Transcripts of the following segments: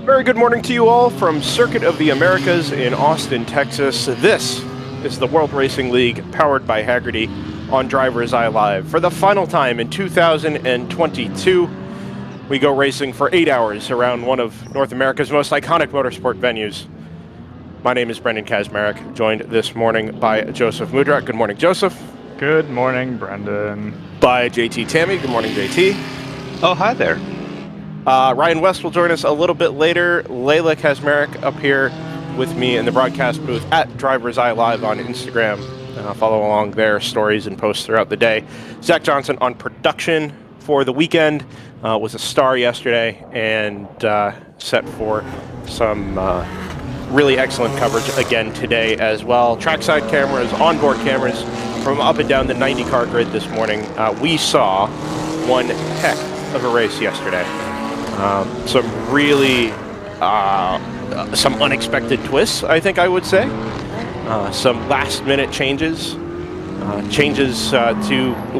Very good morning to you all from Circuit of the Americas in Austin, Texas. This is the World Racing League powered by Hagerty on DriversEye Live. For the final time in 2022, we go racing for 8 hours around one of North America's most iconic motorsport venues. My name is Brendan Kazmarek, joined this morning by Joseph Mudrak. Good morning, Joseph. Good morning, Brendan. By JT Tammy. Good morning, JT. Oh, hi there. Ryan West will join us a little bit later. Layla Kazmarek up here with me in the broadcast booth at DriversEye Live on Instagram. Follow along their stories and posts throughout the day. Zach Johnson on production for the weekend. Was a star yesterday and set for some really excellent coverage again today as well. Trackside cameras, onboard cameras from up and down the 90 car grid this morning. We saw one heck of a race yesterday. Some really some unexpected twists, I think I would say. Some last-minute changes. We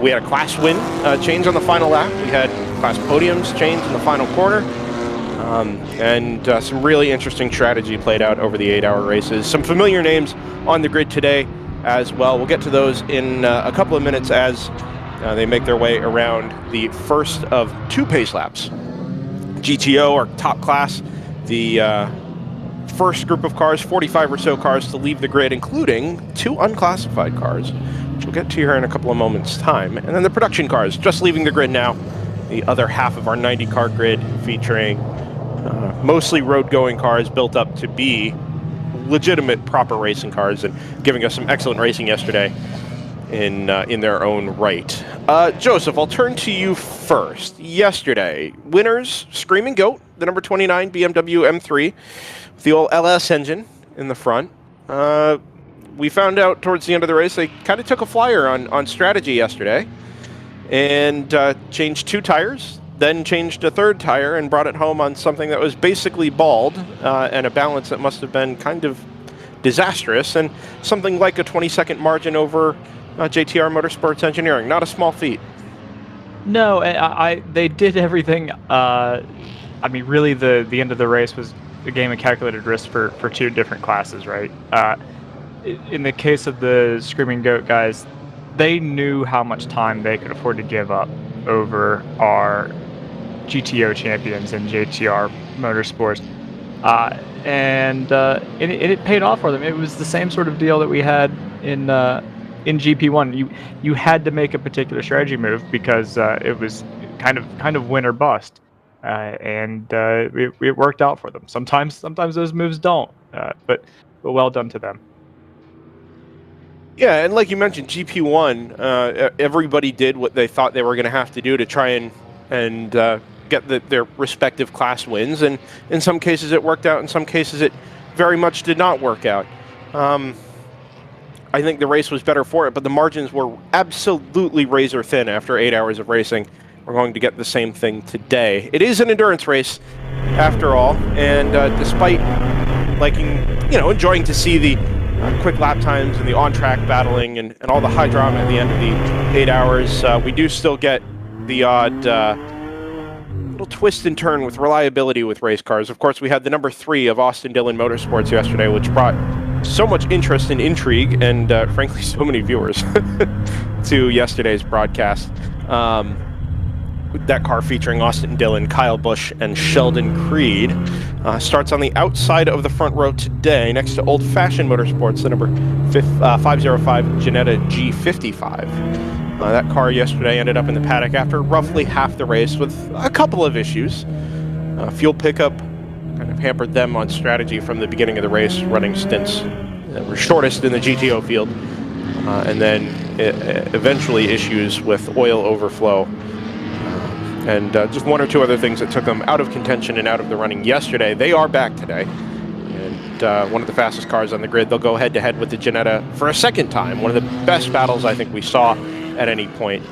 had a class win change on the final lap. We had class podiums change in the final corner. And some really interesting strategy played out over the 8-hour races. Some familiar names on the grid today as well. We'll get to those in a couple of minutes as they make their way around the first of 2 pace laps. GTO, or top class, the first group of cars, 45 or so cars to leave the grid, including 2 unclassified cars, which we'll get to here in a couple of moments' time. And then the production cars, just leaving the grid now, the other half of our 90 car grid, featuring mostly road-going cars built up to be legitimate, proper racing cars, and giving us some excellent racing yesterday in their own right. Joseph, I'll turn to you first. Yesterday, winners, Screaming Goat, the number 29 BMW M3, with the old LS engine in the front. We found out towards the end of the race they kind of took a flyer on strategy yesterday and changed 2 tires, then changed a 3rd tire and brought it home on something that was basically bald and a balance that must have been kind of disastrous, and something like a 20-second margin over JTR Motorsports Engineering. Not a small feat. No, they did everything. I mean, really, the end of the race was a game of calculated risk for 2 different classes, right? In the case of the Screaming Goat guys, they knew how much time they could afford to give up over our GTO champions in JTR Motorsports. And it paid off for them. It was the same sort of deal that we had in GP1. You had to make a particular strategy move because it was kind of win or bust, and it worked out for them. Sometimes those moves don't, but well done to them. Yeah, and like you mentioned, GP1, everybody did what they thought they were going to have to do to try and get their respective class wins, and in some cases it worked out, in some cases it very much did not work out. I think the race was better for it, but the margins were absolutely razor thin after 8 hours of racing. We're going to get the same thing today. It is an endurance race, after all, and despite enjoying to see the quick lap times and the on-track battling and all the high drama at the end of the 8 hours, we do still get the odd little twist and turn with reliability with race cars. Of course, we had the number 3 of Austin Dillon Motorsports yesterday, which brought so much interest and intrigue and, frankly, so many viewers to yesterday's broadcast. That car featuring Austin Dillon, Kyle Busch, and Sheldon Creed starts on the outside of the front row today next to Old Fashioned Motorsports, the number 505 Ginetta G55. That car yesterday ended up in the paddock after roughly half the race with a couple of issues. Fuel pickup kind of hampered them on strategy from the beginning of the race, running stints that were shortest in the GTO field, and then eventually issues with oil overflow. And just 1 or 2 other things that took them out of contention and out of the running yesterday. They are back today, and one of the fastest cars on the grid. They'll go head-to-head with the Ginetta for a second time. One of the best battles I think we saw at any point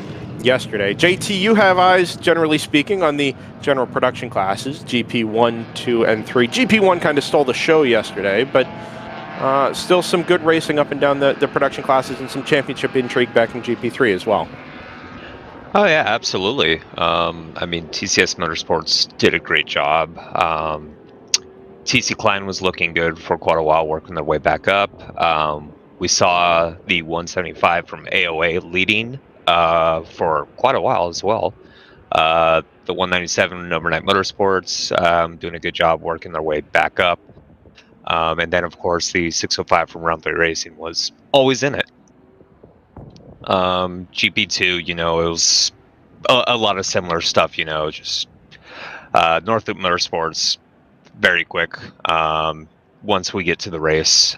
yesterday. JT, you have eyes, generally speaking, on the general production classes, GP1, 2, and 3. GP1 kind of stole the show yesterday, but still some good racing up and down the production classes and some championship intrigue back in GP3 as well. Oh yeah, absolutely. I mean, TCS Motorsports did a great job. TC Klein was looking good for quite a while, working their way back up. We saw the 175 from AOA leading for quite a while as well. The 197 Overnight Motorsports doing a good job working their way back up. And then, of course, the 605 from Round 3 Racing was always in it. GP2, it was a lot of similar stuff, just Northwood Motorsports, very quick. Once we get to the race,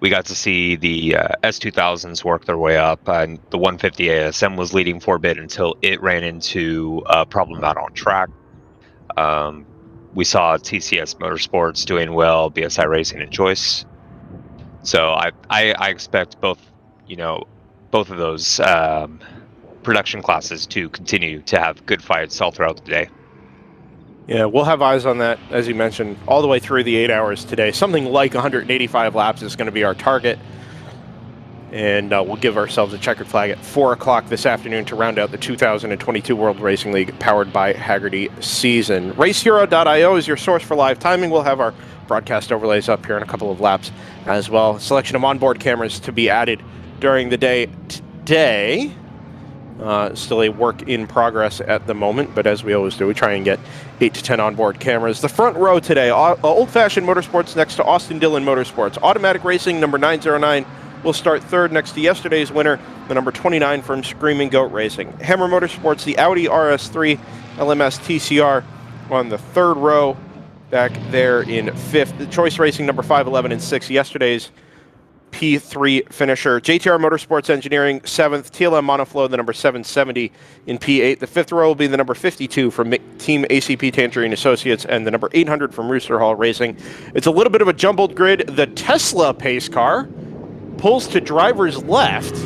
we got to see the S2000s work their way up, and the 150 ASM was leading for a bit until it ran into a problem out on track. We saw TCS Motorsports doing well, BSI Racing and Choice. So I expect both of those production classes to continue to have good fights all throughout the day. Yeah, we'll have eyes on that, as you mentioned, all the way through the 8 hours today. Something like 185 laps is going to be our target. And we'll give ourselves a checkered flag at 4 o'clock this afternoon to round out the 2022 World Racing League powered by Hagerty season. RaceHero.io is your source for live timing. We'll have our broadcast overlays up here in a couple of laps as well. Selection of onboard cameras to be added during the day today. Still a work in progress at the moment, but as we always do, we try and get 8 to 10 onboard cameras. The front row today, Old Fashioned Motorsports next to Austin Dillon Motorsports. Automatic Racing, number 909, will start third next to yesterday's winner, the number 29 from Screaming Goat Racing. Hammer Motorsports, the Audi RS3 LMS TCR on the third row, back there in fifth. The Choice Racing, number 511 and 6, yesterday's P3 finisher. JTR Motorsports Engineering, 7th. TLM Monoflow, the number 770 in P8. The fifth row will be the number 52 from Team ACP Tangerine Associates and the number 800 from Rooster Hall Racing. It's a little bit of a jumbled grid. The Tesla pace car pulls to driver's left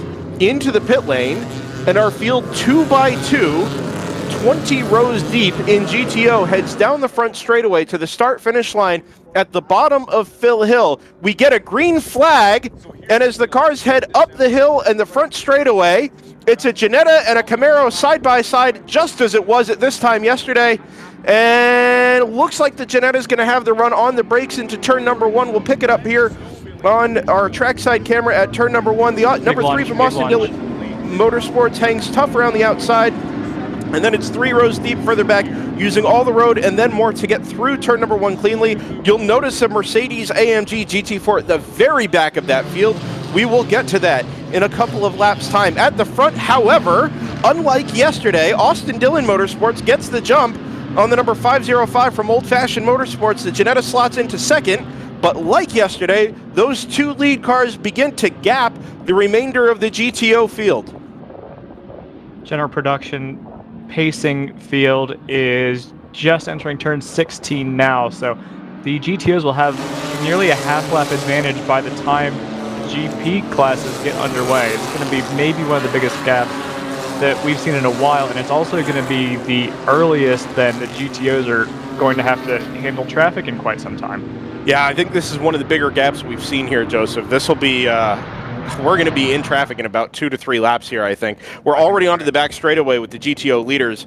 into the pit lane, and our field 2x2, 20 rows deep in GTO, heads down the front straightaway to the start-finish line at the bottom of Phil Hill. We get a green flag, and as the cars head up the hill and the front straightaway, it's a Jannetta and a Camaro side-by-side, just as it was at this time yesterday. And it looks like the Jannetta is going to have the run on the brakes into turn number 1. We'll pick it up here on our trackside camera at turn number 1. The number 3 from Austin Dillon Motorsports hangs tough around the outside. And then it's 3 rows deep further back, using all the road and then more to get through turn number 1 cleanly. You'll notice a Mercedes AMG GT4 at the very back of that field. We will get to that in a couple of laps' time. At the front, however, unlike yesterday, Austin Dillon Motorsports gets the jump on the number 505 from Old Fashioned Motorsports. The Jannetta slots into second, but like yesterday, those 2 lead cars begin to gap the remainder of the GTO field. General production pacing field is just entering turn 16 now, so the GTOs will have nearly a half lap advantage by the time the GP classes get underway. It's going to be maybe one of the biggest gaps that we've seen in a while, and it's also going to be the earliest that the GTOs are going to have to handle traffic in quite some time. Yeah, I think this is one of the bigger gaps we've seen here, Joseph. This will be we're going to be in traffic in about 2 to 3 laps here, I think. We're already onto the back straightaway with the GTO leaders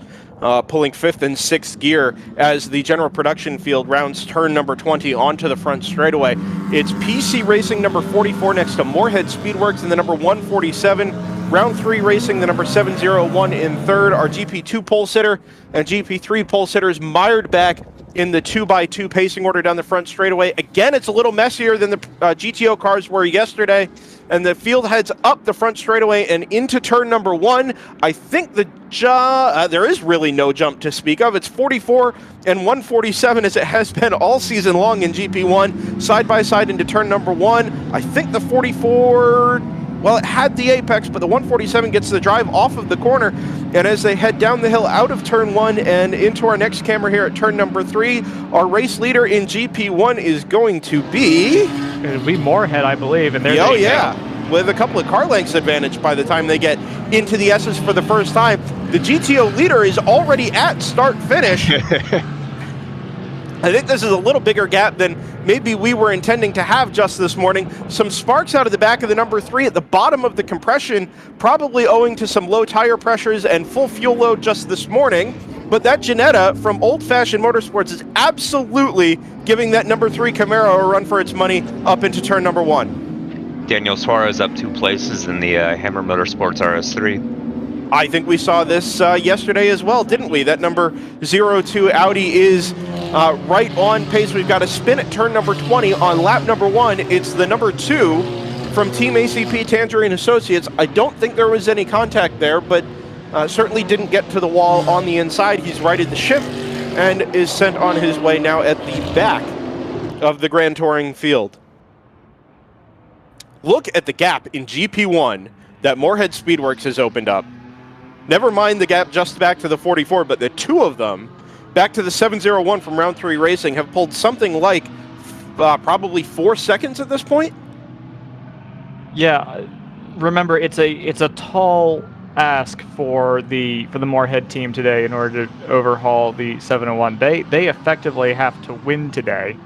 pulling 5th and 6th gear as the general production field rounds turn number 20 onto the front straightaway. It's PC Racing number 44 next to Moorhead Speedworks and the number 147. Round 3 Racing, the number 701 in third. Our GP2 pole sitter and GP3 pole sitters mired back in the 2x2 pacing order down the front straightaway. Again, it's a little messier than the GTO cars were yesterday, and the field heads up the front straightaway and into turn number 1. I think there is really no jump to speak of. It's 44 and 147 as it has been all season long in GP1, side by side into turn number 1. I think the 44... well, it had the apex, but the 147 gets the drive off of the corner. And as they head down the hill out of turn 1 and into our next camera here at turn number 3, our race leader in GP1 is going to be... it'll be Moorhead, I believe. And oh, yeah. With a couple of car lengths advantage by the time they get into the S's for the first time. The GTO leader is already at start-finish. I think this is a little bigger gap than maybe we were intending to have just this morning. Some sparks out of the back of the number 3 at the bottom of the compression, probably owing to some low tire pressures and full fuel load just this morning. but that Ginetta from Old Fashioned Motorsports is absolutely giving that number 3 Camaro a run for its money up into turn number 1. Daniel Suarez up 2 places in the Hammer Motorsports RS3. I think we saw this yesterday as well, didn't we? That number 02 Audi is right on pace. We've got a spin at turn number 20 on lap number 1. It's the number 2 from Team ACP Tangerine Associates. I don't think there was any contact there, but certainly didn't get to the wall on the inside. He's righted the ship and is sent on his way now at the back of the Grand Touring field. Look at the gap in GP1 that Moorhead Speedworks has opened up. Never mind the gap just back to the 44, but the two of them, back to the 701 from round 3 racing, have pulled something like probably 4 seconds at this point. Yeah, remember it's a tall ask for the Moorhead team today in order to overhaul the 701. They effectively have to win today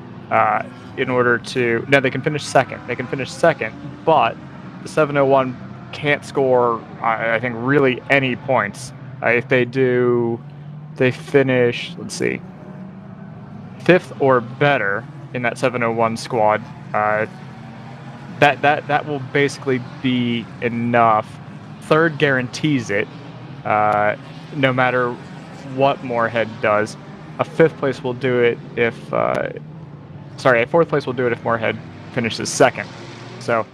in order to. Now they can finish second. They can finish second, but the 701 can't score, I think, really any points. If they do, they finish, let's see, 5th or better in that 701 squad. That will basically be enough. 3rd guarantees it, no matter what Moorhead does. A 5th place will do it if, a 4th place will do it if Moorhead finishes 2nd. So,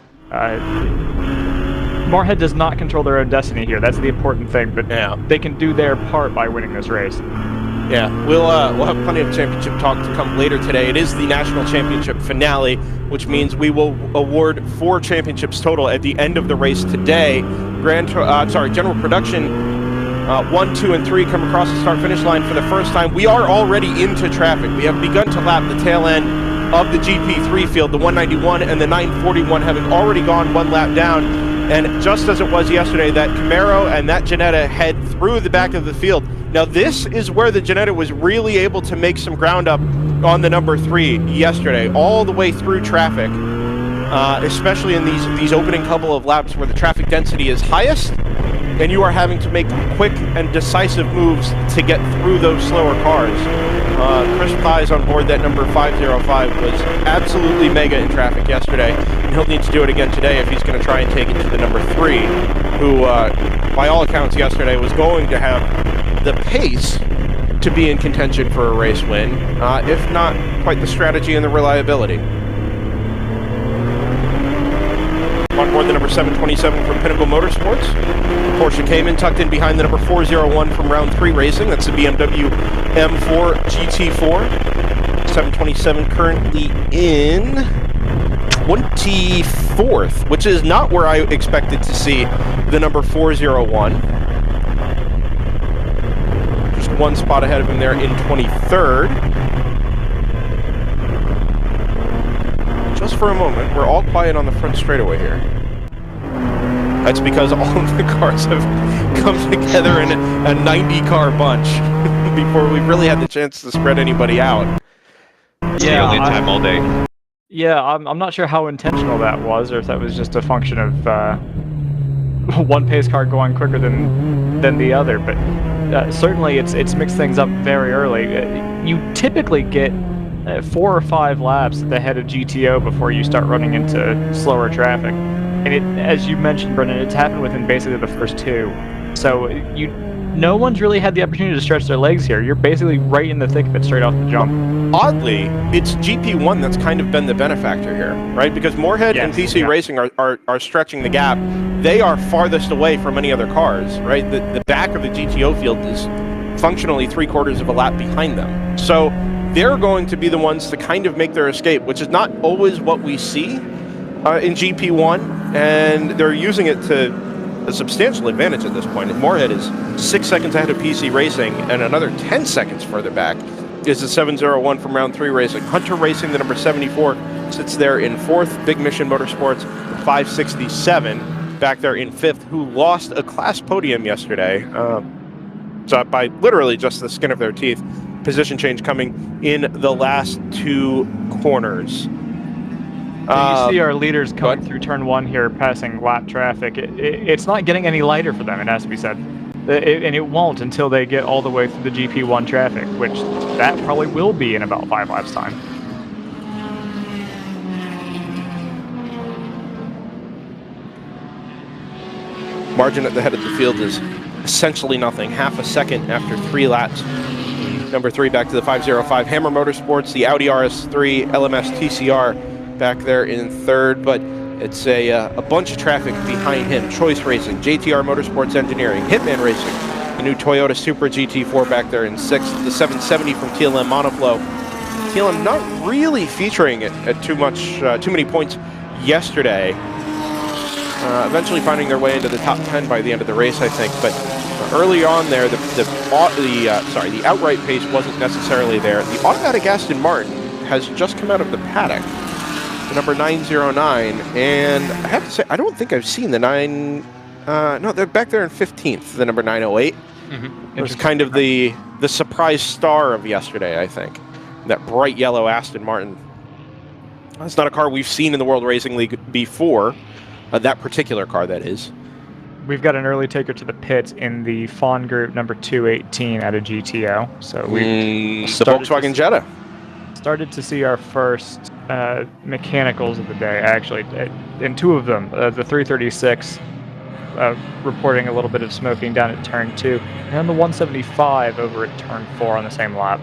Moorhead does not control their own destiny here. That's the important thing, but they can do their part by winning this race. Yeah, we'll have plenty of championship talk to come later today. It is the national championship finale, which means we will award 4 championships total at the end of the race today. General production 1, 2, and 3 come across the start-finish line for the first time. We are already into traffic. We have begun to lap the tail end of the GP3 field, the 191 and the 941 having already gone 1 lap down. And just as it was yesterday, that Camaro and that Ginetta head through the back of the field. Now this is where the Ginetta was really able to make some ground up on the number 3 yesterday, all the way through traffic, especially in these opening couple of laps where the traffic density is highest, and you are having to make quick and decisive moves to get through those slower cars. Chris Pies on board that number 505 was absolutely mega in traffic yesterday, and he'll need to do it again today if he's going to try and take it to the number 3, who, by all accounts yesterday, was going to have the pace to be in contention for a race win, if not quite the strategy and the reliability. On board the number 727 from Pinnacle Motorsports. The Porsche Cayman tucked in behind the number 401 from round 3 racing. That's the BMW M4 GT4. 727 currently in 24th, which is not where I expected to see the number 401. Just 1 spot ahead of him there in 23rd. Just for a moment, we're all quiet on the front straightaway here. That's because all of the cars have come together in a 90-car bunch before we really had the chance to spread anybody out. It's the only time all day. Yeah, I'm not sure how intentional that was, or if that was just a function of one pace car going quicker than the other. But certainly, it's mixed things up very early. You typically get 4 or 5 laps at the head of GTO before you start running into slower traffic. And as you mentioned, Brendan, it's happened within basically the first 2. So no one's really had the opportunity to stretch their legs here. You're basically right in the thick of it straight off the jump. Oddly, it's GP1 that's kind of been the benefactor here, right? Because Moorhead and PC Racing are stretching the gap. They are farthest away from any other cars, right? The back of the GTO field is functionally 3/4 of a lap behind them. So they're going to be the ones to kind of make their escape, which is not always what we see in GP1, and they're using it to a substantial advantage at this point. Moorhead is 6 seconds ahead of PC Racing, and another 10 seconds further back is the 701 from round 3 racing. Hunter Racing, the number 74, sits there in 4th. Big Mission Motorsports, 567, back there in 5th, who lost a class podium yesterday, so by literally just the skin of their teeth. Position change coming in the last 2 corners. You see our leaders coming through turn 1 here, passing lap traffic. It's not getting any lighter for them, it has to be said. And it won't until they get all the way through the GP1 traffic, which that probably will be in about 5 laps time. Margin at the head of the field is essentially nothing. Half a second after 3 laps. Number 3 back to the 505. Hammer Motorsports, the Audi RS3 LMS TCR back there in 3rd, but it's a bunch of traffic behind him. Choice Racing, JTR Motorsports Engineering, Hitman Racing, the new Toyota Supra GT4 back there in 6th. The 770 from TLM Monoflow. TLM not really featuring it at too many points yesterday. Eventually finding their way into the top 10 by the end of the race, I think. But early on there, the outright pace wasn't necessarily there. The automatic Aston Martin has just come out of the paddock, the number 909, and I have to say, I don't think I've seen the 9. No, they're back there in 15th, the number 908. It was kind of the surprise star of yesterday, I think. That bright yellow Aston Martin. That's not a car we've seen in the World Racing League before. That particular car, that is. We've got an early taker to the pit in the Fawn Group number 218 at a GTO. So we the Volkswagen Jetta. Started to see our first mechanicals of the day, actually, and 2 of them. The 336 reporting a little bit of smoking down at turn 2, and the 175 over at turn 4 on the same lap.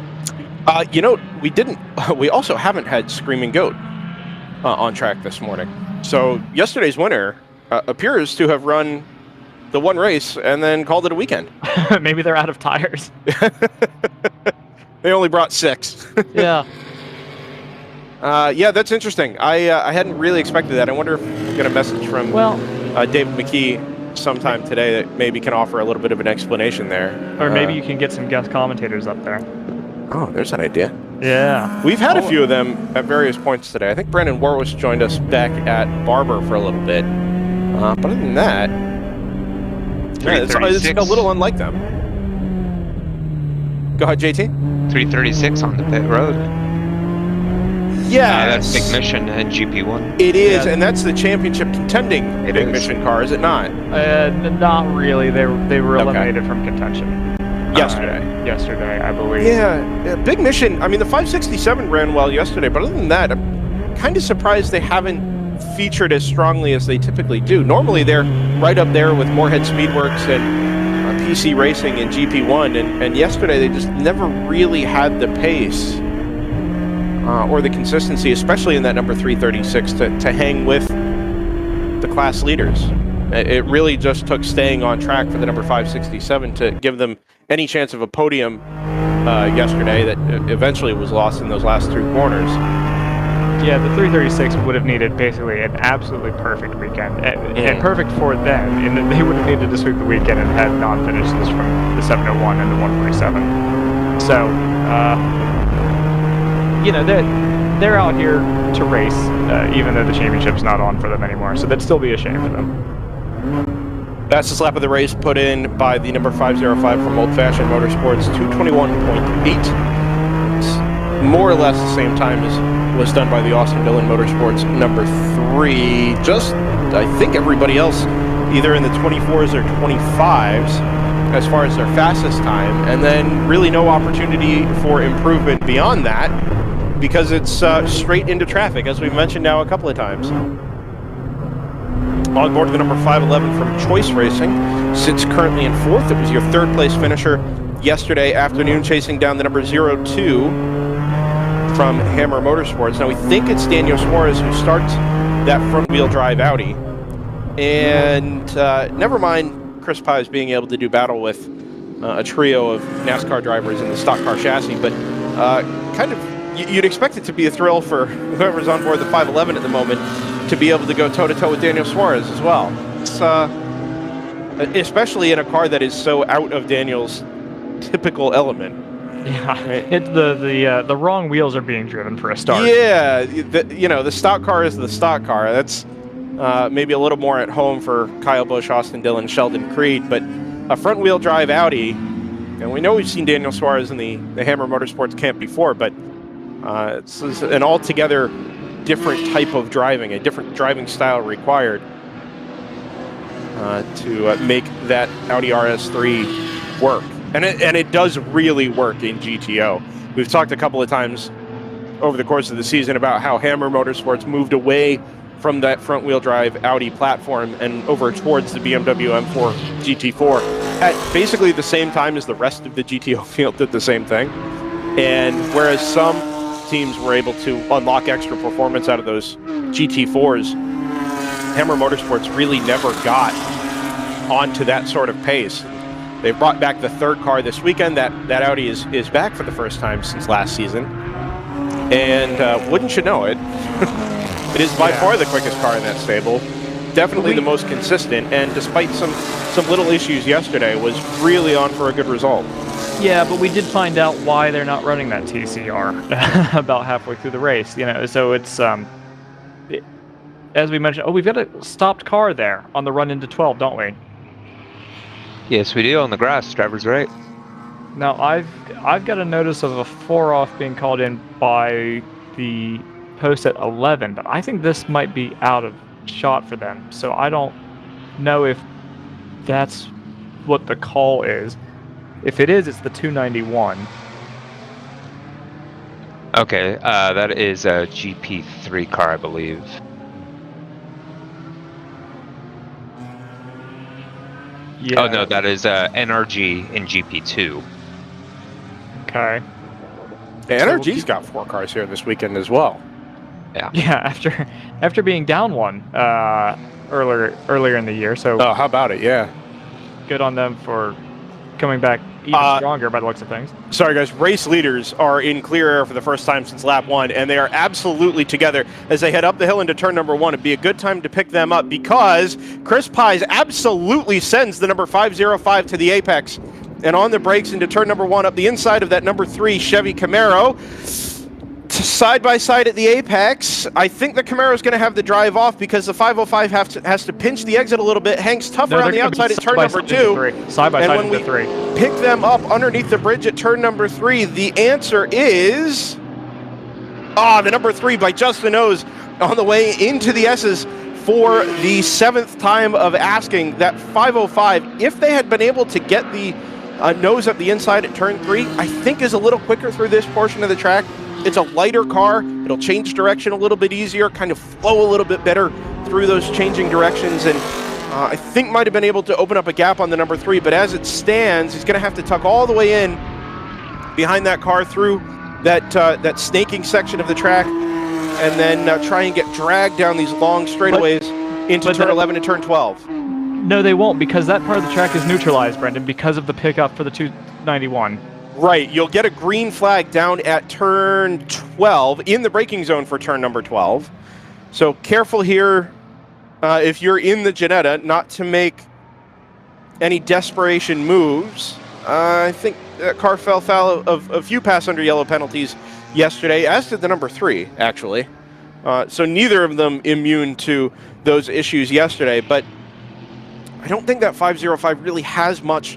You know, we also haven't had Screaming Goat on track this morning. So yesterday's winner appears to have run the one race and then called it a weekend. Maybe they're out of tires. They only brought 6. Yeah. Yeah, that's interesting. I hadn't really expected that. I wonder if we get a message from David McKee sometime today that maybe can offer a little bit of an explanation there. Or maybe you can get some guest commentators up there. Oh, there's an idea. Yeah. We've had a few of them at various points today. I think Brandon Warwish joined us back at Barber for a little bit. But other than that, it's a little unlike them. Go ahead, JT. 336 on the pit road. Yeah, that's Big Mission and GP1. It is, and that's the championship contending Big Mission car, is it not? Not really. They were eliminated from contention. Yesterday, I believe. Yeah, Big Mission. I mean, the 567 ran well yesterday, but other than that, I'm kind of surprised they haven't featured as strongly as they typically do. Normally, they're right up there with Moorhead Speedworks and PC Racing and GP1, and yesterday they just never really had the pace or the consistency, especially in that number 336, to hang with the class leaders. It really just took staying on track for the number 567 to give them any chance of a podium yesterday that eventually was lost in those last 3 corners. Yeah, the 336 would have needed basically an absolutely perfect weekend, and perfect for them, in that they would have needed to sweep the weekend and had non-finishes from the 701 and the 147. So, you know, they're out here to race, even though the championship's not on for them anymore, so that'd still be a shame for them. Fastest lap of the race put in by the number 505 from Old Fashioned Motorsports, 221.8. It's more or less the same time as was done by the Austin Dillon Motorsports number 3. Just, I think, everybody else either in the 24s or 25s as far as their fastest time, and then really no opportunity for improvement beyond that because it's straight into traffic, as we've mentioned now a couple of times. On board the number 511 from Choice Racing, sits currently in 4th. It was your 3rd place finisher yesterday afternoon, chasing down the number 02 from Hammer Motorsports. Now we think it's Daniel Suarez who starts that front-wheel drive Audi. And never mind Chris Pies being able to do battle with a trio of NASCAR drivers in the stock car chassis, but kind of you'd expect it to be a thrill for whoever's on board the 511 at the moment to be able to go toe-to-toe with Daniel Suarez as well. It's, especially in a car that is so out of Daniel's typical element. Yeah, right? The wrong wheels are being driven for a start. Yeah, the stock car is the stock car. That's maybe a little more at home for Kyle Busch, Austin Dillon, Sheldon Creed, but a front-wheel drive Audi, and we know we've seen Daniel Suarez in the Hammer Motorsports camp before, but it's an altogether different type of driving, a different driving style required. to make that Audi RS3 work. And it does really work in GTO. We've talked a couple of times over the course of the season about how Hammer Motorsports moved away from that front-wheel drive Audi platform and over towards the BMW M4 GT4 at basically the same time as the rest of the GTO field did the same thing. And whereas some teams were able to unlock extra performance out of those GT4s, Hammer Motorsports really never got onto that sort of pace. They brought back the third car this weekend. That Audi is back for the first time since last season. And wouldn't you know it, it is by far the quickest car in that stable. Definitely the most consistent, and despite some little issues yesterday, was really on for a good result. Yeah, but we did find out why they're not running that TCR about halfway through the race. You know, so it's as we mentioned. Oh, we've got a stopped car there on the run into 12, don't we? Yes, we do on the grass. Driver's right. Now I've got a notice of a 4-off being called in by the post at 11, but I think this might be out of shot for them. So I don't know if that's what the call is. If it is, it's the 291. Okay, that is a GP3 car, I believe. Yeah. Oh no, that is NRG in GP2. Okay. Yeah, NRG's got 4 cars here this weekend as well. Yeah, after being down one earlier in the year. So oh, how about it? Yeah. Good on them for coming back even stronger by the looks of things. Sorry guys, race leaders are in clear air for the first time since lap 1, and they are absolutely together as they head up the hill into turn number 1. It'd be a good time to pick them up because Chris Pies absolutely sends the number 505 to the apex. And on the brakes into turn number 1 up the inside of that number 3 Chevy Camaro. Side by side at the apex. I think the Camaro is going to have the drive off because the 505 has to pinch the exit a little bit. Hangs tougher on the outside at turn number 2. Side by side into 3. Pick them up underneath the bridge at turn number 3. The answer is the number 3 by Justin O's on the way into the S's for the 7th time of asking. That 505, if they had been able to get the nose up the inside at turn 3, I think is a little quicker through this portion of the track. It's a lighter car. It'll change direction a little bit easier, kind of flow a little bit better through those changing directions, and I think might have been able to open up a gap on the number 3, but as it stands, he's going to have to tuck all the way in behind that car through that snaking section of the track, and then try and get dragged down these long straightaways into turn 11 and turn 12. No, they won't, because that part of the track is neutralized, Brendan, because of the pickup for the 291. Right, you'll get a green flag down at turn 12 in the braking zone for turn number 12. So careful here if you're in the Ginetta not to make any desperation moves. I think that car fell foul of a few pass under yellow penalties yesterday, as did the number 3, actually. So neither of them immune to those issues yesterday, but I don't think that 505 really has much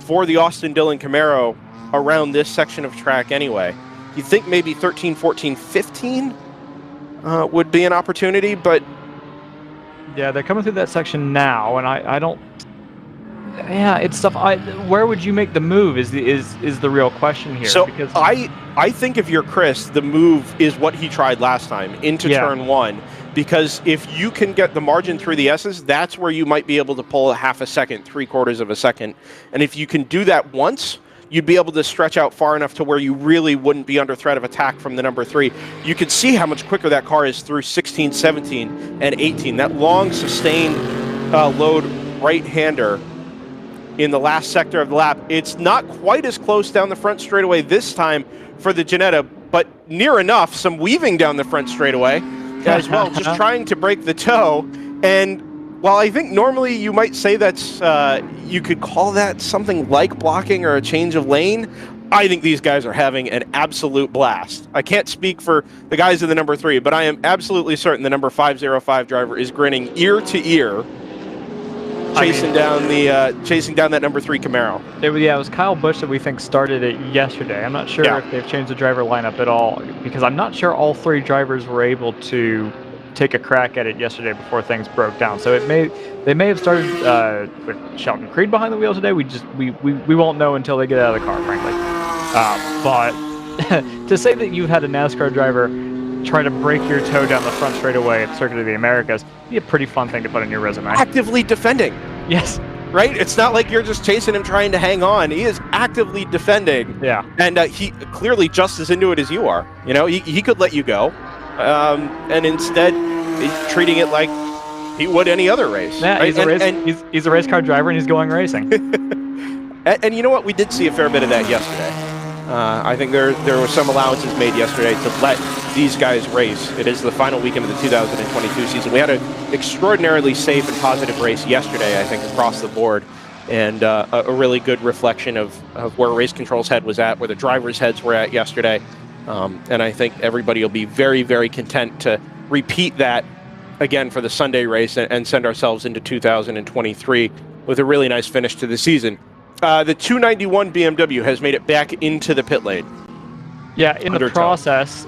for the Austin Dillon Camaro around this section of track anyway. You think maybe 13, 14, 15 would be an opportunity, but... Yeah, they're coming through that section now, and I don't... Yeah, it's stuff... where would you make the move is the real question here. So because I think if you're Chris, the move is what he tried last time, into turn 1, because if you can get the margin through the S's, that's where you might be able to pull a half a second, 3/4 of a second. And if you can do that once, you'd be able to stretch out far enough to where you really wouldn't be under threat of attack from the number 3. You can see how much quicker that car is through 16, 17, and 18. That long, sustained load right-hander in the last sector of the lap. It's not quite as close down the front straightaway this time for the Ginetta, but near enough. Some weaving down the front straightaway as well, just trying to break the toe. And while I think normally you might say that's, you could call that something like blocking or a change of lane, I think these guys are having an absolute blast. I can't speak for the guys in the number 3, but I am absolutely certain the number 505 driver is grinning ear to ear, chasing down that number 3 Camaro. It was Kyle Busch that we think started it yesterday. I'm not sure if they've changed the driver lineup at all, because I'm not sure all 3 drivers were able to take a crack at it yesterday before things broke down. So they may have started with Sheldon Creed behind the wheel today. We won't know until they get out of the car, frankly. But to say that you've had a NASCAR driver try to break your toe down the front straightaway at the Circuit of the Americas, it'd be a pretty fun thing to put on your resume. Actively defending. Yes. Right? It's not like you're just chasing him trying to hang on. He is actively defending. Yeah. And he clearly just as into it as you are. You know, he could let you go. And instead, he's treating it like he would any other race. Yeah, right? he's a race car driver and he's going racing. And you know what? We did see a fair bit of that yesterday. I think there were some allowances made yesterday to let these guys race. It is the final weekend of the 2022 season. We had an extraordinarily safe and positive race yesterday, I think, across the board, and a really good reflection of where race control's head was at, where the drivers' heads were at yesterday. And I think everybody will be very, very content to repeat that again for the Sunday race and send ourselves into 2023 with a really nice finish to the season. The 291 BMW has made it back into the pit lane. Yeah, in the process,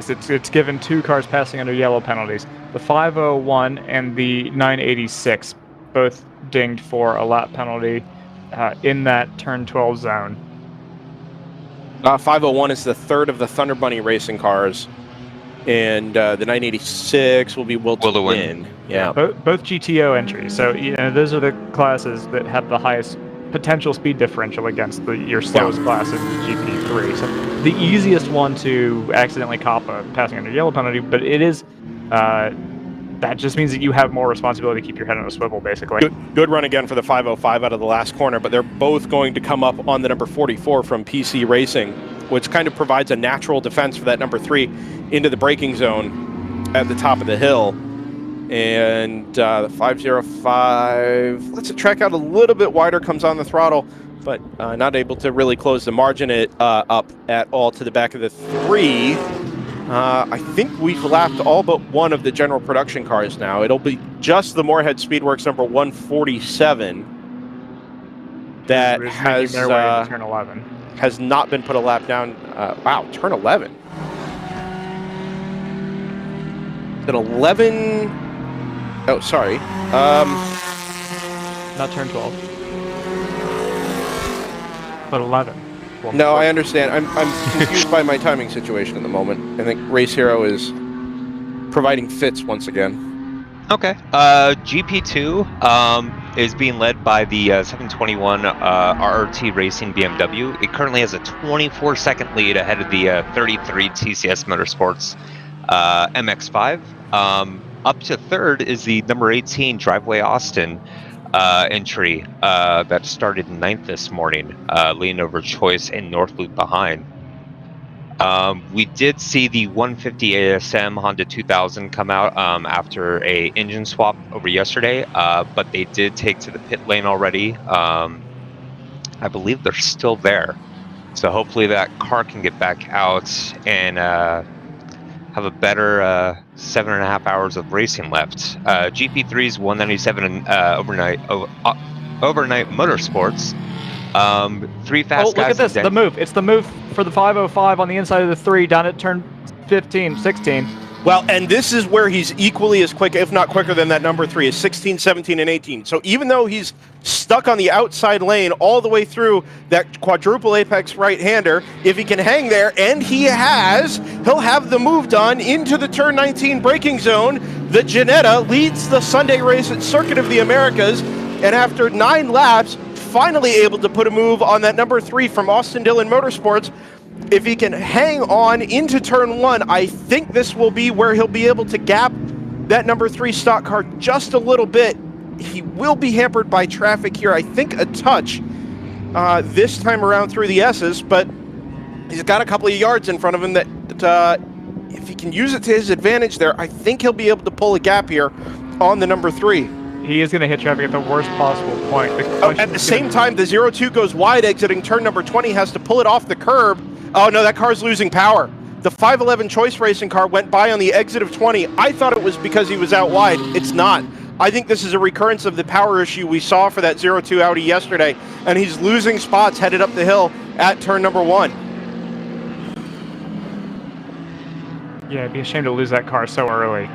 it's given 2 cars passing under yellow penalties. The 501 and the 986 both dinged for a lap penalty in that turn 12 zone. 501 is the third of the Thunder Bunny racing cars, and the 986 will be Will to Win. Yeah, both GTO entries. So those are the classes that have the highest potential speed differential against your slowest class in GP3. So the easiest one to accidentally cop a passing under yellow penalty, but it is that just means that you have more responsibility to keep your head on a swivel, basically. Good run again for the 505 out of the last corner, but they're both going to come up on the number 44 from PC Racing, which kind of provides a natural defense for that number 3 into the braking zone at the top of the hill. And the 505 lets it track out a little bit wider, comes on the throttle, but not able to really close the margin up at all to the back of the 3. I think we've lapped all but one of the general production cars now. It'll be just the Moorhead Speedworks number 147 that has turn 11. Has not been put a lap down. Wow, turn 11. Is it 11? Oh, sorry. Not turn 12. But 11. Well, no, I understand. I'm confused by my timing situation at the moment. I think Race Hero is providing fits once again. Okay. GP2 is being led by the 721 RRT Racing BMW. It currently has a 24-second lead ahead of the 33 TCS Motorsports MX-5. Up to third is the number 18 Driveway Austin entry that started 9th this morning, leading over Choice and North Loop behind. We did see the 150 ASM Honda 2000 come out after a engine swap over yesterday, but they did take to the pit lane already. I believe they're still there, so hopefully that car can get back out and have a better 7.5 hours of racing left. GP3's 197 overnight motorsports. 3 fast guys. Oh, look at this, the move. It's the move for the 505 on the inside of the 3 down at turn 15, 16. Well, and this is where he's equally as quick, if not quicker, than that number 3 is 16, 17, and 18. So even though he's stuck on the outside lane all the way through that quadruple apex right-hander, if he can hang there, and he'll have the move done into the turn 19 braking zone. The Ginetta leads the Sunday race at Circuit of the Americas, and after 9 laps, finally able to put a move on that number 3 from Austin Dillon Motorsports. If he can hang on into turn 1, I think this will be where he'll be able to gap that number 3 stock car just a little bit. He will be hampered by traffic here, I think a touch this time around through the S's, but he's got a couple of yards in front of him that if he can use it to his advantage there, I think he'll be able to pull a gap here on the number 3. He is going to hit traffic at the worst possible point. At the same time, the 02 goes wide, exiting turn number 20, has to pull it off the curb. Oh no, that car's losing power. The 511 Choice Racing car went by on the exit of 20. I thought it was because he was out wide. It's not. I think this is a recurrence of the power issue we saw for that 02 Audi yesterday, and he's losing spots headed up the hill at turn number 1. Yeah, it'd be a shame to lose that car so early.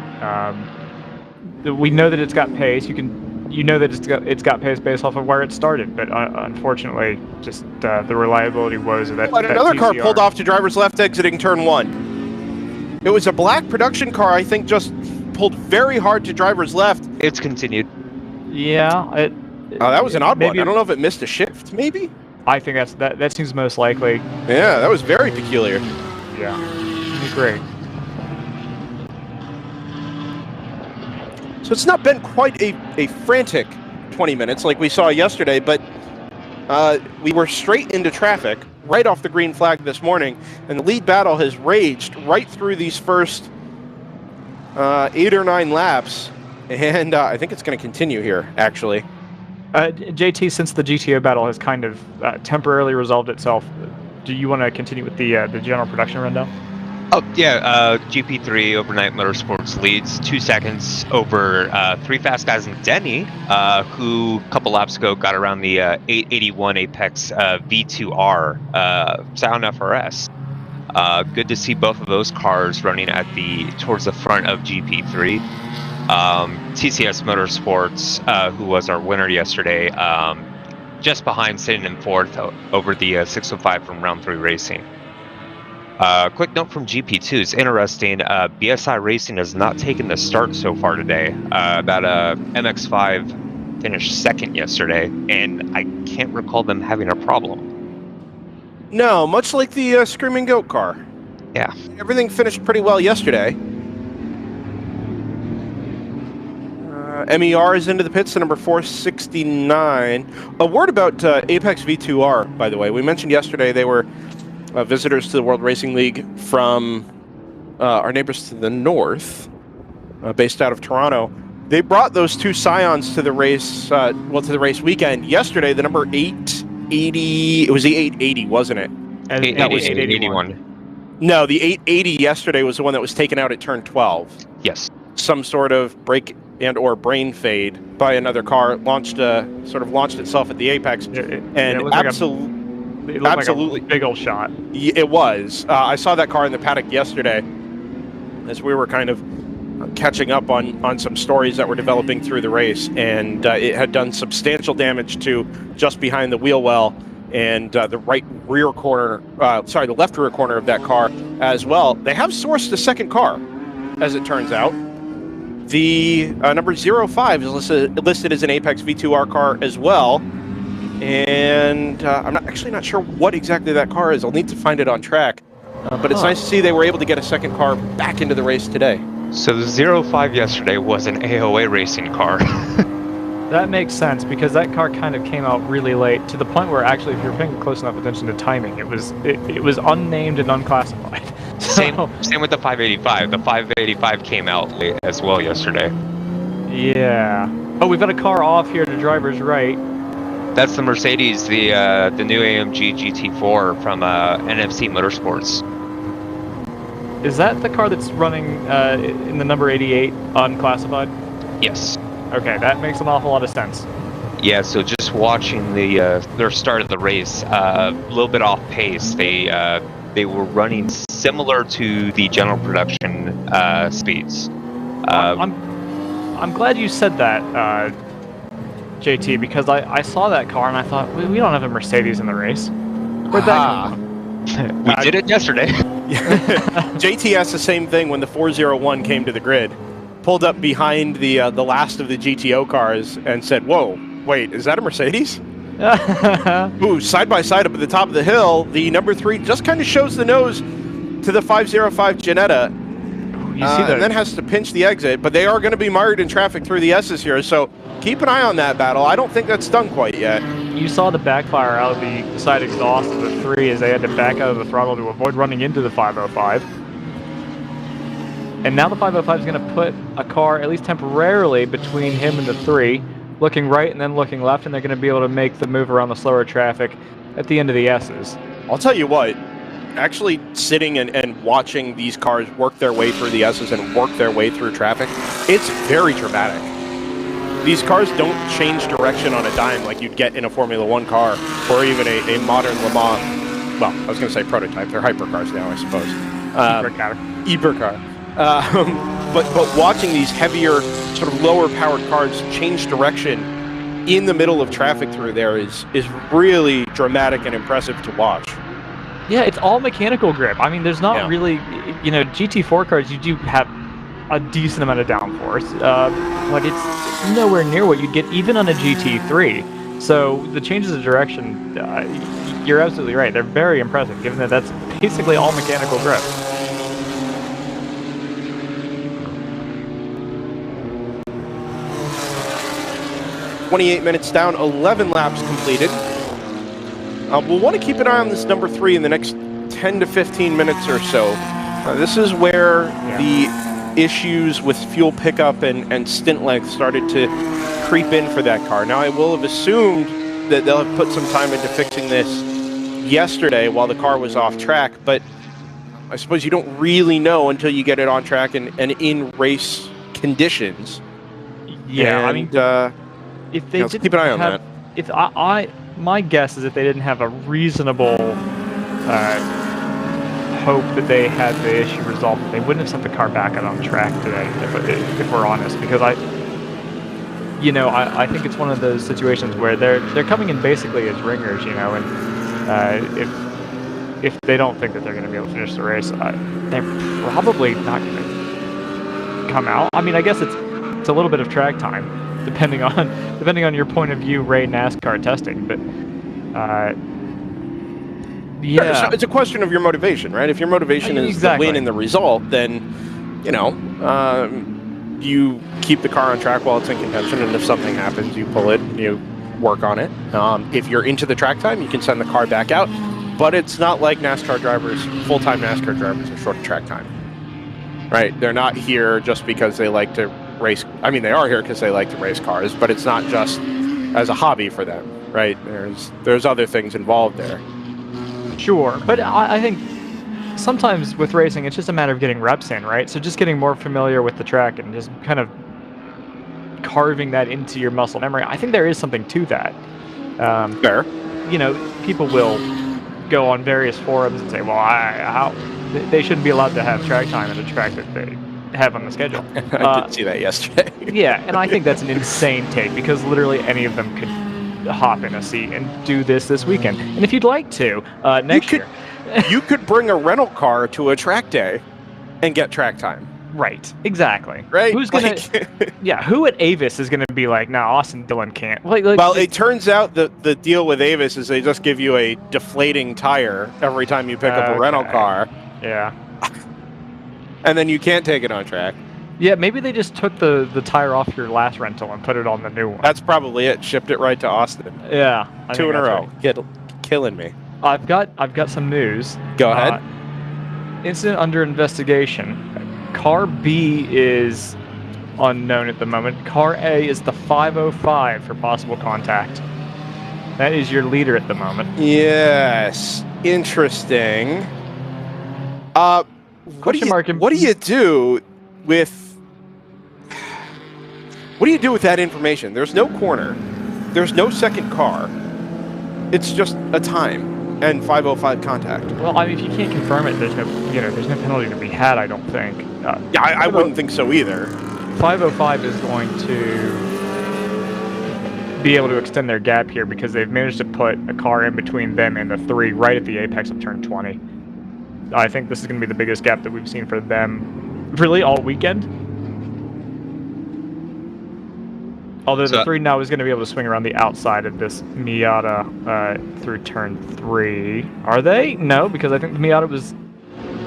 We know that it's got pace. You know that it's got pace based off of where it started, but unfortunately, just the reliability woes of that. But another car pulled off to driver's left exiting turn 1. It was a black production car, I think, just pulled very hard to driver's left. It's continued. Yeah. That was an odd one. I don't know if it missed a shift, maybe? I think that seems most likely. Yeah, that was very peculiar. Yeah. Great. So it's not been quite a frantic 20 minutes like we saw yesterday, but we were straight into traffic right off the green flag this morning, and the lead battle has raged right through these first 8 or 9 laps, and I think it's going to continue here, actually. JT, since the GTO battle has kind of temporarily resolved itself, do you want to continue with the general production rundown? Oh, yeah, GP3 Overnight Motorsports leads 2 seconds over 3 fast guys in Denny, who a couple laps ago got around the 881 Apex V2R Scion FRS. Good to see both of those cars running towards the front of GP3. TCS Motorsports, who was our winner yesterday, just behind, sitting in 4th over the 605 from round 3 racing. Quick note from GP2, it's interesting, BSI Racing has not taken the start so far today. MX5 finished 2nd yesterday, and I can't recall them having a problem. No, much like the Screaming Goat car. Yeah. Everything finished pretty well yesterday. MER is into the pits to number 469. A word about Apex V2R, by the way. We mentioned yesterday they were visitors to the World Racing League from our neighbors to the north, based out of Toronto. They brought those 2 Scions to the race, to the race weekend. Yesterday, the number 880, it was the 880, wasn't it? And that was 881. No, the 880 yesterday was the one that was taken out at turn 12. Yes. Some sort of brake and or brain fade by another car launched itself at the apex, and absolutely like a big old shot. It was. I saw that car in the paddock yesterday as we were kind of catching up on some stories that were developing through the race, and it had done substantial damage to just behind the wheel well and the left rear corner of that car as well. They have sourced a second car, as it turns out. The number 05 is listed as an Apex V2R car as well. And I'm not sure what exactly that car is. I'll need to find it on track. But it's nice to see they were able to get a second car back into the race today. So the 05 yesterday was an AOA racing car. That makes sense, because that car kind of came out really late, to the point where actually, if you're paying close enough attention to timing, it was unnamed and unclassified. Same with the 585. The 585 came out late as well yesterday. Yeah. Oh, we've got a car off here to driver's right. That's the Mercedes, the new AMG GT4 from NFC Motorsports. Is that the car that's running in the number 88 unclassified? Yes. Okay, that makes an awful lot of sense. Yeah, so just watching their start of the race, a little bit off pace. They were running similar to the general production speeds. I'm glad you said that, JT, because I saw that car and I thought, we don't have a Mercedes in the race. Where'd that come from? We did it yesterday. JT asked the same thing when the 401 came to the grid. Pulled up behind the last of the GTO cars and said, "Whoa, wait, is that a Mercedes?" Ooh, side by side up at the top of the hill, the number 3 just kind of shows the nose to the 505 Ginetta. You see that? And then has to pinch the exit, but they are going to be mired in traffic through the S's here, so keep an eye on that battle. I don't think that's done quite yet. You saw the backfire out of the side exhaust of the 3 as they had to back out of the throttle to avoid running into the 505. And now the 505 is going to put a car, at least temporarily, between him and the 3, looking right and then looking left, and they're going to be able to make the move around the slower traffic at the end of the S's. I'll tell you what, actually sitting and watching these cars work their way through the S's and work their way through traffic, it's very dramatic. These cars don't change direction on a dime like you'd get in a Formula 1 car or even a modern Le Mans. Well, I was going to say prototype. They're hypercars now, I suppose. Hypercar. But watching these heavier, sort of lower powered cars change direction in the middle of traffic through there is really dramatic and impressive to watch. Yeah, it's all mechanical grip. I mean, there's not really, GT4 cars, you do have a decent amount of downforce, but it's nowhere near what you'd get even on a GT3. So the changes of direction, you're absolutely right. They're very impressive, given that that's basically all mechanical grip. "28 minutes down, 11 laps completed." We'll want to keep an eye on this number 3 in the next 10 to 15 minutes or so. This is where the issues with fuel pickup and stint length started to creep in for that car. Now, I will have assumed that they'll have put some time into fixing this yesterday while the car was off track, but I suppose you don't really know until you get it on track and in race conditions. Yeah, and, I mean, if they let's keep an eye on that. If my guess is if they didn't have a reasonable hope that they had the issue resolved, they wouldn't have sent the car back out on track today, if we're honest, because I think it's one of those situations where they're coming in basically as ringers, and if they don't think that they're going to be able to finish the race, they're probably not going to come out. I mean, I guess it's a little bit of track time, depending on your point of view, Ray NASCAR testing, but yeah. So it's a question of your motivation, right? If your motivation is the win and the result, then you keep the car on track while it's in contention, and if something happens, you pull it, you work on it. If you're into the track time, you can send the car back out, but it's not like NASCAR drivers, full-time NASCAR drivers are short of track time, right? They're not here just because they like to race. I mean, they are here because they like to race cars, but it's not just as a hobby for them, right? There's other things involved there. Sure, but I think sometimes with racing, it's just a matter of getting reps in, right? So just getting more familiar with the track and just kind of carving that into your muscle memory. I think there is something to that. Fair. People will go on various forums and say, well, they shouldn't be allowed to have track time at a track that they have on the schedule. I did see that yesterday. Yeah, and I think that's an insane take, because literally any of them could hop in a seat and do this weekend. And if you'd like to, next year. You could bring a rental car to a track day and get track time. Right, exactly. Right? Who's gonna? Who at Avis is gonna be like, "Nah, Austin Dillon can't." Well, it turns out the deal with Avis is they just give you a deflating tire every time you pick up a rental car. Yeah. And then you can't take it on track. Yeah, maybe they just took the tire off your last rental and put it on the new one. That's probably it. Shipped it right to Austin. Yeah. 2 in a row. Right. Killing me. I've got some news. Go ahead. Incident under investigation. Car B is unknown at the moment. Car A is the 505 for possible contact. That is your leader at the moment. Yes. Interesting. What do you do with that information? There's no corner. There's no second car. It's just a time and 505 contact. Well, I mean, if you can't confirm it, there's no penalty to be had, I don't think. I wouldn't think so either. 505 is going to be able to extend their gap here because they've managed to put a car in between them and the 3 right at the apex of turn 20. I think this is going to be the biggest gap that we've seen for them really all weekend. Although the 3 now is going to be able to swing around the outside of this Miata through turn 3. Are they? No, because I think the Miata was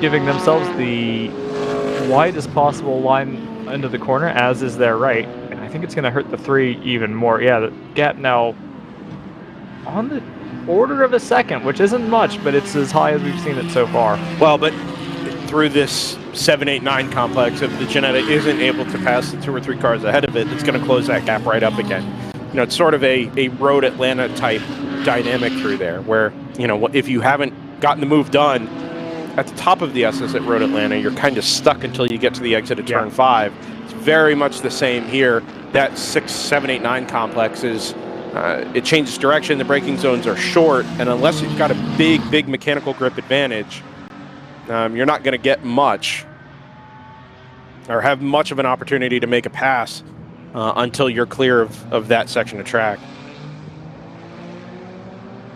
giving themselves the widest possible line into the corner, as is their right. And I think it's going to hurt the 3 even more. Yeah, the gap now on the order of a second, which isn't much, but it's as high as we've seen it so far. Well, but through this 7, 8, 9 complex, if the Ginetta isn't able to pass the 2 or 3 cars ahead of it, it's going to close that gap right up again. It's sort of a road Atlanta type dynamic through there, where if you haven't gotten the move done at the top of the SS at Road Atlanta, you're kind of stuck until you get to the exit of turn 5. It's very much the same here. That 6, 7, 8, 9 complex is it changes direction. The braking zones are short, and unless you've got a big mechanical grip advantage, you're not going to get much or have much of an opportunity to make a pass until you're clear of that section of track.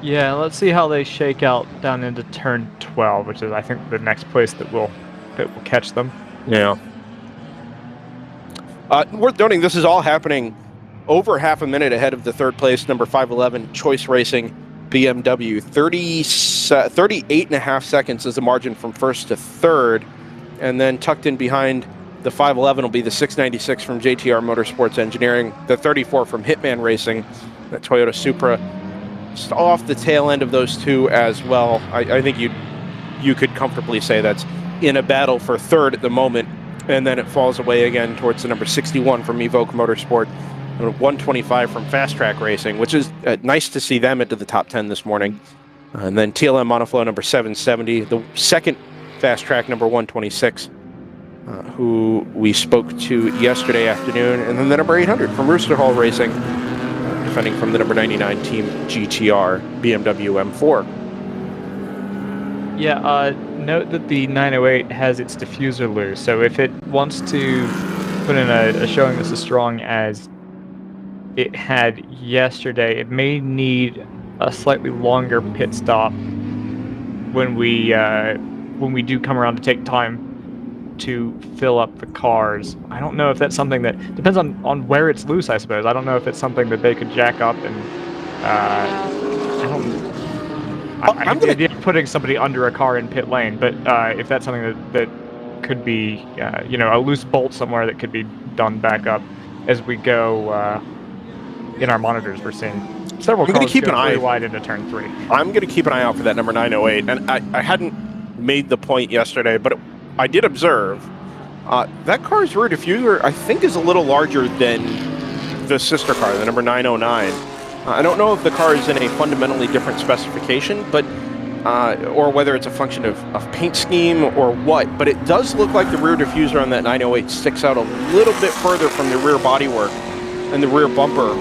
Yeah, let's see how they shake out down into turn 12, which is, I think, the next place that will catch them. Yeah. Worth noting, this is all happening over half a minute ahead of the third place, number 511, Choice Racing BMW. 38.5 seconds is the margin from first to third. And then tucked in behind the 511 will be the 696 from JTR Motorsports Engineering, the 34 from Hitman Racing, that Toyota Supra. Just off the tail end of those two as well. I think you could comfortably say that's in a battle for third at the moment, and then it falls away again towards the number 61 from Evoque Motorsport, and 125 from Fast Track Racing, which is nice to see them into the top 10 this morning. And then TLM Monoflow number 770, the second Fast Track number 126, who we spoke to yesterday afternoon, and then the number 800 from Rooster Hall Racing, defending from the number 99 Team GTR BMW M4. Yeah, note that the 908 has its diffuser loose, so if it wants to put in a showing that's as strong as it had yesterday, it may need a slightly longer pit stop when we do come around to take time to fill up the cars. I don't know if that's something that depends on where it's loose, I suppose. I don't know if it's something that they could jack up, and I the idea of putting somebody under a car in pit lane, but if that's something that could be, a loose bolt somewhere that could be done back up as we go in our monitors. We're seeing several cars go really wide into turn 3. I'm going to keep an eye out for that number 908, and I hadn't made the point yesterday, but I did observe that car's rear diffuser, I think, is a little larger than the sister car, the number 909. I don't know if the car is in a fundamentally different specification, but or whether it's a function of paint scheme or what, but it does look like the rear diffuser on that 908 sticks out a little bit further from the rear bodywork and the rear bumper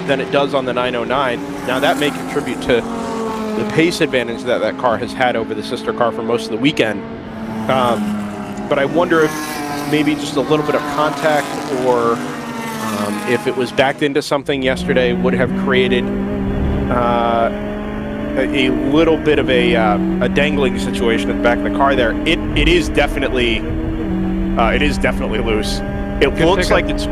than it does on the 909. Now, that may contribute to the pace advantage that car has had over the sister car for most of the weekend. But I wonder if maybe just a little bit of contact, or if it was backed into something yesterday, would have created a little bit of a dangling situation at the back of the car there. It is definitely loose. It looks like it's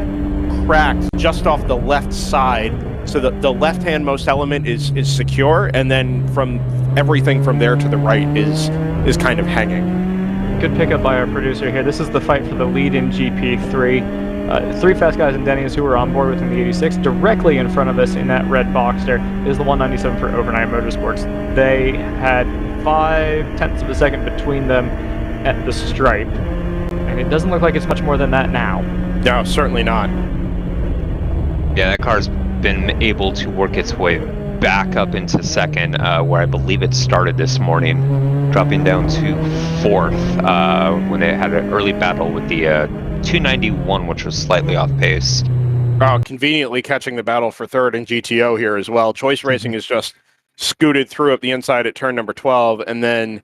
cracked just off the left side, so the left-hand most element is secure, and then from everything from there to the right is kind of hanging. Good pickup by our producer here. This is the fight for the lead in GP3. 3 fast guys and Denny's who were on board within the 86. Directly in front of us in that red box there is the 197 for Overnight Motorsports. They had 0.5 of a second between them at the stripe, and it doesn't look like it's much more than that now. No, certainly not. Yeah, that car's been able to work its way back up into second, where I believe it started this morning, dropping down to 4th when they had an early battle with the 291, which was slightly off pace. Conveniently catching the battle for third in GTO here as well. Choice Racing has just scooted through up the inside at turn number 12, and then,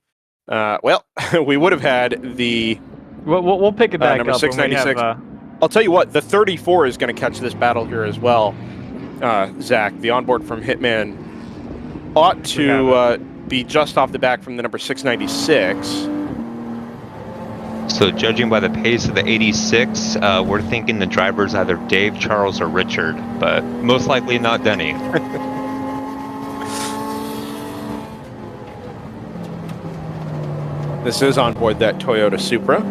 we would have had the... We'll pick it back number up 696. when we have, I'll tell you what, the 34 is going to catch this battle here as well. Zach, the onboard from Hitman, ought to be just off the back from the number 696. So judging by the pace of the 86, we're thinking the driver's either Dave, Charles, or Richard, but most likely not Denny. This is on board that Toyota Supra,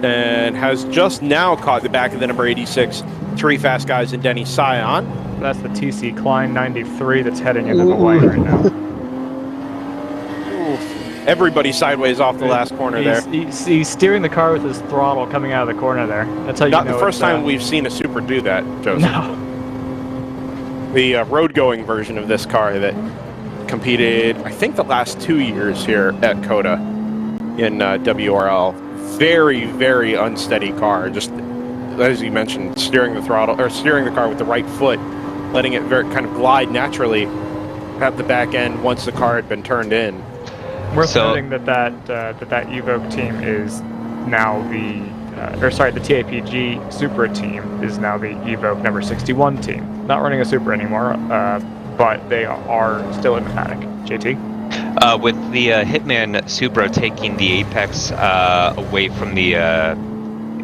and has just now caught the back of the number 86, 3 fast guys and Denny Scion. That's the TC Klein 93 that's heading into the white right now. Everybody sideways off the last corner there. He's steering the car with his throttle coming out of the corner there. That's how you know. Not the first time we've seen a Supra do that, Joseph. No. The road-going version of this car that competed, I think, the last 2 years here at COTA in WRL. Very, very unsteady car. Just, as you mentioned, steering the car with the right foot, letting it kind of glide naturally at the back end once the car had been turned in. Worth noting that Evoque team is now the TAPG Supra team is now the Evoque number 61 team. Not running a Supra anymore, but they are still in the paddock. JT? With the Hitman Supra taking the apex away from the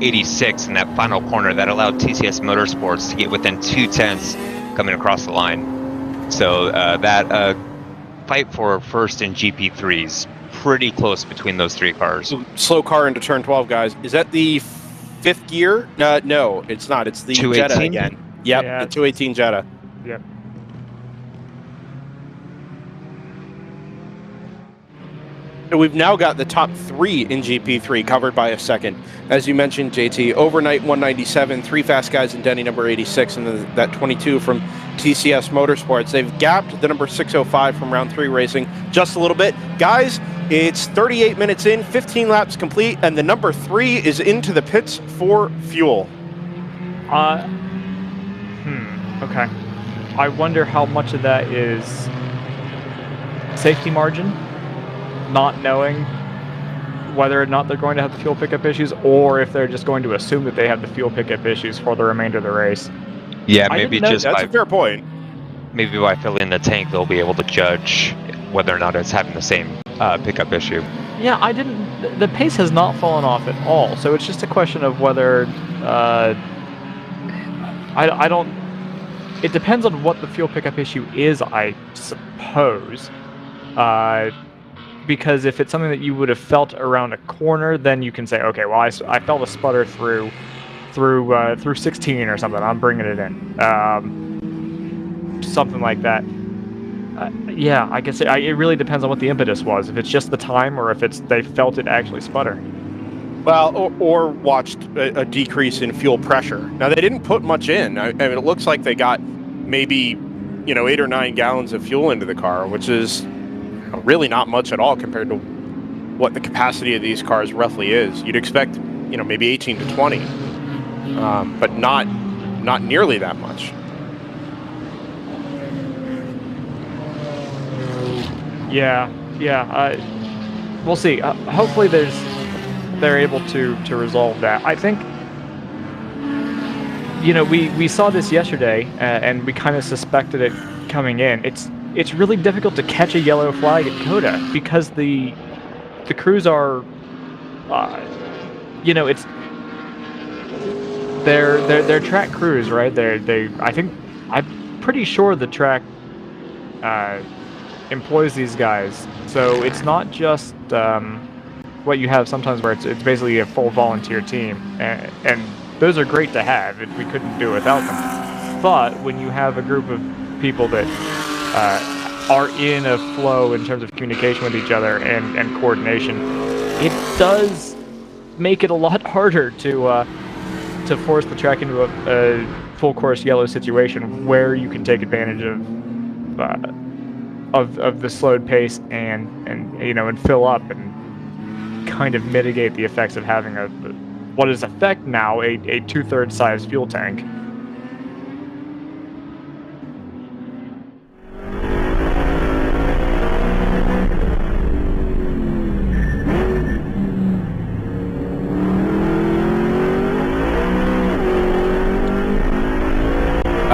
86 in that final corner, that allowed TCS Motorsports to get within 2/10 coming across the line. So that fight for first in GP3s pretty close between those three cars. Slow car into turn 12, guys. Is that the 5th gear? No, it's not. It's the Jetta again. Yep, Yeah, the 218 Jetta. Yep. So we've now got the top 3 in GP3 covered by a second. As you mentioned, JT, overnight 197, 3 fast guys in Denny number 86, and then that 22 from TCS Motorsports. They've gapped the number 605 from round 3 racing just a little bit. Guys, it's 38 minutes in, 15 laps complete, and the number 3 is into the pits for fuel. Okay. I wonder how much of that is safety margin, not knowing whether or not they're going to have the fuel pickup issues, or if they're just going to assume that they have the fuel pickup issues for the remainder of the race. Yeah, maybe That's a fair point. Maybe by filling the tank, they'll be able to judge whether or not it's having the same pickup issue. Yeah, the pace has not fallen off at all, so it's just a question of whether, I don't, it depends on what the fuel pickup issue is, I suppose. Because if it's something that you would have felt around a corner, then you can say, okay, well, I felt a sputter through 16 or something. I'm bringing it in, something like that. Yeah, I guess it really depends on what the impetus was. If it's just the time, or if they felt it actually sputter. Well, or watched a decrease in fuel pressure. Now, they didn't put much in. I mean, it looks like they got maybe 8 or 9 gallons of fuel into the car, which is really not much at all compared to what the capacity of these cars roughly is. You'd expect, maybe 18 to 20, but not nearly that much. Yeah. We'll see. Hopefully, they're able to resolve that. I think, we saw this yesterday, and we kind of suspected it coming in. It's really difficult to catch a yellow flag at COTA because the crews are, it's they're track crews, right? I'm pretty sure the track employs these guys, so it's not just what you have sometimes where it's basically a full volunteer team, and those are great to have. We couldn't do it without them. But when you have a group of people that are in a flow in terms of communication with each other and coordination, it does make it a lot harder to force the track into a full course yellow situation where you can take advantage of the slowed pace and fill up and kind of mitigate the effects of having what is effect now a 2/3 size fuel tank.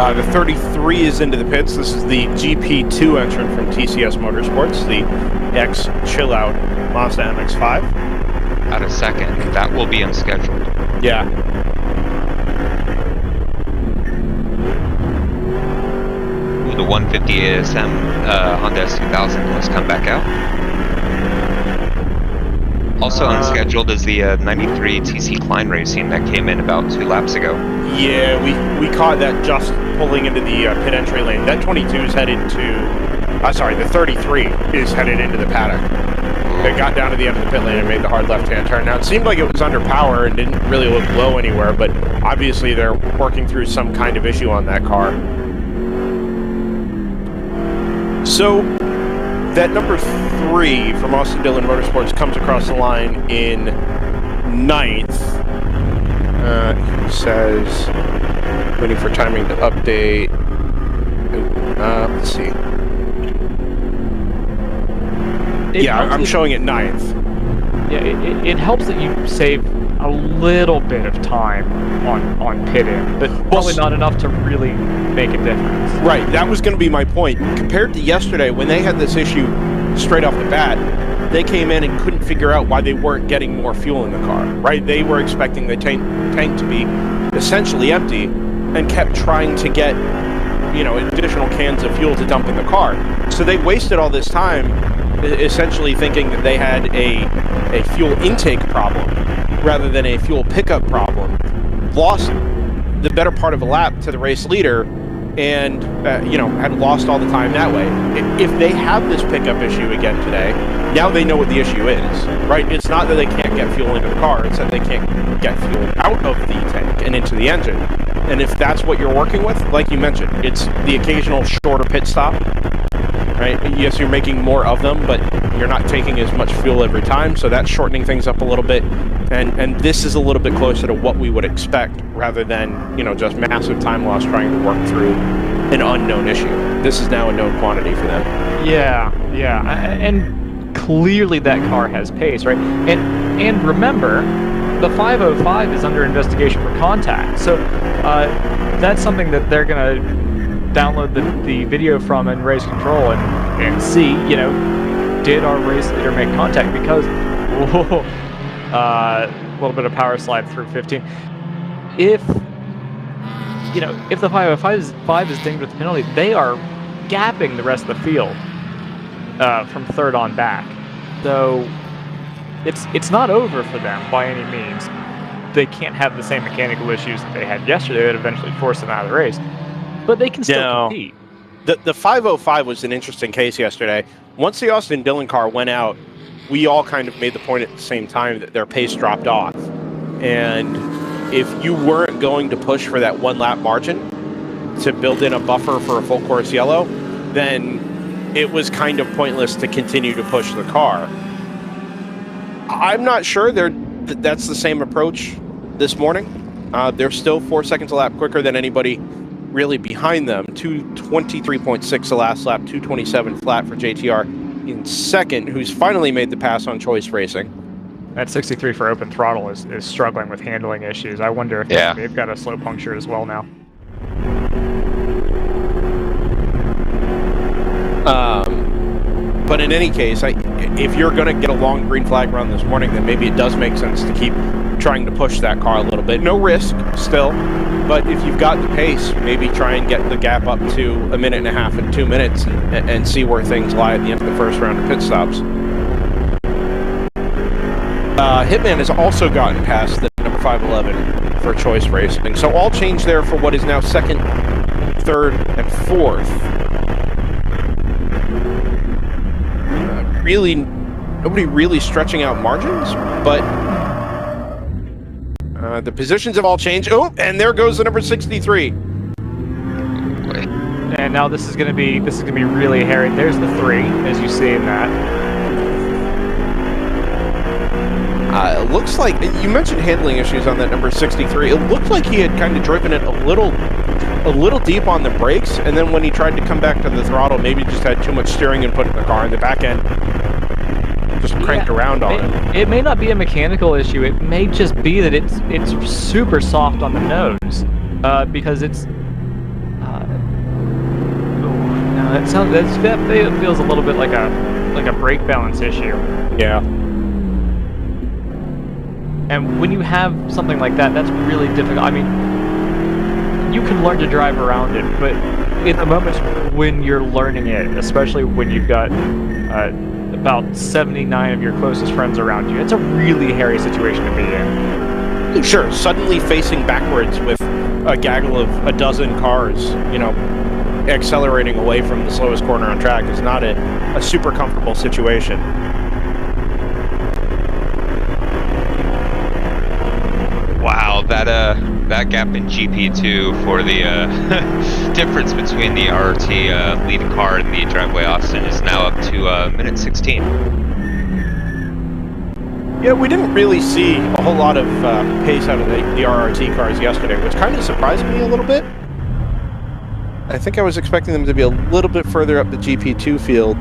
The 33 is into the pits. This is the GP2 entrant from TCS Motorsports, the X-Chill-Out Mazda MX-5. At a second, that will be unscheduled. Yeah. Ooh, the 150 ASM Honda S2000 has come back out. Also unscheduled is the 93 TC Klein Racing that came in about 2 laps ago. Yeah, we caught that just pulling into the pit entry lane. That 22 is headed to... the 33 is headed into the paddock. It got down to the end of the pit lane and made the hard left-hand turn. Now, it seemed like it was under power and didn't really look low anywhere, but obviously they're working through some kind of issue on that car. So, that number 3 from Austin Dillon Motorsports comes across the line in 9th. He says, waiting for timing to update. Let's see. I'm showing it 9th. Yeah, it helps that you save a little bit of time on pit-in, but probably not enough to really make a difference. Right, that was going to be my point. Compared to yesterday, when they had this issue straight off the bat, they came in and couldn't figure out why they weren't getting more fuel in the car, right? They were expecting the tank to be essentially empty and kept trying to get, you know, additional cans of fuel to dump in the car. So they wasted all this time essentially thinking that they had a fuel intake problem rather than a fuel pickup problem. Lost the better part of a lap to the race leader and, you know, had lost all the time that way. If they have this pickup issue again today, now they know what the issue is, right? It's not that they can't get fuel into the car, it's that they can't get fuel out of the tank and into the engine. And if that's what you're working with, like you mentioned, it's the occasional shorter pit stop, right? Yes, you're making more of them, but you're not taking as much fuel every time, so that's shortening things up a little bit. And this is a little bit closer to what we would expect, rather than, you know, just massive time loss trying to work through an unknown issue. This is now a known quantity for them. Yeah, and clearly that car has pace, right? And remember, the 505 is under investigation for contact, so that's something that they're gonna download the video from in race control and see, you know, did our race leader make contact? Because whoa, a little bit of power slide through 15. If you know, if the 505 is dinged with the penalty, they are gapping the rest of the field from third on back. So it's not over for them by any means. They can't have the same mechanical issues that they had yesterday that eventually forced them out of the race, but they can still compete. The 505 was an interesting case yesterday. Once the Austin Dillon car went out, we all kind of made the point at the same time that their pace dropped off. And if you weren't going to push for that one lap margin to build in a buffer for a full course yellow, then it was kind of pointless to continue to push the car. I'm not sure that's the same approach this morning. They're still 4 seconds a lap quicker than anybody really behind them. 223.6 the last lap, 227 flat for JTR in second, who's finally made the pass on Choice Racing. That 63 for open throttle is struggling with handling issues. I wonder if they've got a slow puncture as well now. But in any case, if you're going to get a long green flag run this morning, then maybe it does make sense to keep trying to push that car a little bit. No risk still, but if you've got the pace, maybe try and get the gap up to 1.5 minutes and 2 minutes and see where things lie at the end of the first round of pit stops. Hitman has also gotten past the number 511 for Choice Racing. So all change there for what is now second, third, and fourth. Nobody really stretching out margins, but the positions have all changed. Oh, and there goes the number 63. And now this is gonna be really hairy. There's the 3, as you see in that. It looks like, you mentioned handling issues on that number 63. It looked like he had kind of driven it a little deep on the brakes, and then when he tried to come back to the throttle, maybe just had too much steering input in the car, and the back end just cranked around on it. It may not be a mechanical issue. It may just be that it's super soft on the nose, because it's. That feels a little bit like a brake balance issue. Yeah. And when you have something like that, that's really difficult. I mean, you can learn to drive around it, but in the moments when you're learning it, especially when you've got about 79 of your closest friends around you, it's a really hairy situation to be in. Sure, suddenly facing backwards with a gaggle of a dozen cars, you know, accelerating away from the slowest corner on track is not a super comfortable situation. Wow, that gap in GP2 for the difference between the RRT lead car and the driveway Austin is now up to minute 16. Yeah, we didn't really see a whole lot of pace out of the RRT cars yesterday, which kind of surprised me a little bit. I think I was expecting them to be a little bit further up the GP2 field.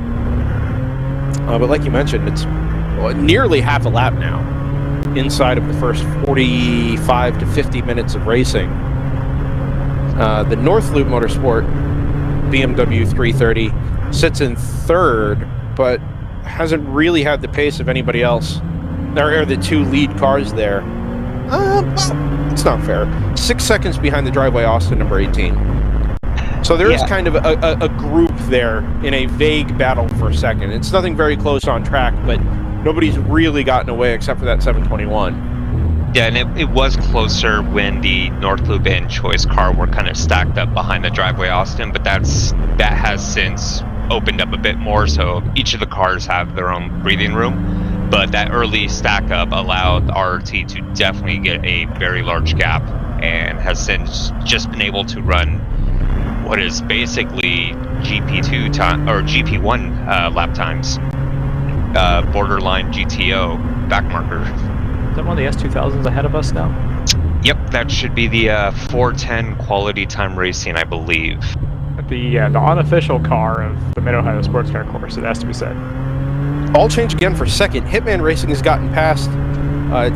But like you mentioned, it's nearly half a lap now. inside of the first 45 to 50 minutes of racing. The North Loop Motorsport BMW 330 sits in third, but hasn't really had the pace of anybody else. There are the two lead cars there. It's not fair. 6 seconds behind the Driveway Austin number 18. So there is kind of a group there in a vague battle for a second. It's nothing very close on track, but nobody's really gotten away except for that 721. Yeah, and it was closer when the North Loop and Choice car were kind of stacked up behind the Driveway Austin, but that has since opened up a bit more, so each of the cars have their own breathing room. But that early stack up allowed RRT to definitely get a very large gap, and has since just been able to run what is basically GP2 time or GP1 lap times, borderline GTO backmarker. Is that one of the S2000s ahead of us now? Yep, that should be the 410 quality time racing, I believe. The unofficial car of the Mid-Ohio Sports Car Course, it has to be said. All change again for second. Hitman Racing has gotten past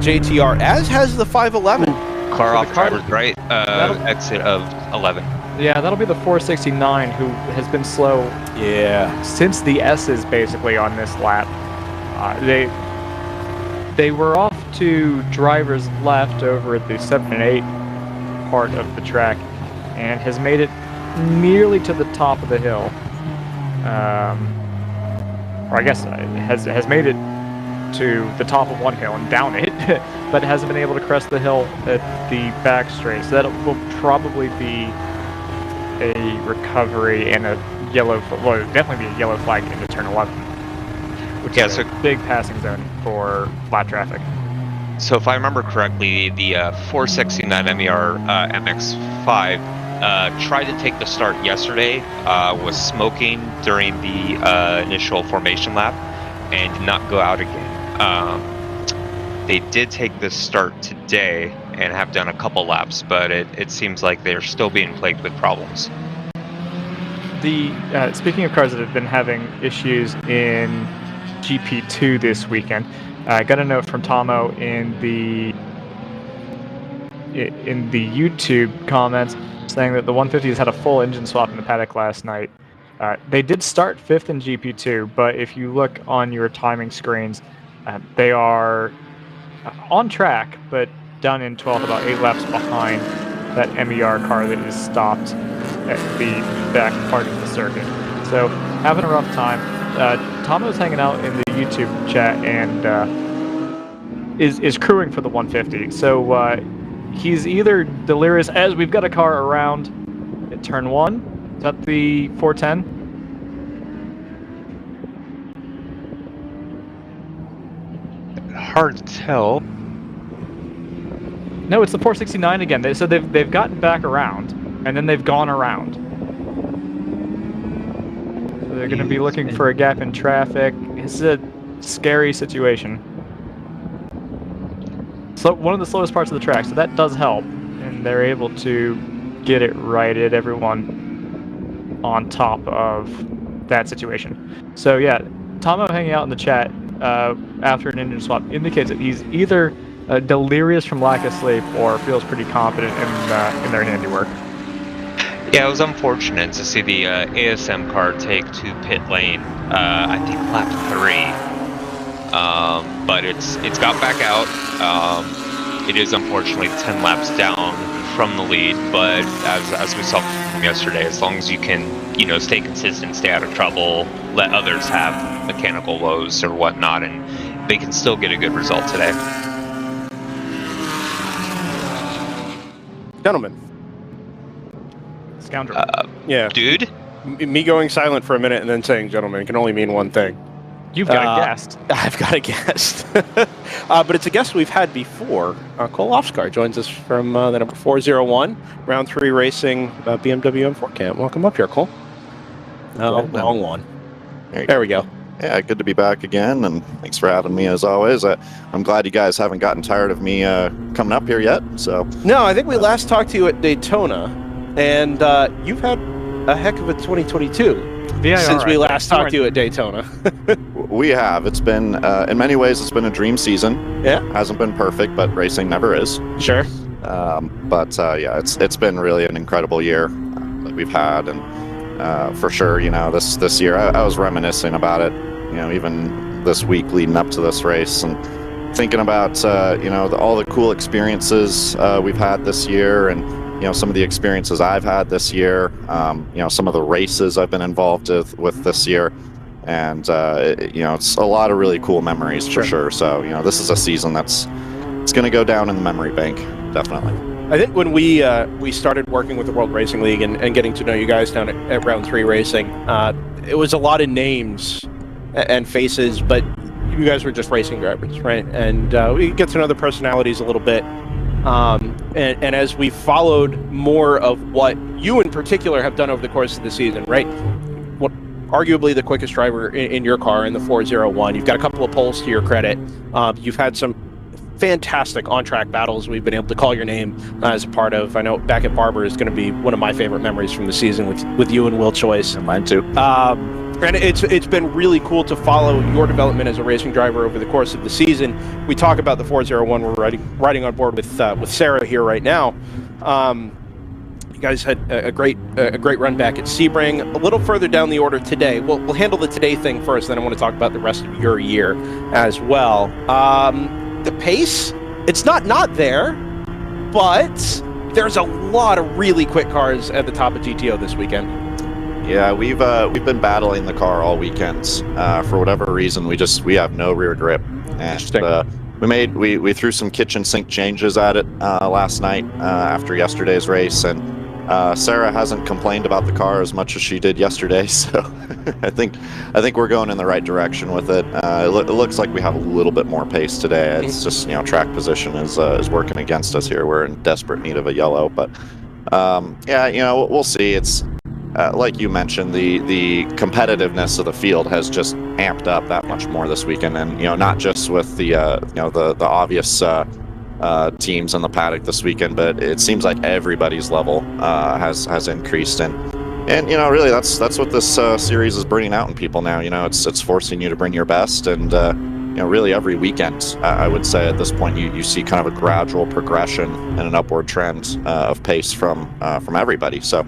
JTR, as has the 511. Car off driver's right, exit of 11. Yeah, that'll be the 469, who has been slow since the S's basically on this lap. They were off to driver's left over at the 7 and 8 part of the track, and has made it nearly to the top of the hill. Or I guess has made it to the top of one hill and down it, but hasn't been able to crest the hill at the back straight. So that will probably be a recovery and a yellow, well, it'll definitely be a yellow flag into turn 11, which is a big passing zone for flat traffic. So if I remember correctly, the 469 MER MX-5 tried to take the start yesterday, was smoking during the initial formation lap, and did not go out again. They did take this start today and have done a couple laps, but it seems like they're still being plagued with problems. Speaking of cars that have been having issues in GP2 this weekend, I got a note from Tomo in the YouTube comments saying that the 150s had a full engine swap in the paddock last night. They did start 5th in GP2, but if you look on your timing screens, they are on track, but down in 12th, about 8 laps behind that MER car that is stopped at the back part of the circuit. So having a rough time. Tomo's hanging out in the YouTube chat and is crewing for the 150. So he's either delirious as we've got a car around at turn 1. Is that the 410? Hard to tell. No, it's the 469 again. So they've gotten back around, and then they've gone around. So they're going to be looking for a gap in traffic. It's a scary situation. So one of the slowest parts of the track, so that does help, and they're able to get it righted. Everyone on top of that situation. So yeah, Tomo hanging out in the chat after an engine swap indicates that he's either delirious from lack of sleep or feels pretty confident in their handiwork. Yeah, it was unfortunate to see the ASM car take to pit lane, I think lap 3. But it's got back out. It is unfortunately 10 laps down from the lead, but as we saw from yesterday, as long as you can, stay consistent, stay out of trouble, let others have mechanical woes or whatnot, and they can still get a good result today. Gentlemen. Scoundrel. Yeah. Dude? Me going silent for a minute and then saying gentlemen can only mean one thing. You've got a guest. I've got a guest. But it's a guest we've had before. Cole Locard joins us from the number 401, round 3 racing BMW M4 camp. Welcome up here, Cole. Long one. There we go. Yeah, good to be back again, and thanks for having me as always. I'm glad you guys haven't gotten tired of me coming up here yet. So no, I think we last talked to you at Daytona, and you've had a heck of a 2022. VIR, since we last talked to you at Daytona. We have. It's been, in many ways, it's been a dream season. Yeah. Hasn't been perfect, but racing never is. Sure. Yeah, it's been really an incredible year that we've had, and for sure, this year I was reminiscing about it, even this week leading up to this race, and thinking about all the cool experiences we've had this year, and some of the experiences I've had this year, some of the races I've been involved with this year, and it's a lot of really cool memories for sure. So this is a season it's going to go down in the memory bank, definitely. I think when we started working with the World Racing League and getting to know you guys down at Round 3 Racing, it was a lot of names and faces, but you guys were just racing drivers, right? And we get to know the personalities a little bit. And as we followed more of what you in particular have done over the course of the season, right? What arguably the quickest driver in your car in the 401. You've got a couple of poles to your credit. You've had some fantastic on-track battles we've been able to call your name as a part of. I know back at Barber is going to be one of my favorite memories from the season with you and Will Choice. And mine too. And it's been really cool to follow your development as a racing driver over the course of the season. We talk about the 401. We're riding on board with Sarah here right now. You guys had a great run back at Sebring. A little further down the order today. We'll handle the today thing first, then I want to talk about the rest of your year as well. The pace, it's not there, but there's a lot of really quick cars at the top of GTO this weekend. Yeah, we've been battling the car all weekend. For whatever reason, we have no rear grip. And we threw some kitchen sink changes at it last night after yesterday's race, and Sarah hasn't complained about the car as much as she did yesterday. So I think we're going in the right direction with it. It looks like we have a little bit more pace today. It's just track position is working against us here. We're in desperate need of a yellow, but yeah, we'll see. It's like you mentioned, the competitiveness of the field has just amped up that much more this weekend, and not just with the the obvious teams in the paddock this weekend, but it seems like everybody's level has increased, and really that's what this series is bringing out in people now. It's forcing you to bring your best, and really every weekend, I would say at this point you see kind of a gradual progression and an upward trend of pace from everybody. So.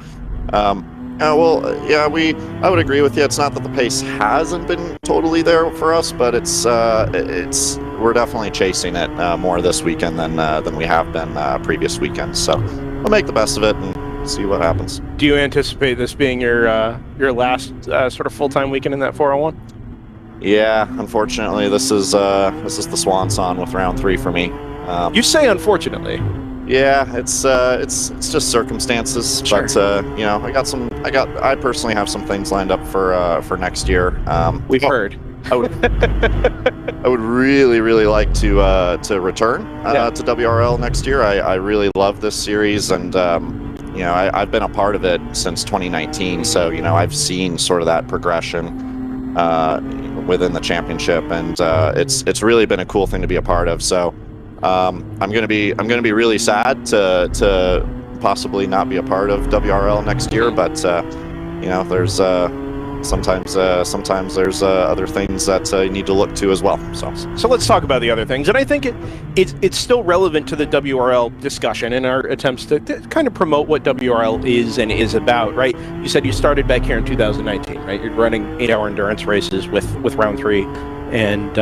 I would agree with you. It's not that the pace hasn't been totally there for us, but we're definitely chasing it more this weekend than we have been previous weekends. So we'll make the best of it and see what happens. Do you anticipate this being your last sort of full-time weekend in that 401? Yeah, unfortunately, this is the swan song with round 3 for me. You say unfortunately. Yeah, it's just circumstances, sure. But I personally have some things lined up for next year. We've heard. I would really like to return to WRL next year. I really love this series, and I've been a part of it since 2019. So I've seen sort of that progression within the championship, and it's really been a cool thing to be a part of. So. I'm gonna be really sad to possibly not be a part of WRL next year, but there's sometimes there's other things that you need to look to as well. So let's talk about the other things, and I think it's still relevant to the WRL discussion in our attempts to kind of promote what WRL is and is about. Right? You said you started back here in 2019, right? You're running 8-hour endurance races with Round 3. And,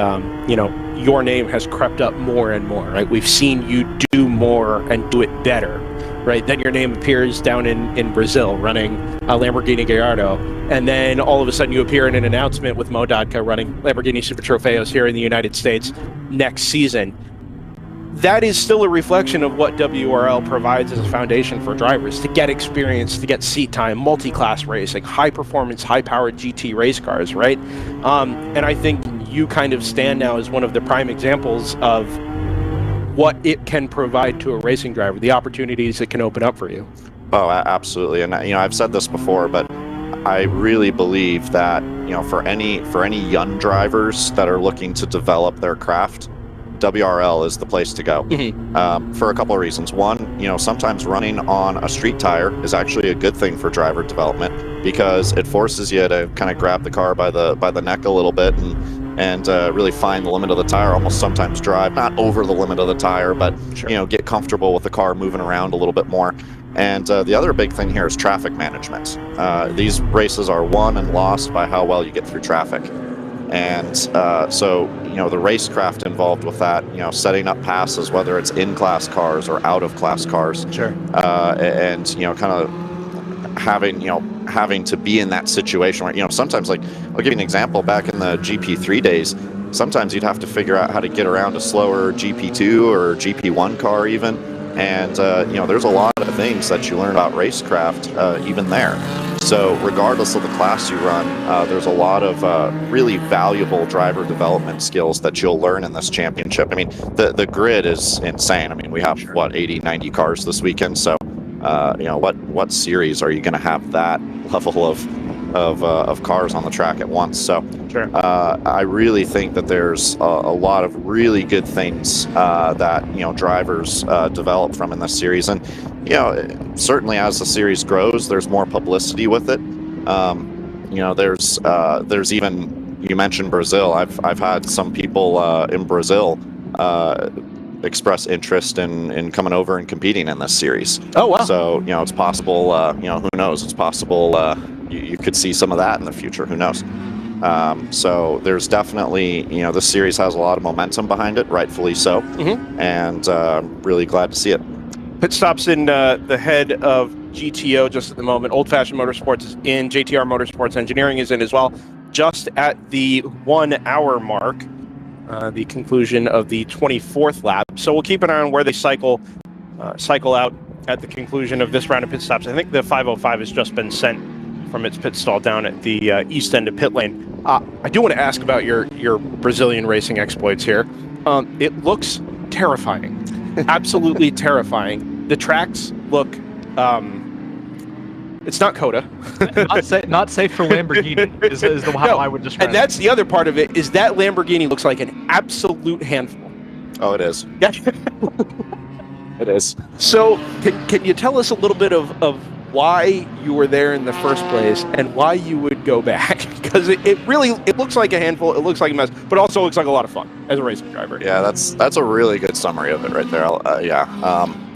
your name has crept up more and more, right? We've seen you do more and do it better, right? Then your name appears down in Brazil running a Lamborghini Gallardo. And then all of a sudden you appear in an announcement with Mo Dodka running Lamborghini Super Trofeos here in the United States next season. That is still a reflection of what WRL provides as a foundation for drivers to get experience, to get seat time, multi-class racing, high-performance, high-powered GT race cars, right? And I think you kind of stand now as one of the prime examples of what it can provide to a racing driver, the opportunities it can open up for you. Oh, absolutely. And I've said this before, but I really believe that for any young drivers that are looking to develop their craft, WRL is the place to go. For a couple of reasons. One, sometimes running on a street tire is actually a good thing for driver development. because it forces you to kind of grab the car by the neck a little bit and really find the limit of the tire, almost sometimes drive, not over the limit of the tire, but Sure. you know, get comfortable with the car moving around a little bit more. And the other big thing here is traffic management. These races are won and lost by how well you get through traffic. And so, you know, the racecraft involved with that, you know, setting up passes, whether it's in-class cars or out-of-class cars. Sure. And, you know, kind of having to be in that situation where, you know, sometimes, like, I'll give you an example. Back in the GP3 days, sometimes you'd have to figure out how to get around a slower GP2 or GP1 car even. And, you know, there's a lot of things that you learn about racecraft even there. So regardless of the class you run, there's a lot of really valuable driver development skills that you'll learn in this championship. I mean, the grid is insane. I mean, we have, what, 80, 90 cars this weekend. So, you know, what series are you going to have that level of cars on the track at once? So Sure. I really think that there's a lot of really good things that, you know, drivers develop from in this series. And, you know, certainly as the series grows, there's more publicity with it. You know, there's even, you mentioned Brazil. I've had some people in Brazil express interest in coming over and competing in this series. Oh, wow. So, you know, it's possible, you know, who knows? It's possible you could see some of that in the future. Who knows? So there's definitely, you know, this series has a lot of momentum behind it, rightfully so. Mm-hmm. And really glad to see it. Pit stops in the head of GTO just at the moment. Old Fashioned Motorsports is in. JTR Motorsports Engineering is in as well. Just at the 1 hour mark, the conclusion of the 24th lap. So we'll keep an eye on where they cycle out at the conclusion of this round of pit stops. I think the 505 has just been sent from its pit stall down at the east end of pit lane. I do want to ask about your Brazilian racing exploits here. It looks terrifying. Absolutely terrifying. The tracks look, it's not COTA. not safe for Lamborghini is how I would describe it. And that's the other part of it, is that Lamborghini looks like an absolute handful. Oh, it is. Yeah. It is. So can you tell us a little bit of why you were there in the first place and why you would go back? Because it really looks like a handful, it looks like a mess, but also looks like a lot of fun as a racing driver. Yeah, that's a really good summary of it right there.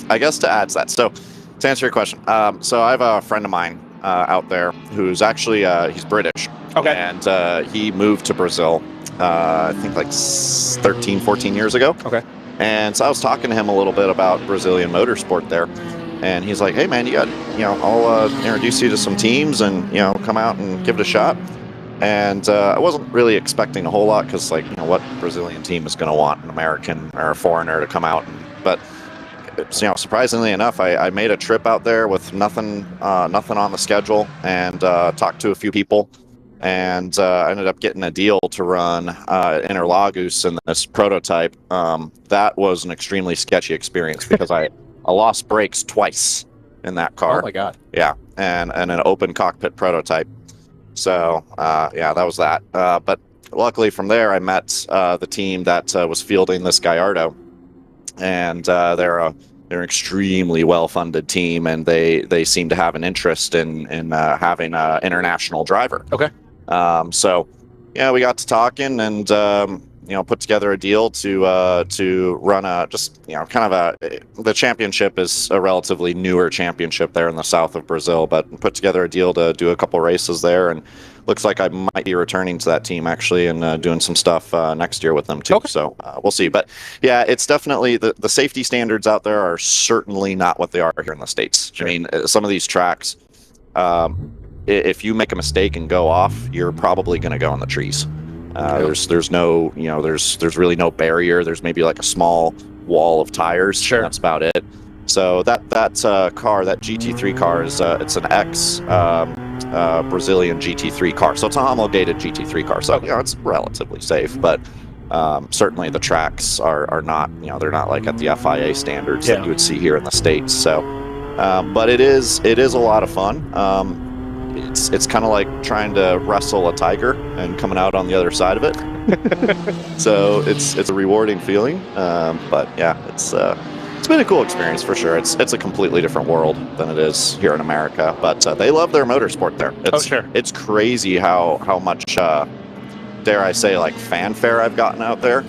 I guess to add to that, so to answer your question, so I have a friend of mine out there who's actually he's British. Okay. And he moved to Brazil I think like 13, 14 years ago. Okay. And so I was talking to him a little bit about Brazilian motorsport there. And he's like, hey, man, I'll introduce you to some teams and, you know, come out and give it a shot. And I wasn't really expecting a whole lot because, like, you know, what Brazilian team is going to want an American or a foreigner to come out? But, you know, surprisingly enough, I made a trip out there with nothing on the schedule and talked to a few people. And I ended up getting a deal to run Interlagos in this prototype. That was an extremely sketchy experience because I lost brakes twice in that car. Oh my God. Yeah, and an open cockpit prototype. So yeah, that was that. But luckily from there, I met the team that was fielding this Gallardo, and they're an extremely well-funded team, and they seem to have an interest in having an international driver. Okay. So yeah, we got to talking and you know, put together a deal to run the championship is a relatively newer championship there in the south of Brazil, but put together a deal to do a couple races there, and looks like I might be returning to that team actually and doing some stuff next year with them too. Okay. So we'll see. But yeah, it's definitely the safety standards out there are certainly not what they are here in the States. Sure. I mean, some of these tracks, if you make a mistake and go off, you're probably going to go in the trees. There's no, you know, there's really no barrier. There's maybe like a small wall of tires. Sure. That's about it. So that car, that GT3 car, is it's an ex Brazilian GT3 car. So it's a homologated GT3 car. So, you know, it's relatively safe, but certainly the tracks are not, you know, they're not like at the FIA standards that you would see here in the States. So, but it is a lot of fun. It's kind of like trying to wrestle a tiger and coming out on the other side of it. So it's a rewarding feeling. But yeah, it's been a cool experience for sure. It's a completely different world than it is here in America, but they love their motorsport there. It's crazy how much, dare I say, like fanfare I've gotten out there.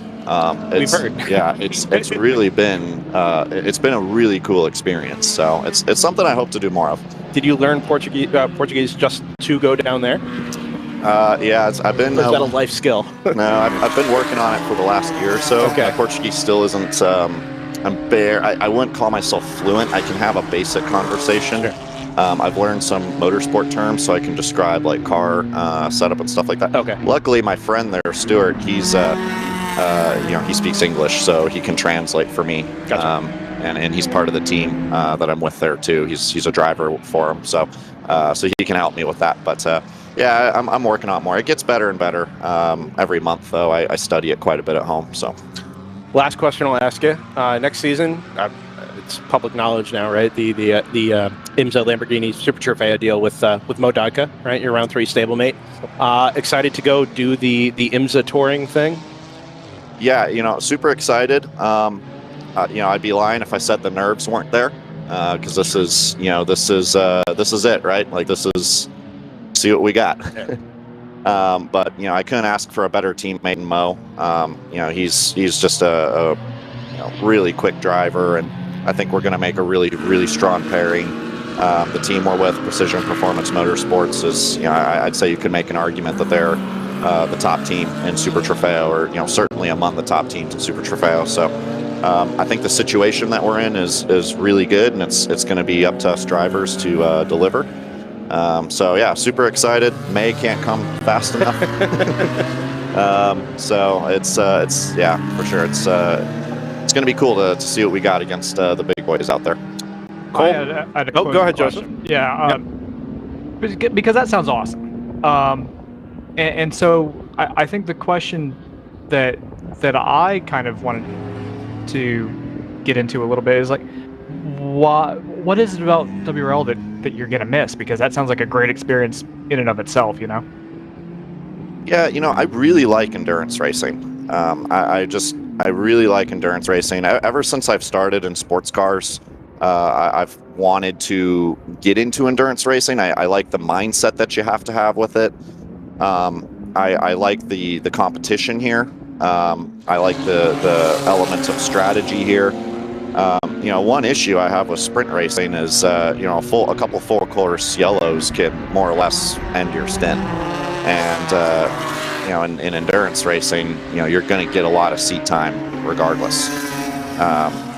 We've heard. Yeah, it's really been it's been a really cool experience. So it's something I hope to do more of. Did you learn Portuguese just to go down there? Yeah, I've been. Or is that a life skill? No, I've been working on it for the last year or so. Okay. My Portuguese still isn't. I wouldn't call myself fluent. I can have a basic conversation. Okay. I've learned some motorsport terms, so I can describe like car setup and stuff like that. Okay. Luckily, my friend there, Stuart, he's he speaks English, so he can translate for me. Gotcha. And he's part of the team that I'm with there too. He's a driver for him, so he can help me with that. But yeah, I'm working on it more. It gets better and better every month, though. I study it quite a bit at home. So, last question I'll ask you. Next season, it's public knowledge now, right? The IMSA Lamborghini Super Trofeo deal with Modica, right? Your round 3 stablemate. Excited to go do the IMSA touring thing? Yeah, super excited. I'd be lying if I said the nerves weren't there, because this is it, right? Like, this is see what we got. But I couldn't ask for a better teammate than Mo. He's just a really quick driver, and I think we're going to make a really, really strong pairing. The team we're with, Precision Performance Motorsports, is I'd say you could make an argument that they're the top team in Super Trofeo, or certainly among the top teams in Super Trofeo. So I think the situation that we're in is really good, and it's going to be up to us drivers to deliver. So yeah, super excited. May can't come fast enough. So it's yeah, for sure. It's going to be cool to see what we got against the big boys out there. Cole? I had a go ahead, Joseph. Yeah, because that sounds awesome. And so I think the question that I kind of wanted to get into a little bit is like, what is it about WRL that you're gonna miss? Because that sounds like a great experience in and of itself, Yeah, I really like endurance racing. I really like endurance racing. Ever since I've started in sports cars, I've wanted to get into endurance racing. I like the mindset that you have to have with it. I like the competition here. I like the elements of strategy here. One issue I have with sprint racing is, a couple full course yellows can more or less end your stint. And, in endurance racing, you're going to get a lot of seat time regardless.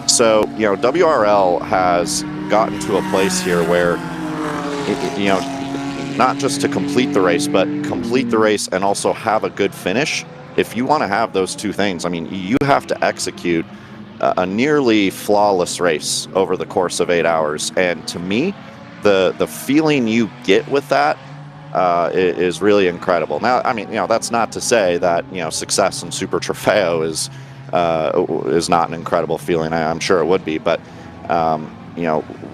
So, WRL has gotten to a place here where, not just to complete the race, but complete the race and also have a good finish. If you want to have those two things, you have to execute a nearly flawless race over the course of 8 hours. And to me, the feeling you get with that is really incredible. Now, that's not to say that, success in Super Trofeo is not an incredible feeling. I'm sure it would be, but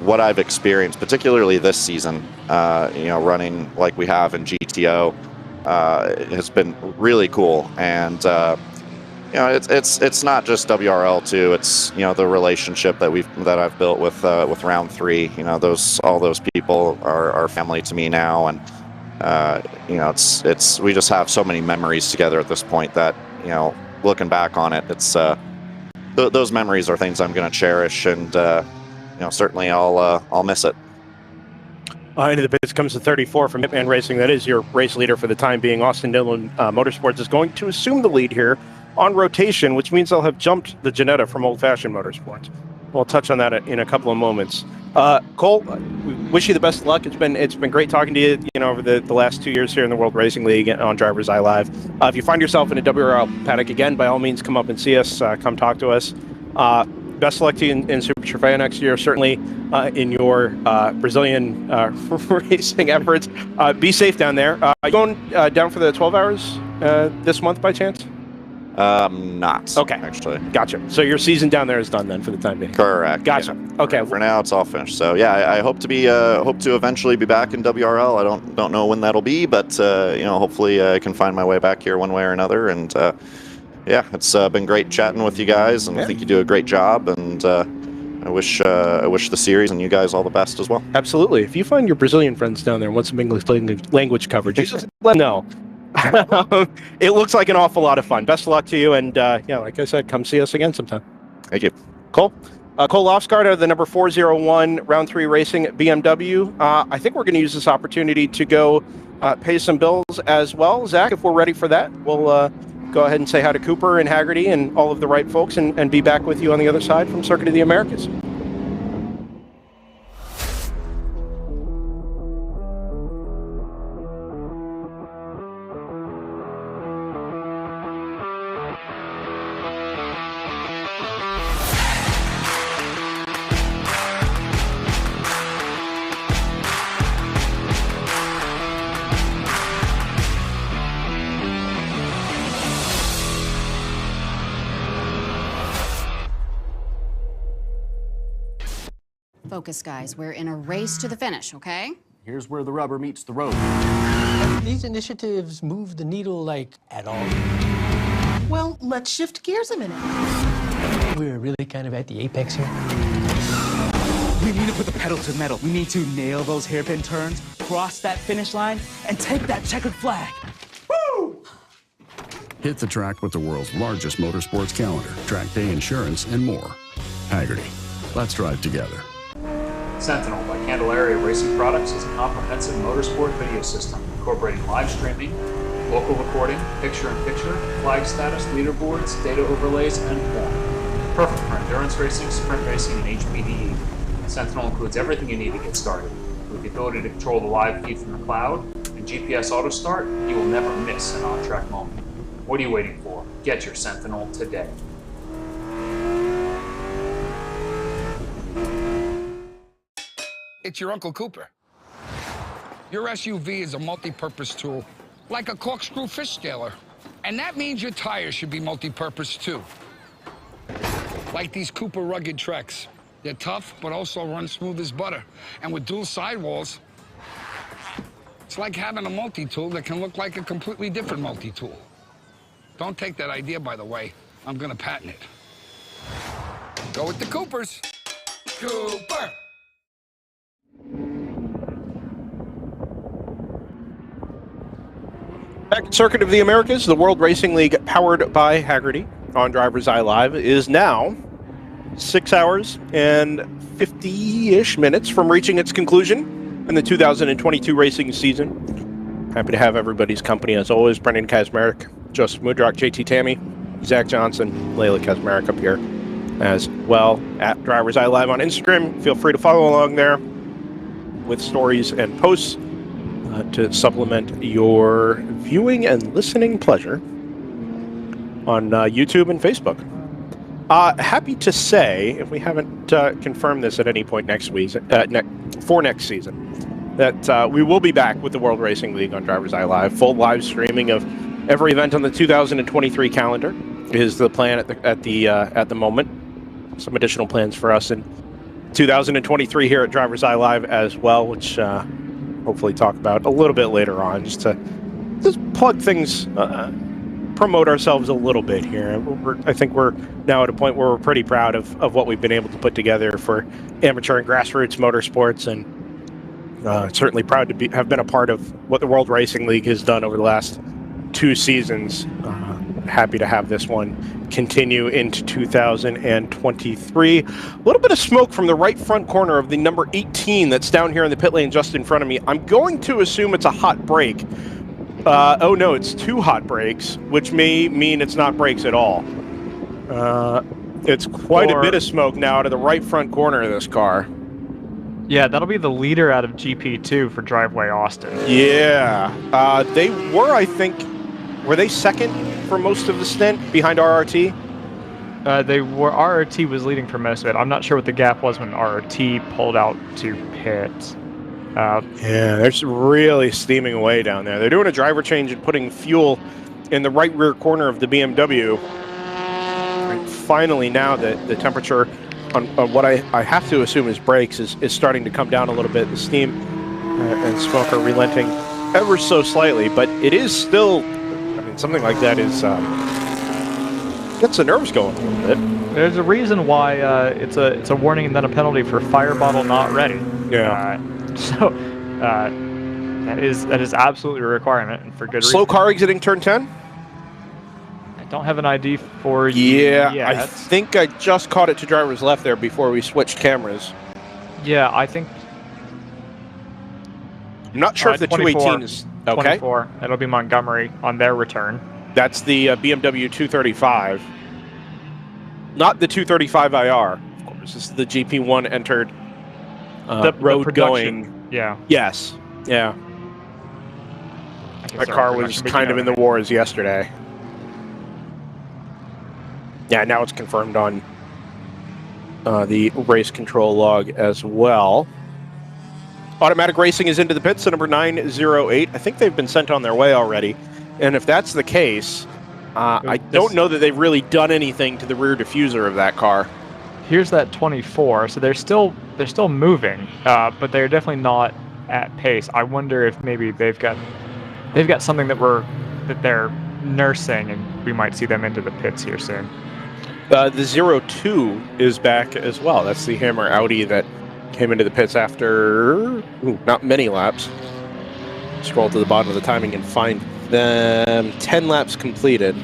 what I've experienced, particularly this season, running like we have in GTO, has been really cool. And it's not just WRL too. It's the relationship that I've built with round 3. All those people are family to me now, and we just have so many memories together at this point that looking back on it, it's those memories are things I'm going to cherish, and certainly I'll miss it. Into the bits comes the 34 from Hitman Racing. That is your race leader for the time being. Austin Dillon Motorsports is going to assume the lead here on rotation, which means they'll have jumped the Ginetta from Old Fashioned Motorsports. We'll touch on that in a couple of moments. Cole, we wish you the best of luck. It's been great talking to you, over the last 2 years here in the World Racing League on DriversEye Live. If you find yourself in a WRL paddock again, by all means, come up and see us. Come talk to us. Best of luck to you in Super Trofeo next year. Certainly in your Brazilian racing efforts. Be safe down there. Are you going down for the 12 hours this month by chance? Not. Okay. Actually. Gotcha. So your season down there is done then for the time being. Correct. Gotcha. Yeah. Okay. For now, it's all finished. So yeah, I hope to eventually be back in WRL. I don't know when that'll be, but hopefully I can find my way back here one way or another. And yeah, it's been great chatting with you guys, and I think you do a great job. And I wish the series and you guys all the best as well. Absolutely. If you find your Brazilian friends down there and want some English language coverage, just let them know. It looks like an awful lot of fun. Best of luck to you, and yeah, like I said, come see us again sometime. Thank you. Cole Locard of the number 401 Round 3 Racing BMW. I think we're going to use this opportunity to go pay some bills as well. Zach, if we're ready for that, we'll go ahead and say hi to Cooper and Hagerty and all of the right folks, and be back with you on the other side from Circuit of the Americas. Focus, guys. We're in a race to the finish, okay? Here's where the rubber meets the road. These initiatives move the needle, like, at all? Well, let's shift gears a minute. We're really kind of at the apex here. We need to put the pedal to the metal. We need to nail those hairpin turns, cross that finish line, and take that checkered flag. Woo! Hit the track with the world's largest motorsports calendar, track day insurance, and more. Hagerty. Let's drive together. Sentinel by Candelaria Racing Products is a comprehensive motorsport video system incorporating live streaming, local recording, picture-in-picture, flag status, leaderboards, data overlays, and more. Perfect for endurance racing, sprint racing, and HPDE. Sentinel includes everything you need to get started. With the ability to control the live feed from the cloud and GPS auto start, you will never miss an on-track moment. What are you waiting for? Get your Sentinel today. It's your Uncle Cooper. Your SUV is a multi-purpose tool, like a corkscrew fish scaler. And that means your tires should be multi-purpose too. Like these Cooper rugged Treks. They're tough, but also run smooth as butter. And with dual sidewalls, it's like having a multi-tool that can look like a completely different multi-tool. Don't take that idea, by the way. I'm gonna patent it. Go with the Coopers. Cooper! Back at Circuit of the Americas, the World Racing League, powered by Hagerty on DriverSeye Live, is now 6 hours and 50-ish minutes from reaching its conclusion in the 2022 racing season. Happy to have everybody's company, as always. Brendan Kazmarek, Joseph Mudrock, JT Tammy, Zach Johnson, Layla Kazmarek up here as well at DriverSeye Live on Instagram. Feel free to follow along there with stories and posts to supplement your viewing and listening pleasure on YouTube and Facebook. Happy to say, if we haven't confirmed this at any point next week, for next season, that we will be back with the World Racing League on DriverSeye Live. Full live streaming of every event on the 2023 calendar is the plan at the moment. Some additional plans for us in 2023 here at DriverSeye Live as well, which hopefully talk about a little bit later on, just to plug things, promote ourselves a little bit here. I think we're now at a point where we're pretty proud of what we've been able to put together for amateur and grassroots motorsports, and certainly proud to have been a part of what the World Racing League has done over the last 2 seasons. Happy to have this one continue into 2023. A little bit of smoke from the right front corner of the number 18 that's down here in the pit lane just in front of me. I'm going to assume it's a hot break. Oh no, it's 2 hot breaks, which may mean it's not brakes at all. It's quite a bit of smoke now out of the right front corner of this car. Yeah, that'll be the leader out of GP2 for Driveway Austin. Yeah, they were, I think, were they second for most of the stint behind RRT? They were. RRT was leading for most of it. I'm not sure what the gap was when RRT pulled out to pit. Yeah, they're just really steaming away down there. They're doing a driver change and putting fuel in the right rear corner of the BMW. And finally, now that the temperature on what I have to assume is brakes is starting to come down a little bit. The steam and smoke are relenting ever so slightly, but it is still, I mean, something like that is Gets the nerves going a little bit. There's a reason why it's a warning and then a penalty for fire bottle not ready. Yeah. That is absolutely a requirement, and for good reason. Slow car exiting turn 10? I don't have an ID for you yet. I yet. think I just caught it to driver's left there before we switched cameras. Yeah, I think... I'm not sure if the 218 is... Okay. 24. It'll be Montgomery on their return. That's the BMW 235. Not the 235 IR, of course. This is the GP1 entered road going. Yeah. Yes. Yeah. That car was kind of in the wars yesterday. Yeah, now it's confirmed on the race control log as well. Automatic Racing is into the pits, so number 908. I think they've been sent on their way already. And if that's the case, I don't know that they've really done anything to the rear diffuser of that car. Here's that 24, so they're still moving, but they're definitely not at pace. I wonder if maybe they've got something that they're nursing, and we might see them into the pits here soon. The 02 is back as well. That's the Hammer Audi that came into the pits after not many laps. Scroll to the bottom of the timing and find them. 10 laps completed.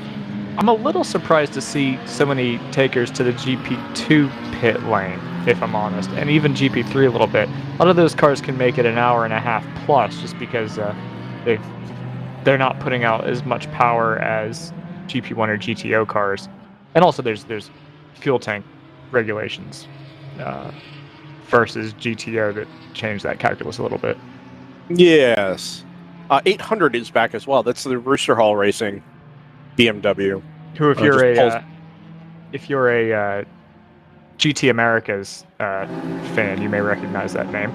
I'm a little surprised to see so many takers to the GP2 pit lane, if I'm honest, and even GP3 a little bit. A lot of those cars can make it an hour and a half plus, just because they're not putting out as much power as GP1 or GTO cars. And also there's fuel tank regulations versus GTO that change that calculus a little bit. Yes. 800 is back as well. That's the Rooster Hall Racing BMW. Who, if you're a GT Americas fan, you may recognize that name.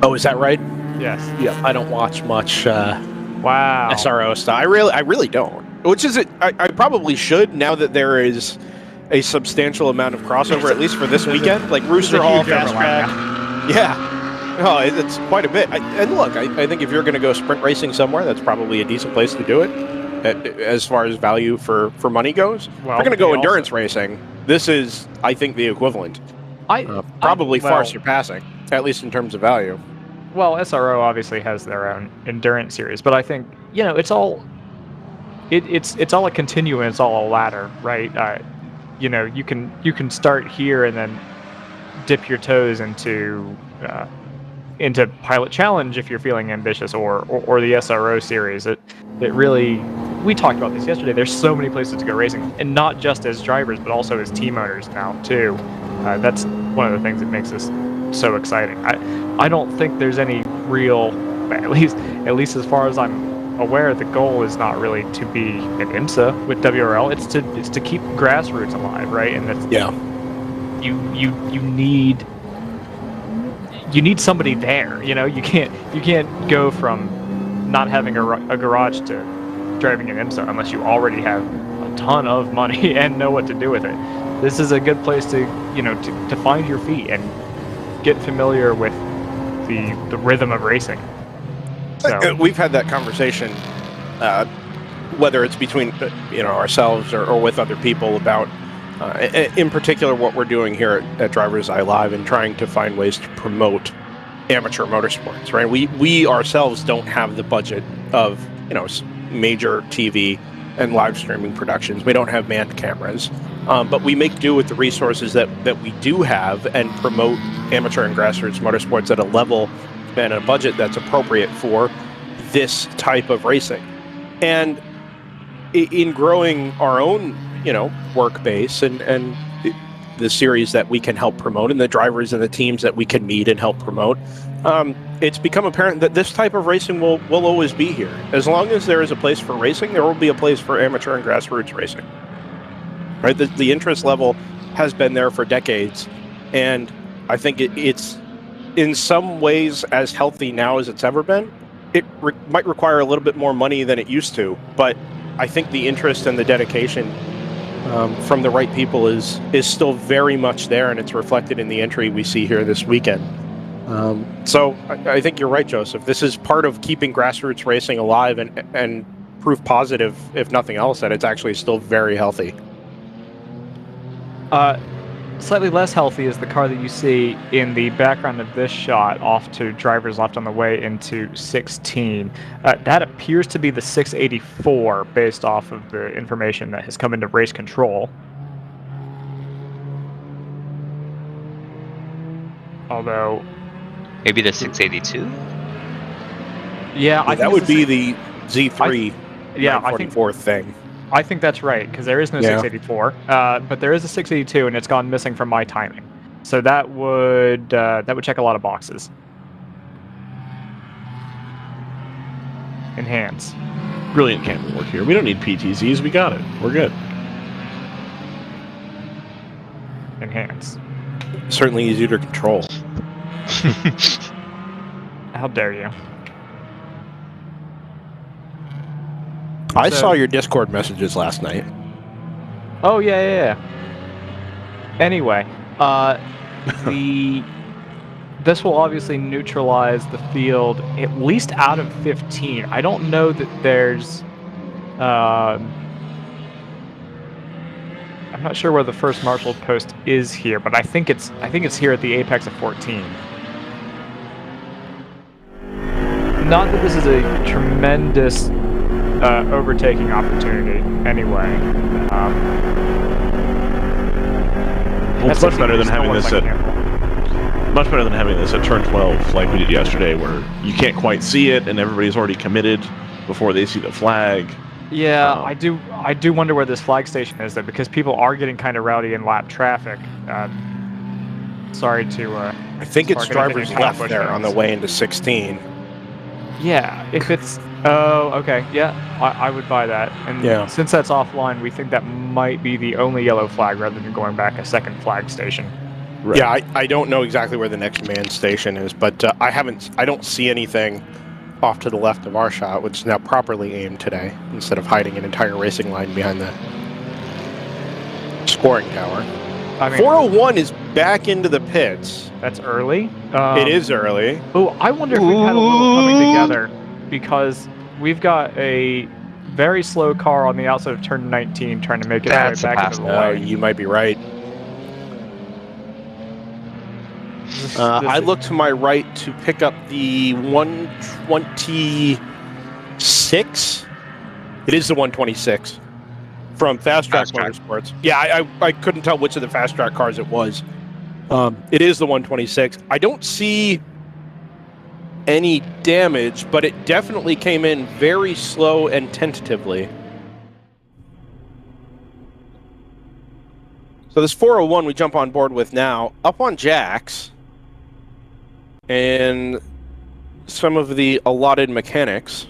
Oh, is that right? Yes. Yeah. I don't watch much wow. SRO stuff. I really don't. Which is I probably should, now that there is a substantial amount of crossover, at least for this weekend. Like Rooster Hall, Fast Track. Yeah. Oh, it's quite a bit. And look, I think if you're going to go sprint racing somewhere, that's probably a decent place to do it, as far as value for money goes. Well, if you're going to go endurance racing, this is, I think, the equivalent. Probably far surpassing, at least in terms of value. Well, SRO obviously has their own endurance series, but I think, it's all a continuum, it's all a ladder, right? You can start here and then dip your toes into Pilot Challenge if you're feeling ambitious, or the SRO series. It really, we talked about this yesterday. There's so many places to go racing, and not just as drivers, but also as team owners now too. That's one of the things that makes this so exciting. I don't think there's any real, at least as far as I'm aware, the goal is not really to be an IMSA with WRL. It's to keep grassroots alive, right? And that's you need somebody there. You can't go from not having a garage to driving an IMSA unless you already have a ton of money and know what to do with it. This is a good place to to find your feet and get familiar with the rhythm of racing. So we've had that conversation, whether it's between ourselves or with other people about, in particular, what we're doing here at DriversEye Live and trying to find ways to promote amateur motorsports. Right? We ourselves don't have the budget of major TV and live streaming productions. We don't have manned cameras, but we make do with the resources that we do have and promote amateur and grassroots motorsports at a level and a budget that's appropriate for this type of racing. And in growing our own, work base and the series that we can help promote and the drivers and the teams that we can meet and help promote, it's become apparent that this type of racing will always be here. As long as there is a place for racing, there will be a place for amateur and grassroots racing. Right? The interest level has been there for decades, and I think it's in some ways as healthy now as it's ever been. It might require a little bit more money than it used to, but I think the interest and the dedication from the right people is still very much there, and it's reflected in the entry we see here this weekend. So I think you're right, Joseph. This is part of keeping grassroots racing alive and proof positive, if nothing else, that it's actually still very healthy. Slightly less healthy is the car that you see in the background of this shot off to driver's left on the way into 16. That appears to be the 684 based off of the information that has come into race control. Although... Maybe the 682? Yeah, I think that would be the Z3 944 thing. I think that's right, because there is no 684, but there is a 682, and it's gone missing from my timing. So that would check a lot of boxes. Enhance. Brilliant camera work here. We don't need PTZs. We got it. We're good. Enhance. Certainly easier to control. How dare you? I saw your Discord messages last night. Oh, yeah. Anyway, this will obviously neutralize the field at least out of 15. I don't know that there's... I'm not sure where the first marshal post is here, but I think it's here at the apex of 14. Not that this is a tremendous overtaking opportunity, anyway. Well, it's much better than having this at turn 12, like we did yesterday, where you can't quite see it and everybody's already committed before they see the flag. Yeah, I do wonder where this flag station is, though, because people are getting kind of rowdy in lap traffic. Sorry to... I think it's driver's left there on the way into 16. Yeah, if it's... Oh, okay, yeah, I would buy that. And since that's offline, we think that might be the only yellow flag rather than going back a second flag station. Right. Yeah, I don't know exactly where the next man station is, but I don't see anything off to the left of our shot, which is now properly aimed today, instead of hiding an entire racing line behind the scoring tower. I mean, 401 is back into the pits. That's early. It is early. Oh, I wonder if we've had a little coming together, because we've got a very slow car on the outside of turn 19 trying to make it right back into the lane. You might be right. I look to my right to pick up the 126. It is the 126 from Fast Track Motorsports. Yeah, I couldn't tell which of the Fast Track cars it was. It is the 126. I don't see any damage, but it definitely came in very slow and tentatively. So this 401 we jump on board with now, up on jacks, and some of the allotted mechanics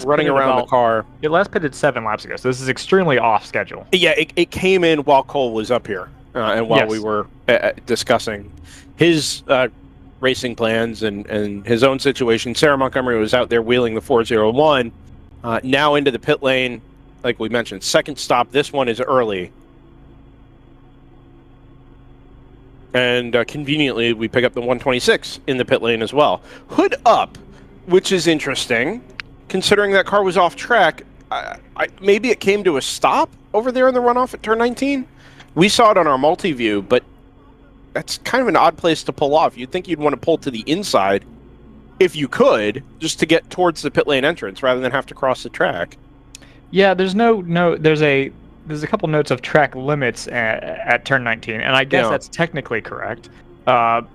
running around the car. It last pitted 7 laps ago, so this is extremely off schedule. Yeah, it came in while Cole was up here, and while we were discussing his racing plans and his own situation. Sarah Montgomery was out there wheeling the 401, now into the pit lane. Like we mentioned, second stop. This one is early. And conveniently, we pick up the 126 in the pit lane as well. Hood up, which is interesting, considering that car was off track. Maybe it came to a stop over there in the runoff at turn 19. We saw it on our multi-view, but that's kind of an odd place to pull off. You'd think you'd want to pull to the inside, if you could, just to get towards the pit lane entrance rather than have to cross the track. Yeah, there's there's a couple notes of track limits at turn 19, and I guess that's technically correct. But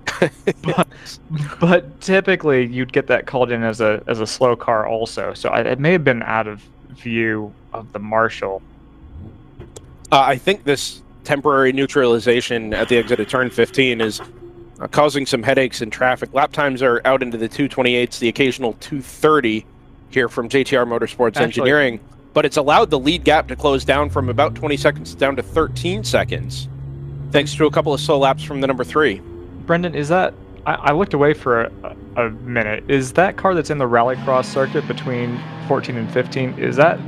typically you'd get that called in as a slow car also. So it may have been out of view of the marshal. I think this temporary neutralization at the exit of turn 15 is causing some headaches in traffic. Lap times are out into the 228s, the occasional 230 here from JTR Motorsports Engineering. But it's allowed the lead gap to close down from about 20 seconds down to 13 seconds, thanks to a couple of slow laps from the number 3. Brendan, is that... I looked away for a minute. Is that car that's in the rallycross circuit between 14 and 15, is that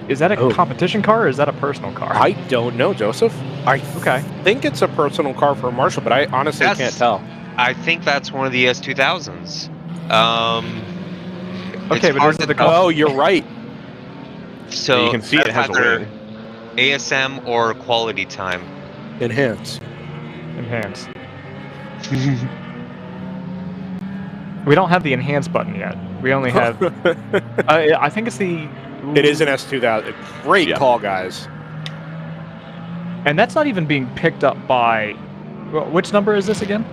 a competition car or is that a personal car? I don't know, Joseph. I think it's a personal car for Marshall, but I honestly can't tell. I think that's one of the S2000s. Okay, It's but hard is it to the tell. Oh, you're right. So you can see it that's has a either wing. ASM or quality time. Enhance. Enhance. We don't have the enhance button yet. We only have. I think it's the. It is an S2000. Great call, guys. And that's not even being picked up by. Which number is this again?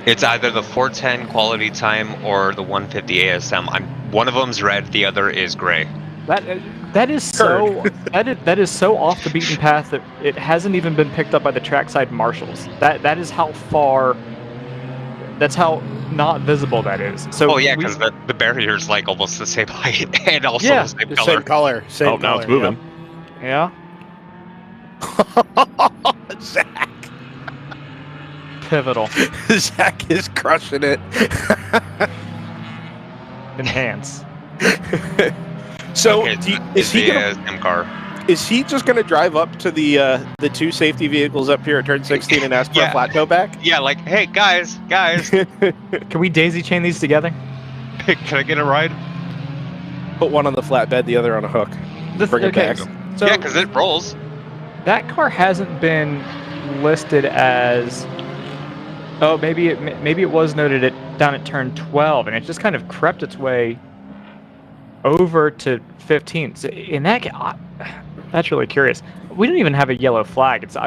It's either the 410 quality time or the 150 ASM. One of them's red, the other is gray. That is so that is so off the beaten path that it hasn't even been picked up by the trackside marshals. That is how far. That's how not visible that is. So oh yeah, because the barrier's like almost the same height and also Yeah, the same The color. same color. Same Oh, now color, it's moving. Yeah. Zach. Pivotal. Zach is crushing it. Enhance. So, Okay, is he the gonna, ASM car? is he just going to drive up to the two safety vehicles up here at turn 16 and ask for a flat toe back? Yeah, like, hey guys. Can we daisy chain these together? Can I get a ride? Put one on the flatbed, the other on a hook. Bring it back. So Yeah, because it rolls. that car hasn't been listed as. Oh, maybe it was noted down at turn 12, and it just kind of crept its way over to 15. So in that, that's really curious. We don't even have a yellow flag. I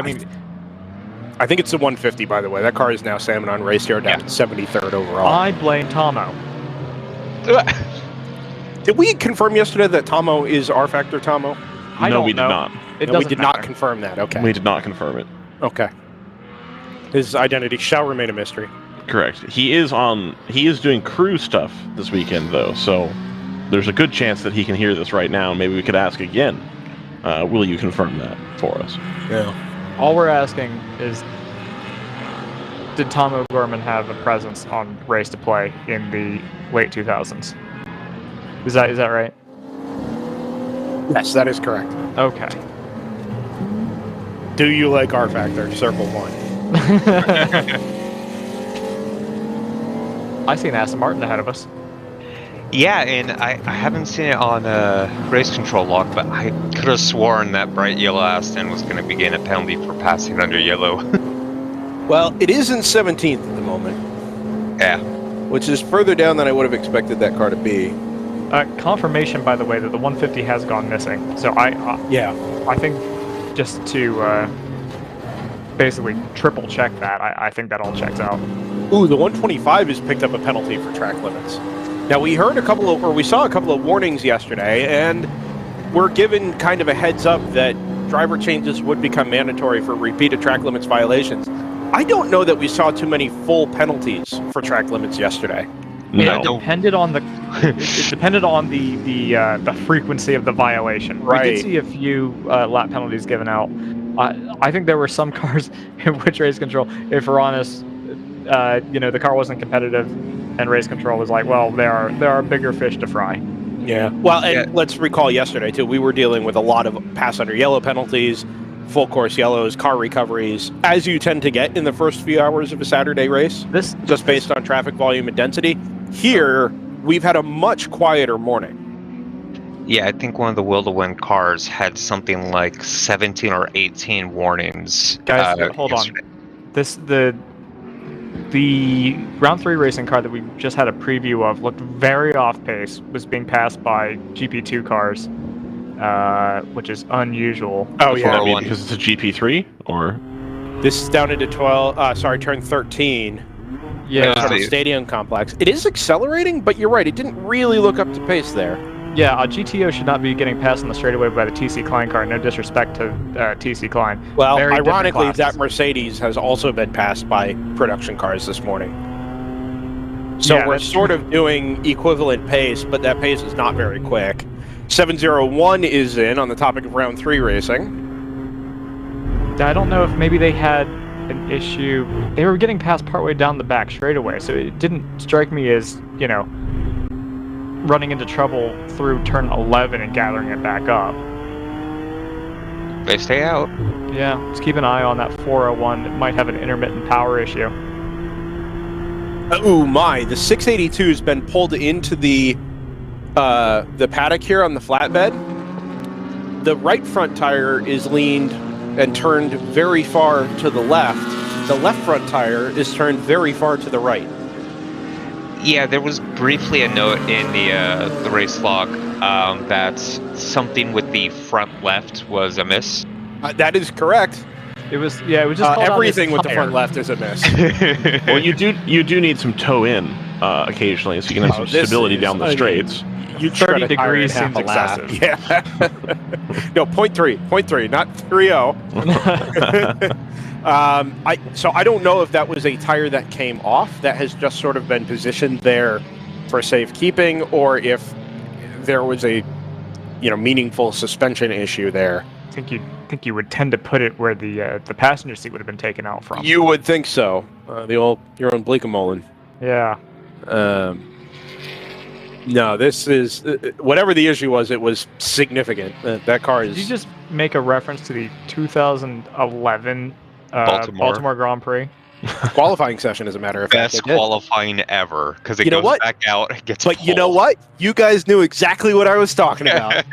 I think it's the 150, by the way. That car is now salmon on race here down at 73rd overall. I blame Tomo. Did we confirm yesterday that Tomo is R Factor Tomo? No, we did not. It No, we doesn't did not matter. confirm that. Okay. We did not confirm it. Okay. His identity shall remain a mystery. Correct. He is doing crew stuff this weekend though, so there's a good chance that he can hear this right now. Maybe we could ask again. Will you confirm that for us? Yeah. All we're asking is, did Tom O'Gorman have a presence on Race to Play in the late 2000s? Is that right? Yes, that is correct. Okay. Do you like R Factor? Circle 1. I see an Aston Martin ahead of us. Yeah, and I haven't seen it on race control log, but I could have sworn that bright yellow Aston was going to be getting a penalty for passing under yellow. Well, it is in 17th at the moment. Yeah. Which is further down than I would have expected that car to be. Confirmation, by the way, that the 150 has gone missing. So I think just to basically triple check that, I think that all checks out. Ooh, the 125 has picked up a penalty for track limits. Now we saw a couple of warnings yesterday, and we're given kind of a heads up that driver changes would become mandatory for repeated track limits violations. I don't know that we saw too many full penalties for track limits yesterday. It depended on the the frequency of the violation. Right. We did see a few lap penalties given out. I think there were some cars in which race control, if we're honest, the car wasn't competitive, and race control was like, well, there are bigger fish to fry. Yeah. Well, and let's recall yesterday too. We were dealing with a lot of pass under yellow penalties, full course yellows, car recoveries, as you tend to get in the first few hours of a Saturday race. This just based on traffic volume and density. Here, we've had a much quieter morning. Yeah, I think one of the Will to Win cars had something like 17 or 18 warnings. Guys, hold yesterday. on. The round 3 racing car that we just had a preview of looked very off pace, was being passed by GP2 cars, which is unusual. Oh yeah, because it's a GP3 or this is down into turn 13. Yeah, from the stadium complex. It is accelerating, but you're right. It didn't really look up to pace there. Yeah, a GTO should not be getting passed on the straightaway by the TC Klein car. No disrespect to TC Klein. Well, Very different ironically, classes. that Mercedes has also been passed by production cars this morning. So Yeah, we're that's sort of doing equivalent pace, but that pace is not very quick. 701 is in on the topic of round 3 racing. I don't know if maybe they had an issue. They were getting passed partway down the back straightaway, so it didn't strike me as, running into trouble through turn 11 and gathering it back up. They stay out. Yeah, just keep an eye on that 401. It might have an intermittent power issue. Oh my, the 682 has been pulled into the the paddock here on the flatbed, the right front tire is leaned and turned very far to the left. The left front tire is turned very far to the right. Yeah, there was briefly a note in the race log that something with the front left was amiss. That is correct. It was just called everything out with the front left is amiss. Well, you do need some toe in occasionally, so you can have some stability down the straights. You 30 degrees seems excessive. Yeah. No, 0.3, not 3.0. So I don't know if that was a tire that came off that has just sort of been positioned there for safekeeping, or if there was a meaningful suspension issue there. I think you would tend to put it where the passenger seat would have been taken out from. You would think so. Your own Bleekemolen. Yeah. No, this is whatever the issue was. It was significant. That car is. Did you just make a reference to the 2011 Baltimore Grand Prix? Qualifying session, as a matter of fact. Best qualifying ever, because it goes back out and gets. But you know what? You guys knew exactly what I was talking about.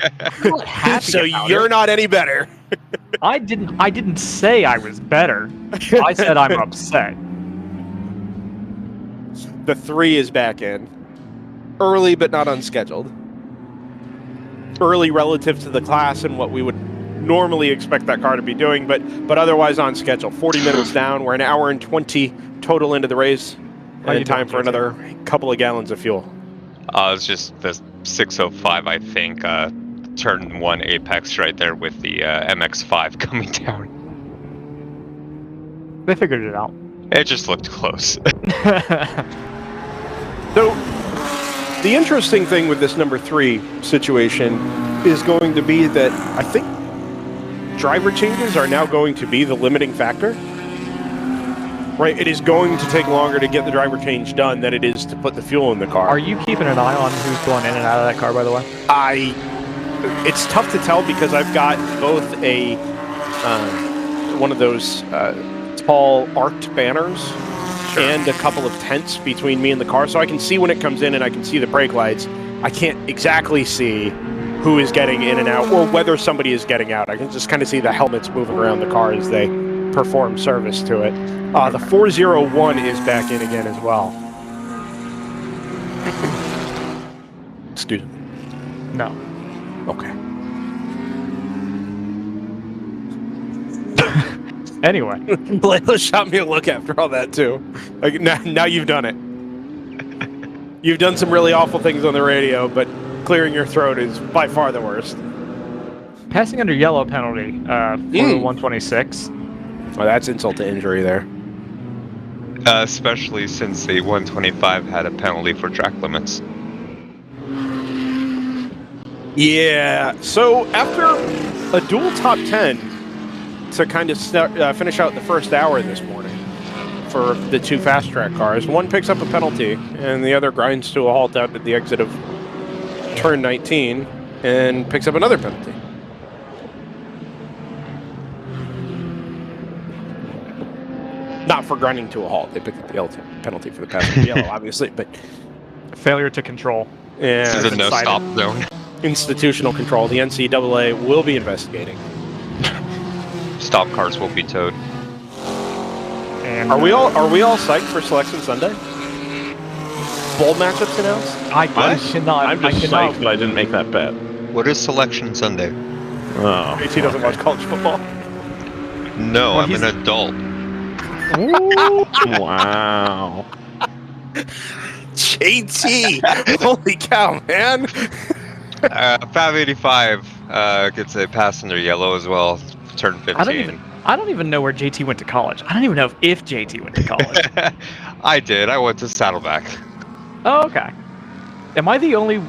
So you're not any better. I didn't say I was better. I said I'm upset. The 3 is back in. Early, but not unscheduled. Early relative to the class and what we would normally expect that car to be doing, but otherwise on schedule. 40 minutes down. We're an hour and 20 total into the race. And time for another couple of gallons of fuel. It's just the 605, I think. Turn 1 apex right there with the MX-5 coming down. They figured it out. It just looked close. So, the interesting thing with this number 3 situation is going to be that I think driver changes are now going to be the limiting factor. Right, it is going to take longer to get the driver change done than it is to put the fuel in the car. Are you keeping an eye on who's going in and out of that car, by the way? It's tough to tell because I've got both a one of those tall arced banners and a couple of tents between me and the car, so I can see when it comes in and I can see the brake lights. I can't exactly see who is getting in and out or whether somebody is getting out. I can just kind of see the helmets moving around the car as they perform service to it. The 401 is back in again as well. Excuse me. No. Okay. Anyway. Layla shot me a look after all that, too. Like, now you've done it. You've done some really awful things on the radio, but clearing your throat is by far the worst. Passing under yellow penalty for 126. Well, that's insult to injury there. Especially since the 125 had a penalty for track limits. Yeah, so after a dual top 10 to kind of finish out the first hour this morning for the 2 fast track cars, one picks up a penalty and the other grinds to a halt out at the exit of turn 19 and picks up another penalty. Not for grinding to a halt. They picked up the penalty for the passing the yellow, obviously, but failure to control. Yeah, this is a no-stop zone. Institutional control. The NCAA will be investigating. Stop cars will be towed. And are we all psyched for Selection Sunday? Bowl matchups announced? I'm just psyched that I didn't make that bet. What is Selection Sunday? Oh, JT doesn't watch college football. No, I'm an adult. Wow. JT! Holy cow, man! 585 gets a passenger yellow as well. Turn 15. I don't even know where JT went to college. I don't even know if JT went to college. I did. I went to Saddleback. Oh, okay. Am I the only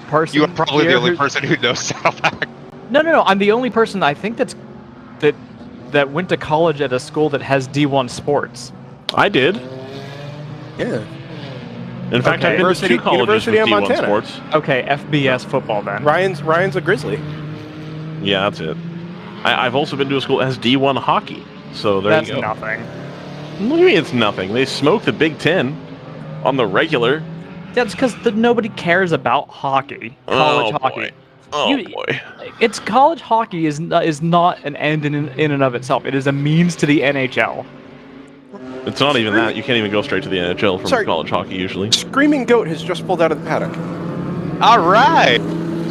person? You are probably the only person who knows Saddleback. No. I'm the only person I think that went to college at a school that has D1 sports. I did. Yeah. In fact, I've been to 2 colleges with D1 Montana. sports. Okay, FBS football then. Ryan's a Grizzly. Yeah, that's it. I've also been to a school that has D1 hockey. So there you go. That's nothing. What do you mean it's nothing? They smoke the Big Ten on the regular. That's because nobody cares about hockey, college hockey. Boy. Oh boy! It's college hockey is not an end in and of itself. It is a means to the NHL. It's not even that. You can't even go straight to the NHL from college hockey usually. Screaming Goat has just pulled out of the paddock. All right.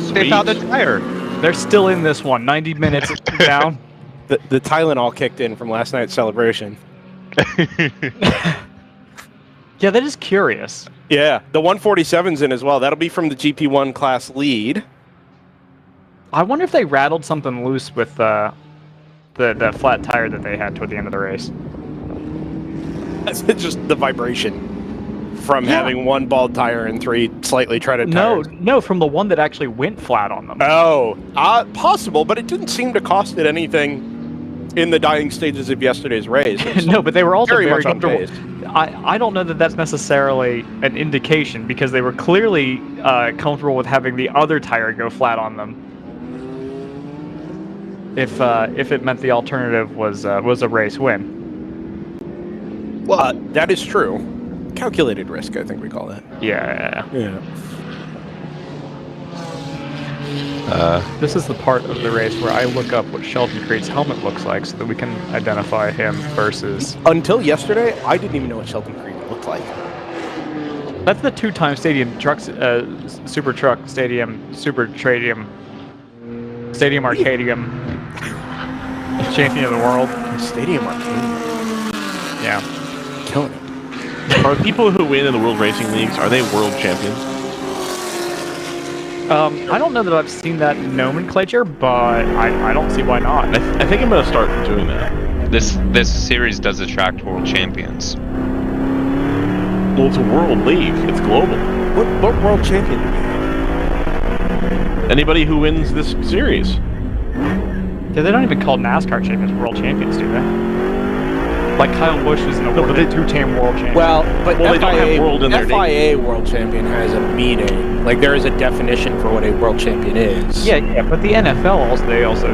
Sweet. They found the tire. They're still in this one. 90 minutes down. The Tylenol kicked in from last night's celebration. Yeah, that is curious. Yeah, the 147's in as well. That'll be from the GP1 class lead. I wonder if they rattled something loose with the flat tire that they had toward the end of the race. That's just the vibration from having one bald tire and 3 slightly treaded tires. No, from the one that actually went flat on them. Oh, possible, but it didn't seem to cost it anything in the dying stages of yesterday's race. No, but they were also very much on comfortable. pace. I don't know that that's necessarily an indication because they were clearly comfortable with having the other tire go flat on them. If it meant the alternative was a race win. Well, that is true. Calculated risk, I think we call that. Yeah. Yeah. This is the part of the race where I look up what Sheldon Creed's helmet looks like so that we can identify him versus... Until yesterday, I didn't even know what Sheldon Creed looked like. That's the 2-time Stadium Trucks, Super Truck Stadium, Super Tradium, Stadium Arcadium champion of the world. Stadium Arcadium. Yeah. Killing it. Are people who win in the World Racing Leagues, are they world champions? I don't know that I've seen that nomenclature, but I don't see why not. I think I'm going to start doing that. This series does attract world champions. Well, it's a world league. It's global. What world champion do we have? Anybody who wins this series. Yeah, they don't even call NASCAR champions world champions, do they? Like Kyle Busch is an awarded 2-time world champion. Well, but they don't have world in their name. FIA world champion has a meaning. Like, there is a definition for what a world champion is. Yeah, but the NFL they also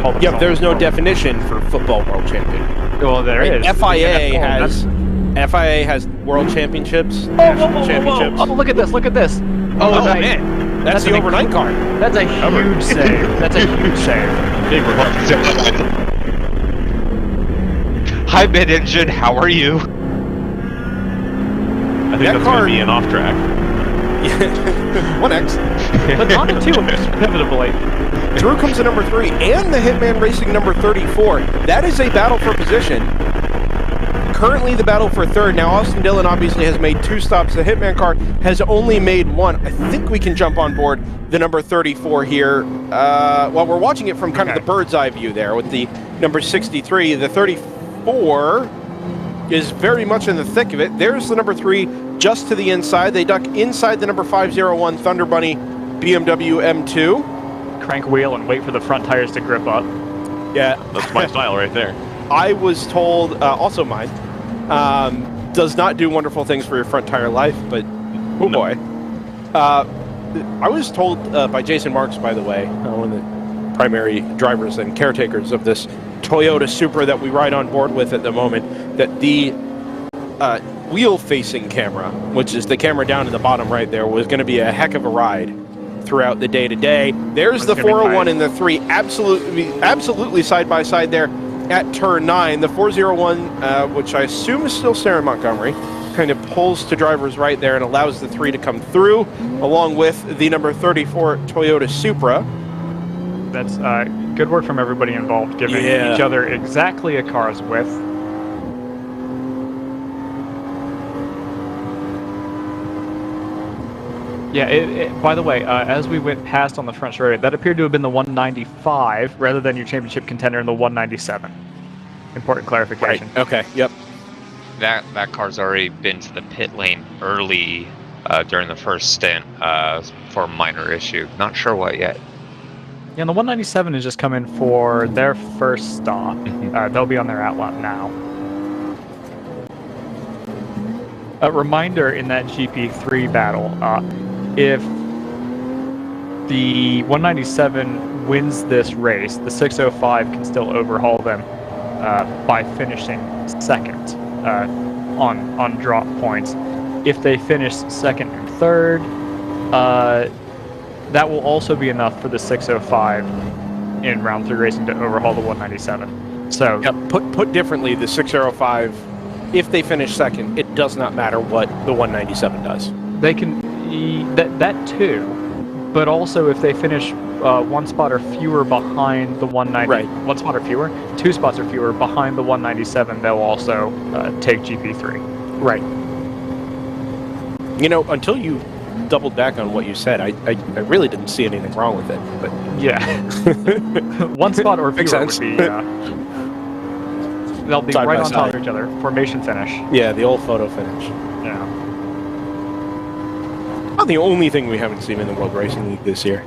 call themselves. Yeah, but there's no definition for football world champion. Well, there is. FIA has world championships, national championships. Oh, look at this! Look at this! Oh, man, that's the overnight car. That's a huge save. That's a huge save. Big Hi, mid-engine. How are you? I think that's going to be an off-track. 1X. But not a 2 inevitably. Through comes the number 3 and the Hitman Racing number 34. That is a battle for position. Currently the battle for 3rd. Now Austin Dillon obviously has made 2 stops. The Hitman car has only made 1. I think we can jump on board the number 34 here. Well, we're watching it from kind of the bird's eye view there with the number 63. The 34 is very much in the thick of it. There's the number 3 just to the inside. They duck inside the number 501 Thunder Bunny BMW M2. Crank wheel and wait for the front tires to grip up. Yeah. That's my style right there. I was told, also mine, does not do wonderful things for your front tire life, but oh boy. I was told by Jason Marks, by the way, one of the primary drivers and caretakers of this Toyota Supra that we ride on board with at the moment, that the wheel-facing camera, which is the camera down in the bottom right there, was going to be a heck of a ride throughout the day-to-day. There's the 401 and the 3 absolutely side-by-side there at turn 9. The 401, which I assume is still Sarah Montgomery, kind of pulls to driver's right there and allows the 3 to come through, along with the number 34 Toyota Supra. That's good work from everybody involved, giving each other exactly a car's width. Yeah, by the way, as we went past on the front straight, that appeared to have been the 195 rather than your championship contender in the 197. Important clarification. Right. Okay, yep. That car's already been to the pit lane early during the first stint for a minor issue. Not sure what yet. Yeah, and the 197 is just coming for their first stop. They'll be on their outlap now. A reminder in that GP3 battle, if the 197 wins this race, the 605 can still overhaul them by finishing second on drop points. If they finish second and 23rd. That will also be enough for the 605 in round 3 racing to overhaul the 197. So yep, put differently, the 605, if they finish second, it does not matter what the 197 does. They can that too, but also if they finish 1 spot or fewer behind the 190, right. 1 spot or fewer, 2 spots or fewer behind the 197, they'll also take GP3. Right. You know, until you doubled back on what you said, I really didn't see anything wrong with it. But yeah, 1 spot or fewer would be. They'll be side right by on top side. of each other. Formation finish. Yeah, the old photo finish. Yeah. Not the only thing we haven't seen in the World Racing League this year.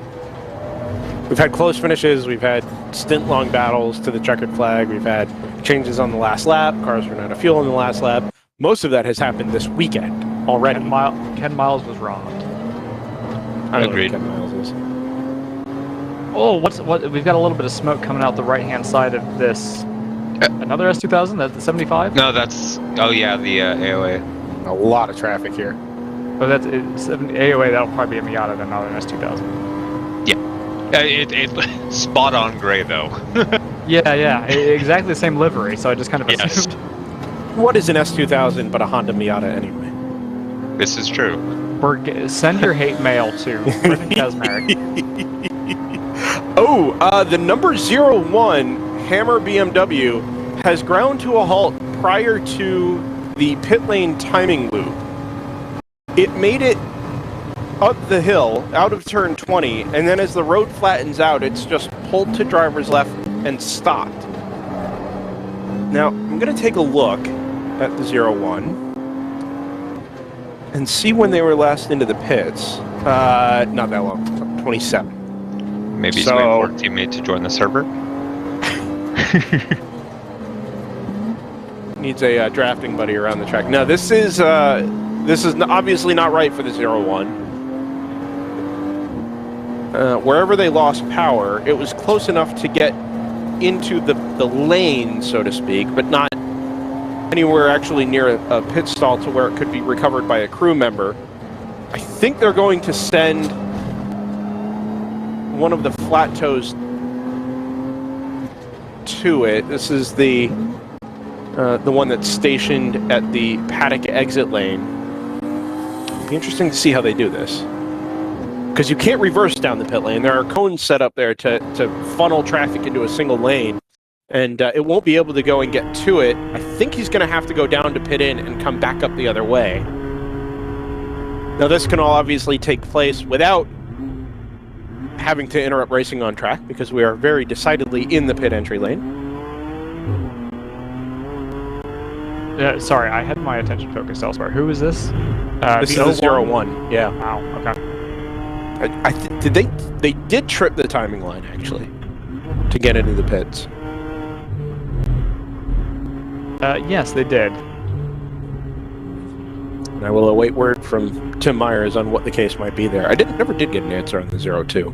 We've had close finishes, we've had stint-long battles to the checkered flag, we've had changes on the last lap, cars ran out of fuel on the last lap. Most of that has happened this weekend already. Ken Miles was robbed. I don't Agreed. know who Ken Miles is. Oh, what? We've got a little bit of smoke coming out the right-hand side of this. Another S2000? That's the 75? No, that's... Oh, yeah, the AOA. A lot of traffic here. Oh, that's AOA. That'll probably be a Miata than another S2000. Yeah. It spot on gray, though. yeah. Exactly the same livery, so I just kind of assumed. What is an S2000 but a Honda Miata anyway? This is true. Send your hate mail to Brendan Kazmarek. Oh, the number 01 Hammer BMW has ground to a halt prior to the pit lane timing loop. It made it up the hill, out of turn 20, and then as the road flattens out, it's just pulled to driver's left and stopped. Now, I'm going to take a look at the 01 and see when they were last into the pits. Not that long, 27. Maybe he's waiting for a teammate to join the server. Needs a drafting buddy around the track. No, this is obviously not right for the 01. Wherever they lost power, it was close enough to get into the lane, so to speak, but not anywhere actually near a pit stall to where it could be recovered by a crew member. I think they're going to send one of the flat toes to it. This is the one that's stationed at the paddock exit lane. It'll be interesting to see how they do this, because you can't reverse down the pit lane. There are cones set up there to funnel traffic into a single lane, and it won't be able to go and get to it. I think he's going to have to go down to pit in and come back up the other way. Now, this can all obviously take place without having to interrupt racing on track, because we are very decidedly in the pit entry lane. Sorry, I had my attention focused elsewhere. Who is this? This is the 01. Yeah. Wow. Okay. They did trip the timing line actually to get into the pits. Yes, they did. And I will await word from Tim Myers on what the case might be there. I never did get an answer on the 02.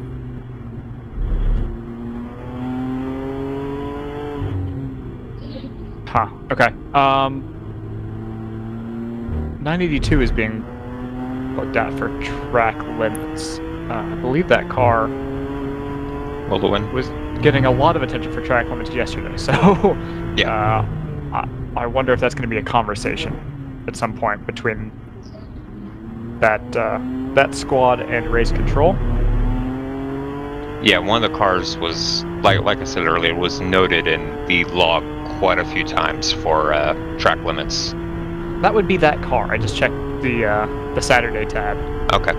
Huh. Okay. 982 is being looked at for track limits. I believe that car was getting a lot of attention for track limits yesterday. So, yeah. I wonder if that's going to be a conversation at some point between that squad and race control. Yeah, one of the cars was, like I said earlier, was noted in the log quite a few times for track limits. That would be that car. I just checked the Saturday tab. Okay.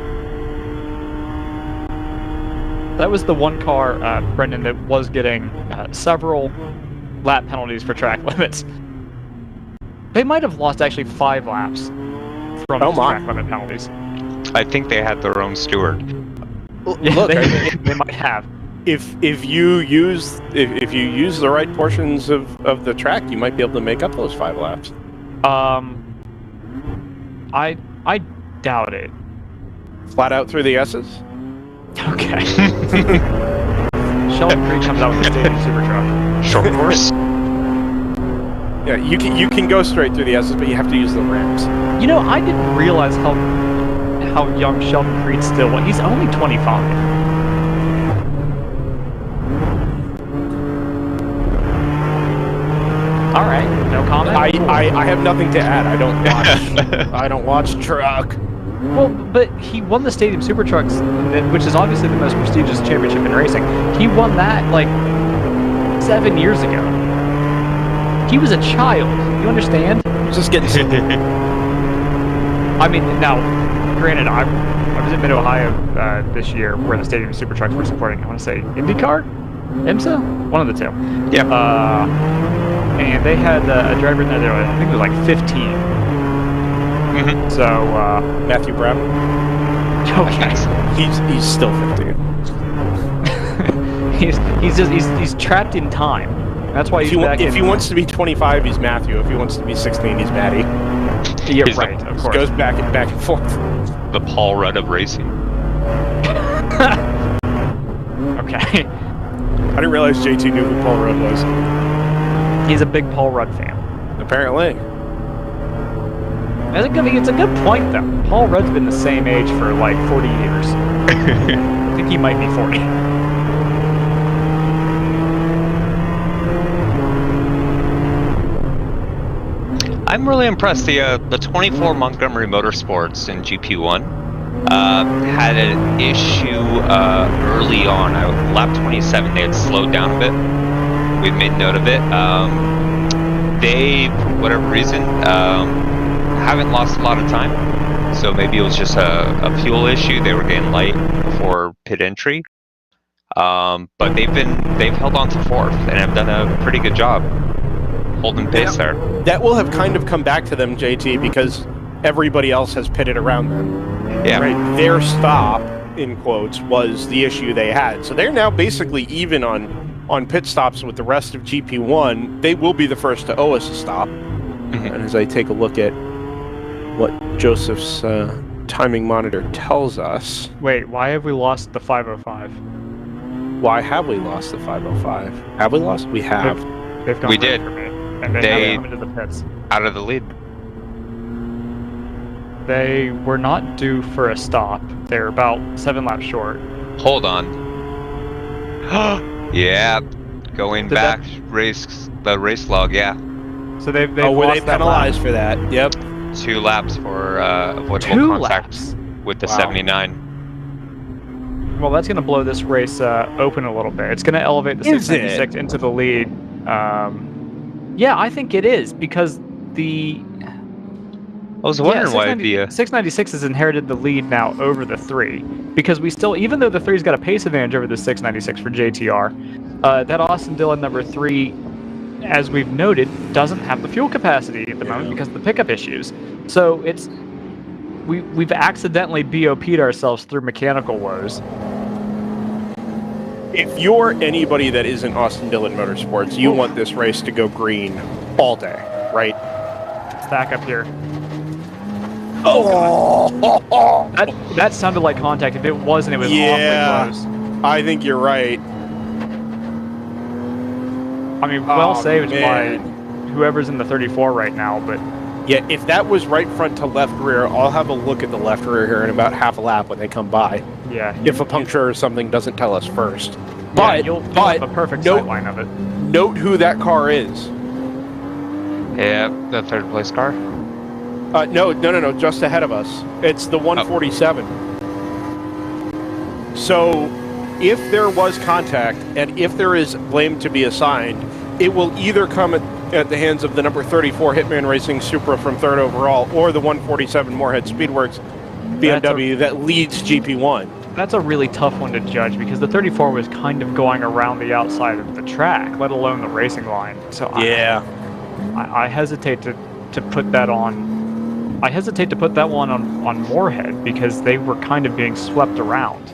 That was the one car, Brendan, that was getting several lap penalties for track limits. They might have lost actually 5 laps from these track limit penalties. I think they had their own steward. Yeah, Look, they might have. If you use the right portions of the track, you might be able to make up those 5 laps. I doubt it. Flat out through the S's? Okay. Sheldon Creed comes out with the stadium super truck. Short course. Yeah, you can go straight through the S's, but you have to use the ramps. You know, I didn't realize how how young Sheldon Creed still was. He's only 25. All right, no comment. I have nothing to add. I don't watch. I don't watch truck. Well, but he won the Stadium Super Trucks, which is obviously the most prestigious championship in racing. He won that like 7 years ago. He was a child. You understand? Just getting. I mean, now, granted, I was in Mid-Ohio this year where the Stadium Super Trucks were supporting, I want to say, IndyCar? IMSA? One of the two. Yeah. And they had a driver in there, I think it was like 15. Mm-hmm. So, Matthew Brown? Okay. He's still 15. he's trapped in time. That's why he's back if he wants to be 25, he's Matthew. If he wants to be 16, he's Matty. Yeah, right, of course. Goes back and forth. The Paul Rudd of racing. Okay. I didn't realize JT knew who Paul Rudd was. He's a big Paul Rudd fan. Apparently. It's a good point, though. Paul Rudd's been the same age for like 40 years. I think he might be 40. I'm really impressed. The 24 Montgomery Motorsports in GP1 had an issue early on. Lap 27, they had slowed down a bit. We made note of it. They, for whatever reason, haven't lost a lot of time. So maybe it was just a fuel issue. They were getting light before pit entry. But they've held on to fourth and have done a pretty good job holding pace there. That will have kind of come back to them, JT, because everybody else has pitted around them. Yeah. Right? Their stop, in quotes, was the issue they had. So they're now basically even on pit stops with the rest of GP1. They will be the first to owe us a stop. Mm-hmm. And as I take a look at what Joseph's timing monitor tells us... Wait, why have we lost the 505? Why have we lost the 505? Have we lost? We have. They've gone we did. For me, and they haven't come into the pits. Out of the lead. They were not due for a stop. They're about 7 laps short. Hold on. Yeah, going back, the race log, yeah. So they've were they lost penalized for that? Yep. 2 laps for avoidable contact with the 79. Well, that's going to blow this race open a little bit. It's going to elevate the 696 into the lead. Yeah, I think it is, because the... I was wondering why it'd be 696 has inherited the lead now over the 3, because we still, even though the 3's got a pace advantage over the 696 for JTR, that Austin Dillon number 3, as we've noted, doesn't have the fuel capacity at the moment because of the pickup issues. So it's we've accidentally BOP'd ourselves through mechanical woes. If you're anybody that isn't Austin Dillon Motorsports, you want this race to go green all day, right? Stack up here. Oh! That sounded like contact. If it wasn't, it was awfully close. I think you're right. I mean, well saved by whoever's in the 34 right now, but... Yeah, if that was right front to left rear, I'll have a look at the left rear here in about half a lap when they come by. Yeah. If a puncture or something doesn't tell us first. Yeah, But, you'll have a perfect sight line of it. Note who that car is. Yeah, the 3rd place car. No, just ahead of us. It's the 147. So, if there was contact, and if there is blame to be assigned, it will either come at the hands of the number 34 Hitman Racing Supra from 3rd overall, or the 147 Moorhead Speedworks BMW that leads GP1. That's a really tough one to judge, because the 34 was kind of going around the outside of the track, let alone the racing line. So yeah, I hesitate to put that on. I hesitate to put that one on Moorhead, because they were kind of being swept around.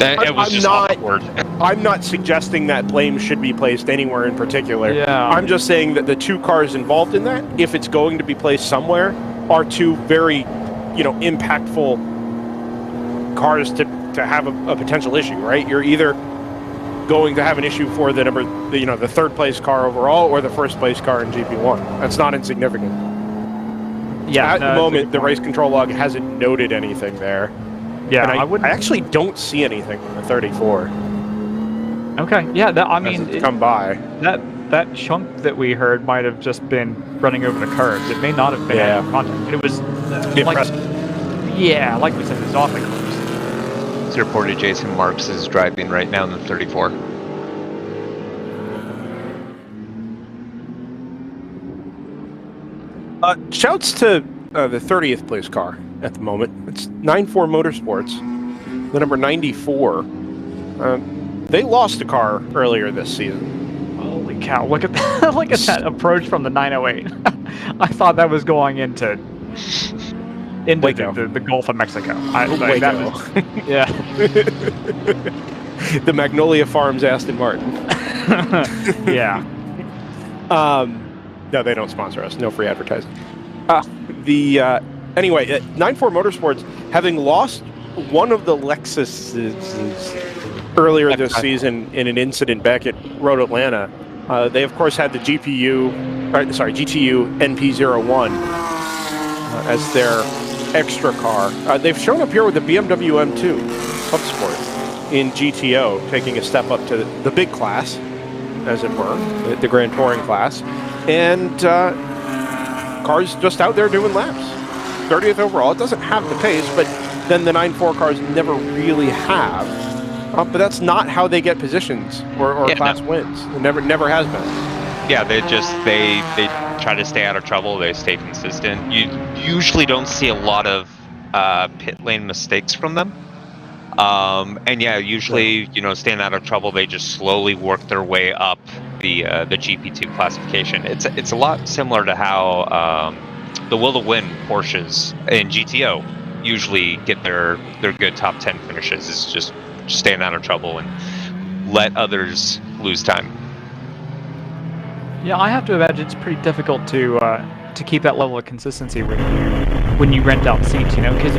It was just awkward. I'm not suggesting that blame should be placed anywhere in particular. Yeah. I'm just saying that the 2 cars involved in that, if it's going to be placed somewhere, are 2 very, impactful cars to have a potential issue, right? You're either going to have an issue for the 3rd place car overall, or the 1st place car in GP1. That's not insignificant. Yeah, at the moment, the race control log hasn't noted anything there. Yeah, and I actually don't see anything on the 34. Okay, yeah, I mean, come by. That chunk that we heard might have just been running over the curves. It may not have been any contact. It was like we said, it was awfully close. It's reported Jason Marks is driving right now in the 34. Shouts to the 30th place car at the moment. It's 94 Motorsports, the number 94. They lost a car earlier this season. Holy cow! Look at that! Look at that approach from the 908. I thought that was going into the Gulf of Mexico. Yeah. The Magnolia Farms Aston Martin. Yeah. No, they don't sponsor us. No free advertising. Anyway, 94 Motorsports, having lost one of the Lexuses earlier this season in an incident back at Road Atlanta, they of course had the GTU NP01 as their extra car. They've shown up here with the BMW M2 Club Sport in GTO, taking a step up to the big class, as it were, the Grand Touring class. And cars just out there doing laps. 30th overall. It doesn't have the pace, but then the 9.4 cars never really have. But that's not how they get positions or class wins. It never has been. Yeah, they try to stay out of trouble. They stay consistent. You usually don't see a lot of pit lane mistakes from them. And yeah, usually, staying out of trouble, they just slowly work their way up the GP2 classification. It's a lot similar to how the will to win Porsches in GTO usually get their good top 10 finishes. Is just staying out of trouble and let others lose time. Yeah, I have to imagine it's pretty difficult to keep that level of consistency when you rent out seats, because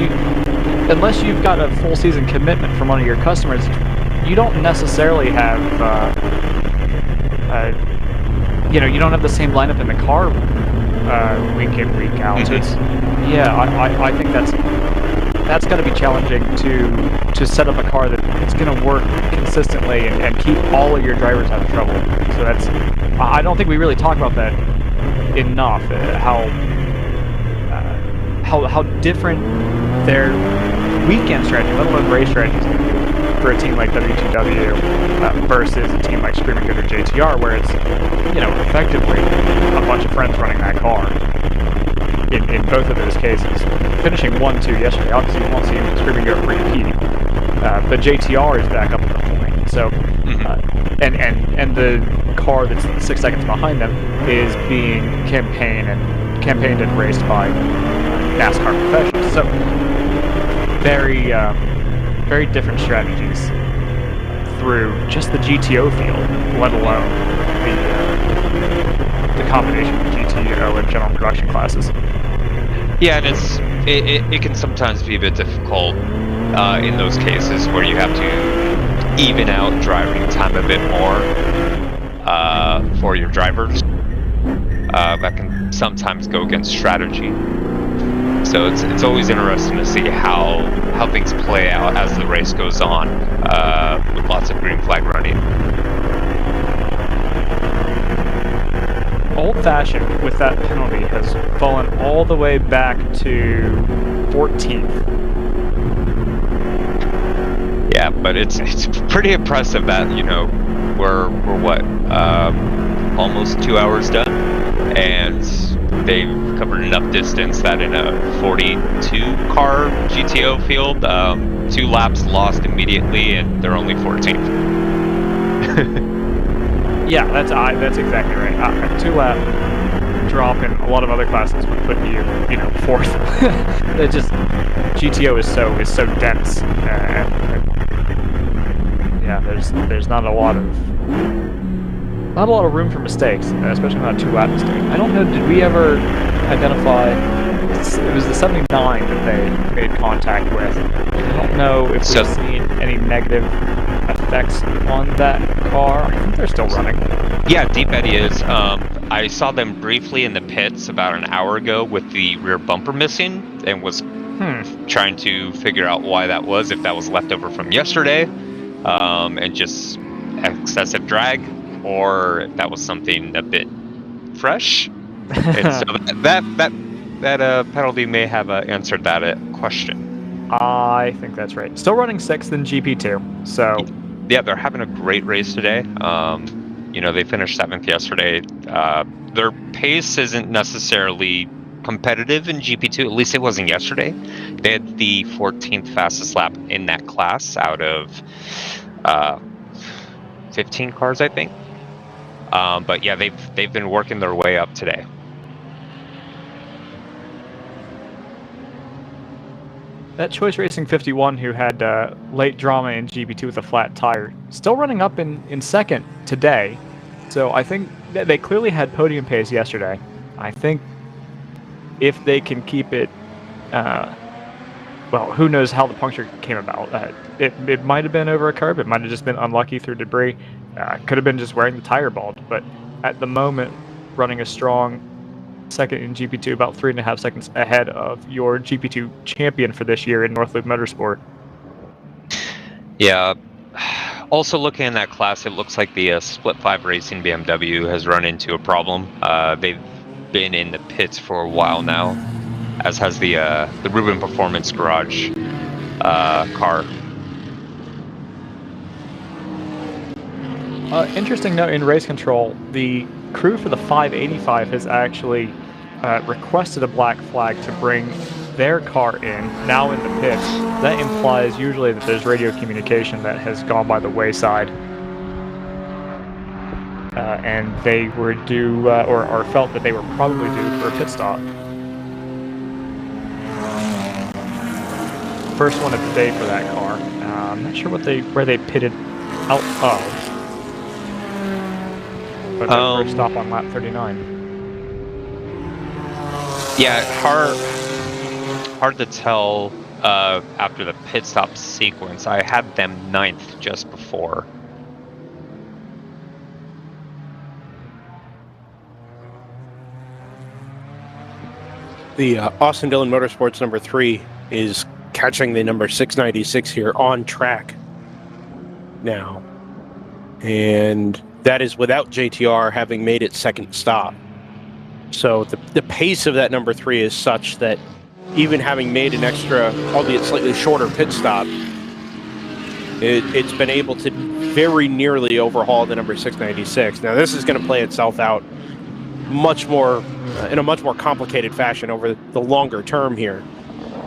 unless you've got a full season commitment from one of your customers, you don't necessarily have you don't have the same lineup in the car week in, week out. Mm-hmm. I think that's going to be challenging to set up a car that it's going to work consistently and keep all of your drivers out of trouble. So I don't think we really talk about that enough. How different their weekend strategy, let alone race strategies, for a team like W2W versus a team like Screaming Good or JTR, where it's effectively a bunch of friends running that car. In both of those cases, finishing 1-2 yesterday. Obviously, you won't see Screaming Good repeat, but JTR is back up at the point. So, and the car that's 6 seconds behind them is being campaigned and raced by NASCAR professionals. So, very different strategies through just the GTO field, let alone the combination of GTO and general production classes. Yeah, and it can sometimes be a bit difficult in those cases where you have to even out driving time a bit more for your drivers. That can sometimes go against strategy. So it's always interesting to see how things play out as the race goes on, with lots of green flag running. Old Fashioned with that penalty has fallen all the way back to 14th. Yeah, but it's pretty impressive that we're what almost 2 hours done, and they've covered enough distance that in a 42-car GTO field, 2 laps lost immediately, and they're only 14th. Yeah, that's exactly right. A 2-lap drop in a lot of other classes would put you, 4th. That just GTO is so dense, and yeah, there's not a lot of room for mistakes, especially not a 2-lap mistake. I don't know, did we ever identify? It was the 79 that they made contact with. I don't know if we've seen any negative effects on that car. I think they're still running. Yeah, Deep Eddy is. I saw them briefly in the pits about an hour ago with the rear bumper missing, and was trying to figure out why that was, if that was left over from yesterday, and just excessive drag, or if that was something a bit fresh. And so that penalty may have answered that question. I think that's right. Still running 6th in GP2, so... Yeah, they're having a great race today. They finished 7th yesterday. Their pace isn't necessarily competitive in GP2, at least it wasn't yesterday. They had the 14th fastest lap in that class out of 15 cars, I think. But yeah, they've been working their way up today. That Choice Racing 51, who had late drama in GP2 with a flat tire, still running up in 2nd today. So I think that they clearly had podium pace yesterday. I think if they can keep it, well, who knows how the puncture came about. It might have been over a curb. It might have just been unlucky through debris. Could have been just wearing the tire bald. But at the moment, running a strong 2nd in GP2, about 3.5 seconds ahead of your GP2 champion for this year in North Loop Motorsport. Yeah. Also looking in that class, it looks like the Split 5 Racing BMW has run into a problem. They've been in the pits for a while now, as has the Rubin Performance Garage car. Interesting note in race control, the crew for the 585 has actually requested a black flag to bring their car in, now in the pits. That implies usually that there's radio communication that has gone by the wayside. And they were due, or felt that they were probably due for a pit stop. First one of the day for that car. I'm not sure where they pitted out of. But their first stop on lap 39. Yeah, hard to tell after the pit stop sequence. I had them 9th just before. The Austin Dillon Motorsports number 3 is catching the number 696 here on track now. And that is without JTR having made its 2nd stop. So the pace of that number 3 is such that even having made an extra, albeit slightly shorter pit stop, it's been able to very nearly overhaul the number 696. Now this is going to play itself out much more in a much more complicated fashion over the longer term here.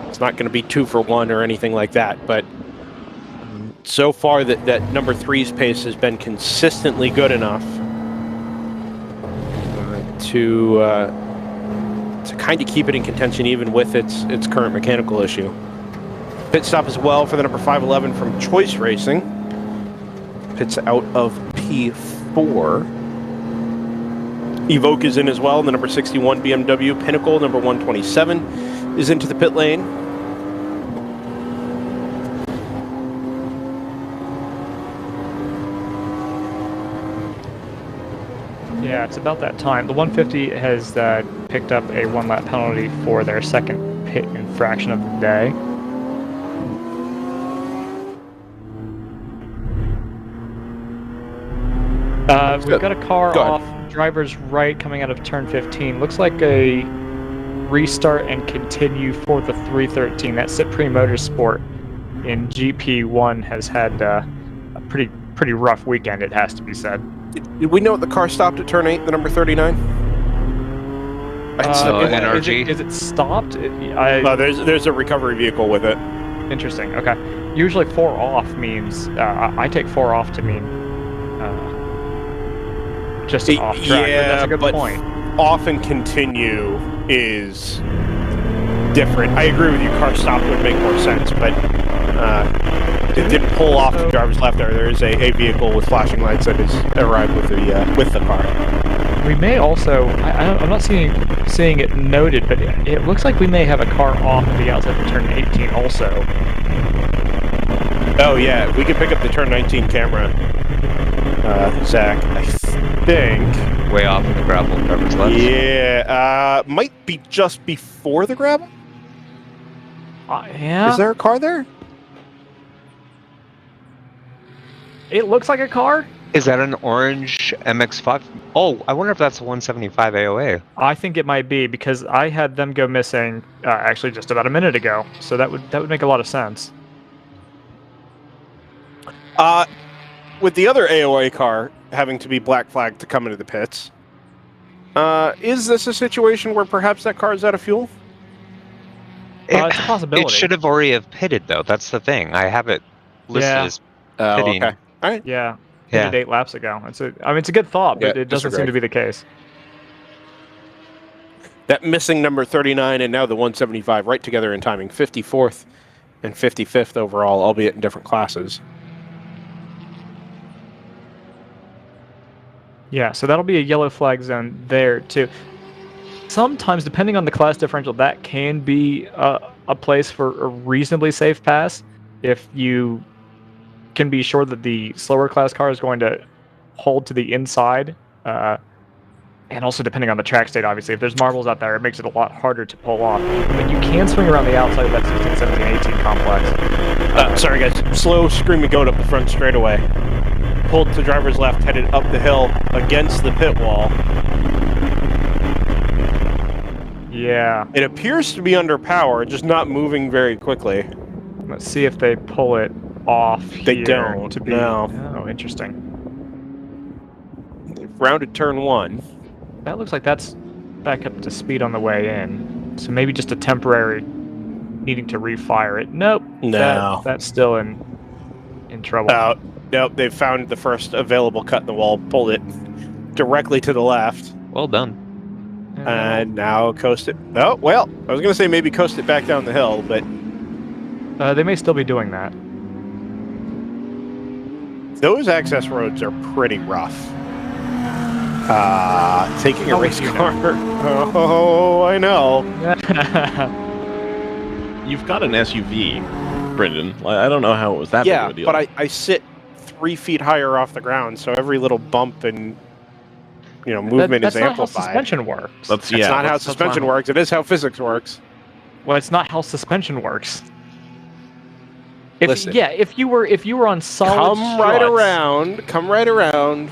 It's not going to be 2 for 1 or anything like that, but so far that number 3's pace has been consistently good enough to kind of keep it in contention even with its current mechanical issue. Pit stop as well for the number 511 from Choice Racing. Pits out of P4. Evoque is in as well. The number 61 BMW Pinnacle, number 127, is into the pit lane. Yeah, it's about that time. The 150 has picked up a 1-lap penalty for their 2nd pit infraction of the day. We've got a car off driver's right coming out of turn 15. Looks like a restart and continue for the 313. That Supreme Motorsport in GP1 has had a pretty rough weekend, it has to be said. Did we know what the car stopped at turn 8, the number 39? NRG. Is it stopped? There's a recovery vehicle with it. Interesting. Okay. Usually 4 off means I take 4 off to mean just off track. Yeah, but that's a good point. Off and continue is different. I agree with you. Car stop would make more sense, but it didn't pull off the driver's left there. There is a vehicle with flashing lights that has arrived with the car. We may also, I'm not seeing it noted, but it looks like we may have a car off the outside of turn 18 also. Oh yeah, we could pick up the turn 19 camera, Zach. I think way off in the gravel, driver's left. Yeah, might be just before the gravel. Yeah. Is there a car there? It looks like a car. Is that an orange MX-5? Oh, I wonder if that's a 175 AOA. I think it might be because I had them go missing actually just about a minute ago. So that would make a lot of sense. With the other AOA car having to be black flagged to come into the pits, is this a situation where perhaps that car is out of fuel? It's a possibility. It should have already have pitted, though. That's the thing. I have it listed as pitting. Okay. All right. Yeah. Yeah. 8 laps ago. It's a good thought, but it doesn't seem to be the case. That missing number 39 and now the 175 right together in timing, 54th and 55th overall, albeit in different classes. Yeah, so that'll be a yellow flag zone there too. Sometimes, depending on the class differential, that can be a place for a reasonably safe pass if you can be sure that the slower class car is going to hold to the inside. And also depending on the track state, obviously. If there's marbles out there, it makes it a lot harder to pull off. But you can swing around the outside of that 16, 17, 18 complex. Sorry guys, slow screaming goat up the front straightaway. Pulled to driver's left, headed up the hill against the pit wall. Yeah. It appears to be under power, just not moving very quickly. Let's see if they pull it off. They here don't. To be, no. Oh, interesting. They've rounded turn 1. That looks like that's back up to speed on the way in. So maybe just a temporary needing to refire it. Nope. No. That's still in trouble. Nope, they've found the first available cut in the wall, pulled it directly to the left. Well done. And now coast it. Oh, well, I was going to say maybe coast it back down the hill, but... they may still be doing that. Those access roads are pretty rough. Taking a race car. Oh, I know. You've got an SUV, Brendan. I don't know how it was that big of a deal. But I sit 3 feet higher off the ground, so every little bump and movement is amplified. That's not how suspension works. That's not how suspension works. It is how physics works. Well, it's not how suspension works. Listen, if you were on solid struts, come right around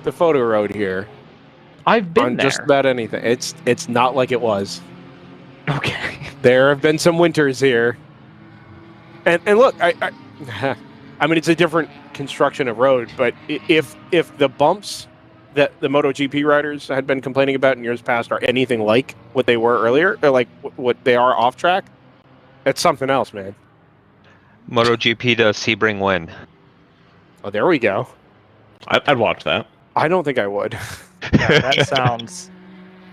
the photo road here. I've been on there. Just about anything. It's not like it was. Okay. There have been some winters here, and look, I mean it's a different construction of road, but if the bumps that the MotoGP riders had been complaining about in years past are anything like what they were earlier, or like what they are off track, it's something else, man. MotoGP to Sebring win. Oh, there we go. I'd watch that. I don't think I would. Yeah,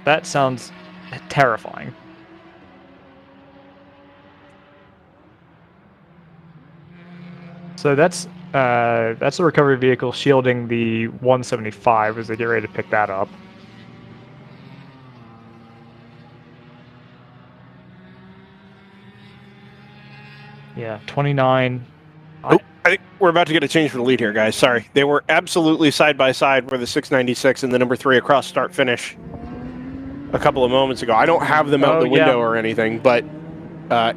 that sounds terrifying. So that's the recovery vehicle shielding the 175 as they get ready to pick that up. Yeah, 29. Oh, I think we're about to get a change for the lead here, guys. Sorry. They were absolutely side by side for the 696 and the number 3 across start finish a couple of moments ago. I don't have them out the window or anything, but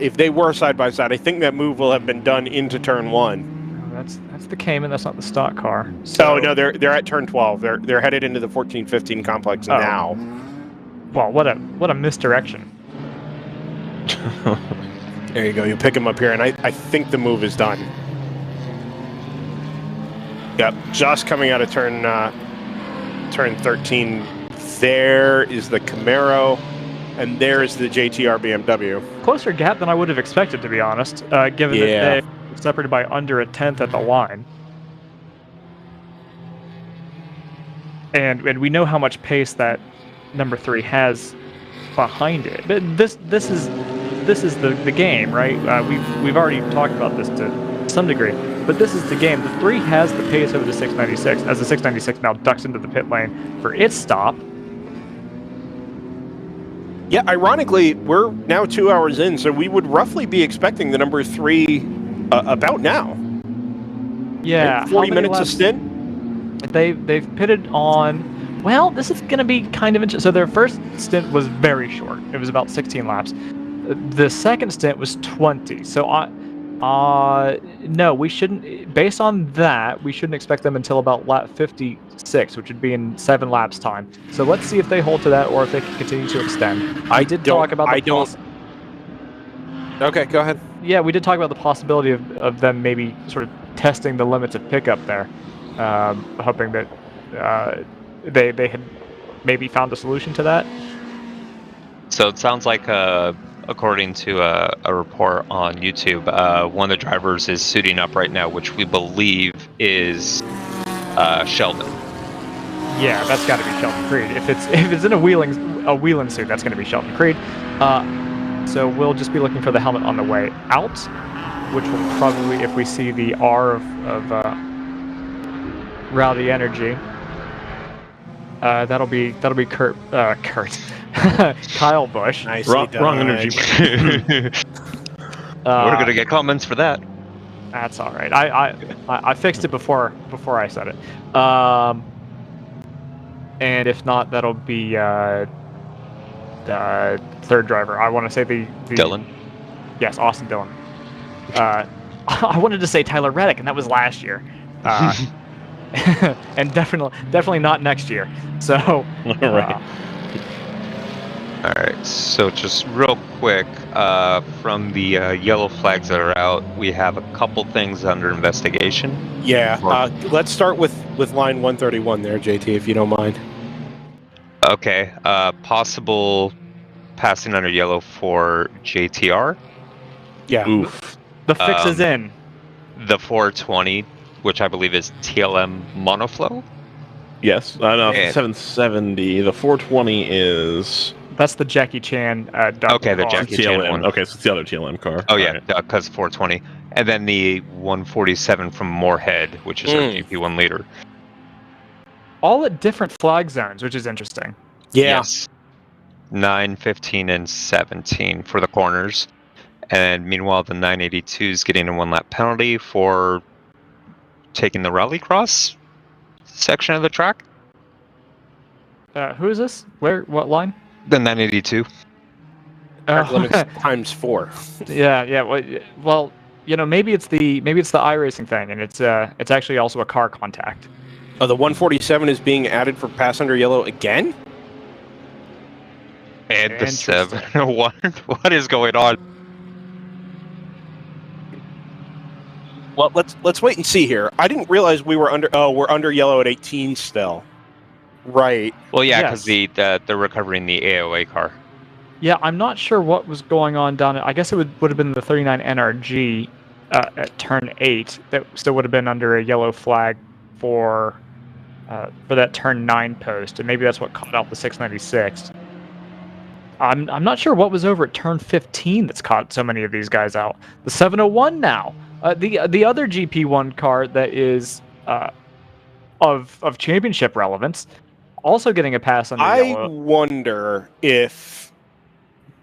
if they were side by side, I think that move will have been done into turn 1. That's the Cayman. That's not the stock car. So no, they're at turn 12. They're headed into the 14-15 complex now. Well, what a misdirection. There you go. You pick them up here, and I think the move is done. Yep, just coming out of turn 13. There is the Camaro, and there's the JTR BMW. Closer gap than I would have expected, to be honest, given that they were separated by under a tenth at the line. And we know how much pace that number 3 has behind it. But this is the game, right? We've already talked about this to some degree, but this is the game. The 3 has the pace over the 696, as the 696 now ducks into the pit lane for its stop. Yeah, ironically, we're now 2 hours in, so we would roughly be expecting the number 3 about now. Yeah, 40 minutes a stint. They've pitted on Well, this is going to be kind of interesting. So their first stint was very short. It was about 16 laps. The second stint was 20. So no, we shouldn't. Based on that, we shouldn't expect them until about lap 56, which would be in 7 laps time. So let's see if they hold to that or if they can continue to extend. I did talk about the Okay, go ahead. Yeah, we did talk about the possibility of them maybe sort of testing the limits of pickup there, hoping that they had maybe found a solution to that. So it sounds like, according to a report on YouTube, one of the drivers is suiting up right now, which we believe is Sheldon. Yeah, that's got to be Sheldon Creed. If it's in a wheeling suit, that's going to be Sheldon Creed. So we'll just be looking for the helmet on the way out, which will probably, if we see the R of Rowdy Energy, that'll be Kurt Kyle Busch. Wrong energy. We're gonna get comments for that. That's all right. I fixed it before I said it. And if not, that'll be the third driver. I want to say the Dylan. Yes, Austin Dillon. I wanted to say Tyler Reddick, and that was last year. And definitely not next year. So. All right. All right. So just real quick, from the yellow flags that are out, we have a couple things under investigation. Yeah. Let's start with line 131 there, JT, if you don't mind. Okay. Possible passing under yellow for JTR. Yeah. Oof. The fix is in. The 420, which I believe is TLM monoflow. Yes. No, 770. The 420 is. That's the Jackie Chan. Okay, the Jackie Chan one. Okay, so it's the other TLM car. Oh yeah, because 420, and then the 147 from Moorhead, which is our GP1 leader. All at different flag zones, which is interesting. Yeah. Yes. 9, 15, and 17 for the corners. And meanwhile, the 982 is getting a 1-lap penalty for taking the rallycross section of the track. Who is this? Where? What line? The 982. Track limits times 4. Yeah. Well, maybe it's the iRacing thing, and it's actually also a car contact. Oh, the 147 is being added for pass under yellow again? And the 7. What is going on? Well, let's wait and see here. I didn't realize we were under. Oh, we're under yellow at 18 still. Right. Well, yeah, because they're recovering the AOA car. Yeah, I'm not sure what was going on down. I guess it would have been the 39 NRG at turn 8 that still would have been under a yellow flag for that turn 9 post, and maybe that's what caught out the 696. I'm not sure what was over at turn 15 that's caught so many of these guys out. The 701 now. The other GP1 car that is of championship relevance, also getting a pass under yellow. I wonder if,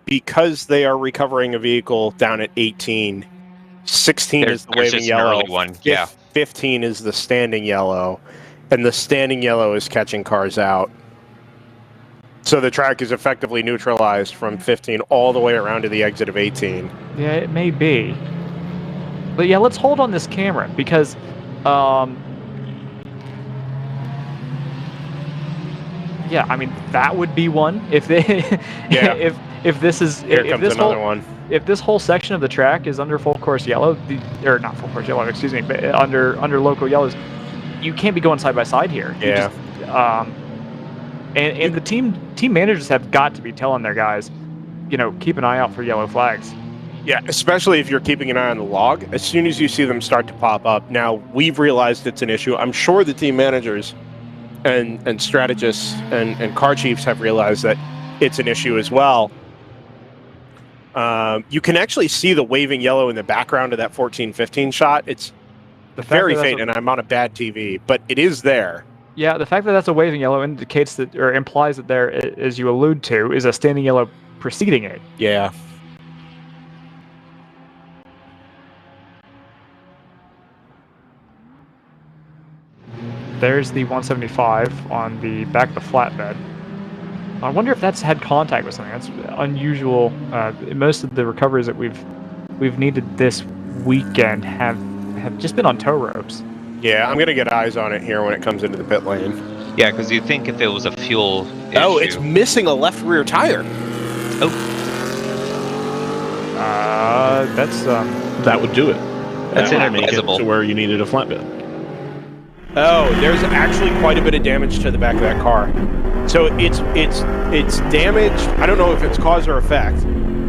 because they are recovering a vehicle down at 18, 16 is the waving yellow, one. Yeah. 15 is the standing yellow, and the standing yellow is catching cars out. So the track is effectively neutralized from 15 all the way around to the exit of 18. Yeah, it may be. But yeah, let's hold on this camera because yeah, I mean that would be one if they if this is if this whole section of the track is under full course yellow, or not full course yellow, excuse me, but under local yellows, you can't be going side by side here. Yeah. And the team managers have got to be telling their guys, keep an eye out for yellow flags. Yeah, especially if you're keeping an eye on the log. As soon as you see them start to pop up, now we've realized it's an issue. I'm sure the team managers and strategists and car chiefs have realized that it's an issue as well. You can actually see the waving yellow in the background of that 14-15 shot. It's very faint, and I'm on a bad TV, but it is there. Yeah, the fact that that's a waving yellow indicates that, or implies that there, as you allude to, is a standing yellow preceding it. Yeah. there's the 175 on the back of the flatbed. I wonder if that's had contact with something. That's unusual. Most of the recoveries that we've needed this weekend have just been on tow ropes. Yeah, I'm gonna get eyes on it here when it comes into the pit lane. Yeah, because you'd think if it was a fuel issue... Oh, it's missing a left rear tire. Oh. That's That would do it. That's That would make it inadvisable. to where you needed a flatbed. Oh, there's actually quite a bit of damage to the back of that car. So it's damaged. I don't know if it's cause or effect,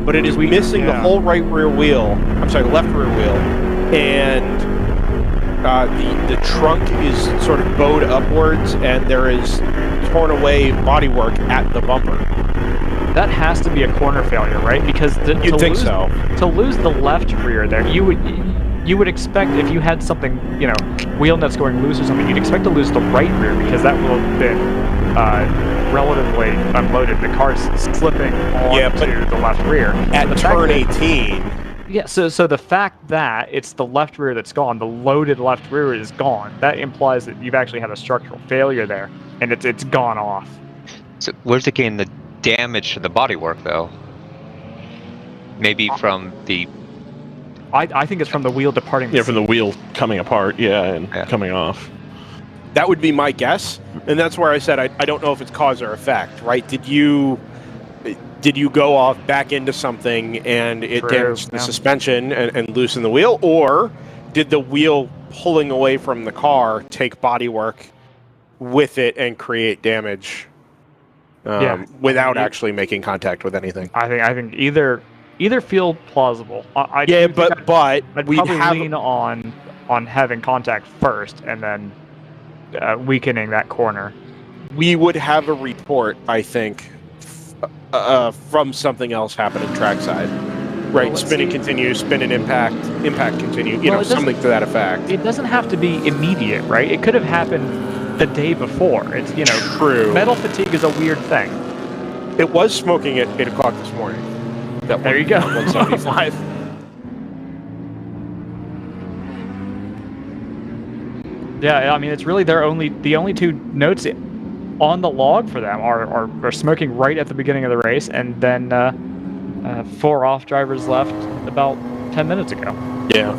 but it is missing the whole right rear wheel. I'm sorry, the left rear wheel, and the trunk is sort of bowed upwards, and there is torn away bodywork at the bumper. That has to be a corner failure, right? Because You'd think so. To lose the left rear there, you would expect if you had something, wheel nuts going loose or something, you'd expect to lose the right rear because that will have been relatively unloaded. The car's slipping onto the left rear. At turn 18. Yeah, so the fact that it's the left rear that's gone, the loaded left rear is gone, that implies that you've actually had a structural failure there, and it's gone off. So where's it getting the damage to the bodywork, though? Maybe from the... I think it's from the wheel departing. Yeah, from the wheel coming apart, and coming off. That would be my guess, and that's where I said I don't know if it's cause or effect, right? Did you go off back into something and it damaged the suspension and loosened the wheel, or did the wheel pulling away from the car take bodywork with it and create damage without actually making contact with anything? I think either feel plausible. I'd but probably lean on having contact first and then weakening that corner. We would have a report, I think, from something else happening trackside. Right, spinning continue, spin and impact continue, something to that effect. It doesn't have to be immediate, right? It could have happened the day before. It's, true. Metal fatigue is a weird thing. It was smoking at 8 o'clock this morning. There you go. 175. Yeah, I mean, it's really the only two notes on the log for them are smoking right at the beginning of the race, and then 4 off drivers left about 10 minutes ago. Yeah.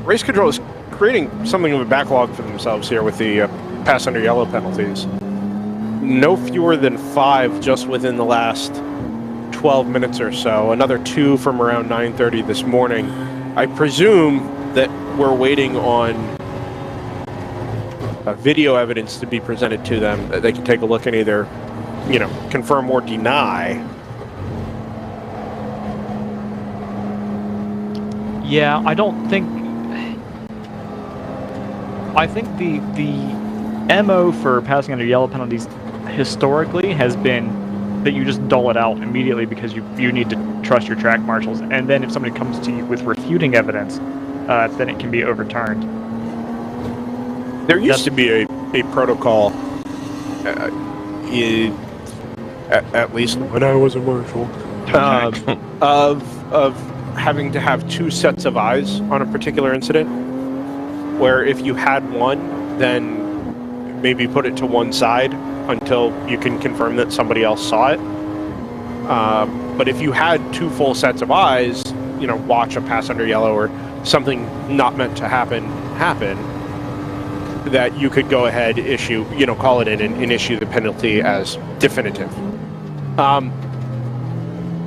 Race control is creating something of a backlog for themselves here with the pass under yellow penalties. No fewer than 5 just within the last 12 minutes or so. Another 2 from around 9:30 this morning. I presume that we're waiting on video evidence to be presented to them that they can take a look and either, confirm or deny. Yeah, I think the MO for passing under yellow penalties historically has been that you just dull it out immediately because you need to trust your track marshals, and then if somebody comes to you with refuting evidence, then it can be overturned. There used to be a protocol, at least when I was a marshal, of having to have 2 sets of eyes on a particular incident, where if you had one, then maybe put it to one side until you can confirm that somebody else saw it. But if you had 2 full sets of eyes, watch a pass under yellow or something not meant to happen, that you could go ahead, issue, call it in and issue the penalty as definitive.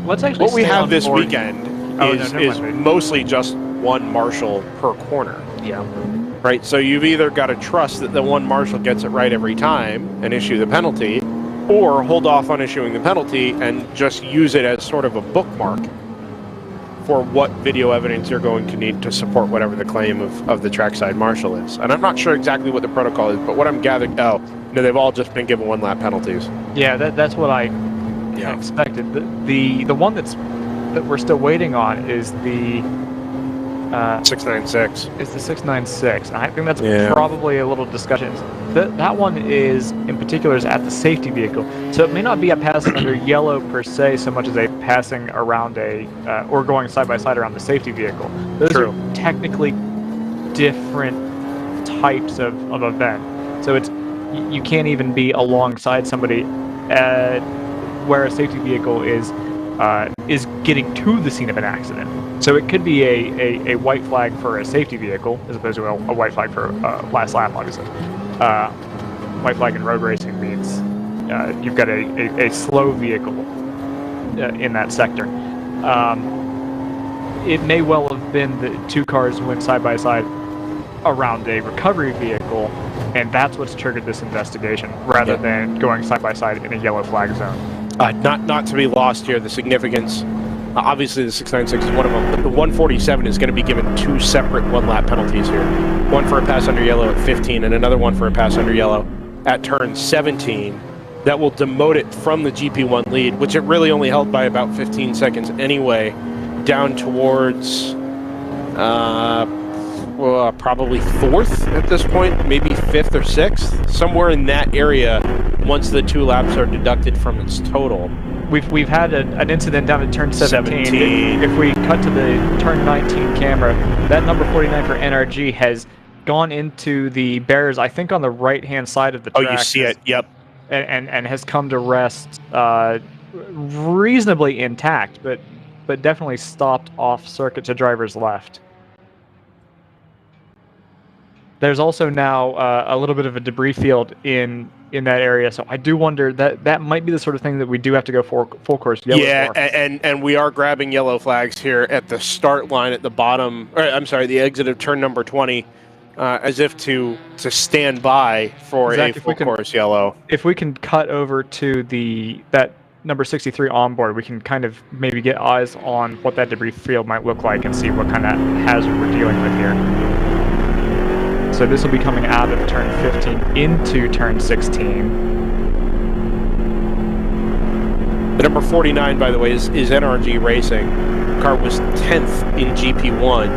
Let's actually what we have this weekend is mind. mostly just 1 marshal per corner. Yeah. Right, so you've either got to trust that the 1 marshal gets it right every time and issue the penalty, or hold off on issuing the penalty and just use it as sort of a bookmark for what video evidence you're going to need to support whatever the claim of the trackside marshal is. And I'm not sure exactly what the protocol is, but what I'm gathering, they've all just been given 1 lap penalties. Yeah, that's what I expected. The one that we're still waiting on is the 696. It's the 696. I think that's probably a little discussion. That one is, in particular, is at the safety vehicle. So it may not be a passing under yellow per se, so much as a passing around or going side by side around the safety vehicle. Those are technically different types of event. So you can't even be alongside somebody where a safety vehicle is getting to the scene of an accident. So it could be a white flag for a safety vehicle as opposed to a white flag for last lap, obviously. White flag in road racing means you've got a slow vehicle in that sector. It may well have been that two cars went side by side around a recovery vehicle, and that's what's triggered this investigation, rather than going side by side in a yellow flag zone. Not to be lost here, the significance. Obviously, the 696 is one of them, but the 147 is going to be given two separate one-lap penalties here. One for a pass under yellow at 15, and another one for a pass under yellow at turn 17. That will demote it from the GP1 lead, which it really only held by about 15 seconds anyway, down towards probably 4th at this point, maybe 5th or 6th, somewhere in that area once the 2 laps are deducted from its total. We've had an incident down at turn 17. If we cut to the turn 19 camera, that number 49 for NRG has gone into the barriers, I think on the right-hand side of the track. Oh, you see it, yep. And has come to rest reasonably intact, but definitely stopped off circuit to driver's left. There's also now a little bit of a debris field in that area, so I do wonder that might be the sort of thing that we do have to go for full course yellow for. And we are grabbing yellow flags here at the start line at the bottom, or I'm sorry, the exit of turn number 20, as if to stand by for a full course yellow. If we can cut over to that number 63 onboard, we can kind of maybe get eyes on what that debris field might look like and see what kind of hazard we're dealing with here. So this will be coming out of turn 15 into turn 16. The number 49, by the way, is NRG Racing. The car was 10th in GP1.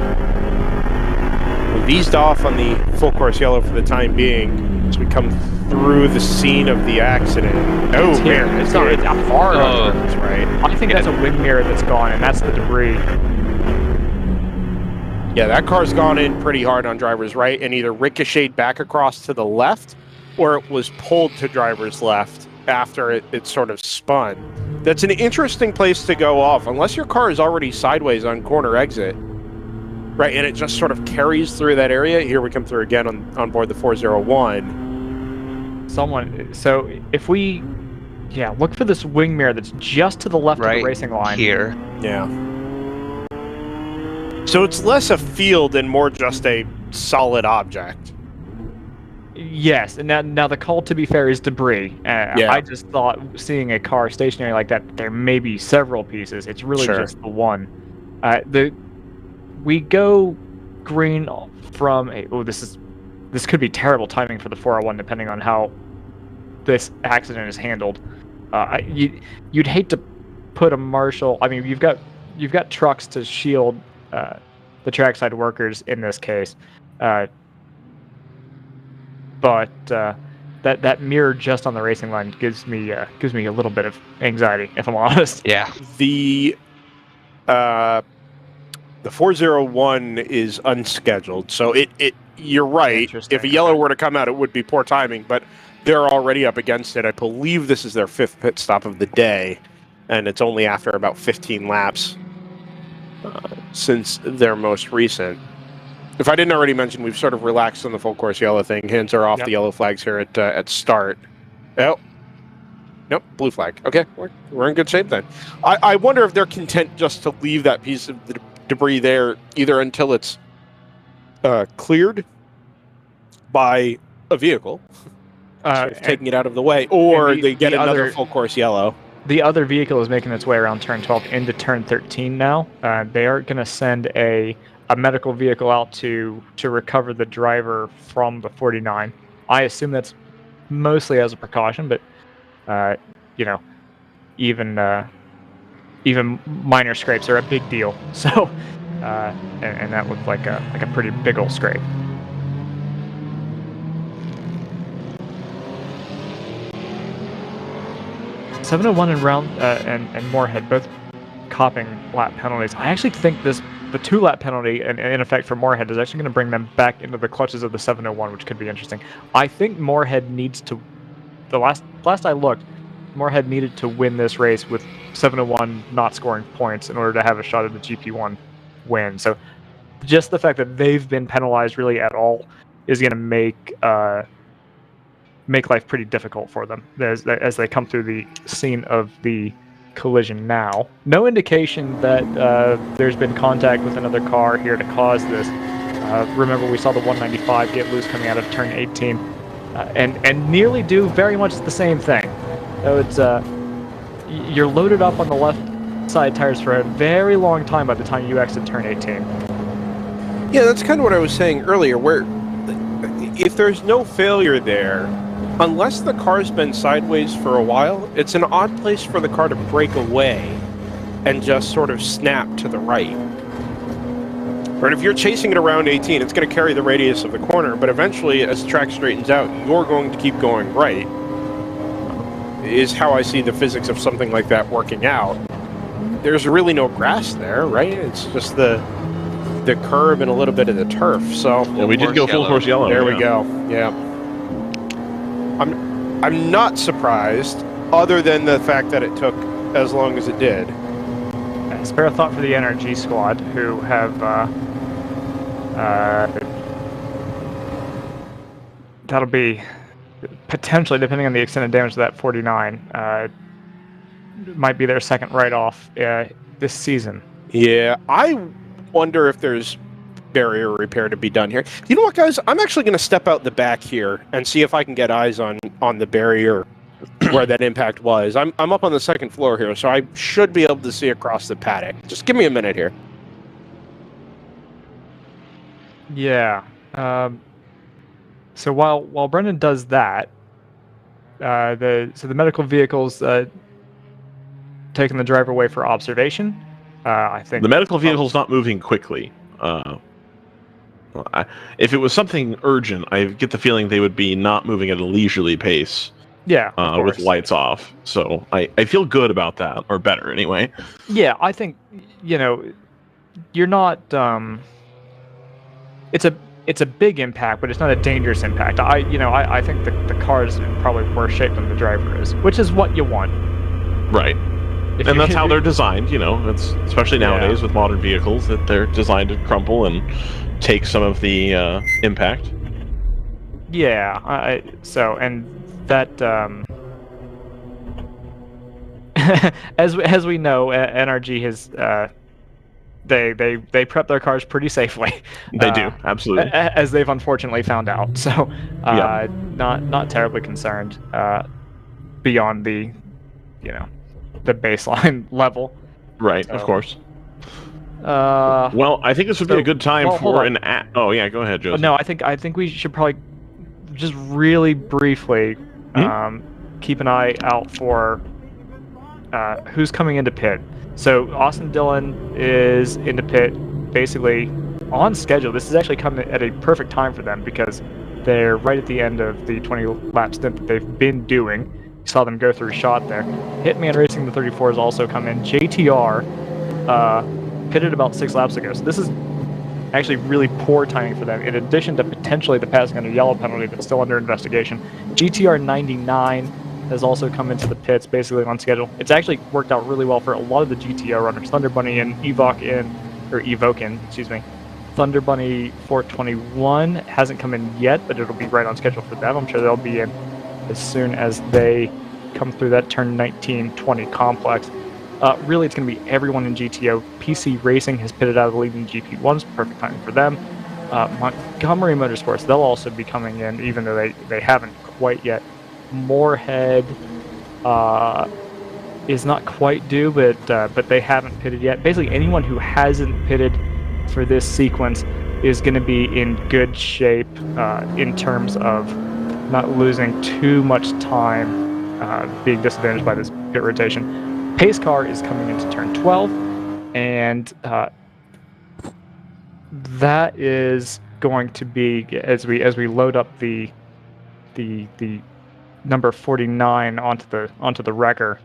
We've eased off on the full course yellow for the time being as we come through the scene of the accident. Oh, man, it's not hard on turns, right? I think that's a wind mirror that's gone, and that's the debris. Yeah, that car's gone in pretty hard on driver's right and either ricocheted back across to the left or it was pulled to driver's left after it sort of spun. That's an interesting place to go off, unless your car is already sideways on corner exit, right? And it just sort of carries through that area. Here we come through again on board the 401. So if we, look for this wing mirror that's just to the left of the racing line. Here. Yeah. So it's less a field and more just a solid object. Yes, and now the call, to be fair, is debris. I just thought seeing a car stationary like that, there may be several pieces. It's really just the one. We go green from this could be terrible timing for the 401 depending on how this accident is handled. You'd hate to put a marshal. I mean, you've got trucks to shield the trackside workers in this case, but that mirror just on the racing line gives me a little bit of anxiety, if I'm honest. Yeah. The 401 is unscheduled, so you're right. If a yellow were to come out, it would be poor timing, but they're already up against it. I believe this is their 5th pit stop of the day, and it's only after about 15 laps since their most recent. If I didn't already mention, we've sort of relaxed on the full course yellow thing. Hands are off the yellow flags here at start. Oh, nope, blue flag. Okay, we're in good shape then. I wonder if they're content just to leave that piece of the debris there, either until it's cleared by a vehicle, taking it out of the way, or they get another full course yellow. The other vehicle is making its way around turn 12 into turn 13 now. They are going to send a medical vehicle out to recover the driver from the 49. I assume that's mostly as a precaution, but even minor scrapes are a big deal. So, and that looked like a pretty big old scrape. .701 and Moorhead both copping lap penalties. I actually think this the 2-lap penalty, in effect for Moorhead, is actually going to bring them back into the clutches of the 701, which could be interesting. I think Moorhead needs to. The last I looked, Moorhead needed to win this race with 701 not scoring points in order to have a shot at the GP1 win. So just the fact that they've been penalized really at all is going to make life pretty difficult for them as they come through the scene of the collision now. No indication that there's been contact with another car here to cause this. Remember, we saw the 195 get loose coming out of turn 18 and nearly do very much the same thing. So it's you're loaded up on the left side tires for a very long time by the time you exit turn 18. Yeah, that's kind of what I was saying earlier, where if there's no failure there, unless the car's been sideways for a while, it's an odd place for the car to break away and just sort of snap to the right. Right, if you're chasing it around 18, it's going to carry the radius of the corner, but eventually, as the track straightens out, you're going to keep going right, is how I see the physics of something like that working out. There's really no grass there, right? It's just the curb and a little bit of the turf, so... Yeah, we did go full course yellow. There we go, yeah. I'm not surprised, other than the fact that it took as long as it did. Spare a thought for the NRG squad, who have that'll be potentially, depending on the extent of damage to that 49, might be their second write-off this season. Yeah, I wonder if there's barrier repair to be done here. You know what, guys? I'm actually going to step out the back here and see if I can get eyes on the barrier where that impact was. I'm up on the second floor here, so I should be able to see across the paddock. Just give me a minute here. Yeah. So while Brendan does that, the medical vehicle's taking the driver away for observation. I think the medical vehicle's not moving quickly. If it was something urgent, I get the feeling they would be not moving at a leisurely pace. Yeah, with lights off. So I feel good about that, or better anyway. Yeah, I think, you're not. It's a big impact, but it's not a dangerous impact. I think the car is in probably worse shape than the driver is, which is what you want. Right. And that's how they're designed, it's especially nowadays with modern vehicles, that they're designed to crumple and take some of the impact. Yeah, and that as we know, NRG has they prep their cars pretty safely. They do, absolutely, as they've unfortunately found out. So not terribly concerned beyond the the baseline level. Right, of course. Well, I think this would be a good time for an... Oh, yeah, go ahead, Joseph. No, I think we should probably just really briefly keep an eye out for who's coming into pit. So Austin Dillon is into pit basically on schedule. This is actually coming at a perfect time for them because they're right at the end of the 20-lap stint that they've been doing. You saw them go through shot there. Hitman Racing, the 34s, also come in. JTR pitted about 6 laps ago. So this is actually really poor timing for them, in addition to potentially the passing under yellow penalty that's still under investigation. GTR 99 has also come into the pits basically on schedule. It's actually worked out really well for a lot of the GTO runners. Thunder Bunny and Evoke in, excuse me. Thunder Bunny 421 hasn't come in yet, but it'll be right on schedule for them. I'm sure they'll be in as soon as they come through that turn 19-20 complex. Really, it's going to be everyone in GTO. PC Racing has pitted out of the lead in GP1s. Perfect timing for them. Montgomery Motorsports, they'll also be coming in, even though they haven't quite yet. Moorhead is not quite due, but they haven't pitted yet. Basically, anyone who hasn't pitted for this sequence is going to be in good shape in terms of not losing too much time being disadvantaged by this pit rotation. Pace car is coming into turn 12, and that is going to be, as we load up the number 49 onto the wrecker.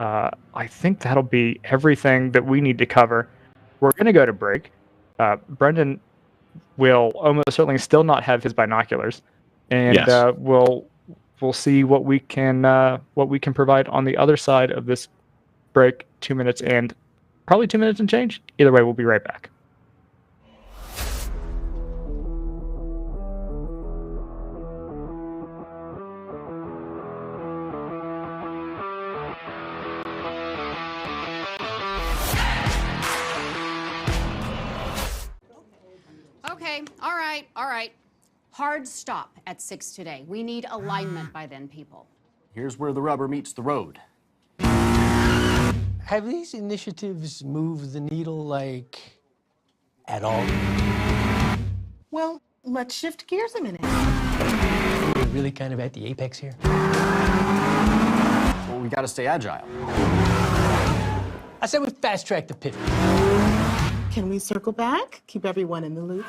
I think that'll be everything that we need to cover we're going to go to break. Brendan will almost certainly still not have his binoculars, and Yes. we'll see what we can provide on the other side of this break. 2 minutes and probably 2 minutes and change. Either way, we'll be right back. Okay, all right. Hard stop at 6 today. We need alignment by then, people. Here's where the rubber meets the road. Have these initiatives moved the needle, like, at all? Well, let's shift gears a minute. We're really kind of at the apex here. Well, we gotta stay agile. I said we fast track the pivot. Can we circle back? Keep everyone in the loop.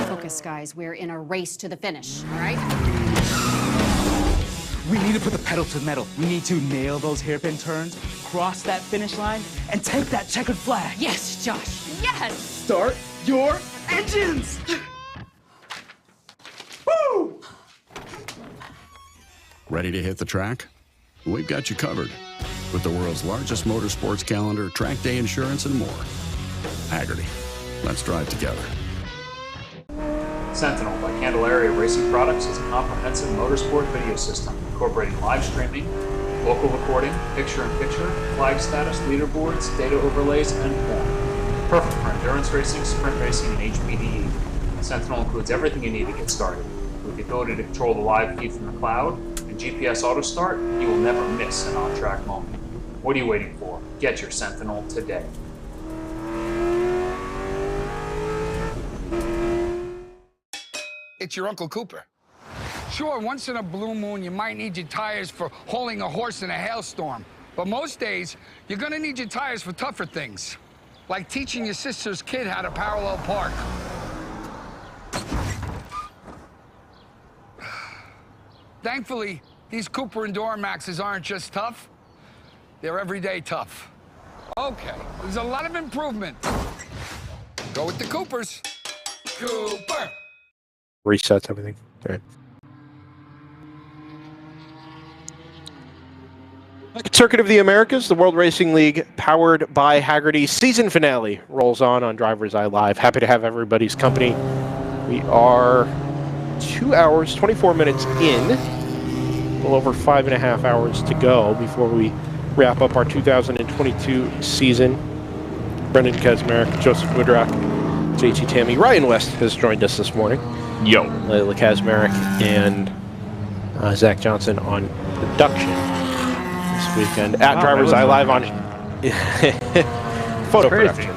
Focus, guys. We're in a race to the finish, all right? We need to put the pedal to the metal. We need to nail those hairpin turns, cross that finish line, and take that checkered flag. Yes, Josh. Yes. Start your engines! Woo! Ready to hit the track? We've got you covered with the world's largest motorsports calendar, track day insurance, and more. Hagerty. Let's drive together. Sentinel by Candelaria Racing Products is a comprehensive motorsport video system incorporating live streaming, local recording, picture-in-picture, flag status, leaderboards, data overlays, and more. Perfect for endurance racing, sprint racing, and HPDE. Sentinel includes everything you need to get started. With the ability to control the live feed from the cloud and GPS auto start, you will never miss an on-track moment. What are you waiting for? Get your Sentinel today. It's your Uncle Cooper. Sure, once in a blue moon, you might need your tires for hauling a horse in a hailstorm. But most days, you're gonna need your tires for tougher things, like teaching your sister's kid how to parallel park. Thankfully, these Cooper Enduramaxes aren't just tough, they're everyday tough. Okay, there's a lot of improvement. Go with the Coopers. Cooper! Resets everything. All right. Circuit of the Americas, the World Racing League, powered by Hagerty season finale rolls on DriversEye Live. Happy to have everybody's company. We are 2 hours, 24 minutes in. A little over 5.5 hours to go before we wrap up our 2022 season. Brendan Kazmarek, Joseph Woodrock, JT Tammy, Ryan West has joined us this morning. Yo. Layla Kazmarek and Zach Johnson on production this weekend at DriversEye Live on photo production,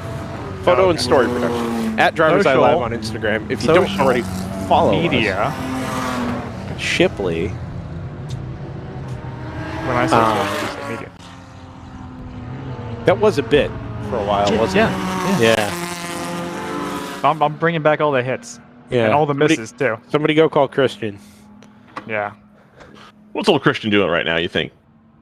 photo and story production at DriversEye Live on Instagram. If you don't already follow us, Shipley. When I say social media, that was a bit for a while, wasn't it? Yeah. I'm bringing back all the hits. Yeah. And all the misses, too. Somebody go call Christian. Yeah. What's old Christian doing right now, you think?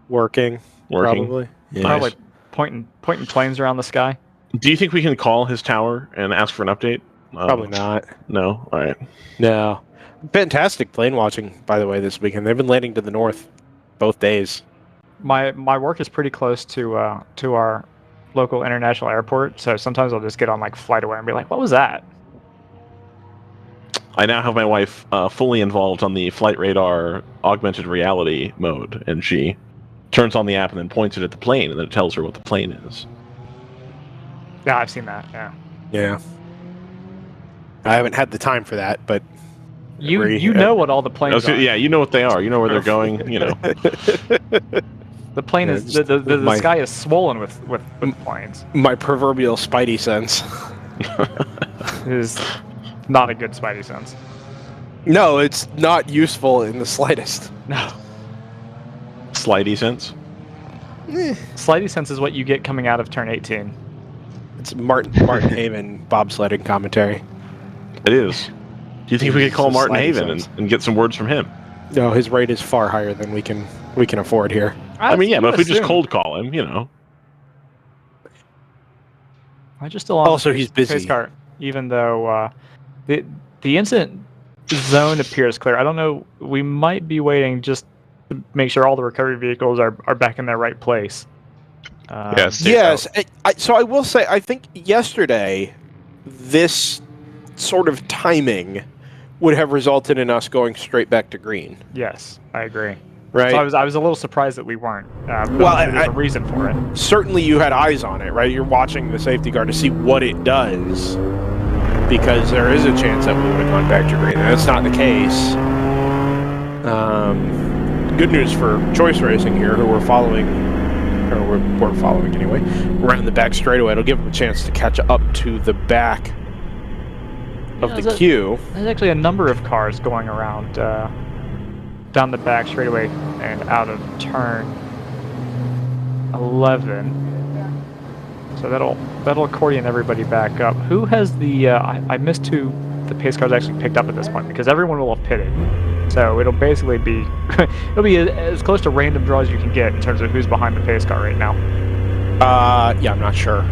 Working. Probably. Yeah. Probably pointing planes around the sky. Do you think we can call his tower and ask for an update? Probably not. No? All right. No. Fantastic plane watching, by the way, this weekend. They've been landing to the north both days. My work is pretty close to our local international airport, so sometimes I'll just get on like Flight Aware and be like, what was that? I now have my wife fully involved on the flight radar augmented reality mode, and she turns on the app and then points it at the plane, and then it tells her what the plane is. Yeah, I've seen that. Yeah. I haven't had the time for that, but you know what all the planes are. Yeah, you know what they are. You know where they're going. You know. The plane is the sky is swollen with planes. My proverbial spidey sense is not a good spidey sense. No, it's not useful in the slightest. No. Slidey sense? Slidey sense is what you get coming out of turn 18. It's Martin Haven bobsledding commentary. It is. Do you think we could call Martin Haven and get some words from him? No, his rate is far higher than we can afford here. I mean, yeah, but if we just cold call him, you know. I just still on Also, he's busy. pace car, even though the incident zone appears clear. I don't know. We might be waiting just to make sure all the recovery vehicles are back in their right place. Yes. So I will say, I think yesterday, this sort of timing would have resulted in us going straight back to green. Yes, I agree. Right. So I was a little surprised that we weren't. Well, there's a reason for it. Certainly, you had eyes on it, right? You're watching the safety car to see what it does, because there is a chance that we would have gone back to green. That's not the case. Good news for Choice Racing here, who we're following, or we're following anyway, around the back straightaway. It'll give them a chance to catch up to the back of the queue. There's actually a number of cars going around down the back straightaway and out of turn 11. So that'll accordion everybody back up. Who has the? I missed who the pace cars actually picked up at this point, because everyone will have pitted. So it'll basically be it'll be as close to random draw as you can get in terms of who's behind the pace car right now. Yeah, I'm not sure.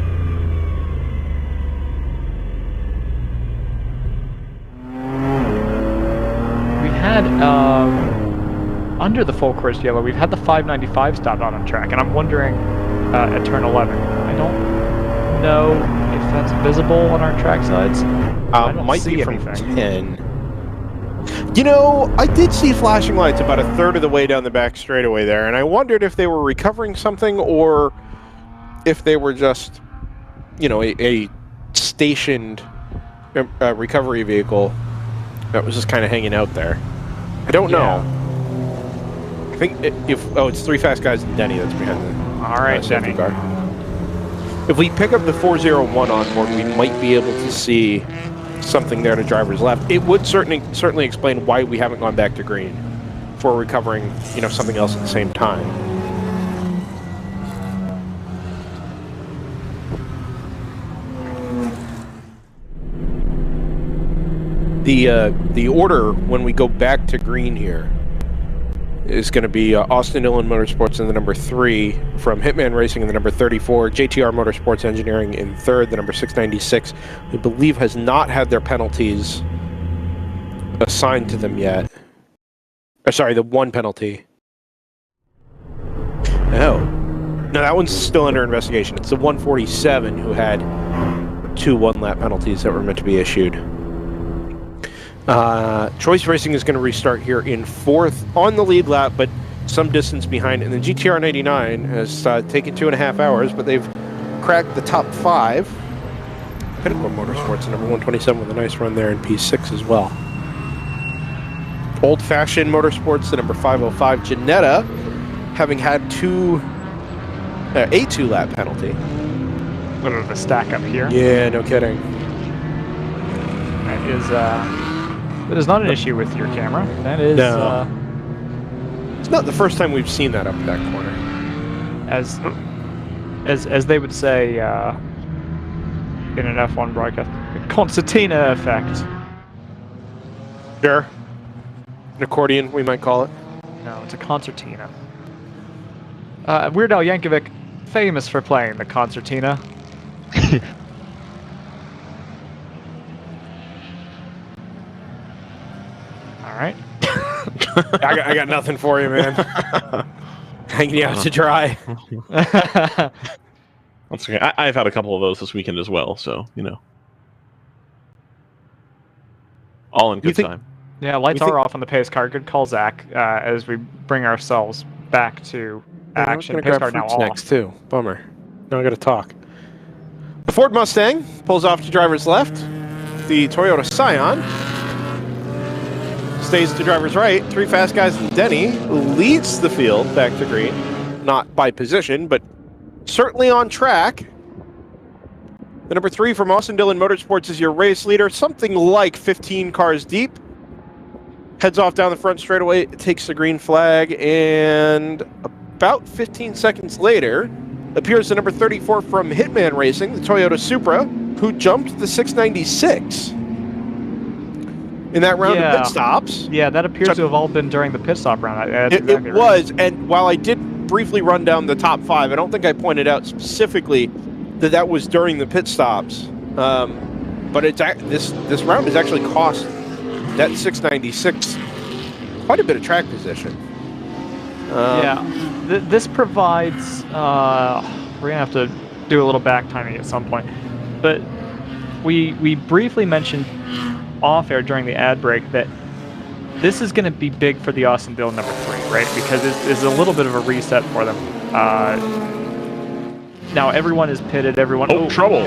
We had under the full course yellow, we've had the 595 stopped on track, and I'm wondering at turn 11. I don't know if that's visible on our track sides. I don't might see be from anything. 10. You know, I did see flashing lights about a third of the way down the back straightaway there, and I wondered if they were recovering something or if they were just, you know, a stationed recovery vehicle that was just kind of hanging out there. I don't know. I think it's three fast guys and Denny that's behind the all right, safety Denny. car. If we pick up the 401 on board, we might be able to see something there to driver's left. It would certainly explain why we haven't gone back to green for recovering, you know, something else at the same time. The order when we go back to green here is going to be Austin Dillon Motorsports in the number 3, from Hitman Racing in the number 34, JTR Motorsports Engineering in 3rd, the number 696, I believe has not had their penalties assigned to them yet. Sorry, the one penalty. Oh. No, that one's still under investigation. It's the 147 who had 2 one-lap penalties that were meant to be issued. Choice Racing is going to restart here in 4th on the lead lap, but some distance behind. And the GTR 99 has taken 2.5 hours, but they've cracked the top 5. Pinnacle Motorsports, number 127, with a nice run there in P6 as well. Old Fashioned Motorsports, the number 505, Janetta, having had a 2-lap penalty. A little bit of a stack up here. Yeah, no kidding. That is not an issue with your camera. That is. No. It's not the first time we've seen that up that corner. As they would say in an F1 broadcast, a concertina effect. Sure. An accordion, we might call it. No, it's a concertina. Weird Al Yankovic, famous for playing the concertina. All right. I got nothing for you, man. Hanging out to dry. That's okay. I've had a couple of those this weekend as well, so, you know. All in good time. Yeah, lights are off on the pace car. Good call, Zach, as we bring ourselves back to action. I'm Pace gonna car grab now fruits off. next, too. Bummer. Now I gotta talk. The Ford Mustang pulls off to driver's left. The Toyota Scion stays to driver's right. 3 fast guys and Denny leads the field back to green. Not by position, but certainly on track. The number 3 from Austin Dillon Motorsports is your race leader, something like 15 cars deep. Heads off down the front straightaway, takes the green flag, and about 15 seconds later appears the number 34 from Hitman Racing, the Toyota Supra, who jumped the 696 in that round of pit stops. Yeah, that appears to have all been during the pit stop round. It was, and while I did briefly run down the top 5, I don't think I pointed out specifically that was during the pit stops, but this round has actually cost that 696 quite a bit of track position. This provides. We're gonna have to do a little back timing at some point, but we briefly mentioned off air during the ad break that this is going to be big for the Austin Bill number 3, right? Because it's a little bit of a reset for them. Now everyone is pitted. Everyone. Oh, trouble!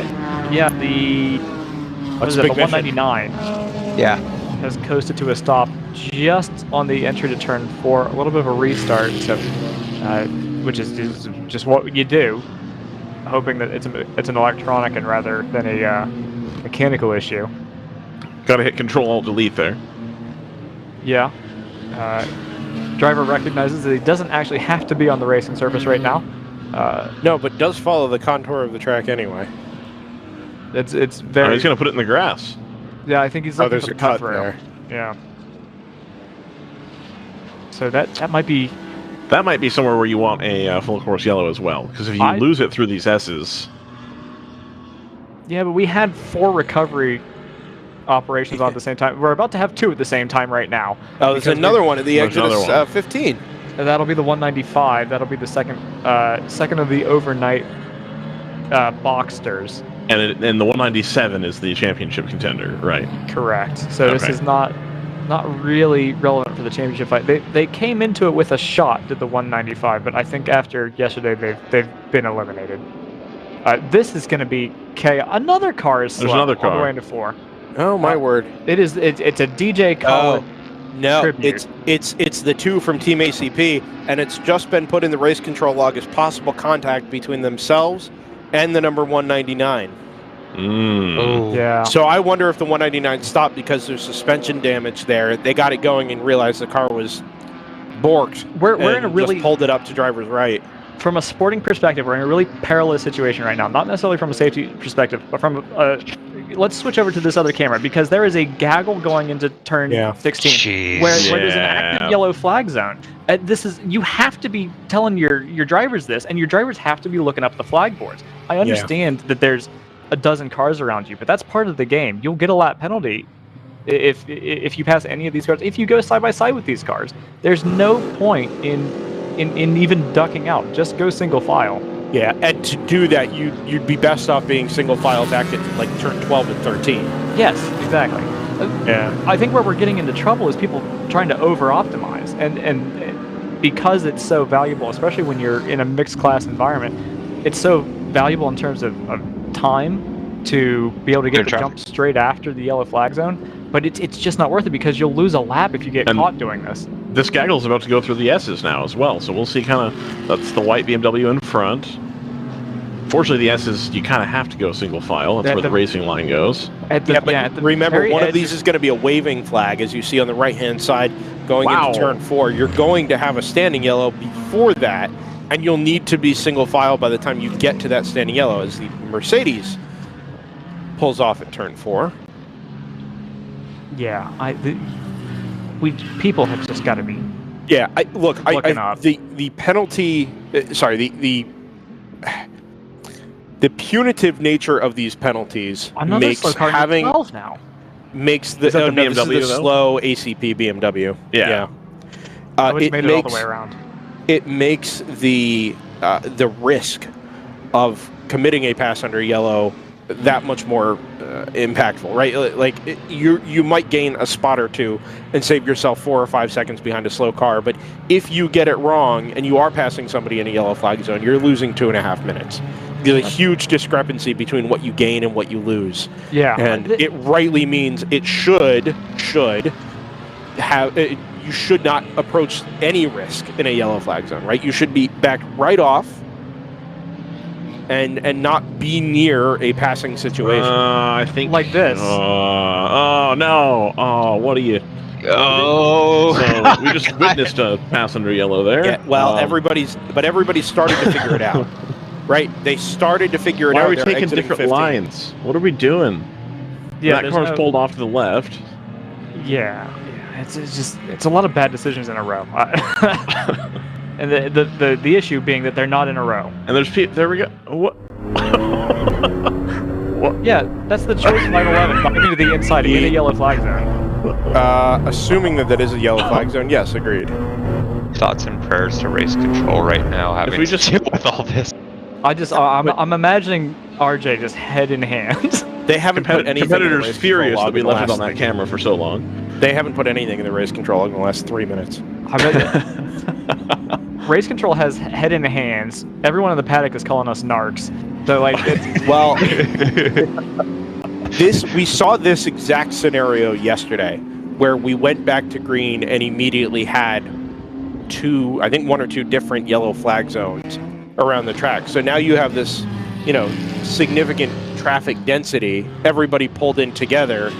Yeah, the 199. Yeah. Has coasted to a stop just on the entry to turn 4. A little bit of a restart, so which is just what you do, hoping that it's an electronic and rather than a mechanical issue. Got to hit Control-Alt-Delete there. Yeah. Driver recognizes that he doesn't actually have to be on the racing surface right now. No, but does follow the contour of the track anyway. It's very. He's going to put it in the grass. Yeah, I think he's looking there's for a the cut rail. there. Yeah. So that might be. That might be somewhere where you want a full course yellow as well, because if you lose it through these S's. Yeah, but we had 4 recovery operations on at the same time. We're about to have 2 at the same time right now. Oh, there's another one at the Exodus 15. And that'll be the 195. That'll be the second of the overnight Boxsters. And the 197 is the championship contender, right? Correct. So this is not really relevant for the championship fight. They came into it with a shot, did the 195, but I think after yesterday they've been eliminated. This is going to be chaos. Another car is slow. There's another car all the way into 4. Oh my word! It's a DJ Colin. No, tribute. it's the 2 from Team ACP, and it's just been put in the race control log as possible contact between themselves and the number 199. Oh. Yeah. So I wonder if the 199 stopped because there's suspension damage there. They got it going and realized the car was borked. We're in a really just pulled it up to driver's right. From a sporting perspective, we're in a really perilous situation right now. Not necessarily from a safety perspective, but from let's switch over to this other camera because there is a gaggle going into turn 16 where there's an active yellow flag zone. You have to be telling your drivers this, and your drivers have to be looking up the flag boards. I understand that there's a dozen cars around you, but that's part of the game. You'll get a lap penalty if you pass any of these cars. If you go side by side with these cars, there's no point in even ducking out. Just go single file. Yeah, and to do that, you'd be best off being single file back at like turn 12 and 13. Yes, exactly. Yeah, I think where we're getting into trouble is people trying to over-optimize, and because it's so valuable, especially when you're in a mixed class environment, it's so valuable in terms of time to be able to get the jump straight after the yellow flag zone. But it's just not worth it because you'll lose a lap if you get caught doing this. This gaggle's about to go through the S's now as well, so we'll see that's the white BMW in front. Fortunately, the S's, you kind of have to go single file. That's where the racing line goes. Remember, one of these is going to be a waving flag, as you see on the right-hand side going into turn 4. You're going to have a standing yellow before that, and you'll need to be single file by the time you get to that standing yellow as the Mercedes pulls off at turn 4. Yeah, people have just got to be. Yeah, looking up. The penalty. The punitive nature of these penalties makes having 12 now. Makes the BMW this is the slow ACP BMW. Which made it all the way around. It makes the risk of committing a pass under yellow that much more impactful, right? Like you might gain a spot or two and save yourself 4 or 5 seconds behind a slow car, but if you get it wrong and you are passing somebody in a yellow flag zone, you're losing 2.5 minutes. There's a huge discrepancy between what you gain and what you lose. Yeah, and it rightly means it should have. You should not approach any risk in a yellow flag zone, right? You should be backed right off. And not be near a passing situation. I think like this. Oh no! Oh, what are you? Oh, so we just witnessed a pass under yellow there. Yeah, well, everybody started to figure it out, right? They started to figure it out. Why are we taking different 15. lines? What are we doing? Yeah, that car's pulled off to the left. Yeah, it's a lot of bad decisions in a row. And the issue being that they're not in a row. And there we go. What? Yeah, that's the choice of 11. Not to the inside in a yellow flag zone. Assuming that is a yellow flag zone, yes, agreed. Thoughts and prayers to race control right now, having we just to deal with all this. I'm imagining RJ just head in hand. They haven't put anything. Competitors furious that we left it on that camera for so long. They haven't put anything in the race control in the last 3 minutes. I bet race control has head in hands. Everyone in the paddock is calling us narcs. So like, well, we saw this exact scenario yesterday, where we went back to green and immediately had one or two different yellow flag zones around the track. So now you have this, significant traffic density, everybody pulled in together,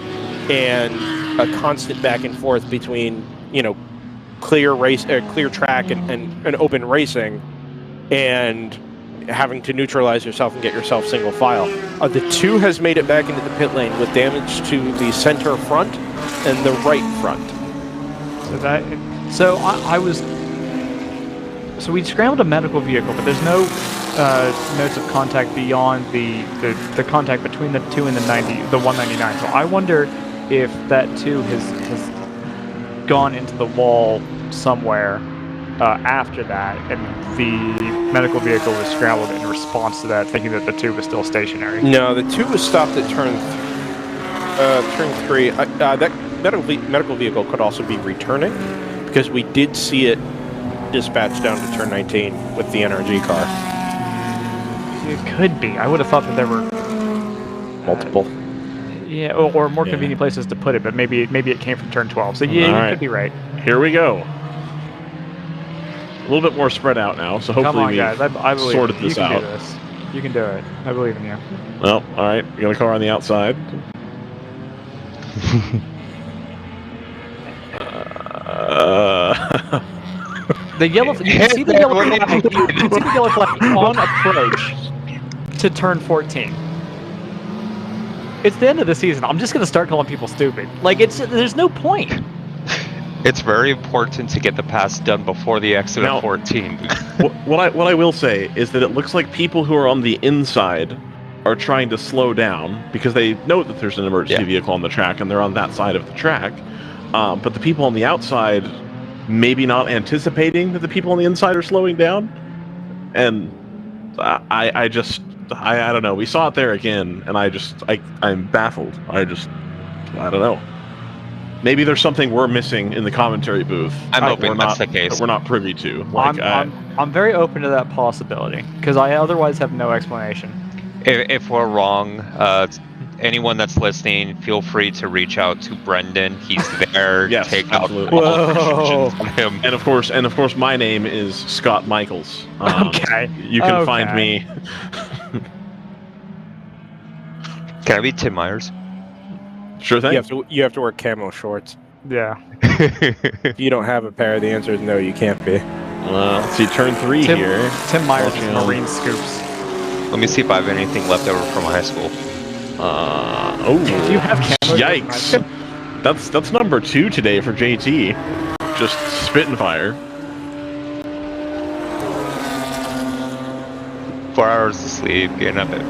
and a constant back and forth between, clear track and open racing, and having to neutralize yourself and get yourself single file. The 2 has made it back into the pit lane with damage to the center front and the right front. So we scrambled a medical vehicle, but there's no notes of contact beyond the contact between the 2 and the 199. So I wonder if that 2 has gone into the wall somewhere after that, and the medical vehicle was scrambled in response to that, thinking that the 2 was still stationary. No, the 2 was stopped at turn 3. That medical vehicle could also be returning, because we did see it dispatched down to turn 19 with the NRG car. It could be. I would have thought that there were multiple. Yeah, or more convenient places to put it, but maybe it came from turn 12. So yeah, you could be right. Here we go. A little bit more spread out now, so hopefully come on, guys. I believe sorted this out. You can do this. You can do it. I believe in you. Well, all right. We got a car on the outside. The yellow. You can see the yellow flag. You can see the yellow flag on approach to turn 14. It's the end of the season. I'm just gonna start calling people stupid. Like there's no point. It's very important to get the pass done before the exit of 14. what I will say is that it looks like people who are on the inside are trying to slow down because they know that there's an emergency vehicle on the track and they're on that side of the track. But the people on the outside maybe not anticipating that the people on the inside are slowing down. And I don't know. We saw it there again, and I'm baffled. I don't know. Maybe there's something we're missing in the commentary booth. I'm hoping that's the case. That we're not privy to. I'm very open to that possibility, because I otherwise have no explanation. If we're wrong, anyone that's listening, feel free to reach out to Brendan. He's there. Yes, take absolutely. out all the on him. And of course, my name is Scott Michaels. Okay. You can find me. Can I be Tim Myers? Sure thing. You have to wear camo shorts. Yeah. If you don't have a pair, the answer is no, you can't be. Well, let's see, turn 3 here. Tim Myers is Marine Scoops. Let me see if I have anything left over from high school. Do you have camo? Yikes. That's number 2 today for JT. Just spit and fire. 4 hours of sleep, getting up at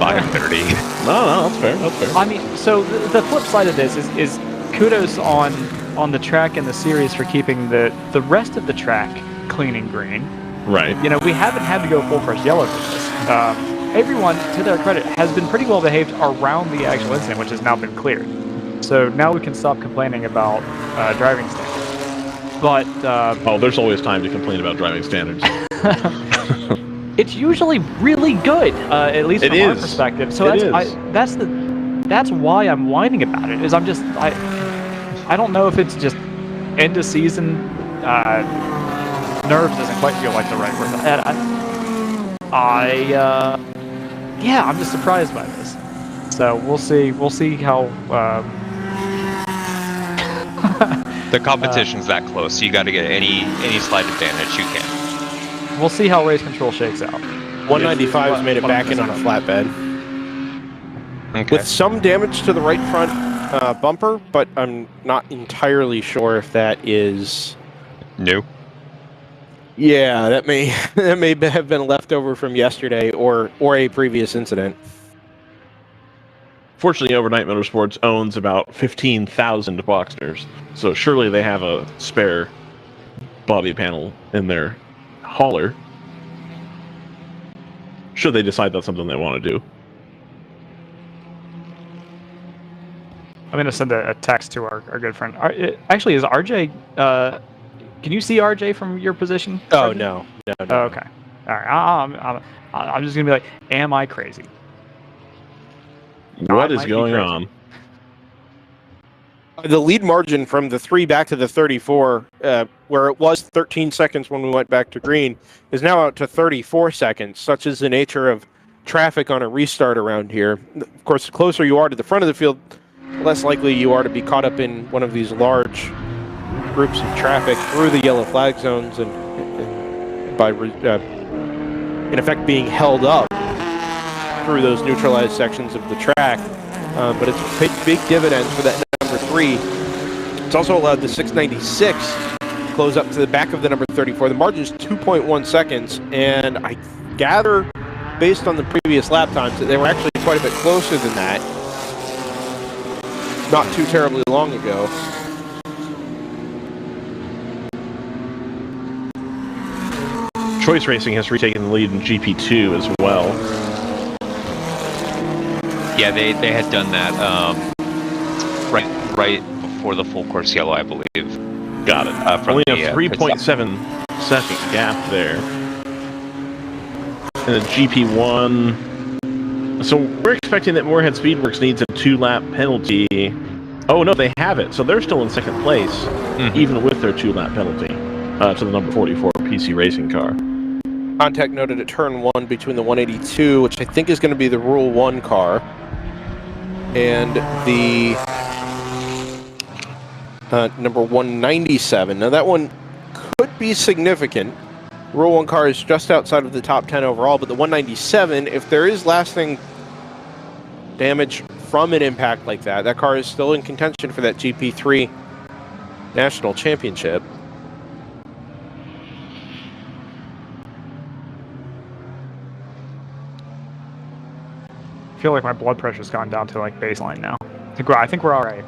5:30. No, that's fair. That's fair. I mean, so the flip side of this is kudos on the track and the series for keeping the rest of the track clean and green. Right. We haven't had to go full crush yellow for this. Everyone, to their credit, has been pretty well behaved around the actual incident, which has now been cleared. So now we can stop complaining about driving standards. But there's always time to complain about driving standards. It's usually really good, at least from our perspective. So that's why I'm whining about it. Is I don't know if it's just end of season nerves doesn't quite feel like the right word. I'm just surprised by this. So we'll see how. The competition's that close, so you got to get any slight advantage you can. We'll see how race control shakes out. 195's made it back in on a flatbed. Okay. With some damage to the right front bumper, but I'm not entirely sure if that is new. Yeah, that may have been left over from yesterday or a previous incident. Fortunately, Overnight Motorsports owns about 15,000 Boxsters, so surely they have a spare bobby panel in their hauler. Should they decide that's something they want to do. I'm going to send a text to our good friend. Actually, is RJ... can you see RJ from your position? Oh, RJ? no. Oh, okay. All right. I'm just going to be like, am I crazy? What is going on? The lead margin from the 3 back to the 34, where it was 13 seconds when we went back to green, is now out to 34 seconds. Such is the nature of traffic on a restart around here. Of course, the closer you are to the front of the field, the less likely you are to be caught up in one of these large groups of traffic through the yellow flag zones and by, in effect, being held up through those neutralized sections of the track. But it's paid big dividends for that number 3. It's also allowed the 696 to close up to the back of the number 34. The margin is 2.1 seconds, and I gather, based on the previous lap times, that they were actually quite a bit closer than that not too terribly long ago. Choice Racing has retaken the lead in GP2 as well. Yeah, they had done that right before the full course yellow, I believe. Got it. Only a 3.7 second gap there. And a GP1. So we're expecting that Moorhead Speedworks needs a 2-lap penalty. Oh no, they have it. So they're still in second place, even with their 2-lap penalty to the number 44 PC racing car. Contact noted at turn 1 between the 182, which I think is going to be the Rule 1 car, and the number 197. Now that one could be significant. Rule 1 car is just outside of the top 10 overall, but the 197, if there is lasting damage from an impact like that, that car is still in contention for that GP3 National Championship. I feel like my blood pressure's gone down to like baseline now. I think we're all right.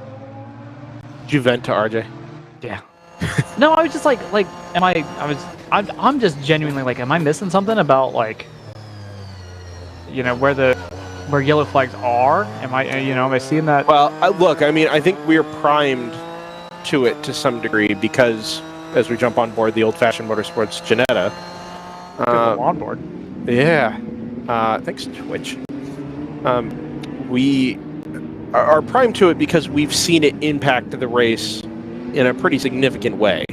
Did you vent to RJ? Yeah. No, I was just like, I'm just genuinely like, am I missing something about like, you know, where yellow flags are? Am I seeing that? Well, look, I mean, I think we're primed to it to some degree because as we jump on board the old-fashioned motorsports Janetta. On board. Yeah. Thanks, Twitch. We are primed to it because we've seen it impact the race in a pretty significant way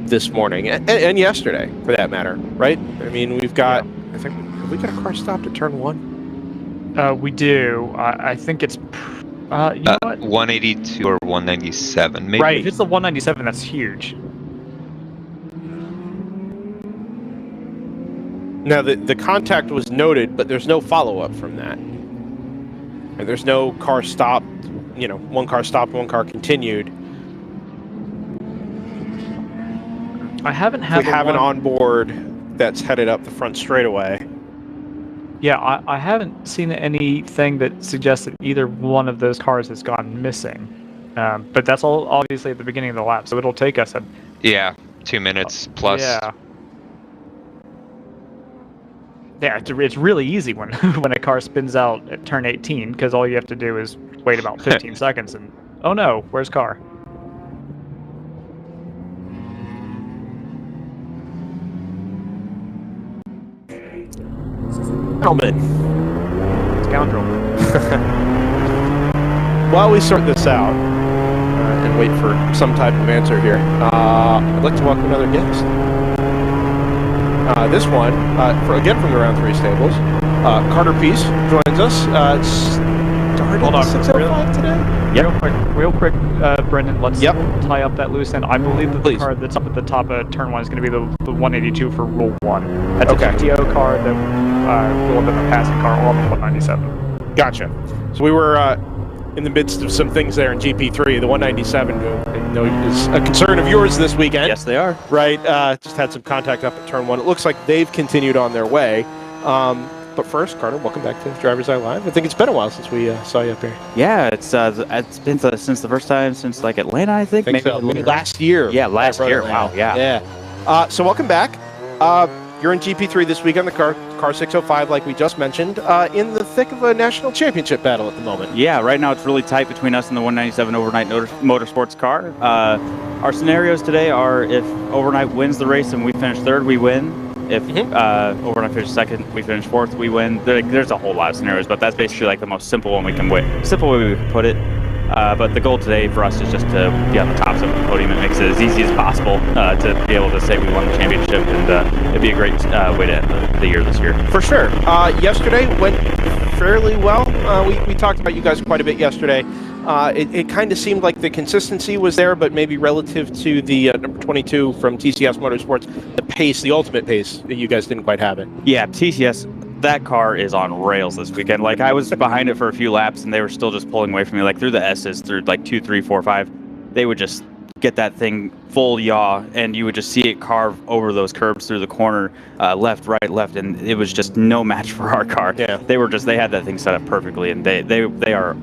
this morning and yesterday, for that matter, right? I mean, we've got, I think, have we got a car stopped at turn 1? We do. I think it's, you know what? 182 or 197, maybe. Right, if it's the 197, that's huge. Now, the contact was noted, but there's no follow-up from that. And there's no car stopped, you know, one car stopped, one car continued. I haven't had we have an onboard that's headed up the front straightaway. Yeah, I haven't seen anything that suggests that either one of those cars has gone missing. But that's all obviously at the beginning of the lap, so it'll take us a... Yeah, 2 minutes plus. Yeah. Yeah, it's really easy when when a car spins out at turn 18, because all you have to do is wait about 15 seconds and, oh no, where's car? Gentlemen. Scoundrel. While we sort this out and wait for some type of answer here, I'd like to welcome another guest. This one, again from the Round 3 stables, Carter Peace joins us. Started Hold on, 6:05 today? Yep. Real quick, Brendan, let's tie up that loose end. I believe that the car that's up at the top of turn 1 is going to be the 182 for Rule 1. That's a GTO car that will have been a passing car on the 197. Gotcha. So we were in the midst of some things there in GP3. The 197, I know, is a concern of yours this weekend. Yes, they are. Right. Just had some contact up at turn 1. It looks like they've continued on their way. But But first, Carter, welcome back to DriverSeye Live. I think it's been a while since we saw you up here. Yeah, it's been since the first time since like Atlanta, I think. Maybe last year. Yeah, last year. Wow. Yeah. Yeah. So welcome back. You're in GP3 this week on the car 605, like we just mentioned, in the thick of a national championship battle at the moment. Yeah, right now it's really tight between us and the 197 Overnight Motorsports car. Our scenarios today are if Overnight wins the race and we finish third, we win. If Overnight finishes second, we finish fourth, we win. There's a whole lot of scenarios, but that's basically like the most simple one we can win. Simple way we can put it. But the goal today for us is just to be on the top of the podium. It makes it as easy as possible to be able to say we won the championship, and it'd be a great way to end the year this year. For sure. Yesterday went fairly well. We talked about you guys quite a bit yesterday. It kind of seemed like the consistency was there, but maybe relative to the number 22 from TCS Motorsports, the pace, the ultimate pace, you guys didn't quite have it. Yeah, TCS. That car is on rails this weekend. Like, I was behind it for a few laps, and they were still just pulling away from me. Like, through the S's, through like 2, 3, 4, 5, they would just get that thing full yaw, and you would just see it carve over those curbs through the corner, left, right, left, and it was just no match for our car. Yeah. They had that thing set up perfectly, and they are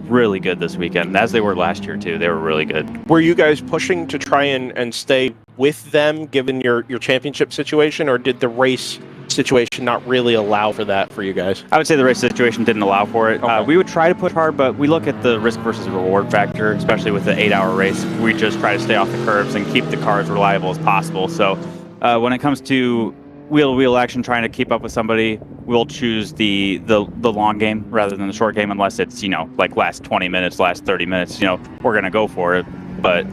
really good this weekend, as they were last year too. They were really good. Were you guys pushing to try and stay with them, given your championship situation, or did the race situation not really allow for that for you guys? I would say the race situation didn't allow for it. Okay. We would try to push hard, but we look at the risk versus reward factor, especially with the 8-hour race. We just try to stay off the curves and keep the car as reliable as possible. So when it comes to wheel-to-wheel action, trying to keep up with somebody, we'll choose the long game rather than the short game, unless it's, like last 20 minutes, last 30 minutes, we're going to go for it. But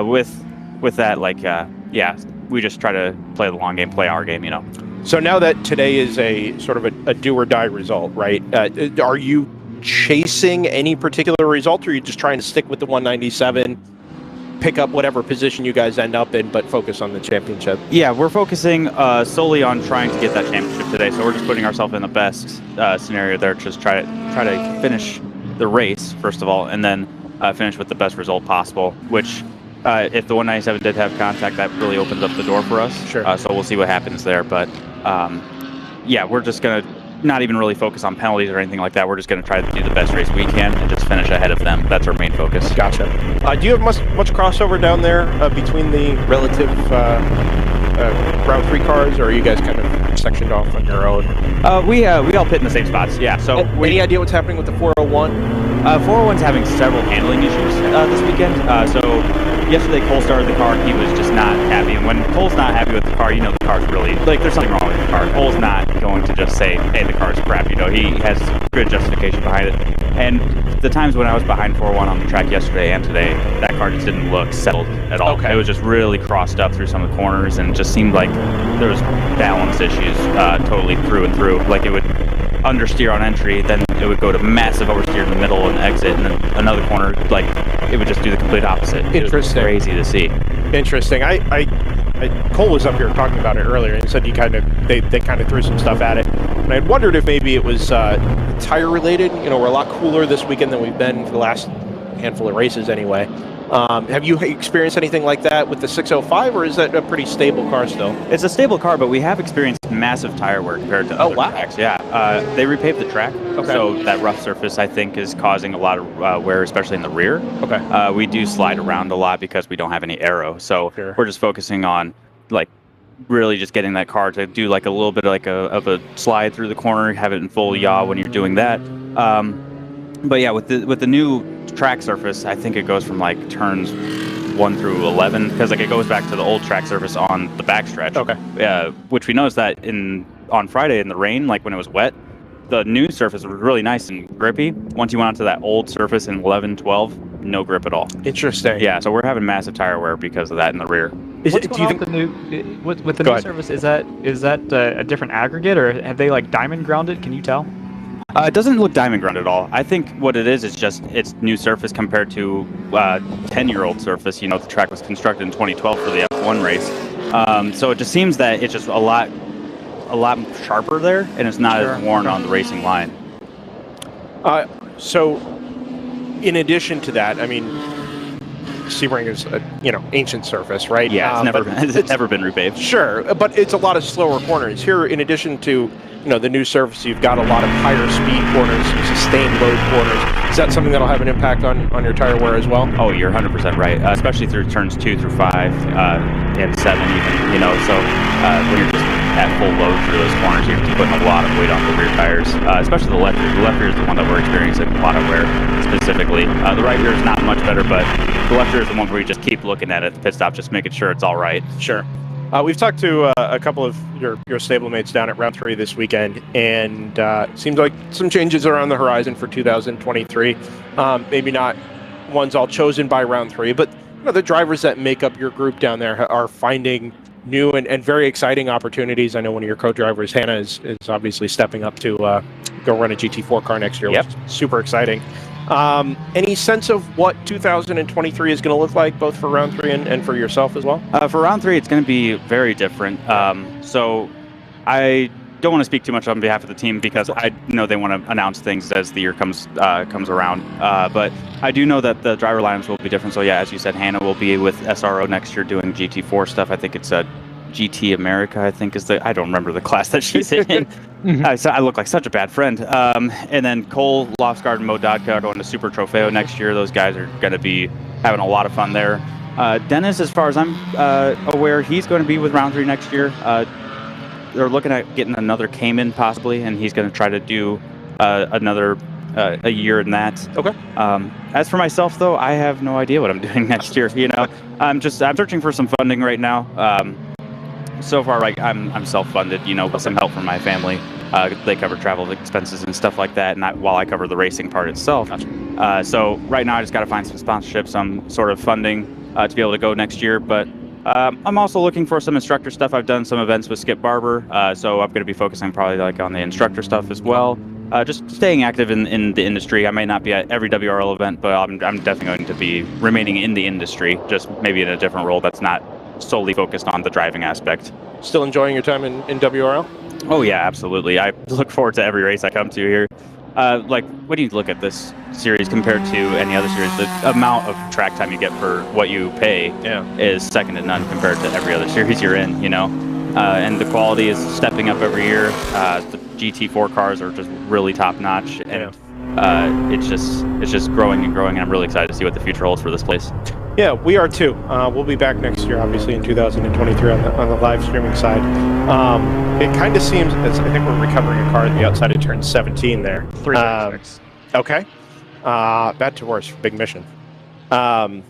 with that, we just try to play the long game, play our game, So now that today is a sort of a do or die result, right? Are you chasing any particular result, or are you just trying to stick with the 197, pick up whatever position you guys end up in, but focus on the championship? Yeah, we're focusing solely on trying to get that championship today. So we're just putting ourselves in the best scenario there. Just try to finish the race first of all, and then finish with the best result possible. Which, if the 197 did have contact, that really opens up the door for us. Sure. So we'll see what happens there. But yeah, we're just gonna not even really focus on penalties or anything like that. We're just going to try to do the best race we can and just finish ahead of them. That's our main focus. Gotcha. Do you have much crossover down there between the relative Round 3 cars, or are you guys kind of sectioned off on your own? We all pit in the same spots, yeah. So any idea what's happening with the 401? 401's having several handling issues this weekend. So yesterday Cole started the car. He was just not happy. And when Cole's not happy with the car, the car's really, there's something wrong with the car. Cole's not going to just say, hey, the car's crap. He has good justification behind it. And the times when I was behind 401 on the track yesterday and today, that car just didn't look settled at all. Okay. It was just really crossed up through some of the corners, and just seemed like there was balance issues totally through and through. Like, it would understeer on entry, then it would go to massive oversteer in the middle and exit, and then another corner, it would just do the complete opposite. Interesting. It was crazy to see. Interesting. Cole was up here talking about it earlier and said they kind of threw some stuff at it. And I had wondered if maybe it was tire related. We're a lot cooler this weekend than we've been for the last handful of races anyway. Have you experienced anything like that with the 605, or is that a pretty stable car still? It's a stable car, but we have experienced massive tire wear compared to other tracks. Yeah, they repaved the track, so that rough surface, I think, is causing a lot of wear, especially in the rear. Okay. We do slide around a lot because we don't have any aero, so we're just focusing on really just getting that car to do a little bit of a slide through the corner, have it in full yaw when you're doing that. But yeah, with the new track surface, I think it goes from turns 1 through 11, because it goes back to the old track surface on the backstretch. Okay. Which we noticed that on Friday in the rain, when it was wet, the new surface was really nice and grippy. Once you went onto that old surface in 11, 12, no grip at all. Interesting. Yeah, so we're having massive tire wear because of that in the rear. Do you think the new with the new surface, is that a different aggregate, or have they diamond grounded? Can you tell? It doesn't look diamond ground at all. I think what it is just it's new surface compared to 10-year-old surface. The track was constructed in 2012 for the F1 race. So it just seems that it's just a lot sharper there, and it's not as worn on the racing line. So in addition to that, Sebring is a ancient surface, right? Yeah, it's never been repaved. Sure, but it's a lot of slower corners. Here, in addition to the new surface, you've got a lot of higher speed corners, sustained load corners. Is that something that'll have an impact on your tire wear as well? Oh, you're 100% right, especially through turns 2 through 5 and 7 even, so when you're just at full load through those corners, you're putting a lot of weight on the rear tires, especially the left rear. The left rear is the one that we're experiencing a lot of wear specifically. The right rear is not much better, but the left rear is the one where you just keep looking at it at the pit stop, just making sure it's all right. Sure. We've talked to a couple of your stablemates down at Round 3 this weekend, and it seems like some changes are on the horizon for 2023. Maybe not ones all chosen by Round 3, but the drivers that make up your group down there are finding new and very exciting opportunities. I know one of your co-drivers, Hannah, is obviously stepping up to go run a GT4 car next year, which is super exciting. Any sense of what 2023 is going to look like, both for Round 3 and for yourself as well? For Round 3, it's going to be very different. So I don't want to speak too much on behalf of the team because I know they want to announce things as the year comes around. But I do know that the driver lineups will be different. So yeah, as you said, Hannah will be with SRO next year doing GT4 stuff. I think it's a GT America, I think I don't remember the class that she's in. I look like such a bad friend. And then Cole Locard and Mo Dodka are going to Super Trofeo next year. Those guys are going to be having a lot of fun there. Dennis, as far as I'm aware, he's going to be with Round 3 next year. They're looking at getting another Cayman possibly, and he's going to try to do another a year in that. Okay. As for myself, though, I have no idea what I'm doing next year. I'm searching for some funding right now. So far, I'm self-funded, with some help from my family. They cover travel expenses and stuff like that, and while I cover the racing part itself. So right now, I just got to find some sponsorship, some sort of funding to be able to go next year. But I'm also looking for some instructor stuff. I've done some events with Skip Barber, so I'm going to be focusing probably on the instructor stuff as well. Just staying active in the industry. I may not be at every WRL event, but I'm definitely going to be remaining in the industry, just maybe in a different role that's not solely focused on the driving aspect. Still enjoying your time in WRL? Oh yeah, absolutely. I look forward to every race I come to here. When you look at this series compared to any other series, the amount of track time you get for what you pay is second to none compared to every other series you're in, and the quality is stepping up every year. The GT4 cars are just really top notch, and it's just growing and growing, and I'm really excited to see what the future holds for this place. Yeah, we are too. We'll be back next year, obviously, in 2023 on the live streaming side. It kind of seems, as I think we're recovering a car at the outside of turn 17 there. 336. Okay. Bad to worse, big mission. But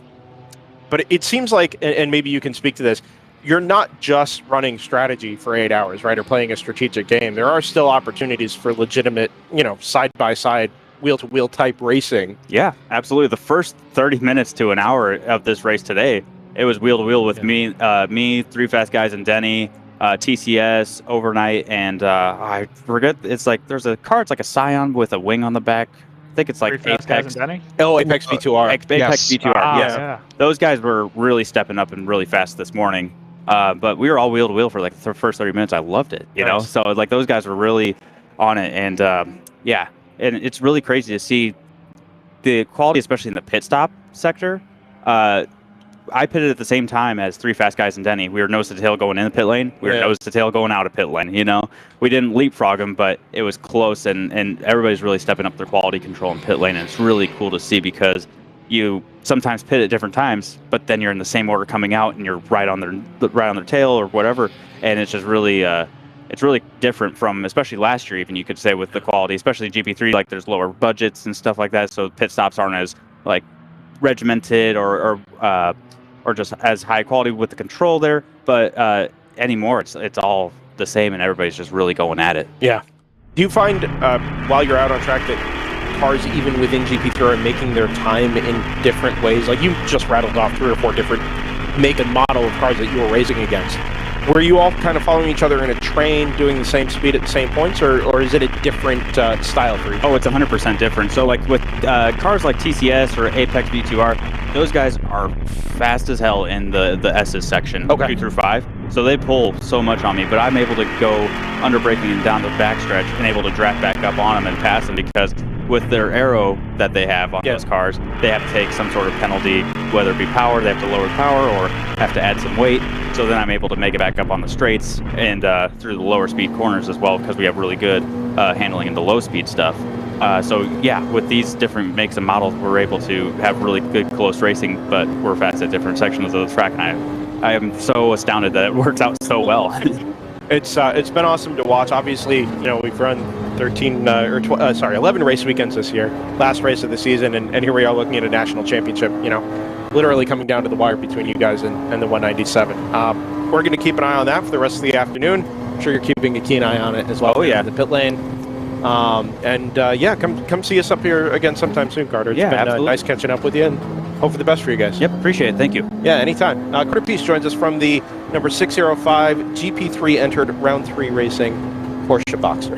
it seems like, and maybe you can speak to this, you're not just running strategy for 8 hours, right, or playing a strategic game. There are still opportunities for legitimate, side-by-side, wheel-to-wheel type racing. Yeah, absolutely. The first 30 minutes to an hour of this race today, it was wheel-to-wheel with me, 3 fast guys, and Denny, TCS, Overnight, and I forget, it's like, there's a car, it's like a Scion with a wing on the back. I think it's like Apex. Oh, Apex V2R. Apex V2R, yes. Yeah. Those guys were really stepping up and really fast this morning. But we were all wheel-to-wheel for like the first 30 minutes. I loved it, you know? So like those guys were really on it, and yeah. And it's really crazy to see the quality, especially in the pit stop sector. I pitted at the same time as 3 fast guys and Denny. We were nose to tail going in the pit lane. We were nose to tail going out of pit lane, We didn't leapfrog them, but it was close, and everybody's really stepping up their quality control in pit lane, and it's really cool to see because you sometimes pit at different times, but then you're in the same order coming out, and you're right on their tail or whatever, and it's just really it's really different from, especially last year, even you could say, with the quality, especially GP3, like there's lower budgets and stuff like that, so pit stops aren't as like regimented or just as high quality with the control there. But anymore, it's all the same, and everybody's just really going at it. Yeah. Do you find while you're out on track that cars, even within GP3, are making their time in different ways? Like you just rattled off 3 or 4 different make and model of cars that you were racing against. Were you all kind of following each other in a train, doing the same speed at the same points, or is it a different style for you? Oh, it's 100% different. So like with cars like TCS or Apex V2R, those guys are fast as hell in the S's section, 2 through 5. So they pull so much on me, but I'm able to go under braking and down the backstretch and able to draft back up on them and pass them because with their arrow that they have on those cars, they have to take some sort of penalty, whether it be power, they have to lower power, or have to add some weight. So then I'm able to make it back up on the straights and through the lower speed corners as well, because we have really good handling in the low speed stuff. So yeah, with these different makes and models, we're able to have really good close racing, but we're fast at different sections of the track. And I am so astounded that it works out so well. It's been awesome to watch. Obviously, you know, we've run 11 race weekends this year, last race of the season, and here we are looking at a national championship, you know, literally coming down to the wire between you guys and the 197. We're going to keep an eye on that for the rest of the afternoon. I'm sure you're keeping a keen eye on it as well. Oh yeah, in the pit lane. Yeah, come see us up here again sometime soon, Carter. It's been nice catching up with you, and hope for the best for you guys. Yep, appreciate it. Thank you. Yeah, anytime. Carter Peace joins us from the number 605 GP3 entered round 3 racing Porsche Boxer.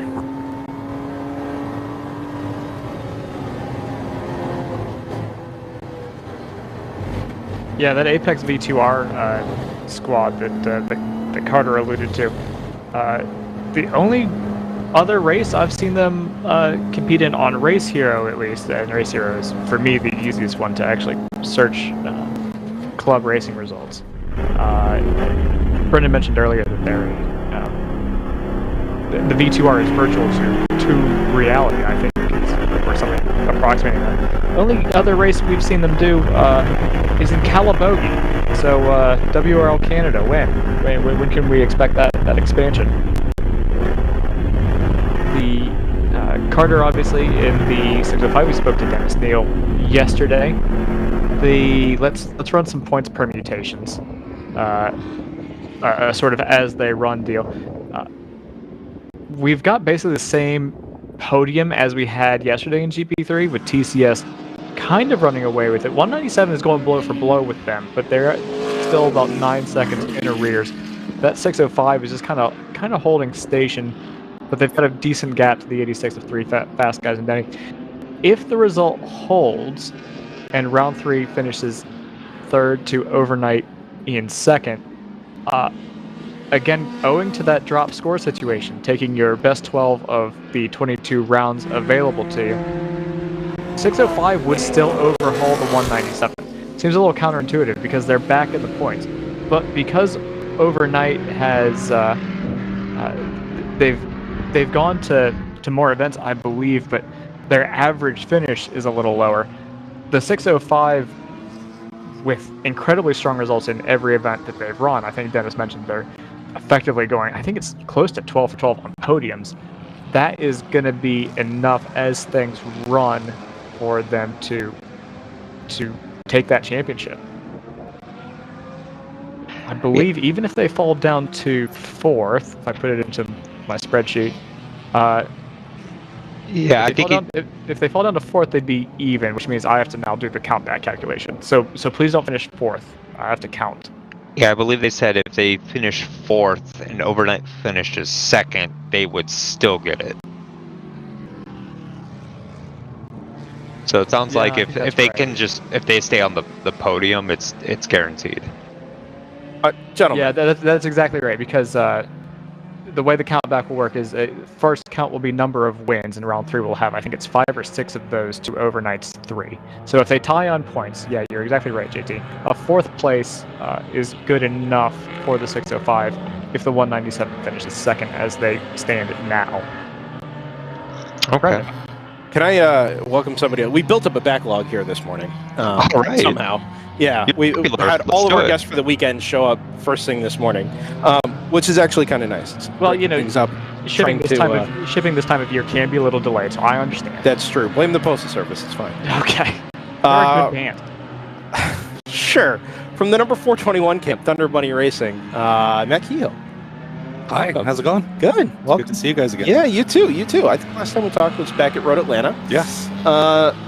Yeah, that Apex V2R squad that Carter alluded to. The only other race I've seen them compete in on Race Hero, at least, and Race Hero is, for me, the easiest one to actually search club racing results. Brendan mentioned earlier that the V2R is virtual to reality, I think, or something approximating that. The only other race we've seen them do is in Calabogie. So WRL Canada, when can we expect that expansion? Carter, obviously, in the 605, we spoke to Dennis Neal yesterday. Let's run some points permutations, sort of as they run deal. We've got basically the same podium as we had yesterday in GP3, with TCS kind of running away with it. 197 is going blow for blow with them, but they're still about 9 seconds in arrears. That 605 is just kind of holding station, but they've got a decent gap to the 86 of 3 fast guys and Denny. If the result holds and round 3 finishes third to Overnight in second, again, owing to that drop score situation, taking your best 12 of the 22 rounds available to you, 605 would still overhaul the 197. Seems a little counterintuitive because they're back at the points, but because Overnight has they've gone to more events, I believe, but their average finish is a little lower. The 605, with incredibly strong results in every event that they've run, I think Dennis mentioned they're effectively going, I think it's close to 12 for 12 on podiums. That is going to be enough as things run for them to take that championship. I believe even if they fall down to 4th, if I put it into my spreadsheet, yeah, if they fall down to 4th, they'd be even, which means I have to now do the countback calculation. So please don't finish 4th. I have to count. Yeah, I believe they said if they finish 4th and Overnight finishes 2nd, they would still get it. So it sounds like if they can if they stay on the podium, it's guaranteed. Gentlemen. Yeah, that's exactly right, because the way the countback will work is first count will be number of wins, and round 3 will have, I think it's 5 or 6 of those to Overnight's 3. So if they tie on points, yeah, you're exactly right, JT. A 4th place is good enough for the 605 if the 197 finishes 2nd as they stand now. Okay. Can I welcome somebody? We built up a backlog here this morning. All right. Somehow. Yeah, we had all of our guests for the weekend show up first thing this morning, which is actually kind of nice. Well, you know, shipping this time of year can be a little delayed, so I understand. That's true. Blame the Postal Service. It's fine. Okay. They're a good band. Sure. From the number 421 camp, Thunder Bunny Racing, Matt Kehoe. Hi, how's it going? Good. Well, good to see you guys again. Yeah, you too. You too. I think last time we talked was back at Road Atlanta. Yes.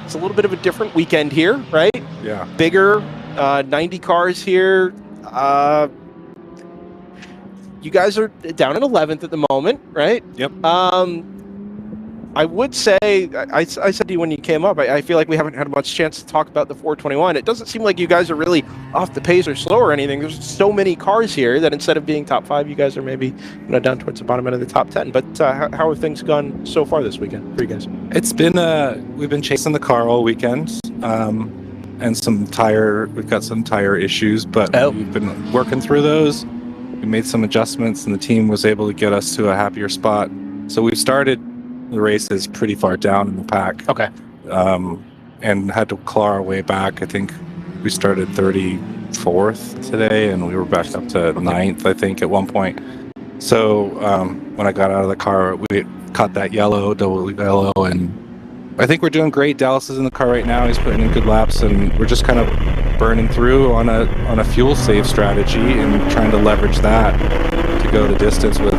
It's a little bit of a different weekend here, right? Yeah. Bigger, 90 cars here. You guys are down in 11th at the moment, right? Yep. I would say, I said to you when you came up, I feel like we haven't had much chance to talk about the 421. It doesn't seem like you guys are really off the pace or slow or anything. There's so many cars here that instead of being top 5, you guys are maybe down towards the bottom end of the top 10. But how have things gone so far this weekend for you guys? It's been, we've been chasing the car all weekend. And we've got some tire issues, but we've been working through those. We made some adjustments, and the team was able to get us to a happier spot. So we've started the races pretty far down in the pack. Okay. And had to claw our way back. I think we started 34th today, and we were back up to 9th, I think, at one point. So when I got out of the car, we caught that double yellow, and I think we're doing great. Dallas is in the car right now. He's putting in good laps, and we're just kind of burning through on a fuel save strategy and trying to leverage that to go the distance with.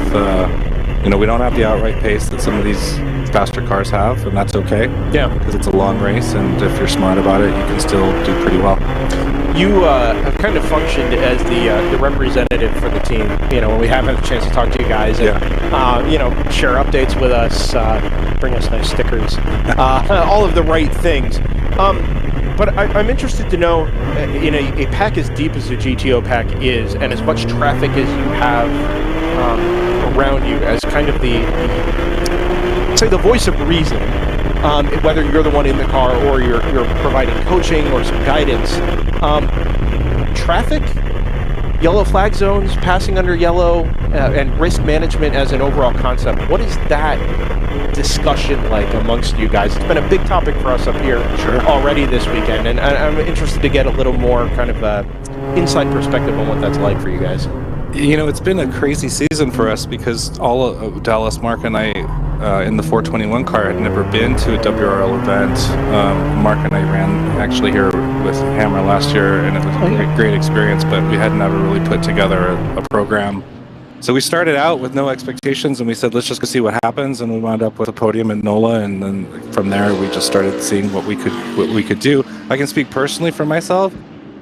We don't have the outright pace that some of these faster cars have, and that's okay. Yeah, because it's a long race, and if you're smart about it, you can still do pretty well. You have kind of functioned as the representative for the team. When we haven't had a chance to talk to you guys, and share updates with us, bring us nice stickers, all of the right things. But I'm interested to know, in a pack as deep as the GTO pack is, and as much traffic as you have around you, as kind of the voice of reason, whether you're the one in the car or you're providing coaching or some guidance. Traffic, yellow flag zones, passing under yellow, and risk management as an overall concept. What is that discussion like amongst you guys? It's been a big topic for us up here already this weekend, and I'm interested to get a little more kind of inside perspective on what that's like for you guys. It's been a crazy season for us because all of Dallas, Mark, and I in the 421 car had never been to a WRL event. Mark and I ran actually here with Hammer last year, and it was a great experience, but we had never really put together a program. So we started out with no expectations, and we said, let's just go see what happens, and we wound up with a podium in NOLA, and then from there we just started seeing what we could do. I can speak personally for myself.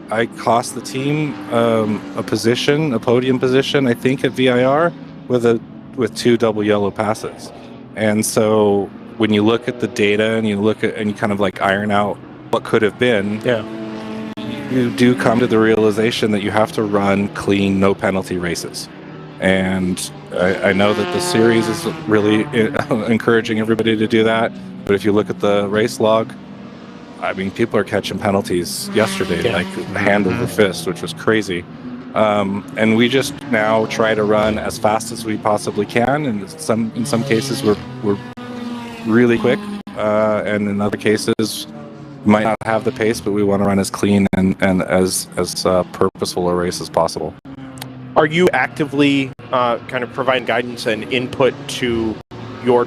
I cost the team a podium position, I think, at VIR with 2 double yellow passes. And so when you look at the data and you kind of like iron out what could have been, you do come to the realization that you have to run clean, no penalty races. And I know that the series is really encouraging everybody to do that. But if you look at the race log, I mean, people are catching penalties yesterday, like hand over fist, which was crazy. And we just now try to run as fast as we possibly can. And in some cases, we're really quick. And in other cases, we might not have the pace, but we want to run as clean and as purposeful a race as possible. Are you actively kind of providing guidance and input to your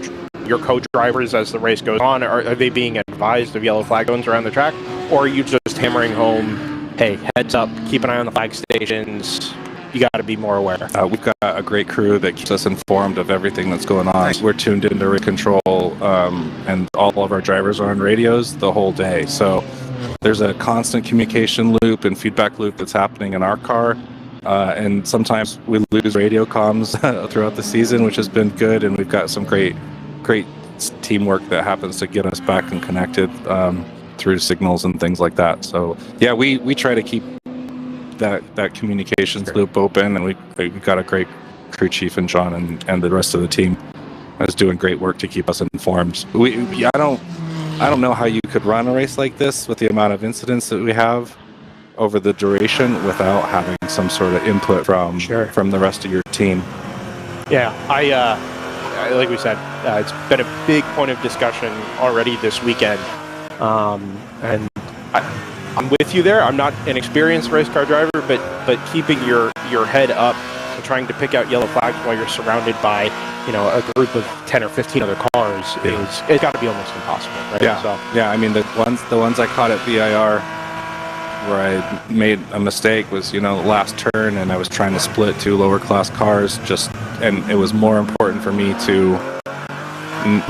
co-drivers as the race goes on? Are they being advised of yellow flag zones around the track? Or are you just hammering home, hey, heads up, keep an eye on the flag stations, you got to be more aware? We've got a great crew that keeps us informed of everything that's going on. We're tuned into race control, and all of our drivers are on radios the whole day. So there's a constant communication loop and feedback loop that's happening in our car. And sometimes we lose radio comms throughout the season, which has been good, and we've got some great teamwork that happens to get us back and connected through signals and things like that. So yeah, we try to keep that communications loop open, and we've got a great crew chief in John and the rest of the team is doing great work to keep us informed. I don't know how you could run a race like this with the amount of incidents that we have over the duration without having some sort of input from the rest of your team. Yeah, I like we said, it's been a big point of discussion already this weekend, and I'm with you there. I'm not an experienced race car driver, but keeping your head up and trying to pick out yellow flags while you're surrounded by a group of 10 or 15 other cars it's got to be almost impossible, right? Yeah, so. Yeah. I mean, the ones I caught at VIR where I made a mistake was, the last turn, and I was trying to split 2 lower class cars, and it was more important for me to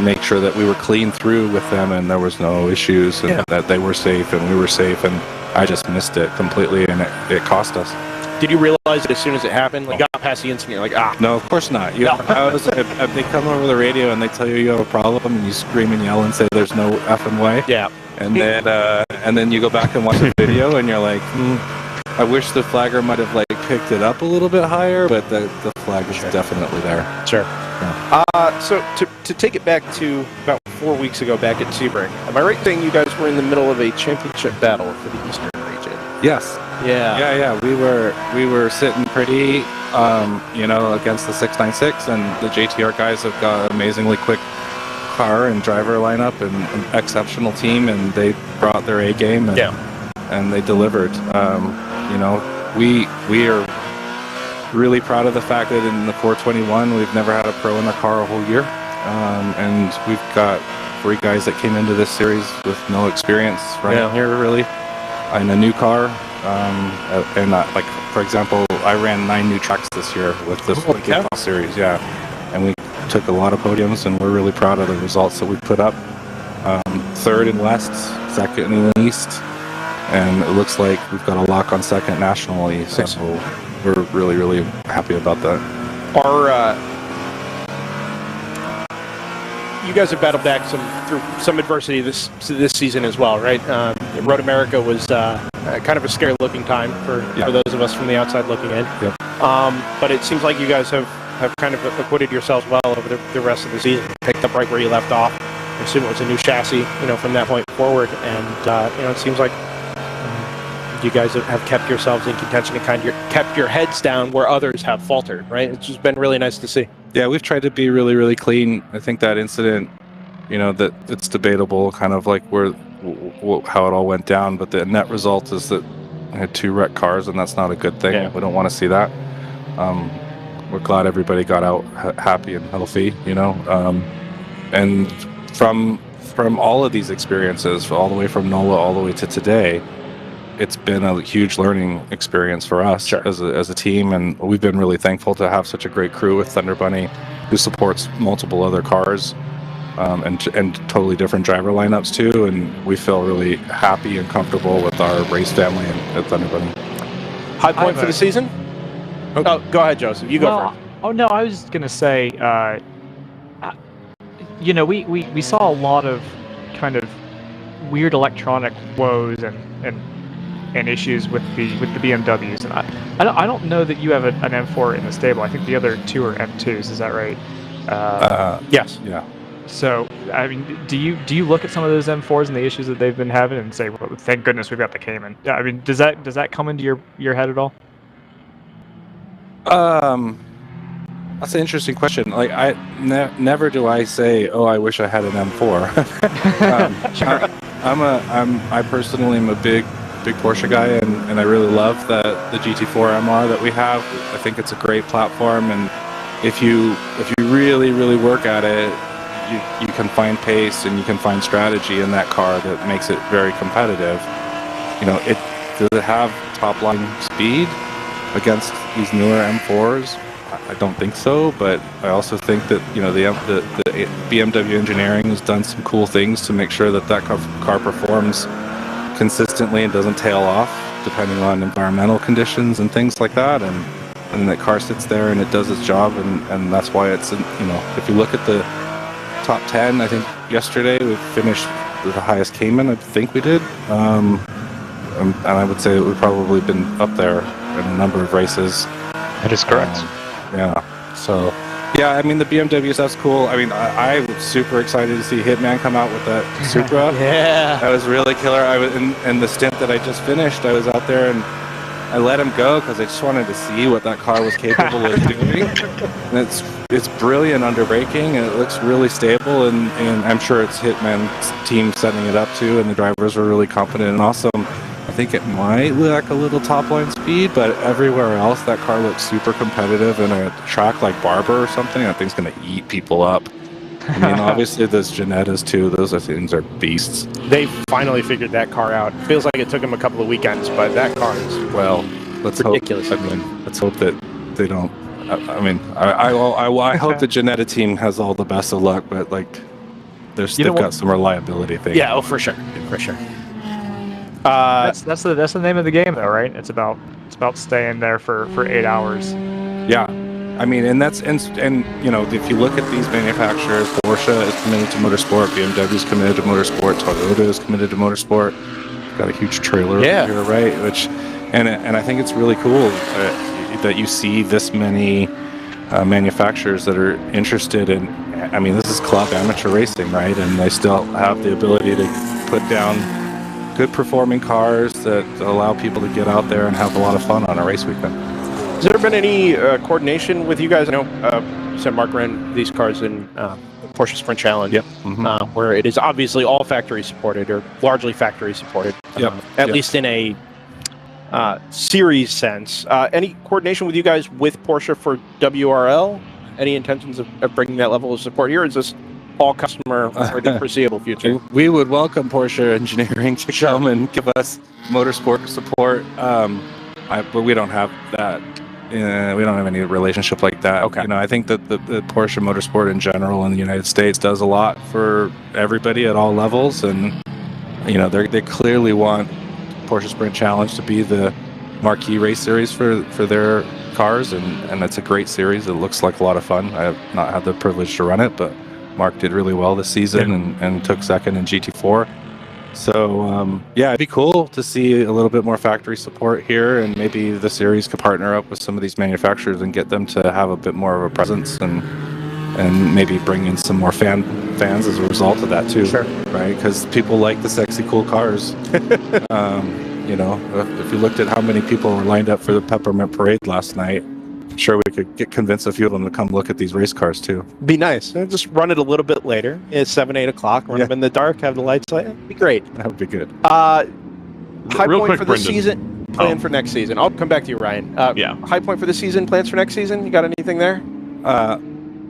make sure that we were clean through with them and there was no issues, and that they were safe and we were safe, and I just missed it completely, and it cost us. Did you realize it as soon as it happened? Like, got past the incident, you're like, ah. No, of course not. They come over the radio and they tell you have a problem, and you scream and yell and say there's no effing way. Yeah. And then you go back and watch the video, and you're like, I wish the flagger might have like picked it up a little bit higher, but the flag is definitely there. Sure. Yeah. So to take it back to about 4 weeks ago, back at Sebring, am I right in saying you guys were in the middle of a championship battle for the Eastern region? Yes. Yeah. We were sitting pretty, against the 696, and the JTR guys have got an amazingly quick car and driver lineup and an exceptional team, and they brought their A game and they delivered. We are really proud of the fact that in the 421 we've never had a pro in the car a whole year, and we've got 3 guys that came into this series with no experience running here really in a new car, like for example, I ran 9 new tracks this year with this series, and we took a lot of podiums, and we're really proud of the results that we put up. 3rd in West, 2nd in the East, and it looks like we've got a lock on 2nd nationally, so we're really, really happy about that. You guys have battled back through some adversity this season as well, right? Road America was kind of a scary-looking time for those of us from the outside looking in. Yep. But it seems like you guys have kind of acquitted yourselves well over the rest of the season. Picked up right where you left off. I assume it was a new chassis, from that point forward, and it seems like you guys have kept yourselves in contention and kind of kept your heads down where others have faltered, right? It's just been really nice to see. Yeah, we've tried to be really, really clean. I think that incident, that it's debatable, kind of like how it all went down, but the net result is that I had 2 wrecked cars, and that's not a good thing. Yeah. We don't want to see that. We're glad everybody got out happy and healthy, and from all of these experiences, all the way from NOLA all the way to today, it's been a huge learning experience for us as a team, and we've been really thankful to have such a great crew with Thunder Bunny, who supports multiple other cars, and totally different driver lineups too, and we feel really happy and comfortable with our race family at Thunder Bunny. High point for the season? Oh, go ahead, Joseph. You go first. Oh no, I was just gonna say, we saw a lot of kind of weird electronic woes and issues with the BMWs, and I don't know that you have an M4 in the stable. I think the other 2 are M2s. Is that right? Yes. Yeah. So, I mean, do you look at some of those M4s and the issues that they've been having and say, well, thank goodness we've got the Cayman? Yeah, I mean, does that come into your head at all? That's an interesting question. Like, never do I say, "Oh, I wish I had an M4." I personally am a big Porsche guy, and I really love the GT4 MR that we have. I think it's a great platform, and if you really, really work at it, you can find pace and you can find strategy in that car that makes it very competitive. Does it have top line speed against these newer M4s? I don't think so, but I also think that the BMW engineering has done some cool things to make sure that car performs consistently and doesn't tail off depending on environmental conditions and things like that, and the car sits there and it does its job, and that's why it's if you look at the top 10, I think yesterday we finished with the highest Cayman, I think we did, and I would say that we've probably been up there in a number of races. That is correct. So I mean, the BMW stuff's cool. I mean, I was super excited to see Hitman come out with that Supra. That was really killer. I was in the stint that I just finished, I was out there and I let him go because I just wanted to see what that car was capable of doing. And it's brilliant under braking, and it looks really stable, and I'm sure it's Hitman's team setting it up too, and the drivers were really confident and awesome. I think it might lack a little top line speed, but everywhere else that car looks super competitive. In a track like Barber or something, that thing's going to eat people up. I mean, obviously there's Genettas too. Those things are beasts. They finally figured that car out. It feels like it took them a couple of weekends, but that car is ridiculous. Let's hope that they don't. I mean, I hope the Genetta team has all the best of luck, but like, they've got some reliability things. Yeah, for sure, for sure. That's the name of the game, though, right? It's about staying there for 8 hours. Yeah, I mean, and that's and you know, if you look at these manufacturers, Porsche is committed to motorsport, BMW is committed to motorsport, Toyota is committed to motorsport. Got a huge trailer here, right? Which, and I think it's really cool that you see this many manufacturers that are interested in. I mean, this is club amateur racing, right? And they still have the ability to put down good performing cars that allow people to get out there and have a lot of fun on a race weekend. Has there been any coordination with you guys? I know you said Mark ran these cars in Porsche Sprint Challenge, where it is obviously all factory supported or largely factory supported, at least in a series sense. Any coordination with you guys with Porsche for WRL? Any intentions of bringing that level of support here? Or is this all customer for the foreseeable future? We would welcome Porsche engineering to come and give us motorsport support, but we don't have that. We don't have any relationship like that. Okay. You know, I think that the Porsche motorsport in general in the United States does a lot for everybody at all levels, and you know, they clearly want Porsche Sprint Challenge to be the marquee race series for their cars, and it's a great series. It looks like a lot of fun. I have not had the privilege to run it, but Mark did really well this season and took second in GT4. So yeah, it'd be cool to see a little bit more factory support here, and maybe the series could partner up with some of these manufacturers and get them to have a bit more of a presence, and maybe bring in some more fans as a result of that too. Sure. Right? Because people like the sexy, cool cars. You know, if you looked at how many people were lined up for the Peppermint Parade last night, I'm sure we could convince a few of them to come look at these race cars too. Be nice. Just run it a little bit later. It's 7, 8 o'clock. Run them in the dark. Have the lights light. It'd be great. That would be good. High Real point quick, for the Brendan. season. Plan for next season. I'll come back to you, Ryan. High point for the season. Plans for next season. You got anything there?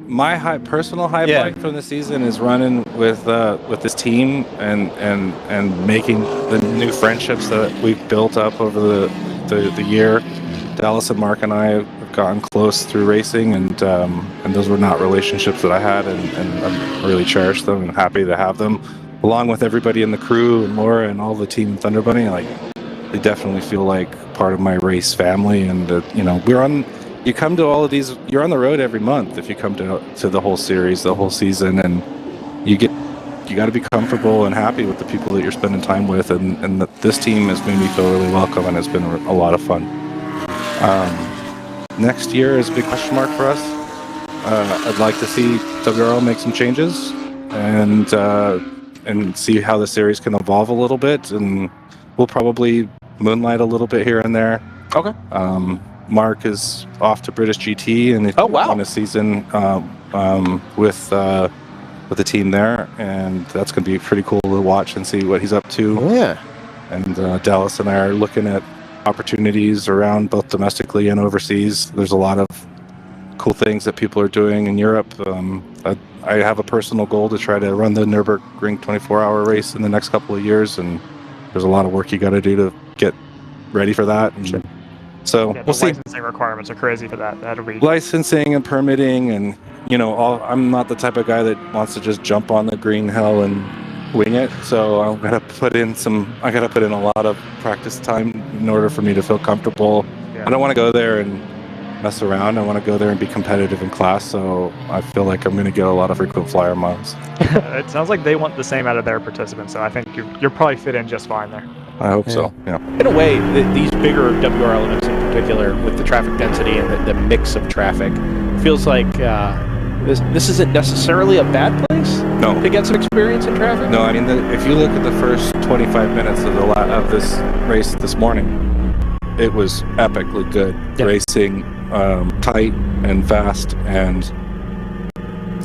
My personal high point from the season is running with this team and making the new friendships that we've built up over the year. Dallas and Mark and I have gotten close through racing, and those were not relationships that I had, and I really cherish them and happy to have them, along with everybody in the crew and Laura and all the team in Thunder Bunny. Like, they definitely feel like part of my race family, and you know, you come to all of these, you're on the road every month if you come to the whole series, the whole season, and you got to be comfortable and happy with the people that you're spending time with, and this team has made me feel really welcome, and it's been a lot of fun. Next year is a big question mark for us. I'd like to see WRL make some changes and see how the series can evolve a little bit, and we'll probably moonlight a little bit here and there. Okay. Mark is off to British GT, and on a season with the team there, and that's going to be pretty cool to watch and see what he's up to. Yeah. And Dallas and I are looking at opportunities around both domestically and overseas. There's a lot of cool things that people are doing in Europe. I have a personal goal to try to run the Nürburgring 24-hour race in the next couple of years, and there's a lot of work you got to do to get ready for that. And so we'll see. Licensing requirements are crazy for that. That'll be licensing and permitting, and you know, I'm not the type of guy that wants to just jump on the green hell and wing it. So I got to put in a lot of practice time in order for me to feel comfortable. Yeah. I don't want to go there and mess around. I want to go there and be competitive in class. So I feel like I'm going to get a lot of frequent flyer miles. It sounds like they want the same out of their participants, so I think you're probably fit in just fine there. I hope so. Yeah. In a way, these bigger WRL events in particular, with the traffic density and the mix of traffic, feels like this isn't necessarily a bad place to get some experience in traffic. No, I mean, if you look at the first 25 minutes of this race this morning, it was epically good racing, tight and fast, and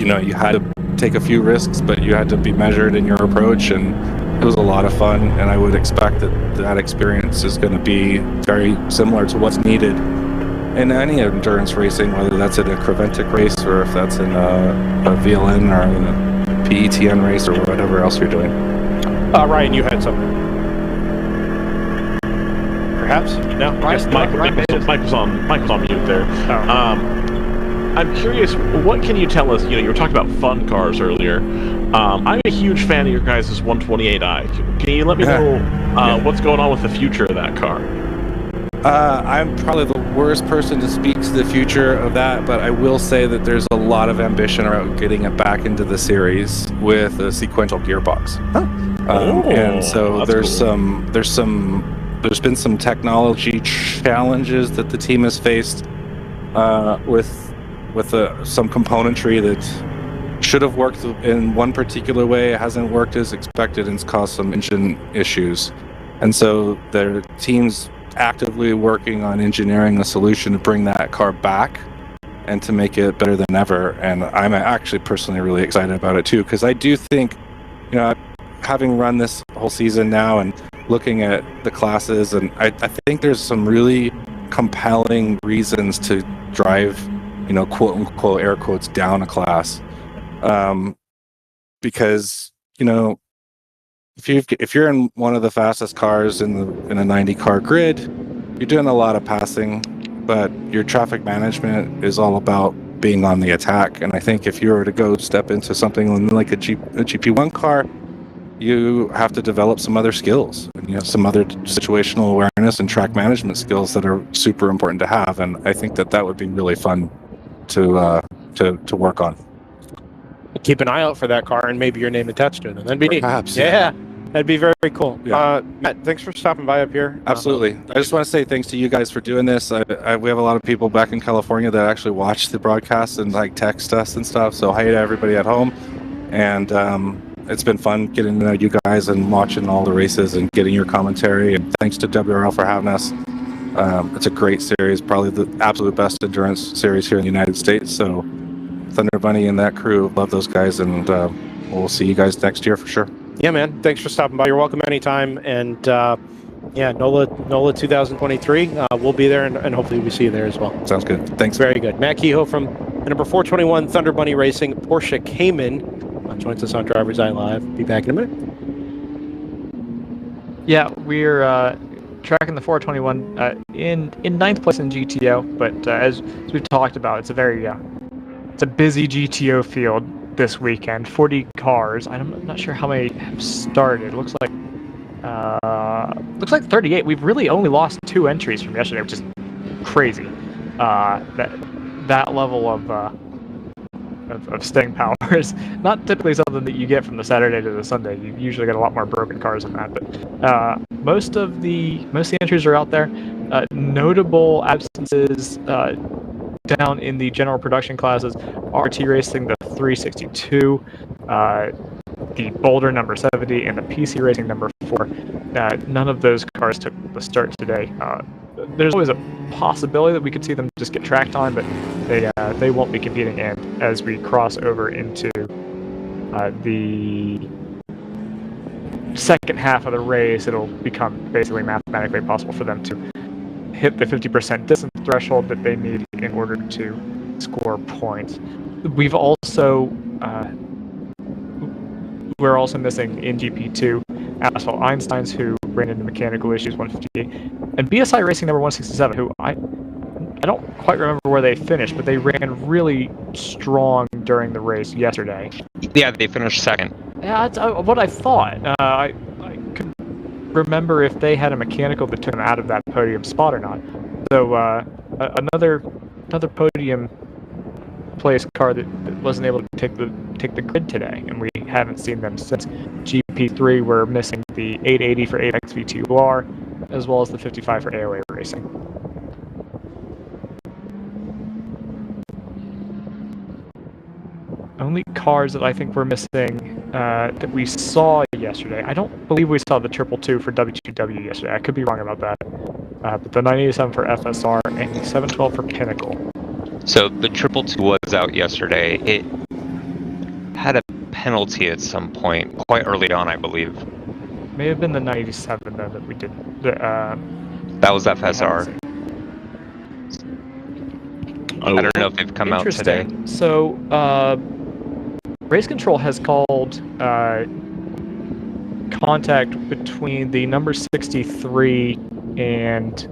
you know, you had to take a few risks, but you had to be measured in your approach, and it was a lot of fun. And I would expect that experience is going to be very similar to what's needed in any endurance racing, whether that's in a Creventic race or if that's in a VLN or a PETN race or whatever else you're doing. Ryan, you had something. Perhaps? No, Mike was on mute there. I'm curious, what can you tell us? You know, you were talking about fun cars earlier. I'm a huge fan of your guys' 128i. Can you let me know what's going on with the future of that car? I'm probably the worst person to speak to the future of that, but I will say that there's a lot of ambition around getting it back into the series with a sequential gearbox. And so there's been some technology challenges that the team has faced with some componentry that should have worked in one particular way. It hasn't worked as expected and it's caused some engine issues. And so their team's actively working on engineering a solution to bring that car back and to make it better than ever. And I'm actually personally really excited about it too, because I do think, you know, having run this whole season now and looking at the classes, and I think there's some really compelling reasons to drive, you know, quote unquote air quotes down a class, because, you know, if you're in one of the fastest cars in a 90 car grid, you're doing a lot of passing, but your traffic management is all about being on the attack. And I think if you were to go step into something like a GP1 car, you have to develop some other skills, and you have some other situational awareness and track management skills that are super important to have. And I think that would be really fun to work on. Keep an eye out for that car and maybe your name attached to it. That'd be neat. Perhaps, Yeah, that'd be very, very cool. Yeah. Matt, thanks for stopping by up here. Absolutely. I just want to say thanks to you guys for doing this. We have a lot of people back in California that actually watch the broadcast and like text us and stuff. So hi to everybody at home. And it's been fun getting to know you guys and watching all the races and getting your commentary. And thanks to WRL for having us. It's a great series, probably the absolute best endurance series here in the United States. So Thunder Bunny and that crew, love those guys, and we'll see you guys next year for sure. Yeah, man. Thanks for stopping by. You're welcome anytime. And yeah, NOLA 2023. We'll be there, and hopefully we see you there as well. Sounds good. Thanks. Very good. Matt Kehoe from the number 421 Thunder Bunny Racing Porsche Cayman joins us on DriverSeye Live. Be back in a minute. Yeah, we're tracking the 421 in 9th place in GTO, but as we've talked about, it's a very it's a busy GTO field this weekend. 40 cars. I'm not sure how many have started. Looks like 38. We've really only lost 2 entries from yesterday, which is crazy. That level of staying power is not typically something that you get from the Saturday to the Sunday. You usually get a lot more broken cars than that. But most of the entries are out there. Notable absences down in the general production classes: RT Racing, the 362, the Boulder number 70, and the PC Racing number 4. None of those cars took the start today. There's always a possibility that we could see them just get track time, but they won't be competing. And as we cross over into the second half of the race, it'll become basically mathematically possible for them to hit the 50% distance threshold that they need in order to score points. We're also missing in GP2 Asphalt Einsteins, who ran into mechanical issues, 158, and BSI Racing number 167, who I don't quite remember where they finished, but they ran really strong during the race yesterday. Yeah, they finished second. Yeah, that's what I thought. I couldn't remember if they had a mechanical that took them out of that podium spot or not. So another podium place car that wasn't able to take the grid today, and we haven't seen them since. GP3, we're missing the 880 for Apex V2R, as well as the 55 for AOA Racing. Only cars that I think we're missing that we saw yesterday. I don't believe we saw the 222 for W2W yesterday. I could be wrong about that. But the 987 for FSR and the 712 for Pinnacle. So the 222 was out yesterday. It had a penalty at some point, quite early on, I believe. May have been the 97 though that we did. That was FSR. I don't know if they've come out today. So, Race Control has called contact between the number 63 and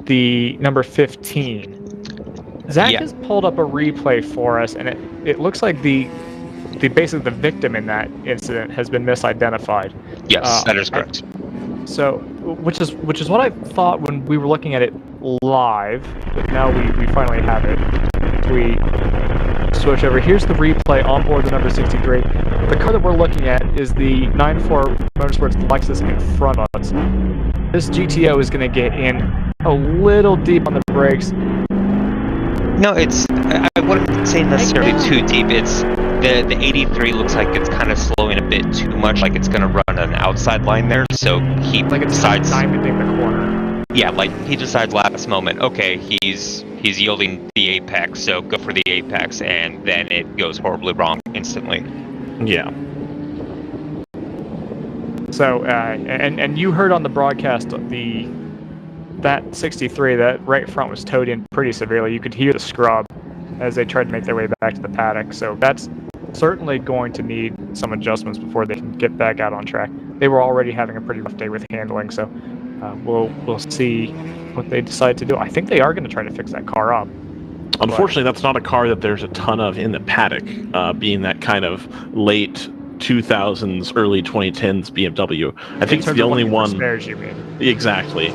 the number 15. Zach has pulled up a replay for us, and it looks like basically the victim in that incident has been misidentified. Yes, that is correct. So, which is what I thought when we were looking at it live, but now we finally have it. We switch over. Here's the replay on board the number 63. The car that we're looking at is the 94 Motorsports Lexus in front of us. This GTO is going to get in a little deep on the brakes. No, I wouldn't say necessarily too deep. It's the 83 looks like it's kind of slowing a bit too much, like it's going to run an outside line there. So he decides diamonding the corner. Yeah, like he decides last moment. Okay, he's yielding the apex, so go for the apex, and then it goes horribly wrong instantly. Yeah. So and you heard on the broadcast that 63, that right front was towed in pretty severely. You could hear the scrub as they tried to make their way back to the paddock. So that's certainly going to need some adjustments before they can get back out on track. They were already having a pretty rough day with handling, so we'll see what they decide to do. I think they are going to try to fix that car up. Unfortunately, that's not a car that there's a ton of in the paddock, being that kind of late 2000s, early 2010s BMW. I think it's the only one. Spares, you mean? Exactly.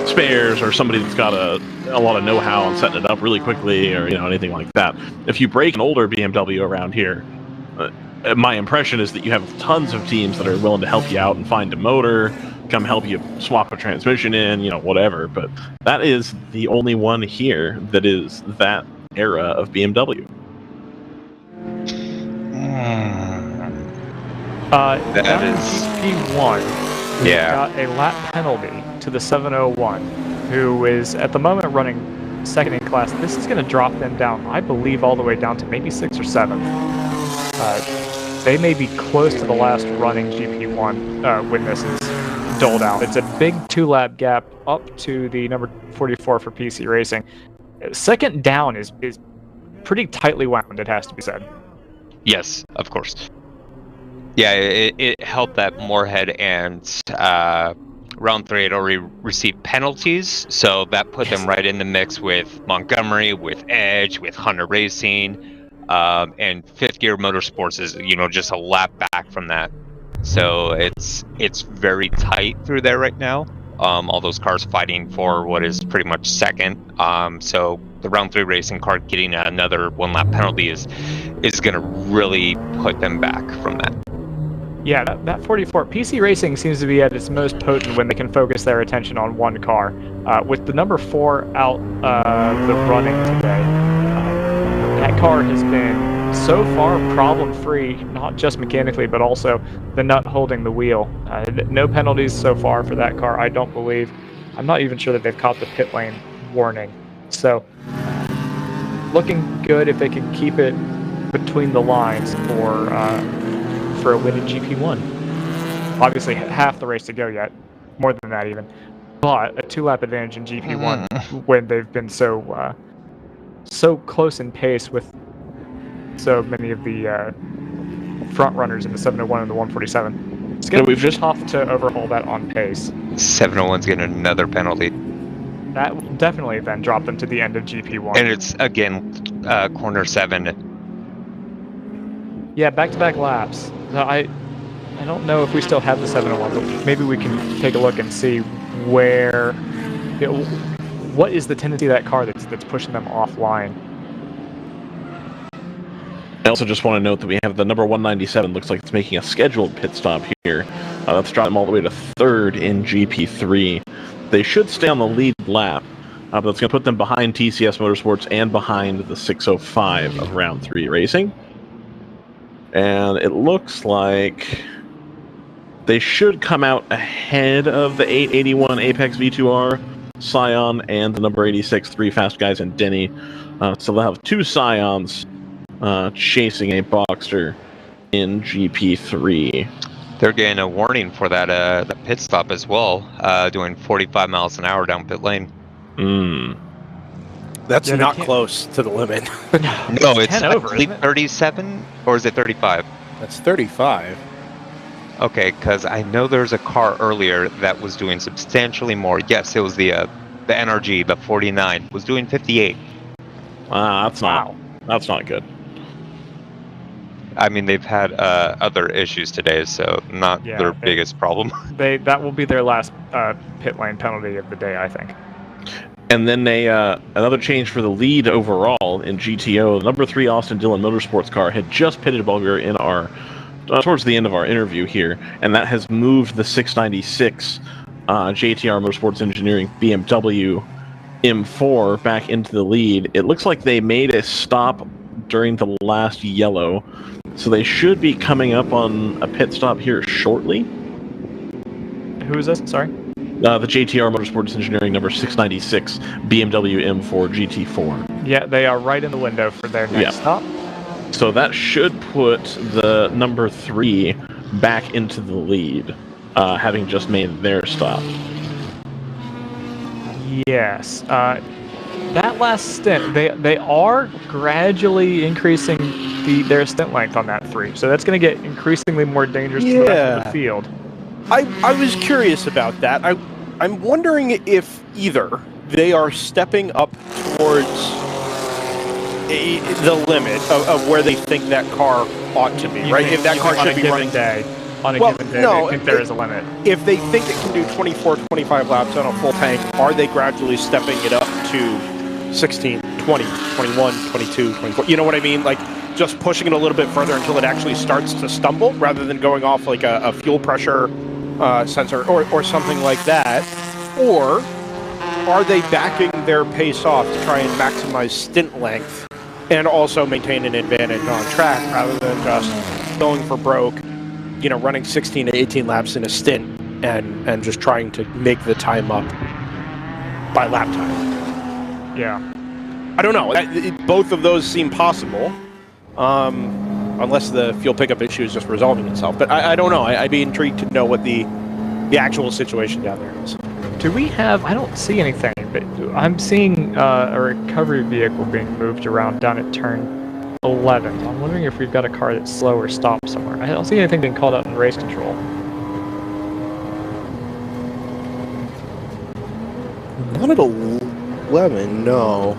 Spares, or somebody that's got a lot of know-how on setting it up really quickly, or anything like that. If you break an older BMW around here, my impression is that you have tons of teams that are willing to help you out and find a motor, come help you swap a transmission in, whatever. But that is the only one here that is that era of BMW. That is GP1. Yeah. Got a lap penalty to the 701, who is at the moment running second in class. This is going to drop them down, I believe, all the way down to maybe 6th or 7th. They may be close to the last running GP1 when this is doled out. It's a big 2-lap gap up to the number 44 for PC Racing. Second down is pretty tightly wound, it has to be said. Yes, of course. Yeah, it helped that Moorhead and round 3 had already received penalties, so that put them right in the mix with Montgomery, with Edge, with Hunter Racing, and Fifth Gear Motorsports is just a lap back from that. So it's very tight through there right now. All those cars fighting for what is pretty much second. So the round 3 racing car getting another 1-lap penalty is going to really put them back from that. Yeah, that 44. PC Racing seems to be at its most potent when they can focus their attention on one car. With the number 4 out the running today, that car has been so far problem-free, not just mechanically, but also the nut holding the wheel. No penalties so far for that car, I don't believe. I'm not even sure that they've caught the pit lane warning. So, looking good if they can keep it between the lines for a win in GP1. Obviously, half the race to go yet, more than that even. But a 2-lap advantage in GP1 when they've been so close in pace with so many of the front runners in the 701 and the 147. It's going to be tough to overhaul that on pace. 701's getting another penalty. That will definitely then drop them to the end of GP1. And it's, again, corner 7. Yeah, back-to-back laps. No, I don't know if we still have the 701, but maybe we can take a look and see where... what is the tendency of that car that's pushing them offline? I also just want to note that we have the number 197, looks like it's making a scheduled pit stop here. That's dropped them all the way to 3rd in GP3. They should stay on the lead lap, but that's going to put them behind TCS Motorsports and behind the 605 of round 3 racing. And it looks like they should come out ahead of the 881 Apex V2R, Scion, and the number 86 3 Fast Guys and Denny. So they'll have 2 Scions chasing a Boxster in GP3. They're getting a warning for that pit stop as well, doing 45 miles an hour down pit lane. That's not close to the limit. No, it's I believe 37, or is it 35? That's 35. Okay, because I know there's a car earlier that was doing substantially more. Yes, it was the NRG, the 49, was doing 58. That's Wow. That's not good. I mean, they've had other issues today, so not their biggest problem. That will be their last pit lane penalty of the day, I think. And then another change for the lead overall in GTO. The number 3 Austin Dillon Motorsports car had just pitted while we were in our towards the end of our interview here, and that has moved the 696 JTR Motorsports Engineering BMW M4 back into the lead. It looks like they made a stop during the last yellow, so they should be coming up on a pit stop here shortly. Who is this? Sorry? The JTR Motorsports Engineering number 696 BMW M4 GT4. Yeah, they are right in the window for their next stop. So that should put the number 3 back into the lead, having just made their stop. Yes. That last stint, they are gradually increasing their stint length on that 3. So that's going to get increasringly more dangerous to the rest of the field. I was curious about that. I'm wondering if either they are stepping up towards the limit of where they think that car ought to be, right? If that car should be running on a given day, I think there is a limit. If they think it can do 24, 25 laps on a full tank, are they gradually stepping it up to 16, 20, 21, 22, 24? You know what I mean? Like, just pushing it a little bit further until it actually starts to stumble, rather than going off like a fuel pressure sensor or something like that? Or are they backing their pace off to try and maximize stint length and also maintain an advantage on track, rather than just going for broke, running 16 to 18 laps in a stint and just trying to make the time up by lap time? Yeah. I don't know. Both of those seem possible, unless the fuel pickup issue is just resolving itself. But I don't know. I'd be intrigued to know what the actual situation down there is. Do we have... I don't see anything, but I'm seeing a recovery vehicle being moved around down at turn 11. I'm wondering if we've got a car that's slow or stopped somewhere. I don't see anything being called out in race control. Not at 11, no.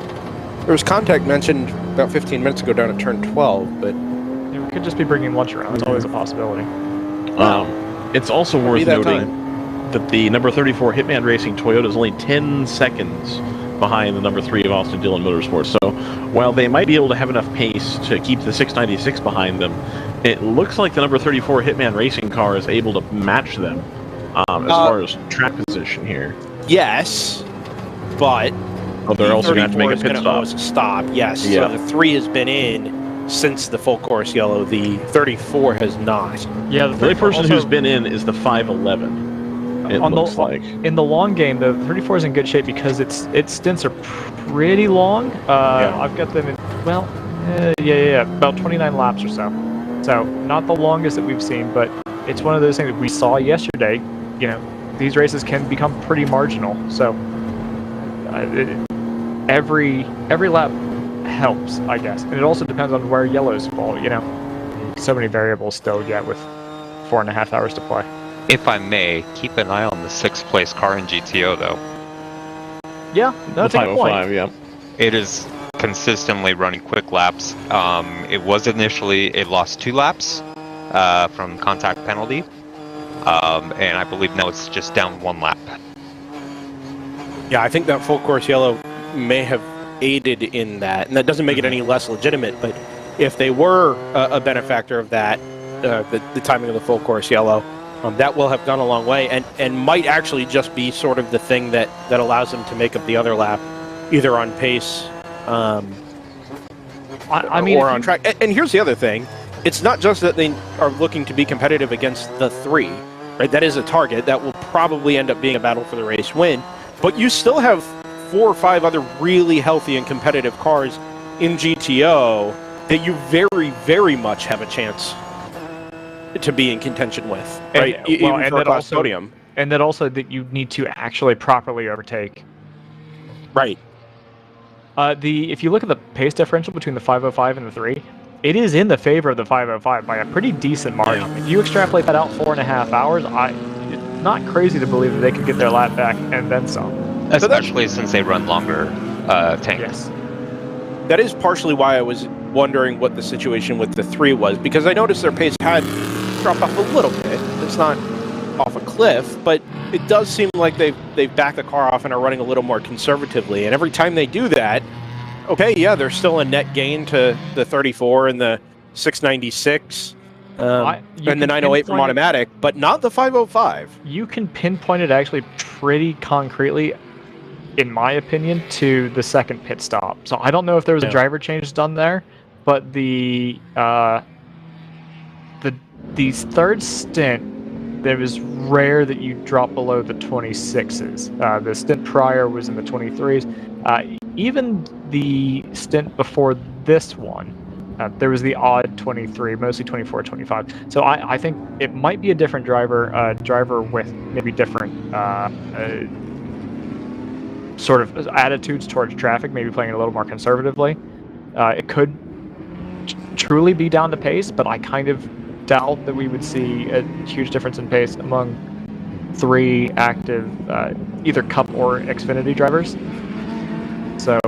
There was contact mentioned about 15 minutes ago down at turn 12, but... Yeah, we could just be bringing lunch around. That's always a possibility. It's also worth noting that the number 34 Hitman Racing Toyota is only 10 seconds behind the number 3 of Austin Dillon Motorsports. So while they might be able to have enough pace to keep the 696 behind them, it looks like the number 34 Hitman Racing car is able to match them as far as track position here. Yes, but... they're also going to have to make a pit stop. Yes, yeah. So the 3 has been in since the full course yellow. The 34 has not. Yeah, the only person who's been in is the 511. It looks like. In the long game, the 34 is in good shape because its stints are pretty long. I've got them in, about 29 laps or so. So not the longest that we've seen, but it's one of those things that we saw yesterday. These races can become pretty marginal. So every lap helps, I guess, and it also depends on where yellows fall. So many variables still yet with 4.5 hours to play. If I may, keep an eye on the 6th place car in GTO, though. Yeah, that's a good point. Yeah. It is consistently running quick laps. It was initially, it lost 2 laps from contact penalty, and I believe now it's just down 1 lap. Yeah, I think that full course yellow may have aided in that, and that doesn't make it any less legitimate, but if they were a benefactor of that, the timing of the full course yellow, that will have gone a long way, and might actually just be sort of the thing that allows them to make up the other lap, either on pace or on track. And here's the other thing. It's not just that they are looking to be competitive against the 3, right? That is a target. That will probably end up being a battle for the race win. But you still have 4 or 5 other really healthy and competitive cars in GTO that you very, very much have a chance to be in contention with, right? And that also that you need to actually properly overtake. Right. If you look at the pace differential between the 505 and the 3, it is in the favor of the 505 by a pretty decent margin. Yeah. If you extrapolate that out 4.5 hours, it's not crazy to believe that they could get their lap back and then some. Especially since they run longer tanks. Yes. that is partially why I was wondering what the situation with the 3 was, because I noticed their pace had dropped off a little bit. It's not off a cliff, but it does seem like they've backed the car off and are running a little more conservatively. And every time they do that, okay, yeah, there's still a net gain to the 34 and the 696 and the 908 from automatic, but not the 505. You can pinpoint it actually pretty concretely, in my opinion, to the second pit stop. So I don't know if there was a driver change done there, but the third stint, it was rare that you drop below the 26s. The stint prior was in the 23s. Even the stint before this one, there was the odd 23, mostly 24, 25. So I think it might be a different driver with maybe different sort of attitudes towards traffic, maybe playing it a little more conservatively. It could truly be down to pace, but I kind of doubt that we would see a huge difference in pace among 3 active either Cup or Xfinity drivers. So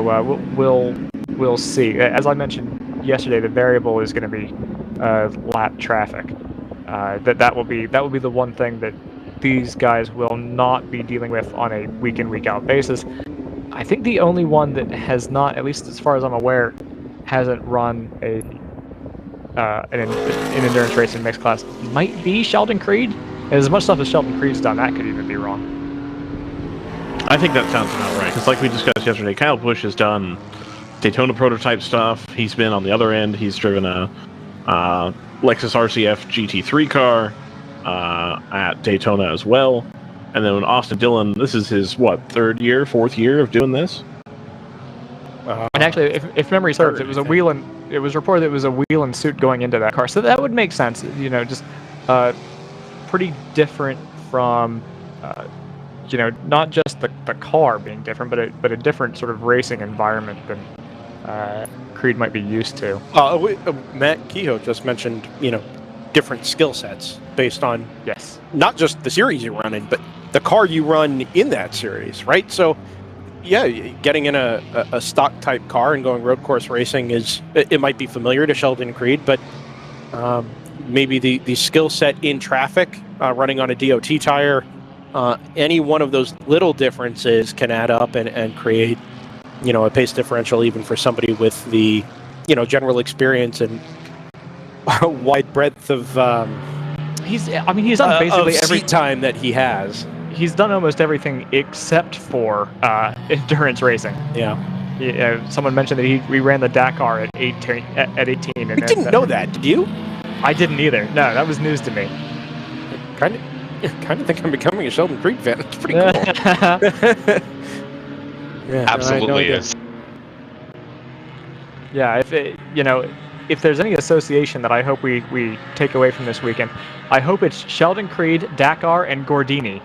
we'll see. As I mentioned yesterday, the variable is going to be lap traffic. That will be the one thing that these guys will not be dealing with on a week in, week out basis. I think the only one that has not, at least as far as I'm aware, hasn't run an endurance race in mixed class might be Sheldon Creed. And as much stuff as Sheldon Creed's done, that could even be wrong. I think that sounds about right, because like we discussed yesterday, Kyle Busch has done Daytona prototype stuff. He's been on the other end. He's driven a Lexus RCF GT3 car at Daytona as well. And then when Austin Dillon, this is his, fourth year of doing this? And actually, if memory serves, it was it was reported that it was a wheel and suit going into that car. So that would make sense, just pretty different from, not just the car being different, but a different sort of racing environment than Creed might be used to. Matt Kehoe just mentioned, different skill sets based on not just the series you run in, but the car you run in that series, right? So, yeah, getting in a stock type car and going road course racing it might be familiar to Sheldon Creed, but maybe the skill set in traffic, running on a DOT tire, any one of those little differences can add up and create, a pace differential even for somebody with the, general experience and a wide breadth of he's done basically every time that he has. He's done almost everything except for endurance racing. Yeah. Someone mentioned that we ran the Dakar at 18. I didn't know that. Did you? I didn't either. No, that was news to me. Kind of think I'm becoming a Sheldon Creed fan. It's pretty cool. Yeah, absolutely is. Yeah, if there's any association that I hope we take away from this weekend, I hope it's Sheldon Creed, Dakar, and Gordini.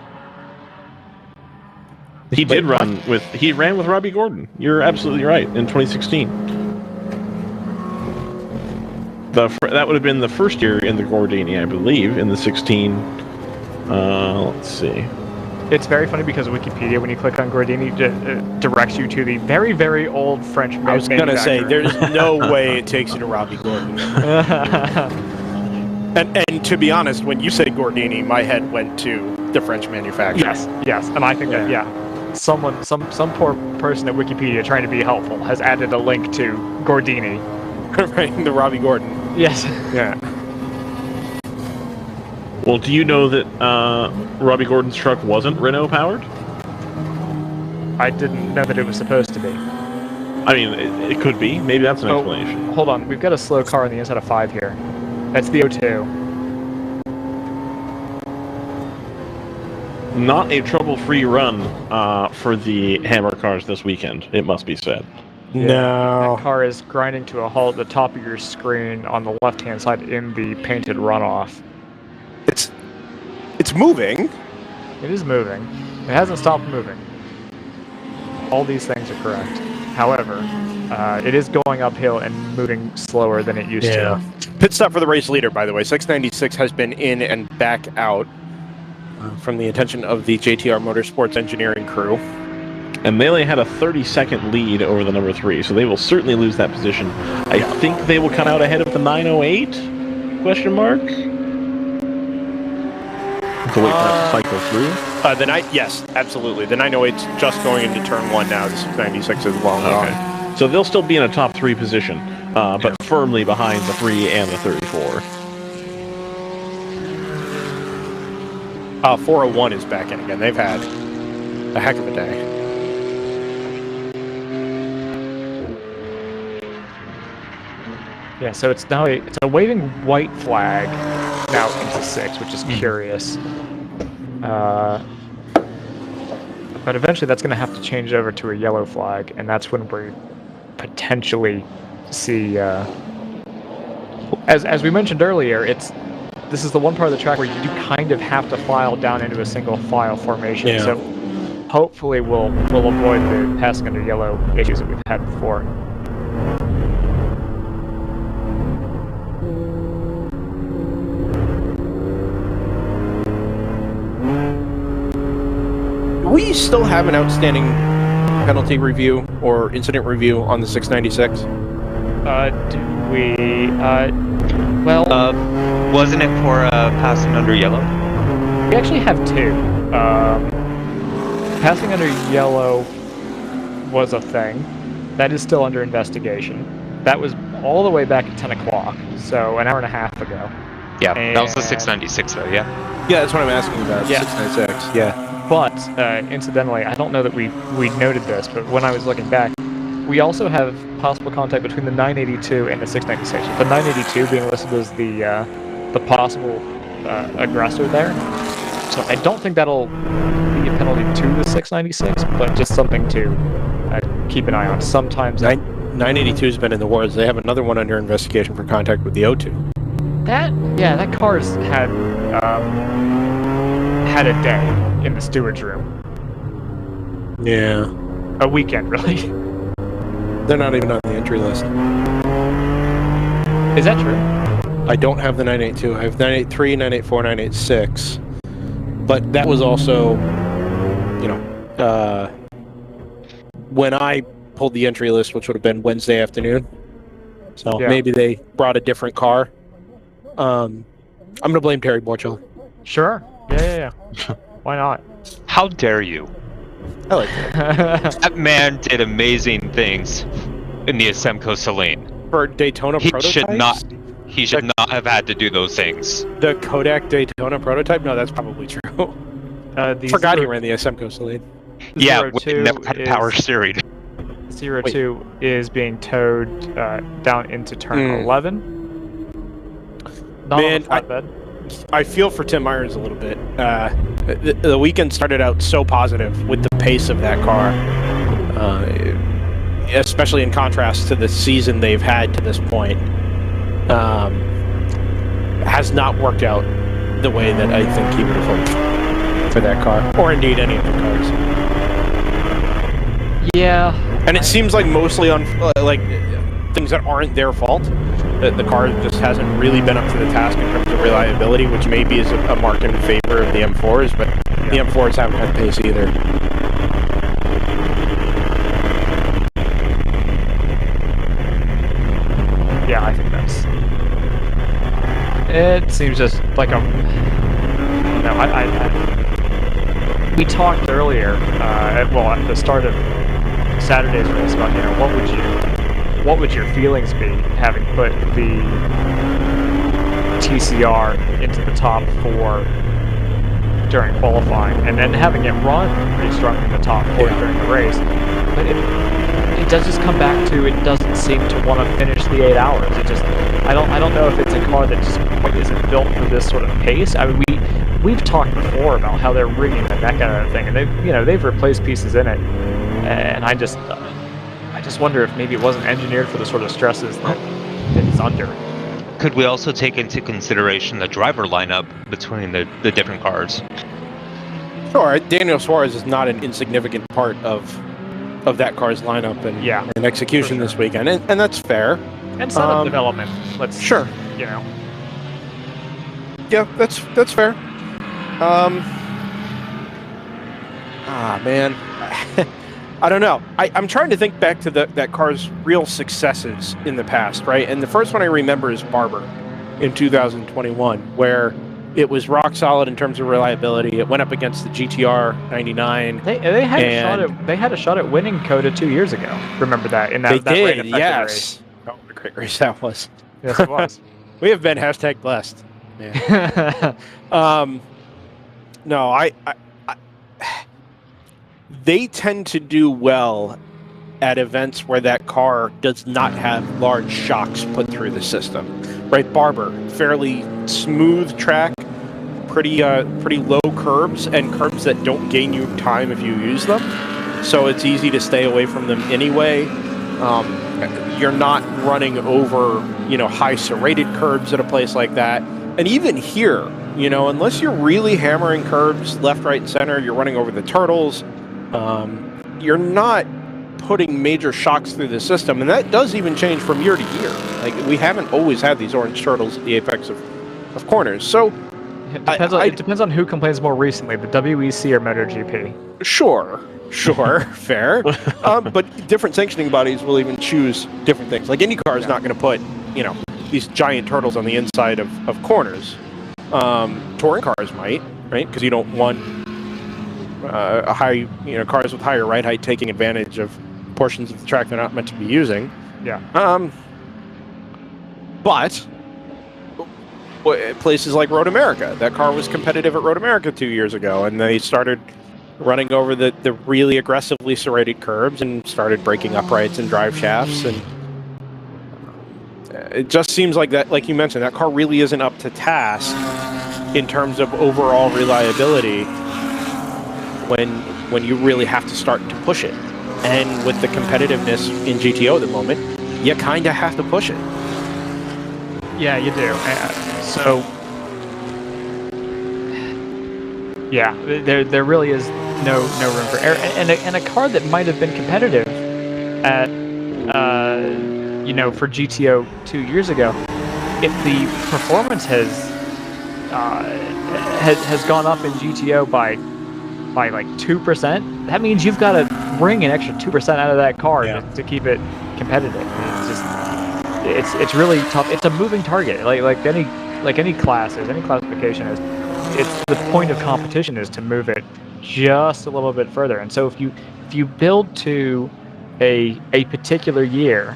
He ran with Robbie Gordon. You're absolutely right. In 2016, that would have been the first year in the Gordini, I believe. In the 16, let's see. It's very funny because Wikipedia, when you click on Gordini, directs you to the very, very old French manufacturer. I was going to say, there's no way it takes you to Robbie Gordon. and to be honest, when you say Gordini, my head went to the French manufacturer. Yes, and I think that, someone, some poor person at Wikipedia trying to be helpful has added a link to Gordini. Right, the Robbie Gordon. Yes. Yeah. Well, do you know that Robbie Gordon's truck wasn't Renault powered? I didn't know that it was supposed to be. I mean, it could be. Maybe that's an explanation. Hold on. We've got a slow car on the inside of 5 here. That's the O2. Not a trouble-free run for the Hammer cars this weekend, it must be said. No. That car is grinding to a halt at the top of your screen on the left-hand side in the painted runoff. It's moving. It is moving. It hasn't stopped moving. All these things are correct. However, it is going uphill and moving slower than it used to. Pit stop for the race leader, by the way. 696 has been in and back out from the attention of the JTR Motorsports engineering crew. And Melee had a 30-second lead over the number 3, so they will certainly lose that position. I think they will come out ahead of the 908? Question mark? To wait for that to cycle through? Yes, absolutely. The 908's just going into turn 1 now. The 696 is long gone. So they'll still be in a top 3 position, but firmly behind the 3 and the 34. 401 is back in again. They've had a heck of a day. Yeah, so it's now it's a waving white flag now into 6, which is curious. But eventually that's going to have to change over to a yellow flag, and that's when we potentially see, as we mentioned earlier, this is the one part of the track where you do kind of have to file down into a single file formation. Yeah. So hopefully we'll avoid the passing under yellow issues that we've had before. Do we still have an outstanding penalty review or incident review on the 696? Do we? Well, wasn't it for passing under yellow? We actually have 2. Passing under yellow was a thing. That is still under investigation. That was all the way back at 10 o'clock, so an hour and a half ago. Yeah, that was the 696 though, yeah? Yeah, that's what I'm asking about, Yeah. 696, yeah. But, incidentally, I don't know that we noted this, but when I was looking back, we also have possible contact between the 982 and the 696. The 982 being listed as the possible aggressor there. So I don't think that'll be a penalty to the 696, but just something to keep an eye on. Sometimes 982's been in the wars. They have another one under investigation for contact with the O2. That car's had a day in the steward's room. Yeah. A weekend, really. They're not even on the entry list. Is that true? I don't have the 982. I have 983, 984, 986. But that was also, when I pulled the entry list, which would have been Wednesday afternoon. So maybe they brought a different car. I'm going to blame Terry Borchel. Sure. Yeah. Why not? How dare you? I like that. That man did amazing things in the Semco Saline. For Daytona prototypes? He should not have had to do those things. The Kodak Daytona prototype? No, that's probably true. Forgot he ran the Semco Saline. Yeah, we never had power steering. 02 is being towed down into turn 11. Not Man, on the flatbed. I feel for Tim Irons a little bit. The weekend started out so positive with the pace of that car, especially in contrast to the season they've had to this point. Has not worked out the way that I think he would have hoped for that car, or indeed any of the cars. Yeah. And it seems like mostly on things that aren't their fault. The car just hasn't really been up to the task in terms of reliability, which maybe is a mark in favor of the M4s, but the M4s haven't had pace either. Yeah, I think that's... It seems just like a... No, we talked earlier, at the start of Saturday's race about, what would your feelings be having put the TCR into the top 4 during qualifying and then having it run pretty strong in the top 4 during the race? But it does just come back to it doesn't seem to want to finish the 8 hours. It just I don't know if it's a car that just quite isn't built for this sort of pace. I mean, we've talked before about how they're rigging the neck out of that thing, and they've replaced pieces in it, and I just wonder if maybe it wasn't engineered for the sort of stresses that it's under. Could we also take into consideration the driver lineup between the different cars? Sure, Daniel Suarez is not an insignificant part of that car's lineup and execution this weekend, and that's fair. And setup development. Sure. Yeah, that's fair. Man. I don't know. I'm trying to think back to that car's real successes in the past, right? And the first one I remember is Barber in 2021, where it was rock solid in terms of reliability. It went up against the GTR 99. They had a shot at winning COTA 2 years ago. Remember that? In that they rain did, affected yes. race. Oh, what a great race that was. Yes, it was. We have been #blessed. Man. No, they tend to do well at events where that car does not have large shocks put through the system. Right, Barber, fairly smooth track, pretty low curbs, and curbs that don't gain you time if you use them. So it's easy to stay away from them anyway. You're not running over, high serrated curbs at a place like that. And even here, unless you're really hammering curbs left, right, and center, you're running over the turtles, you're not putting major shocks through the system. And that does even change from year to year. Like, we haven't always had these orange turtles at the apex of corners. So it depends on who complains more recently, the WEC or MotoGP. Sure, fair. But different sanctioning bodies will even choose different things. Like, IndyCar is not going to put, these giant turtles on the inside of corners. Touring cars might, right? Because you don't want cars with higher ride height taking advantage of portions of the track they're not meant to be using. Yeah. But places like Road America, that car was competitive at Road America 2 years ago, and they started running over the really aggressively serrated curbs and started breaking uprights and drive shafts, and it just seems like that, like you mentioned, that car really isn't up to task in terms of overall reliability when you really have to start to push it. And with the competitiveness in GTO at the moment, you kind of have to push it. Yeah, you do. So, yeah, there really is no room for error. And a car that might have been competitive at, for GTO 2 years ago, if the performance has gone up in GTO by like 2%, that means you've got to bring an extra 2% out of that car to keep it competitive. It's really tough. It's a moving target. Like any classification is. It's the point of competition is to move it just a little bit further. And so if you build to a particular year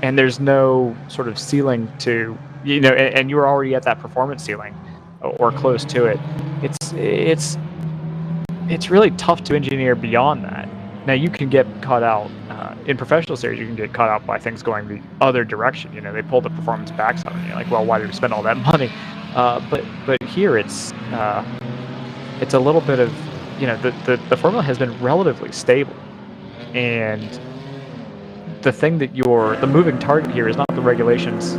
and there's no sort of ceiling to, and you're already at that performance ceiling or close to it, it's really tough to engineer beyond that. Now you can get caught out in professional series. You can get caught out by things going the other direction. They pull the performance back on you. Like, well, why did we spend all that money? But here it's a little bit of the formula has been relatively stable, and the thing that the moving target here is not the regulations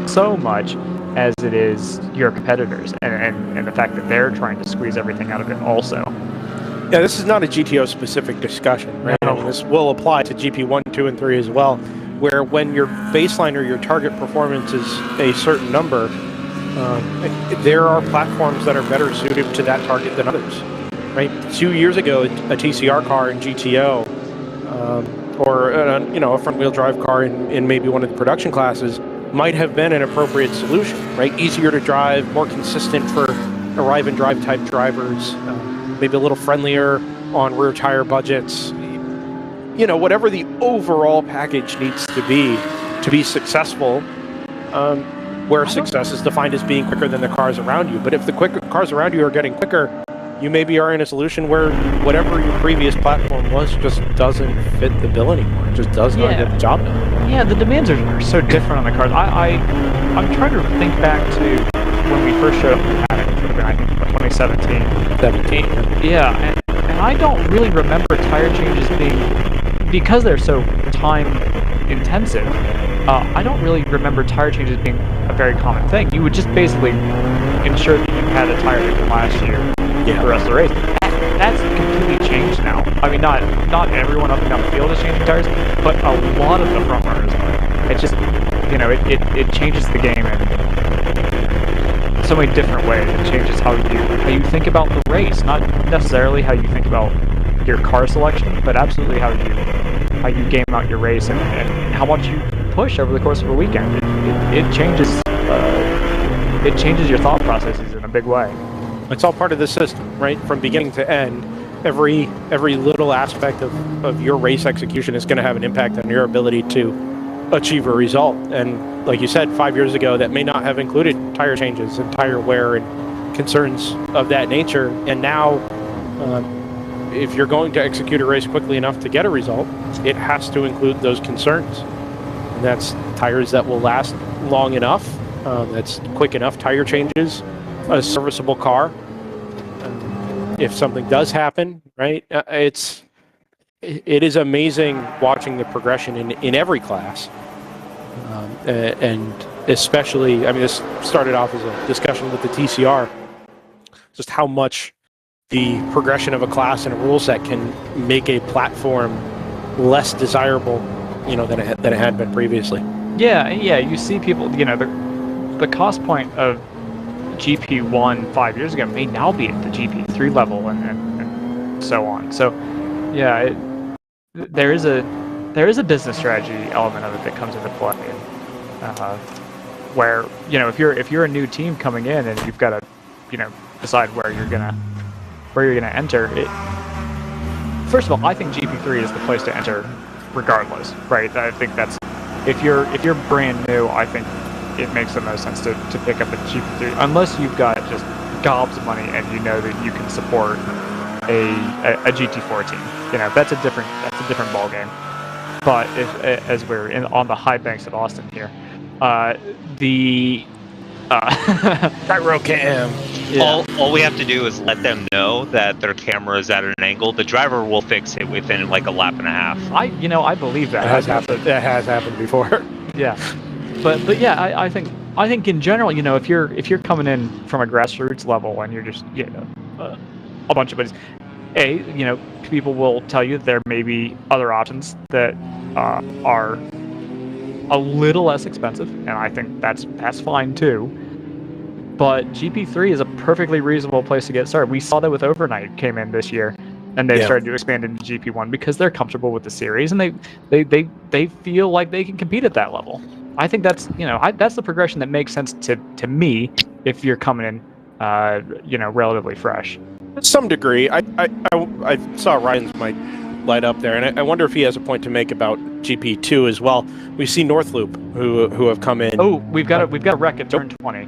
so much as it is your competitors and the fact that they're trying to squeeze everything out of it also. Yeah, this is not a GTO specific discussion, right? No. This will apply to GP 1, 2, and 3 as well, where when your baseline or your target performance is a certain number, there are platforms that are better suited to that target than others, right? 2 years ago, a TCR car in GTO, or a front-wheel drive car in maybe one of the production classes might have been an appropriate solution, right? Easier to drive, more consistent for arrive and drive type drivers, maybe a little friendlier on rear tire budgets. Whatever the overall package needs to be successful, where success is defined as being quicker than the cars around you. But if the cars around you are getting quicker, you maybe are in a solution where whatever your previous platform was just doesn't fit the bill anymore. It just does not get the job done. Yeah, the demands are so different on the cars. I'm trying to think back to when we first showed up in the paddock. It would have been, I think, 2017. Yeah, and I don't really remember tire changes being, because they're so time intensive, I don't really remember tire changes being a very common thing. You would just basically ensure that you had a tire that could last you the rest of the race. That's completely changed now. I mean, not everyone up and down the field is changing tires, but a lot of the front runners are. It's just, it changes the game in so many different ways. It changes how you think about the race, not necessarily how you think about your car selection, but absolutely how you game out your race and how much you push over the course of a weekend. It changes your thought processes in a big way. It's all part of the system, right? From beginning to end, every little aspect of your race execution is going to have an impact on your ability to achieve a result. And like you said, 5 years ago, that may not have included tire changes and tire wear and concerns of that nature. And now, if you're going to execute a race quickly enough to get a result, it has to include those concerns. And that's tires that will last long enough, that's quick enough tire changes, a serviceable car. If something does happen, right, it is amazing watching the progression in every class. And especially, I mean, this started off as a discussion with the TCR, just how much the progression of a class and a rule set can make a platform less desirable, than it had been previously. Yeah, you see people, the cost point of GP1 5 years ago may now be at the GP3 level and so on. So, yeah, there is a business strategy element of it that comes into play, where if you're a new team coming in and you've got to decide where you're gonna enter. First of all, I think GP3 is the place to enter, regardless, right? I think that's if you're brand new, I think it makes the most sense to pick up a GP3, unless you've got just gobs of money and you know that you can support a GT4 team. That's a different ball game. But as we're on the high banks of Austin here, the gyro cam. Yeah. All we have to do is let them know that their camera is at an angle. The driver will fix it within like a lap and a half. I believe that has happened. That has happened before. Yeah, but yeah, I think in general, if you're coming in from a grassroots level and you're just a bunch of buddies, people will tell you there may be other options that are a little less expensive, and I think that's fine too. But GP3 is a perfectly reasonable place to get started. We saw that with Overnight came in this year, and they started to expand into GP1 because they're comfortable with the series and they feel like they can compete at that level. I think that's that's the progression that makes sense to me if you're coming in relatively fresh. To some degree, I saw Ryan's mic light up there, and I wonder if he has a point to make about GP2 as well. We see Northloop who have come in. Oh, we've got a wreck at turn 20.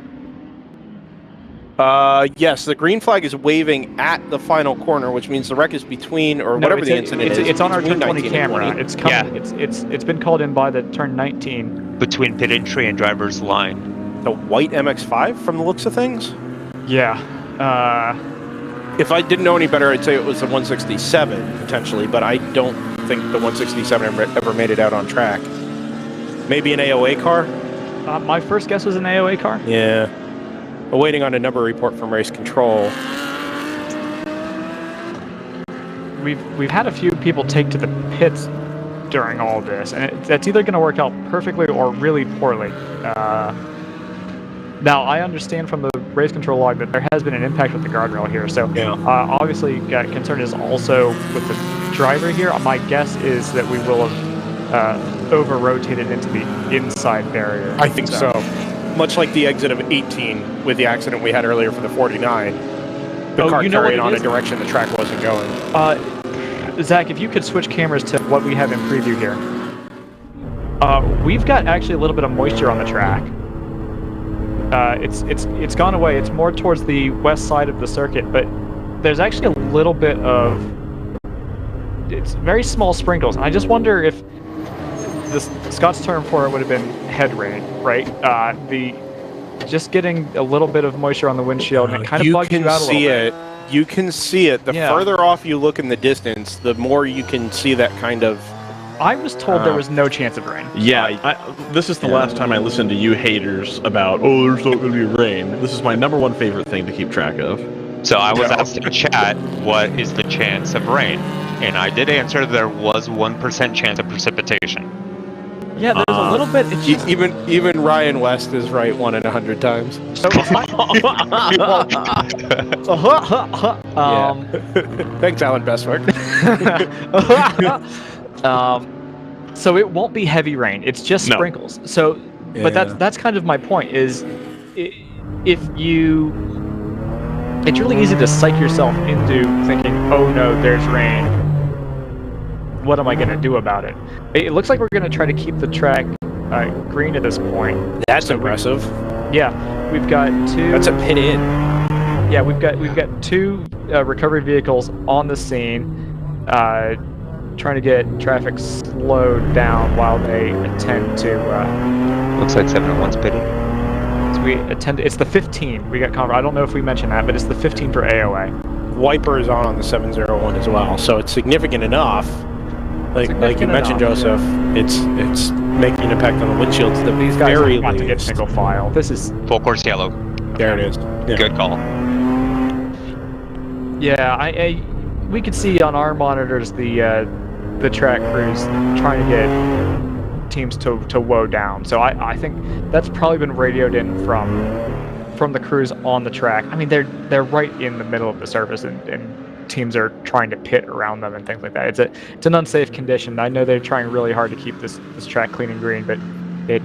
Yes, the green flag is waving at the final corner, which means the wreck is between, or whatever the incident is. It's on our turn 20 camera. 20. It's coming. Yeah. It's been called in by the turn 19. Between pit entry and driver's line. The white MX-5 from the looks of things? Yeah. If I didn't know any better, I'd say it was the 167, potentially, but I don't think the 167 ever made it out on track. Maybe an AOA car? My first guess was an AOA car. Yeah. Waiting on a number report from race control. We've had a few people take to the pits during all of this, and that's either going to work out perfectly or really poorly. Now, I understand from the race control log that there has been an impact with the guardrail here, so obviously concern is also with the driver here. My guess is that we will have over-rotated into the inside barrier. I think so. Much like the exit of 18 with the accident we had earlier for the 49. The car carried on a direction the track wasn't going. Zach, if you could switch cameras to what we have in preview here. We've got actually a little bit of moisture on the track. It's gone away. It's more towards the west side of the circuit, but there's actually a little bit of... It's very small sprinkles. I just wonder if Scott's term for it would have been head rain, right? Just getting a little bit of moisture on the windshield, and it kind of bugs you out a little bit. You can see it. The further off you look in the distance, the more you can see that kind of... I was told there was no chance of rain. Yeah, this is the last time I listened to you haters about, there's not going to be rain. This is my #1 favorite thing to keep track of. So I was asked in chat, what is the chance of rain? And I did answer there was 1% chance of precipitation. Yeah, there's a little bit. It's just, even Ryan West is right 1 in 100 times. so Thanks, Alan Bestwick. So it won't be heavy rain. It's just sprinkles. So, but that's kind of my point. Is if you, it's really easy to psych yourself into thinking, oh no, there's rain. What am I going to do about it? It looks like we're going to try to keep the track green at this point. That's impressive. Yeah, we've got two. That's a pit in. Yeah, we've got two recovery vehicles on the scene, trying to get traffic slowed down while they attend to. Looks like 701's pitting. So we attend. It's the 15. We got I don't know if we mentioned that, but it's the 15 for AOA. Wiper is on the 701 as well, so it's significant enough. Like you mentioned, Joseph, it's making an impact on the windshields. These guys are about to get single file. This is full course yellow. There it is. Yeah. Good call. Yeah, we could see on our monitors the track crews trying to get teams to woe down. So I think that's probably been radioed in from the crews on the track. I mean, they're right in the middle of the surface, and teams are trying to pit around them and things like that. It's an unsafe condition. I know they're trying really hard to keep this track clean and green, but it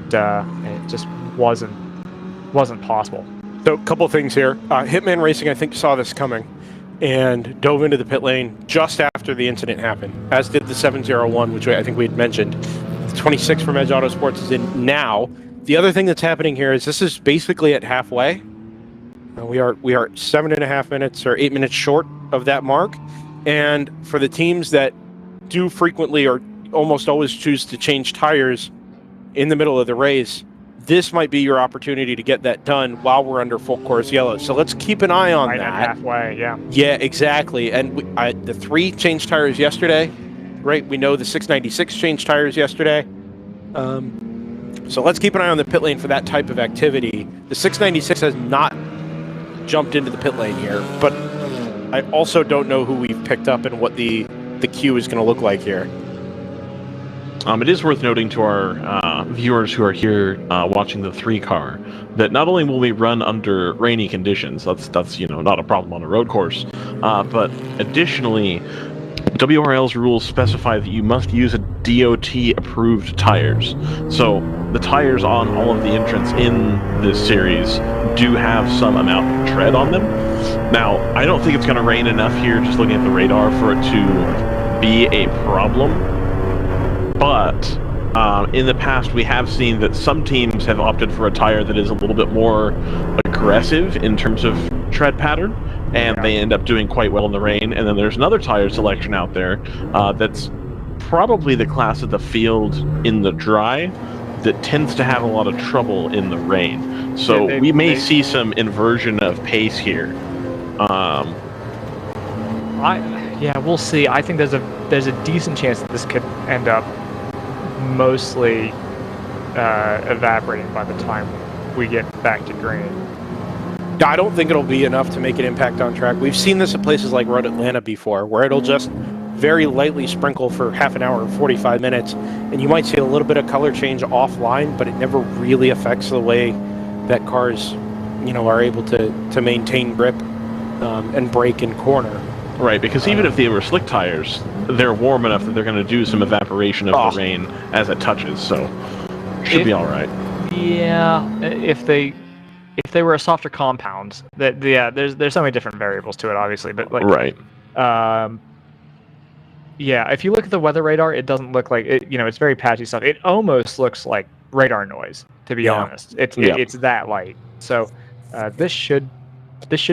just wasn't possible. So a couple things here. Hitman Racing, I think, saw this coming and dove into the pit lane just after the incident happened, as did the 701, which I think we had mentioned. The 26 from Edge Autosports is in now. The other thing that's happening here is this is basically at halfway. We are 7.5 minutes or 8 minutes short of that mark, and for the teams that do frequently or almost always choose to change tires in the middle of the race, this might be your opportunity to get that done while we're under full course yellow. So let's keep an eye on right that. At halfway, yeah. Yeah, exactly. And the 3 changed tires yesterday, right? We know the 696 changed tires yesterday. So let's keep an eye on the pit lane for that type of activity. The 696 has not jumped into the pit lane here, but I also don't know who we've picked up and what the queue is going to look like here. It is worth noting to our viewers who are here watching the 3 car that not only will we run under rainy conditions, that's not a problem on a road course, but additionally, WRL's rules specify that you must use a DOT-approved tires. So the tires on all of the entrants in this series do have some amount of tread on them. Now, I don't think it's going to rain enough here, just looking at the radar, for it to be a problem. But in the past, we have seen that some teams have opted for a tire that is a little bit more aggressive in terms of tread pattern, and they end up doing quite well in the rain. And then there's another tire selection out there that's probably the class of the field in the dry that tends to have a lot of trouble in the rain. So we may see some inversion of pace here. We'll see. I think there's a decent chance that this could end up mostly evaporating by the time we get back to green. I don't think it'll be enough to make an impact on track. We've seen this at places like Road Atlanta before, where it'll just very lightly sprinkle for half an hour or 45 minutes, and you might see a little bit of color change offline, but it never really affects the way that cars, are able to maintain grip and brake and corner. Right, because even if they were slick tires, they're warm enough that they're going to do some evaporation of the rain as it touches, so should be all right. Yeah, if they were a softer compound, there's so many different variables to it, obviously, but right. If you look at the weather radar, it doesn't look like it. It's very patchy stuff. It almost looks like radar noise, to be honest. It's that light. So this should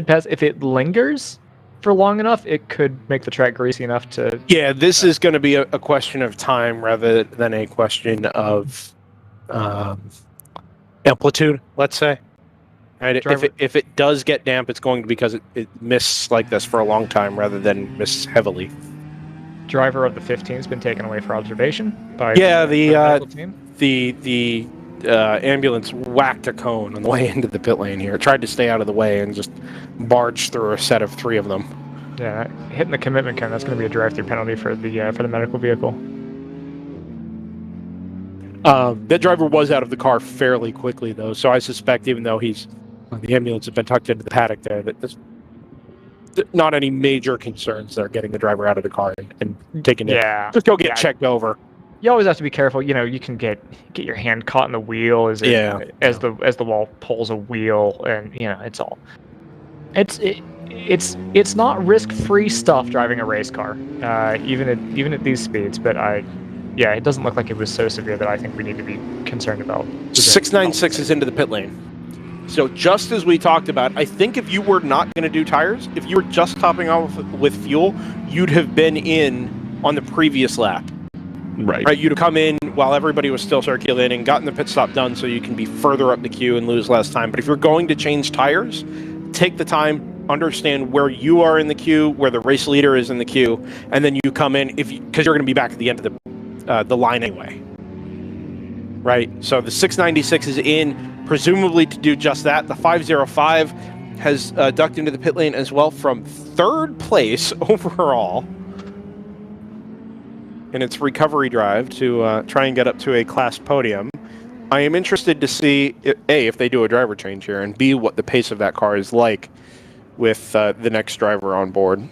pass. If it lingers for long enough, it could make the track greasy enough to... Yeah, this is going to be a question of time rather than a question of amplitude, let's say. Right? If it does get damp, it's going to be because it mists like this for a long time rather than mists heavily. Driver of the 15 has been taken away for observation by the ambulance whacked a cone on the way into the pit lane here. It tried to stay out of the way and just barged through a set of 3 of them. Yeah, hitting the commitment cone, that's going to be a drive-through penalty for the medical vehicle. That driver was out of the car fairly quickly, though, so I suspect, even though the ambulance has been tucked into the paddock there, that there's not any major concerns there getting the driver out of the car and taking it. Just go get checked over. You always have to be careful. You know, you can get your hand caught in the wheel as the wall pulls a wheel, and you know it's not risk-free stuff driving a race car, even at these speeds. But it doesn't look like it was so severe that I think we need to be concerned about. 696 is into the pit lane. So just as we talked about, I think if you were not going to do tires, if you were just topping off with fuel, you'd have been in on the previous lap. Right. You'd have come in while everybody was still circulating, gotten the pit stop done so you can be further up the queue and lose less time. But if you're going to change tires, take the time, understand where you are in the queue, where the race leader is in the queue, and then you come in because you're going to be back at the end of the line anyway. Right? So the 696 is in, presumably to do just that. The 505 has ducked into the pit lane as well from 3rd place overall in its recovery drive to try and get up to a class podium. I am interested to see, A, if they do a driver change here, and B, what the pace of that car is like with the next driver on board.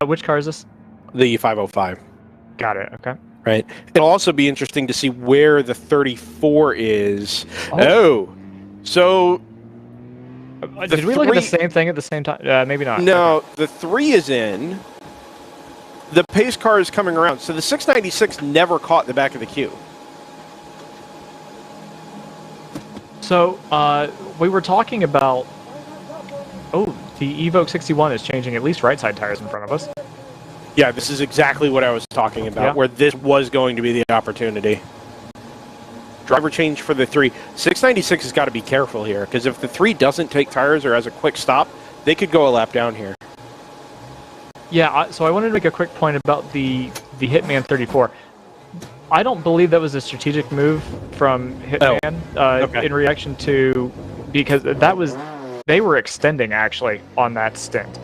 Which car is this? The 505. Got it, okay. Right. It'll also be interesting to see where the 34 is. So... did we look at the same thing at the same time? Maybe not. No, the 3 is in. The pace car is coming around. So the 696 never caught the back of the queue. So we were talking about... Oh, the Evoque 61 is changing at least right side tires in front of us. Yeah, this is exactly what I was talking about, where this was going to be the opportunity. Driver change for the 3. 696 has got to be careful here, because if the 3 doesn't take tires or has a quick stop, they could go a lap down here. Yeah, so I wanted to make a quick point about the Hitman 34. I don't believe that was a strategic move from Hitman in reaction to, because they were extending actually on that stint.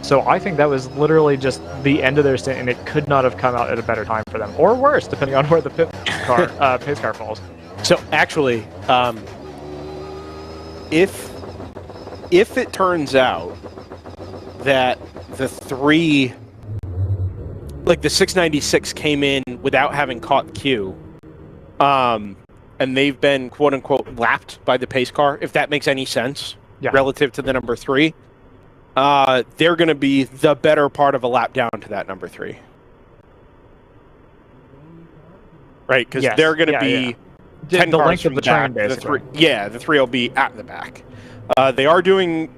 So I think that was literally just the end of their stint, and it could not have come out at a better time for them, or worse, depending on where the pace car falls. So actually, if it turns out that the 3, like the 696 came in without having caught the queue, and they've been quote unquote lapped by the pace car, if that makes any sense relative to the number 3, they're going to be the better part of a lap down to that number 3. Right? Because they're going to be 10 the cars length from of the back. train, basically. The 3 will be at the back. They are doing,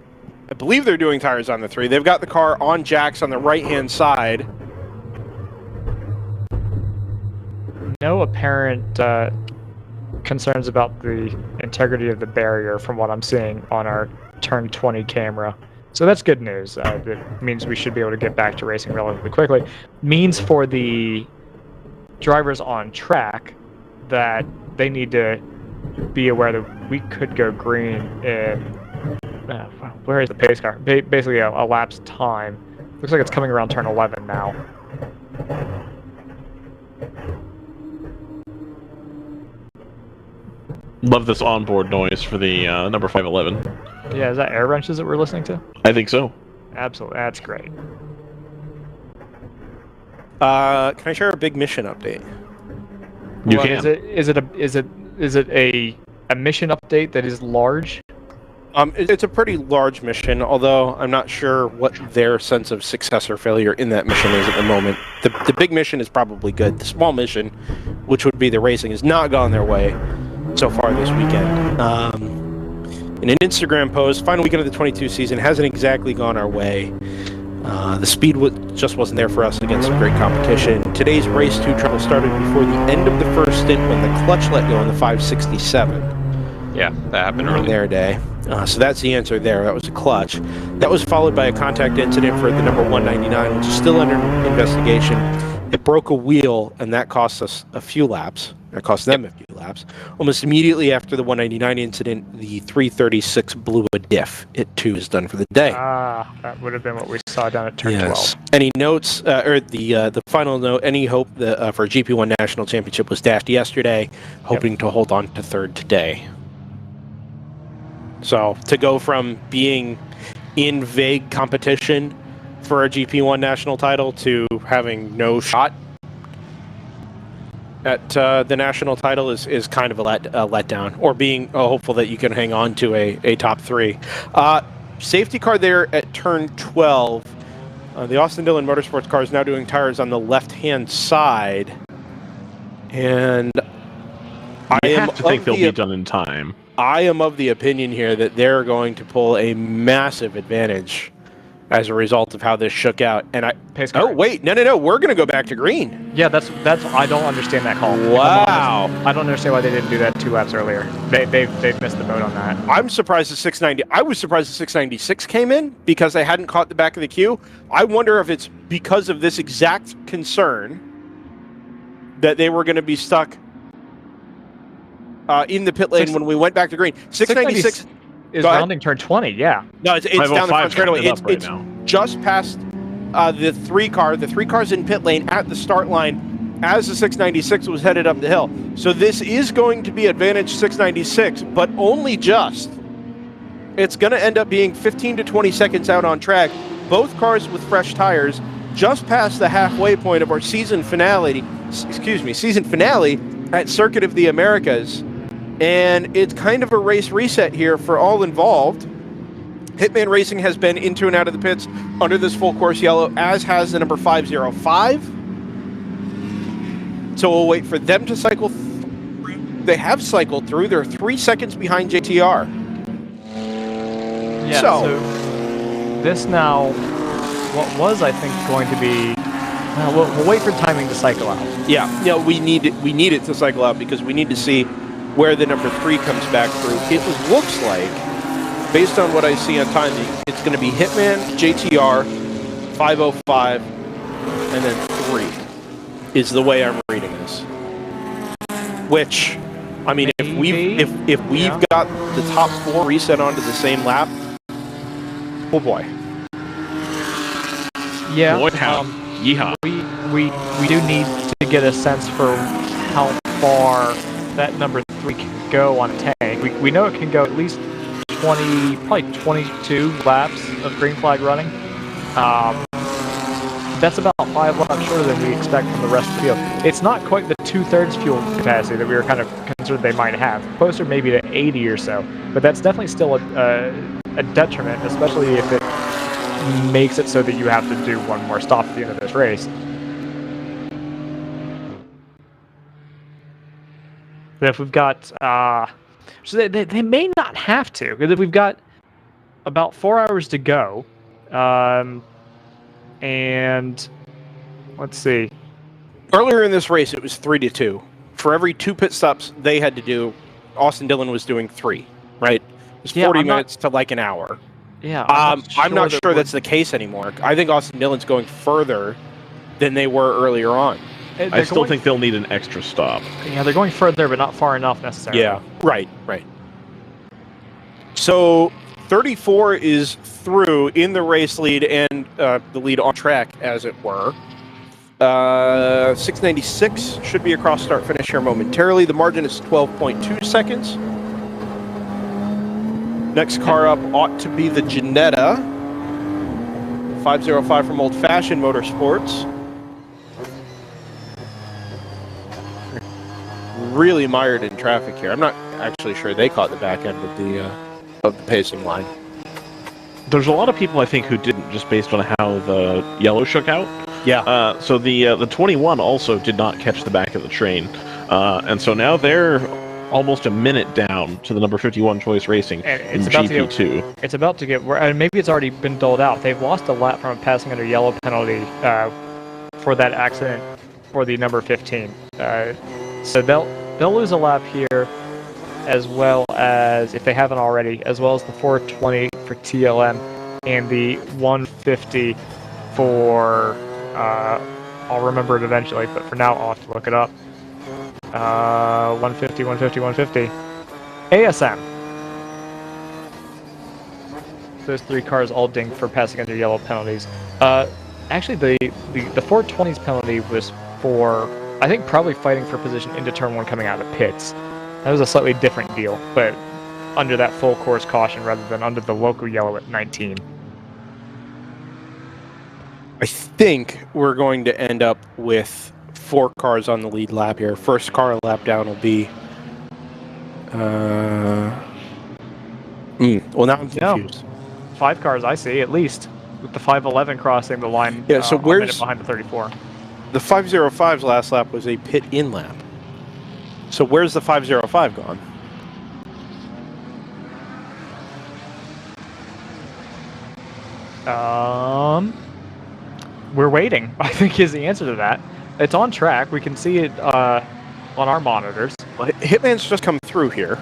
I believe they're doing tires on the 3. They've got the car on jacks on the right-hand side. No apparent concerns about the integrity of the barrier from what I'm seeing on our turn 20 camera. So that's good news. That means we should be able to get back to racing relatively quickly. Means for the drivers on track that they need to be aware that we could go green in... where is the pace car? Basically a lapse time. Looks like it's coming around turn 11 now. Love this onboard noise for the number 511. Yeah, is that air wrenches that we're listening to? I think so. Absolutely, that's great. Can I share a big mission update? You can. Is it a mission update that is large? It's a pretty large mission, although I'm not sure what their sense of success or failure in that mission is at the moment. The big mission is probably good. The small mission, which would be the racing, has not gone their way so far this weekend. In an Instagram post, final weekend of the 22 season hasn't exactly gone our way. The speed just wasn't there for us against some great competition. Today's race 2 trouble started before the end of the first stint when the clutch let go in the 567. Yeah, that happened early. Their day. So that's the answer there. That was a clutch. That was followed by a contact incident for the number 199, which is still under investigation. It broke a wheel, and that cost us a few laps. It cost them a few laps. Almost immediately after the 199 incident, the 336 blew a diff. It too is done for the day. That would have been what we saw down at turn 12. Any notes, or the final note, any hope that, for GP1 National Championship was dashed yesterday, hoping to hold on to third today. So to go from being in vague competition for a GP1 national title to having no shot at the national title is kind of a letdown, or being hopeful that you can hang on to a top 3. Safety car there at turn 12. The Austin Dillon Motorsports car is now doing tires on the left-hand side, and I have to think they'll be done in time. I am of the opinion here that they're going to pull a massive advantage as a result of how this shook out. And no, we're going to go back to green. Yeah, that's I don't understand that call. Wow. I don't understand why they didn't do that 2 laps earlier. They've missed the boat on that. I'm surprised the 690. I was surprised the 696 came in because they hadn't caught the back of the queue. I wonder if it's because of this exact concern that they were going to be stuck in the pit lane when we went back to green. 696 is rounding turn 20, yeah. No, it's down the front straightaway. It's just past the 3 car. The 3 car's in pit lane at the start line as the 696 was headed up the hill. So this is going to be advantage 696, but only just. It's going to end up being 15 to 20 seconds out on track. Both cars with fresh tires, just past the halfway point of our season finale at Circuit of the Americas. And it's kind of a race reset here for all involved. Hitman Racing has been into and out of the pits under this full course yellow, as has the number 505. So we'll wait for them to cycle through. They have cycled through. They're 3 seconds behind JTR. Yeah, so this now, what was, I think, going to be... we'll wait for timing to cycle out. Yeah, we need it to cycle out because we need to see where the number 3 comes back through. It looks like, based on what I see on timing, it's going to be Hitman, JTR, 505, and then 3 is the way I'm reading this. Which, I mean, if we've got the top 4 reset onto the same lap, oh boy. Yeah. Yeehaw. We do need to get a sense for how far that number 3 can go on a tank. We know it can go at least 20, probably 22 laps of green flag running. That's about 5 laps shorter than we expect from the rest of the field. It's not quite the 2/3 fuel capacity that we were kind of concerned they might have. Closer maybe to 80 or so. But that's definitely still a detriment, especially if it makes it so that you have to do one more stop at the end of this race. But if we've got, so they may not have to, because if we've got about 4 hours to go, and let's see. Earlier in this race, it was 3-2. For every 2 pit stops they had to do, Austin Dillon was doing 3, right? It was 40 minutes to like an hour. Yeah, I'm not sure that's the case anymore. I think Austin Dillon's going further than they were earlier on. I still think they'll need an extra stop. Yeah, they're going further, but not far enough necessarily. Yeah, right. So 34 is through in the race lead and the lead on track, as it were. 696 should be across start finish here momentarily. The margin is 12.2 seconds. Next car up ought to be the Ginetta 505 from Old Fashioned Motorsports. Really mired in traffic here. I'm not actually sure they caught the back end of the pacing line. There's a lot of people, I think, who didn't, just based on how the yellow shook out. Yeah. So the 21 also did not catch the back of the train, and so now they're almost a minute down to the number 51 Choice Racing in GP2. It's about to get, and maybe it's already been doled out. They've lost a lap from a passing under yellow penalty for that accident for the number 15. So they'll lose a lap here, as well as, if they haven't already, as well as the 420 for TLM and the 150 for I'll remember it eventually, but for now I'll have to look it up. 150, 150, 150. ASM. Those 3 cars all dinged for passing under yellow penalties. Actually, the 420's penalty was for, I think, probably fighting for position into turn 1 coming out of the pits. That was a slightly different deal, but under that full course caution rather than under the local yellow at 19. I think we're going to end up with 4 cars on the lead lap here. First car lap down will be... well, now I'm confused. 5 cars I see, at least, with the 511 crossing the line. Yeah, so a where's... minute behind the 34. The 505's last lap was a pit in lap. So where's the 505 gone? We're waiting, I think, is the answer to that. It's on track. We can see it on our monitors. Well, Hitman's just come through here.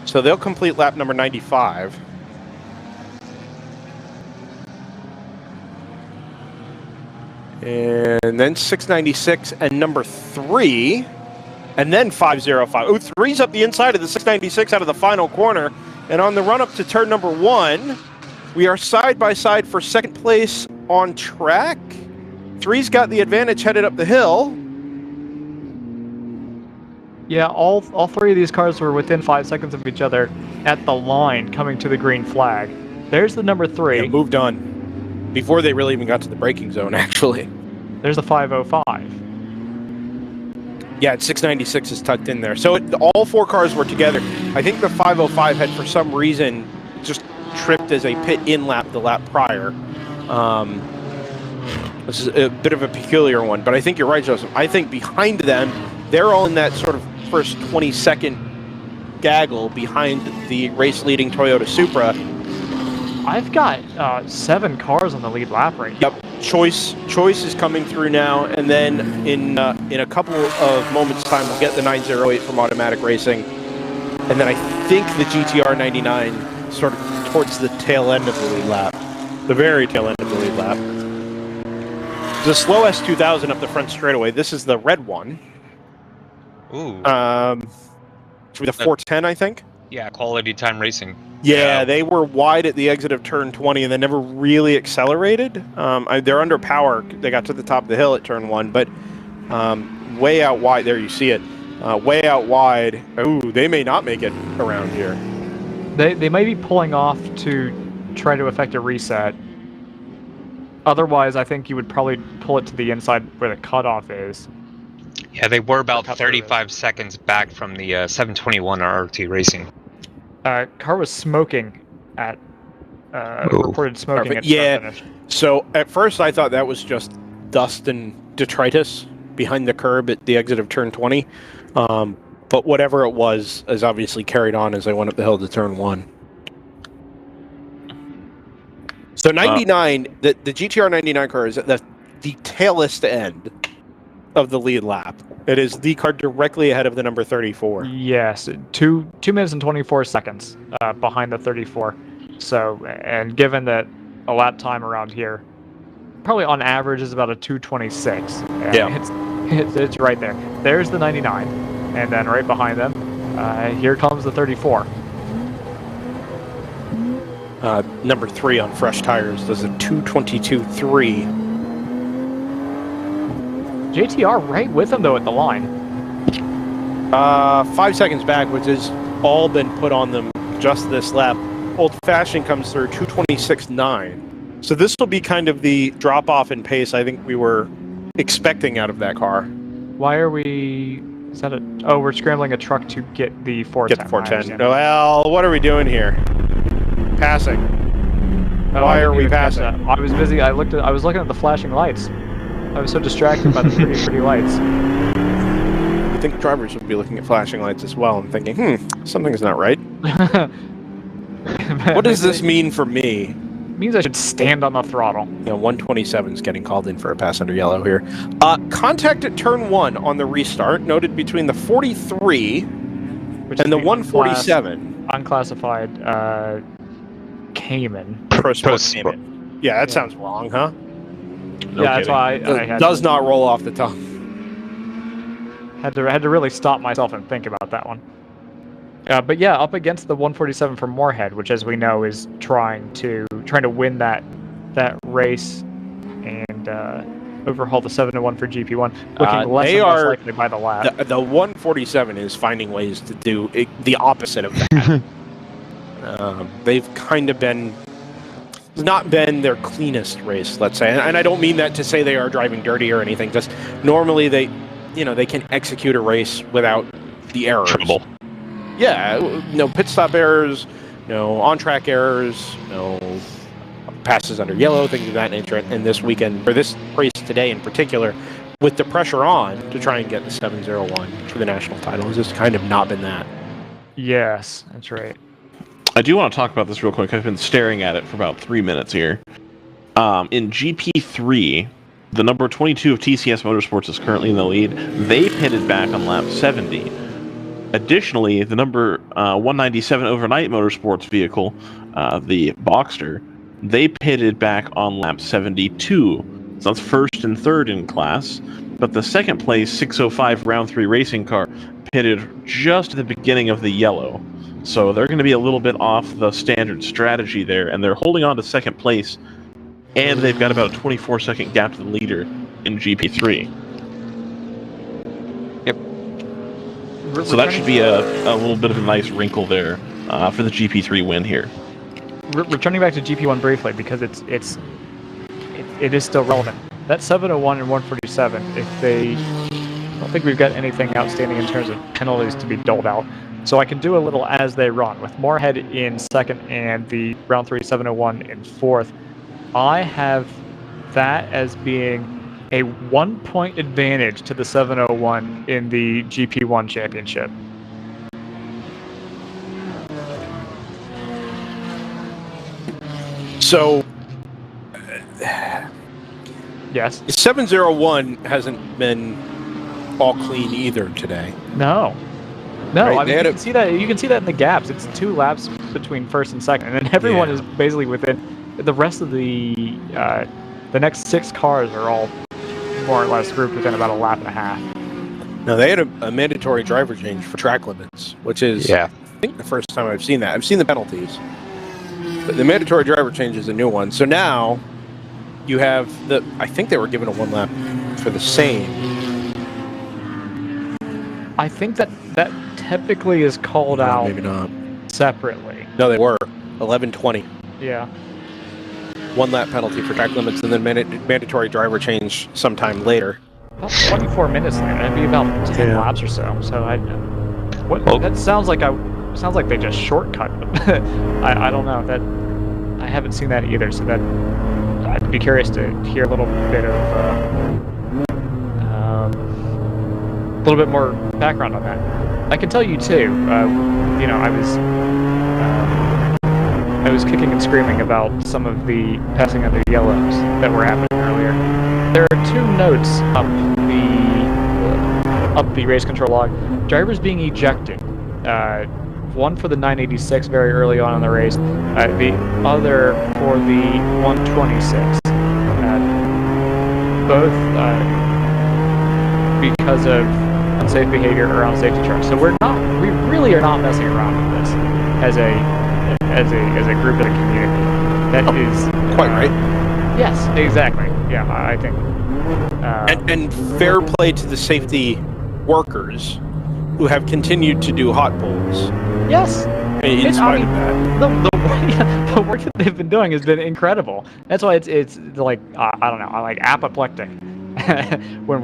So they'll complete lap number 95. And then 696 and number 3. And then 505. Oh, 3's up the inside of the 696 out of the final corner. And on the run up to turn number 1, we are side by side for second place on track. 3's got the advantage headed up the hill. Yeah, all 3 of these cars were within 5 seconds of each other at the line coming to the green flag. There's the number 3. Yeah, moved on before they really even got to the braking zone, actually. There's the 505. Yeah, 696 is tucked in there. So all 4 cars were together. I think the 505 had, for some reason, just tripped as a pit in lap the lap prior. This is a bit of a peculiar one, but I think you're right, Joseph. I think behind them, they're all in that sort of first 20-second gaggle behind the race-leading Toyota Supra. I've got 7 cars on the lead lap right now. Yep, Choice is coming through now, and then in a couple of moments' time, we'll get the 908 from Automatic Racing, and then I think the GTR 99 sort of towards the tail end of the lead lap, the very tail end of the lead lap. The slow S2000 up the front straightaway. This is the red one. Ooh. For the 410, I think. Yeah, Quality Time Racing. Yeah, they were wide at the exit of turn 20 and they never really accelerated. They're under power. They got to the top of the hill at turn 1, but way out wide. There you see it. Way out wide. Ooh, they may not make it around here. They may be pulling off to try to effect a reset. Otherwise, I think you would probably pull it to the inside where the cutoff is. Yeah, they were about 35 seconds back from the 721 RRT Racing. Car was smoking at reported smoking at yeah. finish. So at first I thought that was just dust and detritus behind the curb at the exit of turn 20. But whatever it was is obviously carried on as I went up the hill to turn 1. So 99, the GTR 99 car is at the tailest end of the lead lap. It is the car directly ahead of the number 34. Yes, 2 minutes and 24 seconds behind the 34. So, and given that a lap time around here, probably on average is about a 2:26. Yeah, it's right there. There's the 99, and then right behind them, here comes the 34. Number 3 on fresh tires does a 2:22.3. JTR right with him, though, at the line. 5 seconds back, which has all been put on them just this lap. Old Fashioned comes through 2:26.9. So this will be kind of the drop-off in pace I think we were expecting out of that car. Why are we... Is that a... Oh, we're scrambling a truck to get the 410. Get the 410. Well, what are we doing here? Passing. Why are we passing? I was busy. I was looking at the flashing lights. I was so distracted by the pretty lights. I think drivers would be looking at flashing lights as well and thinking, something's not right. What does this mean for me? It means I should stand on the throttle. Yeah, 127 is getting called in for a pass under yellow here. Contact at turn 1 on the restart, noted between the 43 and the 147. Unclassified Cayman. Pro Sport Cayman. Yeah, that sounds wrong, huh? No that's why I had does not roll off the tongue. Had to really stop myself and think about that one. But yeah, up against the 147 from Moorhead, which, as we know, is trying to win that race and overhaul the 7-1 for GP1. Looking less and less likely by the lap. The 147 is finding ways to do the opposite of that. They've kind of not been their cleanest race, let's say, and I don't mean that to say they are driving dirty or anything. Just normally they can execute a race without the errors. Trouble. Yeah, no pit stop errors, no on-track errors, no passes under yellow, things of that nature. And this weekend, or this race today in particular, with the pressure on to try and get the 701 for the national title, has just kind of not been that. Yes, that's right. I do want to talk about this real quick. I've been staring at it for about 3 minutes here. In GP3, the number 22 of TCS Motorsports is currently in the lead. They pitted back on lap 70. Additionally, the number 197 Overnight Motorsports vehicle, the Boxster, they pitted back on lap 72. So that's first and third in class. But the second place 605 Round 3 racing car pitted just at the beginning of the yellow. So they're going to be a little bit off the standard strategy there, and they're holding on to second place, and they've got about a 24-second gap to the leader in GP3. So that should be a little bit of a nice wrinkle there for the GP3 win here. Returning back to GP1 briefly, because it is still relevant. That 701 and 147, I don't think we've got anything outstanding in terms of penalties to be doled out. So I can do a little as they run. With Moorhead in second and the round 3 701 in fourth, I have that as being a 1-point advantage to the 701 in the GP1 championship. So, yes, 701 hasn't been all clean either today. No, Right, I mean, you can see that. You can see that in the gaps. It's 2 laps between first and second, and then everyone is basically within. The rest of the next 6 cars are all more or less grouped within about a lap and a half. No, they had a mandatory driver change for track limits, which is, I think, the first time I've seen that. I've seen the penalties, but the mandatory driver change is a new one. So now you have I think they were given a 1 lap for the same. I think that typically is called out maybe not separately. No, they were 11:20. Yeah. 1 lap penalty for track limits, and then mandatory driver change sometime later. About 24 minutes later. That'd be about 10 laps or so. So that sounds like they just shortcut. I don't know that. I haven't seen that either. So that I'd be curious to hear a little bit of a little bit more background on that. I can tell you too. I was kicking and screaming about some of the passing under yellows that were happening earlier. There are 2 notes up the race control log. Drivers being ejected. One for the 986 very early on in the race. The other for the 126. Both because of unsafe behavior around safety trucks. So we really are not messing around with this as a group of the community. That is quite right. Yes, exactly. Yeah, I think. And fair play to the safety workers who have continued to do hot pulls. Yes. In spite of that. The work that they've been doing has been incredible. That's why it's like I don't know, like apoplectic when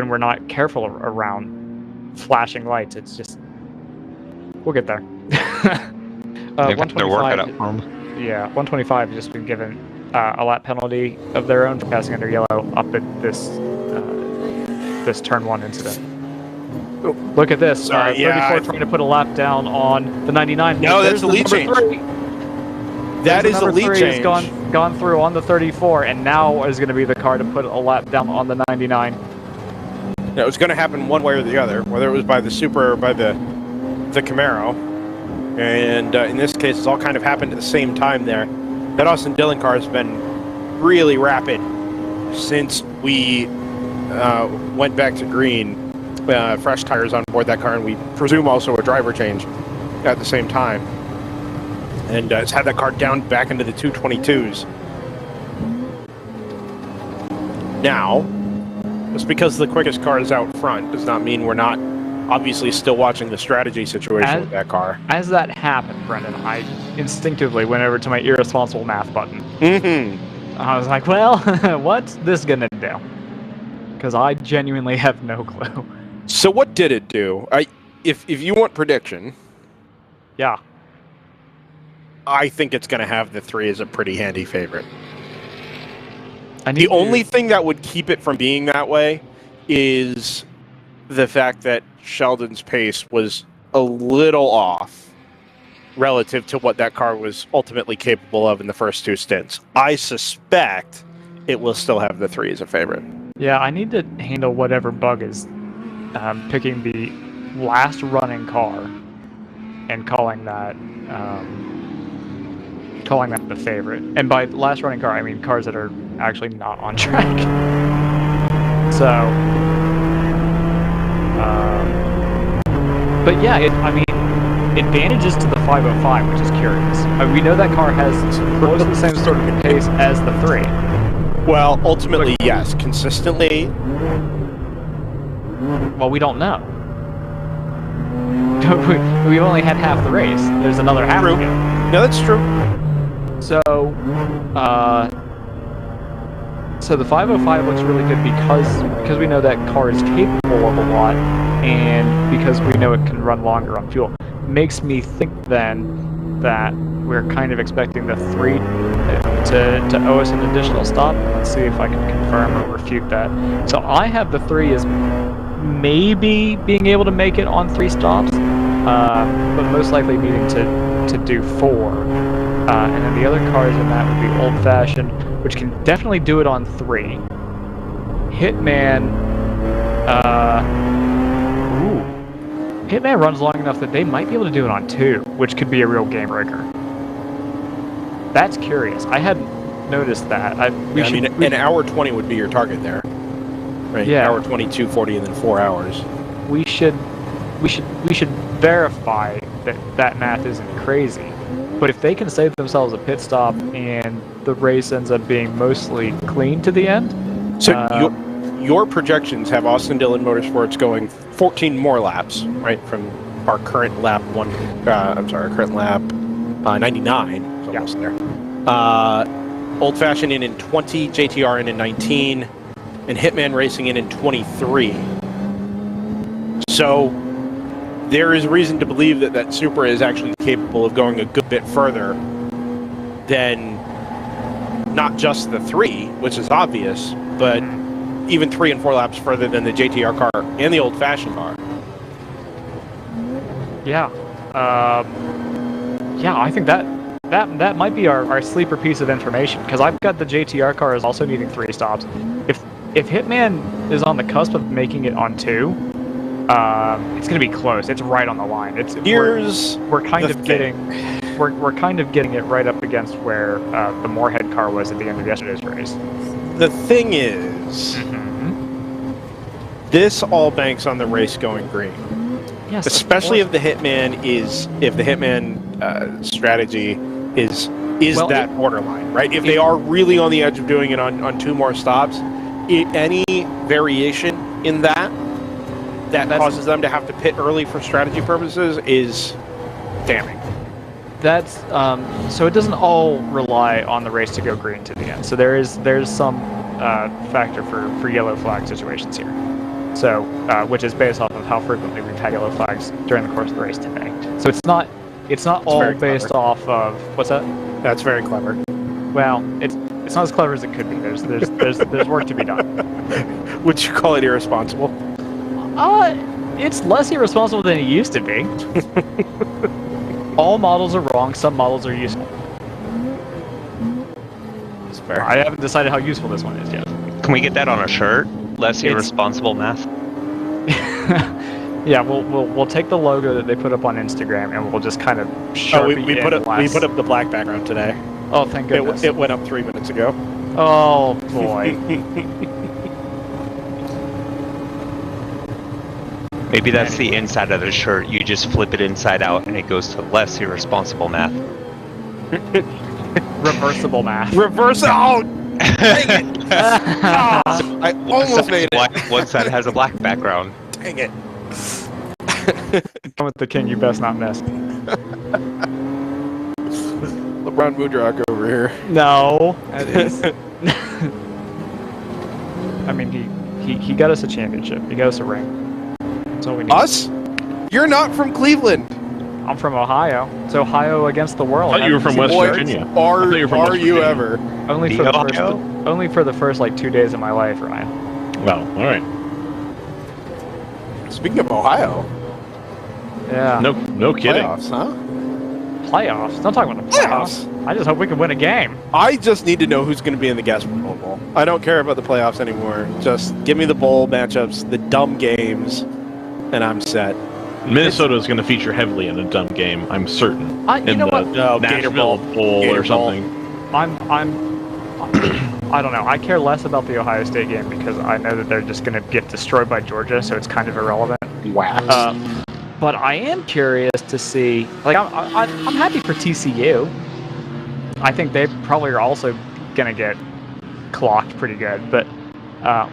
we're not careful around flashing lights. It's just we'll get there. 125. They're working up for them. Yeah, 125 has just been given a lap penalty of their own for passing under yellow up at this turn 1 incident. Look at this. 34 trying to put a lap down on the 99. No, that's a lead change. That is a lead change. Gone through on the 34, and now is going to be the car to put a lap down on the 99. It was going to happen one way or the other, whether it was by the Supra or by the Camaro. And in this case, it's all kind of happened at the same time there. That Austin Dillon car has been really rapid since we went back to green. Fresh tires on board that car, and we presume also a driver change at the same time. And it's had that car down back into the 222s. Now, just because the quickest car is out front does not mean we're not obviously still watching the strategy situation with that car. As that happened, Brendan, I instinctively went over to my irresponsible math button. I was like, well, what's this gonna do? Because I genuinely have no clue. So what did it do? If you want prediction, yeah, I think it's going to have the 3 as a pretty handy favorite. The only thing that would keep it from being that way is the fact that Sheldon's pace was a little off relative to what that car was ultimately capable of in the first 2 stints. I suspect it will still have the 3 as a favorite. Yeah, I need to handle whatever bug is picking the last running car and calling that the favorite. And by last running car, I mean cars that are actually not on track. So, but yeah, I mean, advantages to the 505, which is curious. We know that car has close to the same sort of pace as the 3. Well, ultimately, yes. Consistently? Well, we don't know. We've only had half the race. There's another half to go. No, that's true. So, so the 505 looks really good because we know that car is capable of a lot, and because we know it can run longer on fuel. Makes me think then that we're kind of expecting the 3 to owe us an additional stop. Let's see if I can confirm or refute that. So I have the 3 as maybe being able to make it on 3 stops, but most likely needing to do 4. And then the other cars in that would be Old Fashioned, which can definitely do it on 3. Hitman, Hitman runs long enough that they might be able to do it on 2, which could be a real game breaker. That's curious. I hadn't noticed that. An hour 20 would be your target there, right? Yeah. Hour 20, 240, and then 4 hours. We should verify that math isn't crazy. But if they can save themselves a pit stop and the race ends up being mostly clean to the end, so your projections have Austin Dillon Motorsports going 14 more laps, right, from our current lap current lap 99. It's almost there. Old Fashioned in 20, JTR in 19, and Hitman Racing in 23. So there is reason to believe that Supra is actually capable of going a good bit further than not just the 3, which is obvious, but even 3 and 4 laps further than the JTR car and the Old Fashioned car. Yeah. Yeah, I think that might be our sleeper piece of information, because I've got the JTR car is also needing 3 stops. If Hitman is on the cusp of making it on 2, it's going to be close. It's right on the line. We're kind of getting it right up against where the Moorhead car was at the end of yesterday's race. The thing is, this all banks on the race going green. Yes, especially if the Hitman strategy is that borderline, right? If they are really on the edge of doing it on 2 more stops, any variation in that causes them to have to pit early for strategy purposes is damning. That's so it doesn't all rely on the race to go green to the end. So there's some factor for yellow flag situations here. So which is based off of how frequently we've had yellow flags during the course of the race today. So it's not all based off of what's that? That's very clever. Well, it's not as clever as it could be. There's work to be done. Would you call it irresponsible? It's less irresponsible than it used to be. All models are wrong. Some models are useful. That's fair. I haven't decided how useful this one is yet. Can we get that on a shirt? Less irresponsible math? Yeah, we'll take the logo that they put up on Instagram and we'll just kind of Sharpie we put up the black background today. Oh, thank goodness. It went up 3 minutes ago. Oh boy. Maybe that's the inside of the shirt. You just flip it inside out and it goes to less irresponsible math. Reversible math. Reverse out! Dang it! I almost made it. One side has a black background. Dang it. Come with the king, you best not miss. LeBron Mudrak over here. No. That is... I mean, he got us a championship. He got us a ring. That's all we need. Us? You're not from Cleveland. I'm from Ohio. It's Ohio against the world. I thought you were from West Virginia. Are you ever? Only for the first like 2 days of my life, Ryan. Well, all right. Speaking of Ohio. Yeah. No kidding. Playoffs, huh? Playoffs? Don't talk about the playoffs. I just hope we can win a game. I just need to know who's going to be in the Gaspar Bowl. I don't care about the playoffs anymore. Just give me the bowl matchups, the dumb games, and I'm set. Minnesota is going to feature heavily in a dumb game, I'm certain. You know what? No, Nashville Bowl or something. I don't know. I care less about the Ohio State game because I know that they're just going to get destroyed by Georgia, so it's kind of irrelevant. Wow. But I am curious to see. Like, I'm happy for TCU. I think they probably are also going to get clocked pretty good, but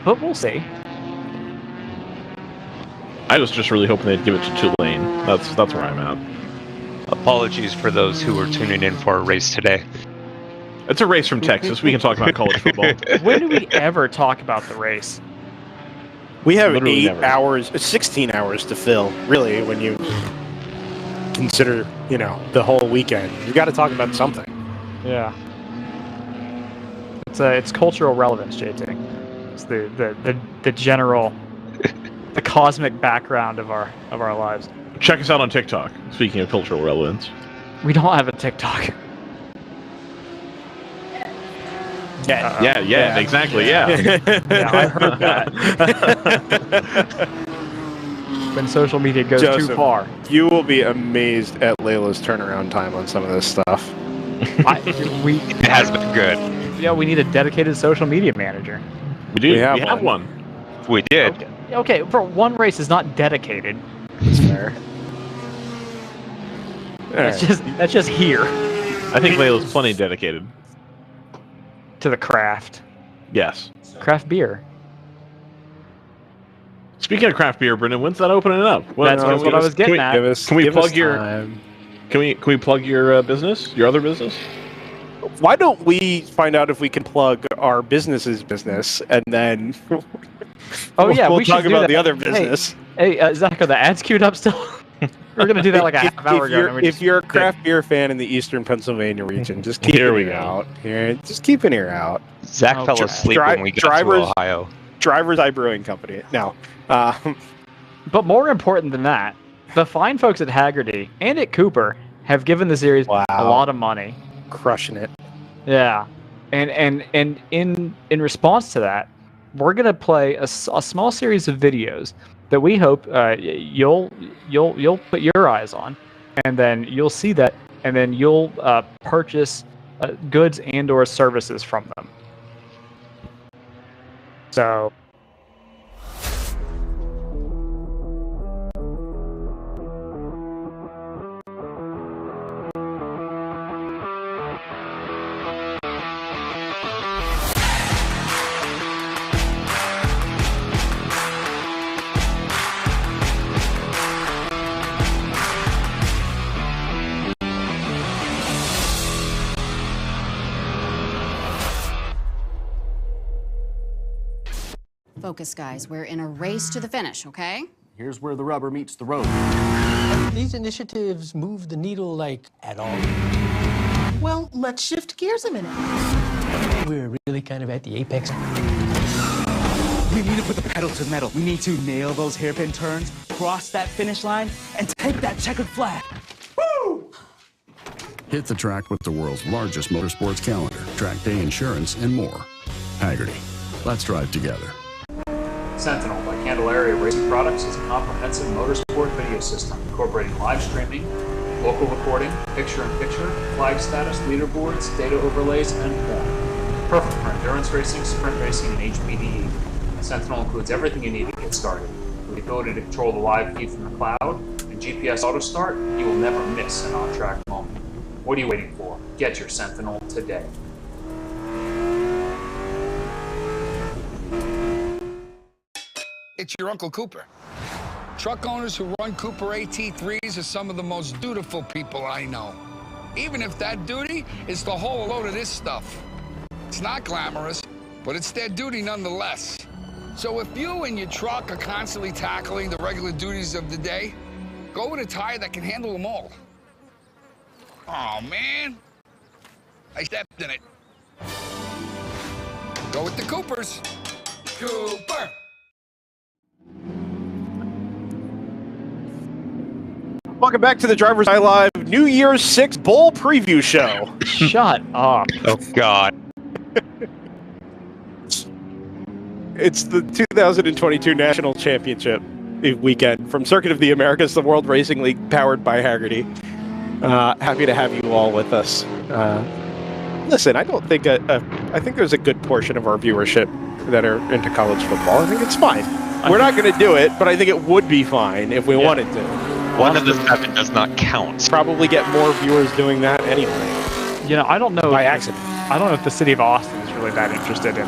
we'll see. I was just really hoping they'd give it to Tulane. That's where I'm at. Apologies for those who were tuning in for a race today. It's a race from Texas. We can talk about college football. When do we ever talk about the race? We have Literally 8 hours, 16 hours to fill, really, when you consider, the whole weekend. You got to talk about something. Yeah. It's cultural relevance, JT. It's the general, the cosmic background of our lives. Check us out on TikTok. Speaking of cultural relevance, we don't have a TikTok. Yeah, exactly. Yeah. Yeah, I heard that. When social media goes Joseph, too far, you will be amazed at Layla's turnaround time on some of this stuff. It has been good. Yeah, we need a dedicated social media manager. We do. We have one. We did. Okay, for one race is not dedicated. That's fair. That's just here. I think Layla's plenty dedicated to the craft. Yes. Craft beer. Speaking of craft beer, Brendan, when's that opening up? That's what I was getting at. Can we plug your? Can we plug your business? Your other business? Why don't we find out if we can plug our business's business, and then we'll talk about the other business. Hey, Zach, are the ads queued up still? We're gonna do that like a half hour ago. If you're a craft beer fan in the Eastern Pennsylvania region, just keep an ear out. Just keep an ear out. Zach fell asleep when we got to Ohio. DriversEye Brewing Company. No. But more important than that, the fine folks at Hagerty and at Cooper have given the series a lot of money. Crushing it. Yeah. And in response to that, we're gonna play a small series of videos that we hope you'll put your eyes on, and then you'll see that, and then you'll purchase goods and/or services from them. So. Focus, guys. We're in a race to the finish, okay? Here's where the rubber meets the road. These initiatives move the needle, at all. Well, let's shift gears a minute. We're really kind of at the apex. We need to put the pedal to the metal. We need to nail those hairpin turns, cross that finish line, and take that checkered flag. Woo! Hit the track with the world's largest motorsports calendar, track day insurance, and more. Hagerty. Let's drive together. Sentinel by Candelaria Racing Products is a comprehensive motorsport video system incorporating live streaming, local recording, picture-in-picture, flag status, leaderboards, data overlays, and more. Perfect for endurance racing, sprint racing, and HPDE. Sentinel includes everything you need to get started. With the ability to control the live feed from the cloud and GPS auto start, you will never miss an on-track moment. What are you waiting for? Get your Sentinel today. It's your Uncle Cooper. Truck owners who run Cooper AT3s are some of the most dutiful people I know. Even if that duty is to haul a load of this stuff. It's not glamorous, but it's their duty nonetheless. So if you and your truck are constantly tackling the regular duties of the day, go with a tire that can handle them all. Oh man, I stepped in it. Go with the Coopers. Cooper. Welcome back to the DriverSeye Live New Year's 6 Bowl Preview Show. Shut up. Oh, God. It's the 2022 National Championship weekend from Circuit of the Americas, the World Racing League, powered by Hagerty. Happy to have you all with us. Listen, I don't think I think there's a good portion of our viewership that are into college football. I think it's fine. We're not going to do it, but I think it would be fine if we wanted to. One of the 7 does not count. Probably get more viewers doing that anyway. You know, I don't know. By accident. I don't know if the city of Austin is really that interested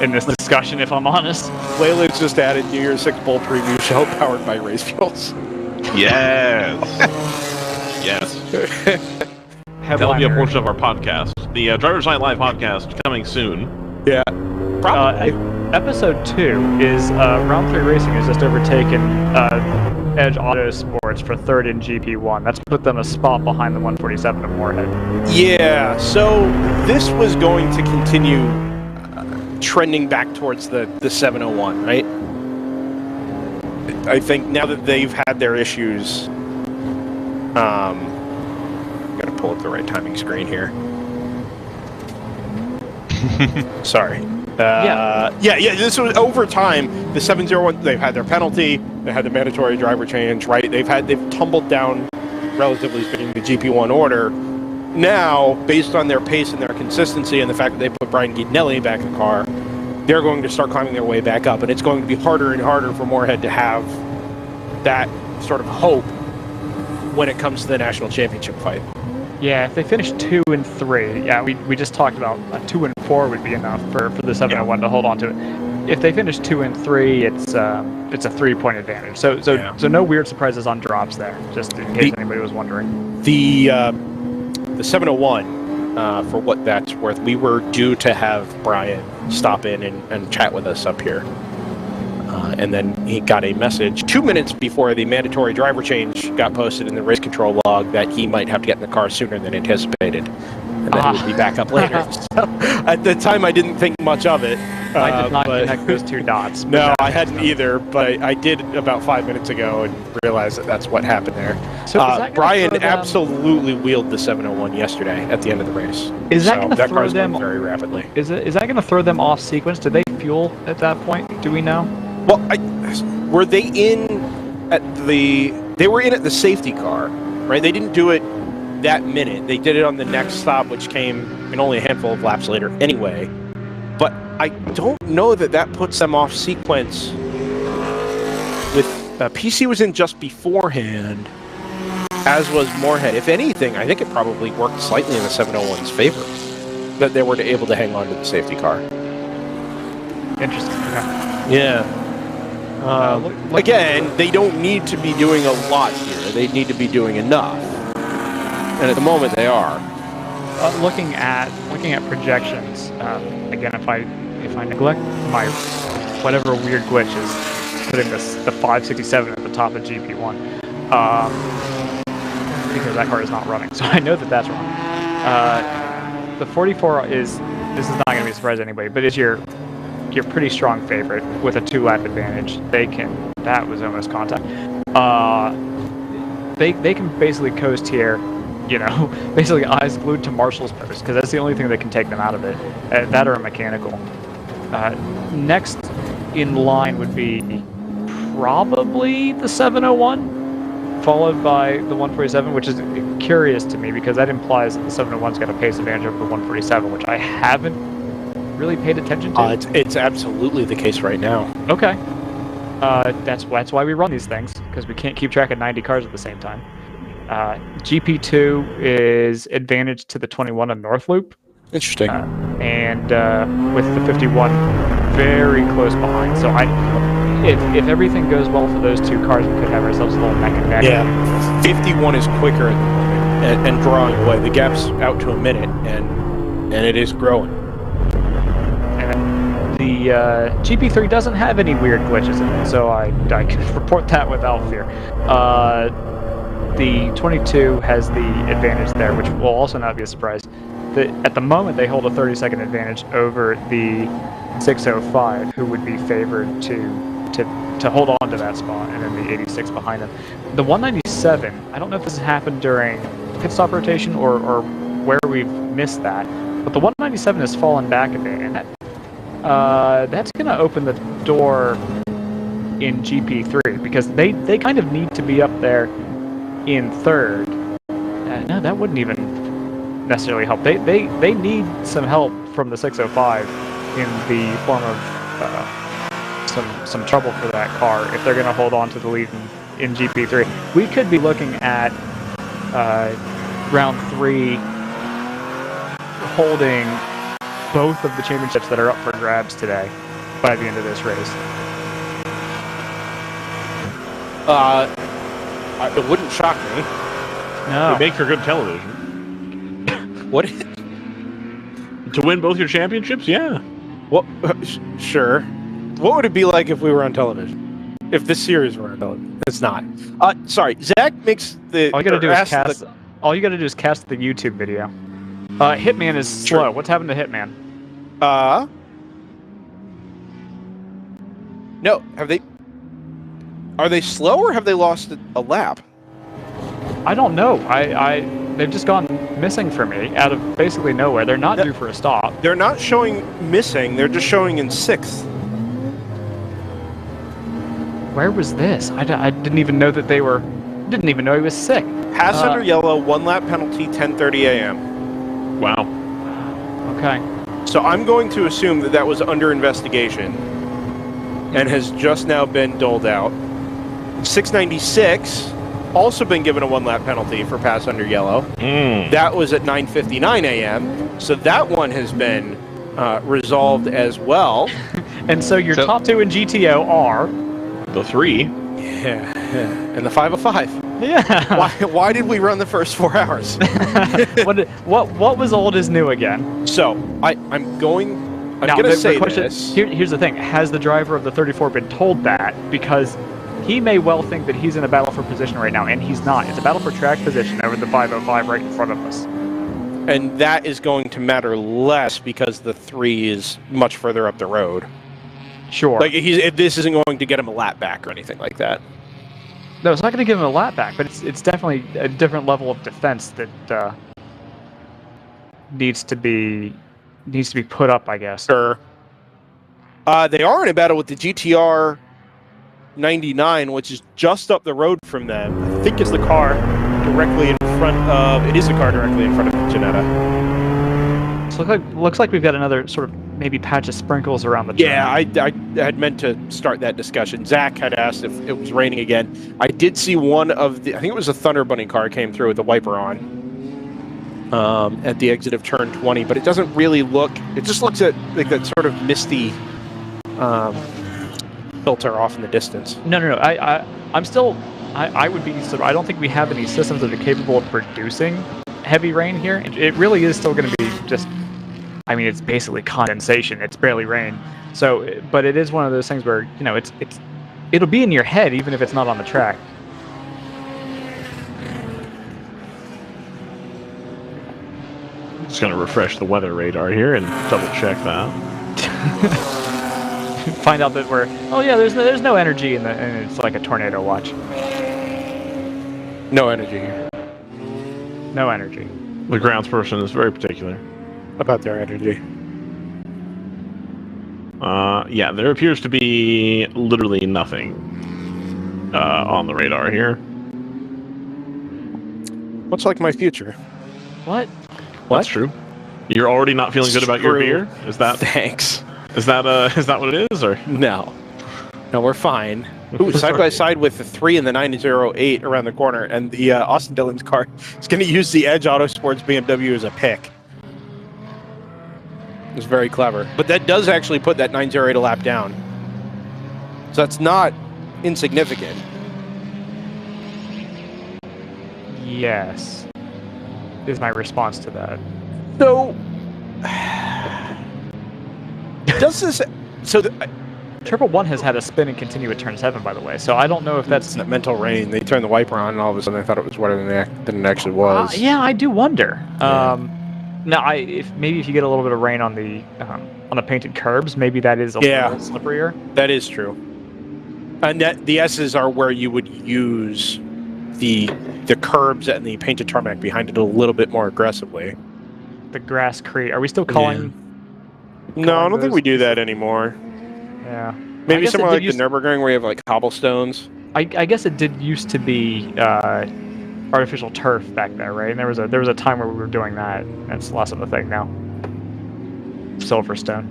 in this discussion, if I'm honest. Layla's just added New Year's 6 Bowl Preview Show powered by Race Fuels. Yes. Yes. That'll be a portion of our podcast. The DriverSeye Live podcast coming soon. Yeah. Probably. Episode 2 is Round 3 Racing has just overtaken Edge Auto Sports for 3rd in GP1. That's put them a spot behind the 147 of Moorhead. Yeah, so this was going to continue trending back towards the 701, right? I think now that they've had their issues, gotta pull up the right timing screen here. Sorry. Yeah. This was over time. The 701. They've had their penalty. They had the mandatory driver change. Right. They've tumbled down, relatively speaking, the GP1 order. Now, based on their pace and their consistency, and the fact that they put Brian Gelli back in the car, they're going to start climbing their way back up, and it's going to be harder and harder for Moorhead to have that sort of hope when it comes to the national championship fight. Yeah, if they finish 2 and 3, yeah, we just talked about 2 and 4 would be enough for the 701 to hold on to it. If they finish 2 and 3, it's a 3-point advantage. So no weird surprises on drops there. Just in case anybody was wondering. The 701, for what that's worth, we were due to have Brian stop in and chat with us up here. And then he got a message 2 minutes before the mandatory driver change got posted in the race control log that he might have to get in the car sooner than anticipated. And then he'll be back up later. So, at the time, I didn't think much of it. I did not connect those 2 dots. No, I hadn't either, but I did about 5 minutes ago and realized that that's what happened there. So Brian absolutely wheeled the 701 yesterday at the end of the race. Is that going to throw them very rapidly? Is that going to throw them off sequence? Did they fuel at that point? Do we know? Well, were they in at the? They were in at the safety car, right? They didn't do it that minute. They did it on the next stop, which came in only a handful of laps later anyway. But I don't know that puts them off sequence. With PC was in just beforehand, as was Moorhead. If anything, I think it probably worked slightly in the 701's favor that they were able to hang on to the safety car. Interesting. Yeah. Again, they don't need to be doing a lot here. They need to be doing enough, and at the moment they are. Looking at projections, again, if I neglect my whatever weird glitch is putting the 567 at the top of GP1, because that car is not running, so I know that that's wrong. The 44 this is not going to be a surprise to anybody, but is your pretty strong favorite with a 2-lap advantage. That was almost contact. They can basically coast here, basically eyes glued to Marshall's post, because that's the only thing that can take them out of it. That or a mechanical. Next in line would be probably the 701, followed by the 147, which is curious to me because that implies that the 701's got a pace advantage over the 147, which I haven't really paid attention to. It's absolutely the case right now. Okay. That's why we run these things, because we can't keep track of 90 cars at the same time. GP2 is advantage to the 21 on North Loop. Interesting. And with the 51 very close behind. So if everything goes well for those two cars, we could have ourselves a little neck and neck. Yeah, 51 is quicker and drawing away. The gap's out to a minute, and it is growing. And the GP3 doesn't have any weird glitches in it, so I can report that without fear. The 22 has the advantage there, which will also not be a surprise. At the moment, they hold a 30-second advantage over the 605, who would be favored to hold on to that spot, and then the 86 behind them. The 197, I don't know if this has happened during pit stop rotation or where we've missed that, but the 197 has fallen back a bit, and that's going to open the door in GP3, because they kind of need to be up there in third. No, that wouldn't even necessarily help. They need some help from the 605 in the form of some trouble for that car if they're going to hold on to the lead in GP3. We could be looking at round 3 holding both of the championships that are up for grabs today by the end of this race. It wouldn't shock me. No. It makes for good television. What? To win both your championships? Yeah. Well, sure. What would it be like if we were on television? If this series were on television? It's not. Sorry, Zach makes the. All you gotta do is cast. All you gotta do is cast the YouTube video. Hitman is slow. What's happened to Hitman? No. Have they? Are they slow or have they lost a lap? I don't know. They've just gone missing for me out of basically nowhere. They're not due for a stop. They're not showing missing. They're just showing in 6th. Where was this? I didn't even know that they were. Didn't even know he was sick. Pass under yellow, 1 lap penalty, 10:30 a.m. Wow. Okay. So I'm going to assume that that was under investigation and has just now been doled out. 696 also been given a 1 lap penalty for pass under yellow. That was at 9:59 a.m. So that one has been resolved as well. And so your top 2 in GTO are the 3. Yeah. And the 505. Yeah. Why did we run the first 4 hours? what was old is new again? So I'm going to say this. Here's the thing: has the driver of the 34 been told that? Because he may well think that he's in a battle for position right now, and he's not. It's a battle for track position over the 505 right in front of us. And that is going to matter less because the 3 is much further up the road. Sure. Like this isn't going to get him a lap back or anything like that. No, it's not going to give him a lap back, but it's definitely a different level of defense that needs to be put up, I guess. Sure. They are in a battle with the GTR 99, which is just up the road from them. I think it's the car directly in front of. It is the car directly in front of Janetta. So looks like we've got another sort of maybe patch of sprinkles around the track. Yeah, I had meant to start that discussion. Zach had asked if it was raining again. I did see one of the. I think it was a Thunder Bunny car came through with the wiper on at the exit of turn 20, but it doesn't really look. It just looks at like that sort of misty. Filter off in the distance. No. I'm still. I would be. So I don't think we have any systems that are capable of producing heavy rain here. It really is still going to be just. I mean, it's basically condensation. It's barely rain. So, but it is one of those things where it'll be in your head even if it's not on the track. Just gonna refresh the weather radar here and double check that. Find out that there's no energy and it's like a tornado watch. No energy here. No energy. The grounds person is very particular about their energy. Yeah, there appears to be literally nothing on the radar here. Much like my future. What? That's true. You're already not feeling good about your beer? Is that Thanks. Is that what it is, or no? No, we're fine. Ooh, side by side with the 3 and the 908 around the corner, and the Austin Dillon's car is going to use the Edge Autosports BMW as a pick. It's very clever, but that does actually put that 908 a lap down, so that's not insignificant. Yes, is my response to that. So, does this? So, Triple One has had a spin and continue at turn 7, by the way. So I don't know if that's that mental rain. They turned the wiper on, and all of a sudden, I thought it was wetter than it actually was. Yeah, I do wonder. Yeah. Now, if you get a little bit of rain on the painted curbs, maybe that is a little slipperier. That is true. And the S's are where you would use the curbs and the painted tarmac behind it a little bit more aggressively. The grass creek. Are we still calling? Yeah. No, I don't think we do that anymore. Yeah. Maybe somewhere like the Nürburgring where you have like cobblestones. I guess it did used to be artificial turf back there, right? And there was a time where we were doing that. That's less of a thing now. Silverstone.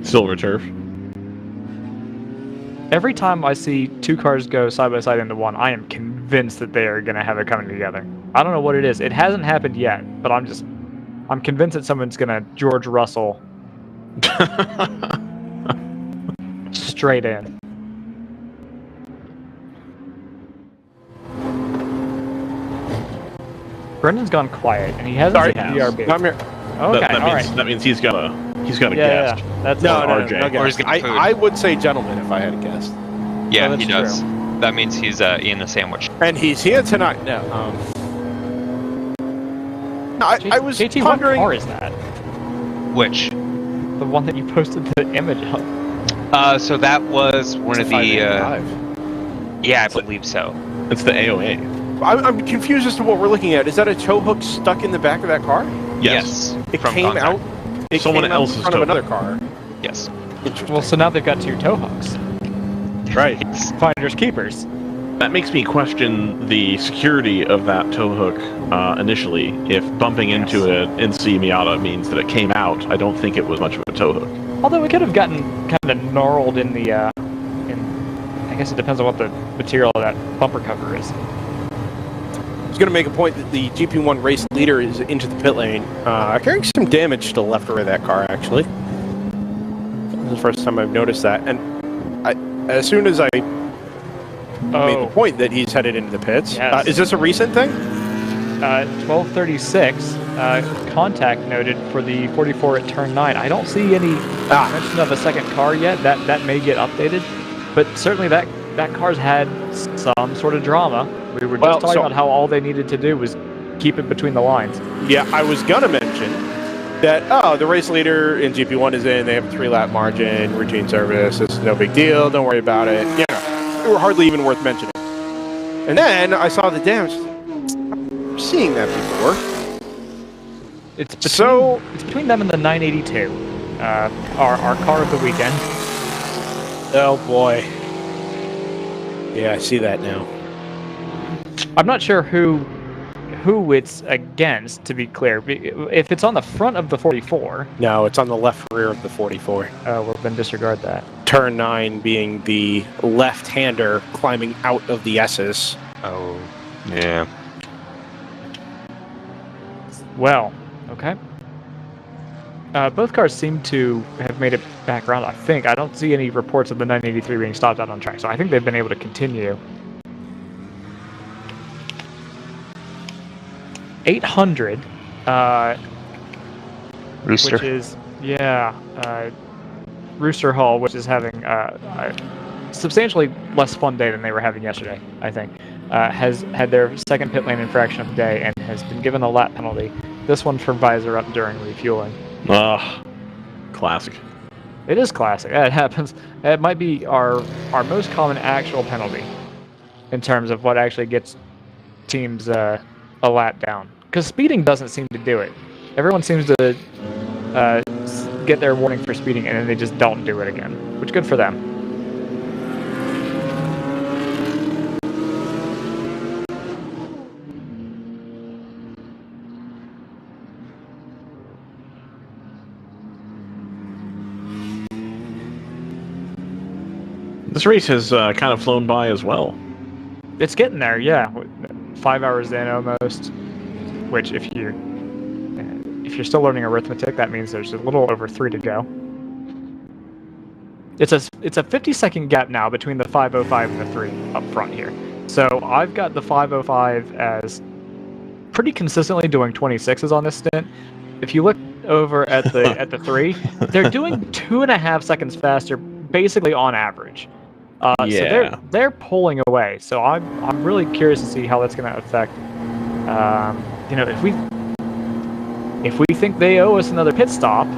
Silver turf. Every time I see 2 cars go side by side into one, I am convinced that they are going to have it coming together. I don't know what it is. It hasn't happened yet, but I'm convinced that someone's going to George Russell straight in. Brendan's gone quiet, and he hasn't said BRB. I'm here. Okay, that means he's got a guest. Yeah. That's no, RJ. Or he's gonna I would say gentleman if I had a guest. Yeah, Oh, he does. true. That means he's eating the sandwich. And he's here tonight. No. I was JT, pondering. what car is that? Which? The one that you posted the image of. So that was one of the. Yeah, I believe so. It's the AOA. I'm confused as to what we're looking at. Is that a tow hook stuck in the back of that car? Yes. It From came contact. out. It Someone came out else's in front tow of another hook. car. Yes. Interesting. Well, so now they've got 2 tow hooks. Right. Finders keepers. That makes me question the security of that tow hook initially. If bumping into an NC Miata means that it came out, I don't think it was much of a tow hook. Although it could have gotten kind of gnarled in the, I guess it depends on what the material of that bumper cover is. I was going to make a point that the GP1 race leader is into the pit lane, carrying some damage to the left rear of that car, actually. This is the first time I've noticed that. And as soon as I made the point that he's headed into the pits, Yes. Is this a recent thing? 1236, contact noted for the 44 at turn 9. I don't see any mention of a second car yet. That may get updated, but certainly that car's had some sort of drama. We were just talking about how all they needed to do was keep it between the lines. Yeah, I was going to mention that, the race leader in GP1 is in, they have a 3-lap margin, routine service, this is no big deal, don't worry about it. You know, they were hardly even worth mentioning. And then I saw the damage. I'm seeing that before. It's between them and the 982, our car of the weekend. Oh boy. Yeah, I see that now. I'm not sure who it's against, to be clear. If it's on the front of the 44... No, it's on the left rear of the 44. Oh, well, then disregard that. Turn 9 being the left-hander climbing out of the S's. Oh, yeah. Well, okay. Both cars seem to have made it back around, I think. I don't see any reports of the 983 being stopped out on track, so I think they've been able to continue. 800, Rooster. which is, Rooster Hall, which is having a substantially less fun day than they were having yesterday, I think, has had their second pit lane infraction of the day and has been given a lap penalty. This one for visor up during refueling. Classic. It is classic. It happens. It might be our most common actual penalty in terms of what actually gets teams a lap down. Because speeding doesn't seem to do it. Everyone seems to get their warning for speeding and then they just don't do it again, which good for them. This race has kind of flown by as well. It's getting there, yeah. 5 hours in almost. Which, if you're still learning arithmetic, that means there's a little over 3 to go. It's a 50-second gap now between the 5:05 and the 3 up front here. So I've got the 5:05 as pretty consistently doing 26s on this stint. If you look over at the 3, they're doing 2.5 seconds faster, basically on average. Yeah. So they're pulling away. So I'm really curious to see how that's going to affect. You know, if we think they owe us another pit stop,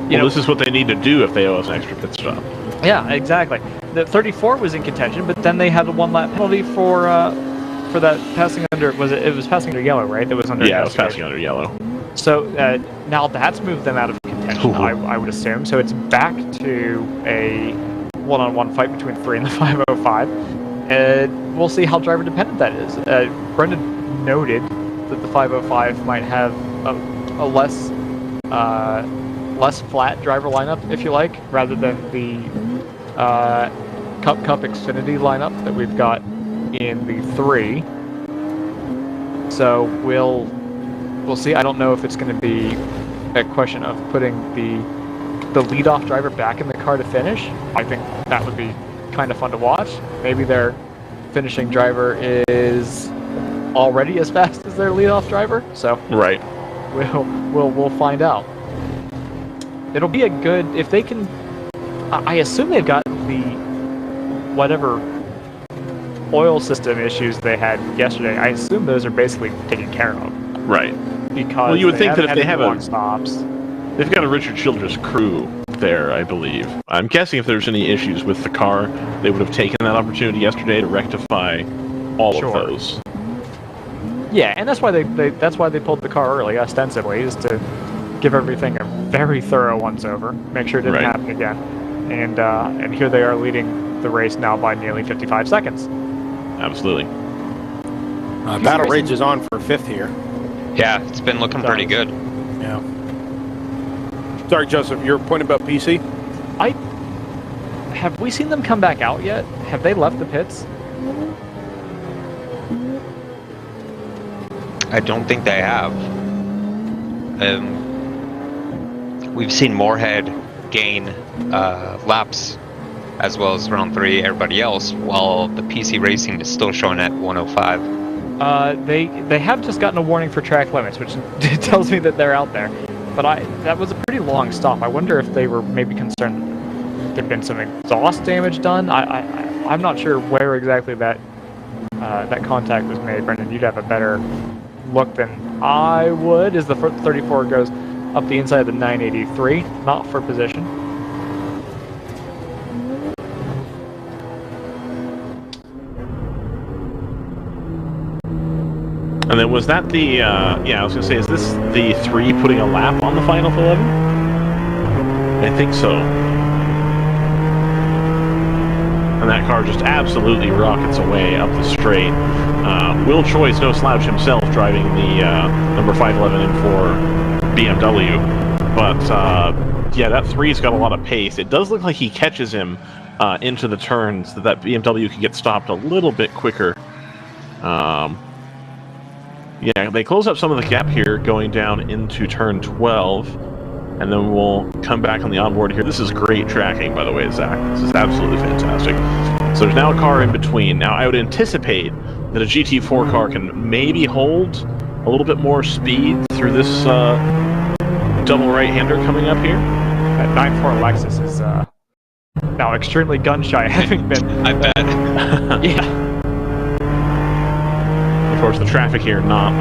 this is what they need to do if they owe us an extra pit stop. Yeah, exactly. The 34 was in contention, but then they had a 1-lap penalty for that passing under. It was passing under yellow, right? That was under. Yeah, it was passing under yellow. So now that's moved them out of contention, I would assume. So it's back to a one-on-one fight between 3 and the 5:05. And we'll see how driver dependent that is. Brendan noted that the 5:05 might have a less flat driver lineup, if you like, rather than the Cup Xfinity lineup that we've got in the 3. So we'll see. I don't know if it's going to be a question of putting the leadoff driver back in the car to finish. I think that would be kind of fun to watch. Maybe their finishing driver is already as fast as their leadoff driver. So right, we'll find out. It'll be a good if they can. I assume they've got the whatever oil system issues they had yesterday. I assume those are basically taken care of. Right. Because you would think that if they have stops, they've got a Richard Childress crew there, I believe. I'm guessing if there's any issues with the car, they would have taken that opportunity yesterday to rectify all of those. Yeah, and that's why they pulled the car early, ostensibly, is to give everything a very thorough once-over, make sure it didn't happen again. And here they are leading the race now by nearly 55 seconds. Absolutely. Battle Rage is on for 5th here. Yeah, it's been looking pretty good. Yeah. Sorry, Joseph, your point about PC? Have we seen them come back out yet? Have they left the pits? I don't think they have. We've seen Moorhead gain laps as well as round 3, everybody else, while the PC Racing is still showing at 105. They have just gotten a warning for track limits, which tells me that they're out there. But that was a pretty long stop. I wonder if they were maybe concerned there'd been some exhaust damage done. I'm not sure where exactly that contact was made. Brendan, you'd have a better look than I would, as the 34 goes up the inside of the 983, not for position. And then was that the, I was going to say, is this the 3 putting a lap on the final 11? I think so. And that car just absolutely rockets away up the straight. Will Choice, no slouch himself, driving the number 511 M4 BMW. But, yeah, that 3's got a lot of pace. It does look like he catches him into the turns, that BMW can get stopped a little bit quicker. Yeah, they close up some of the gap here going down into turn 12, and then we'll come back on the onboard here. This is great tracking, by the way, Zach. This is absolutely fantastic. So there's now a car in between. Now, I would anticipate that a GT4 car can maybe hold a little bit more speed through this double right-hander coming up here. That 9.4 Lexus is now extremely gun-shy, having been... I bet. Yeah. Of course, the traffic here not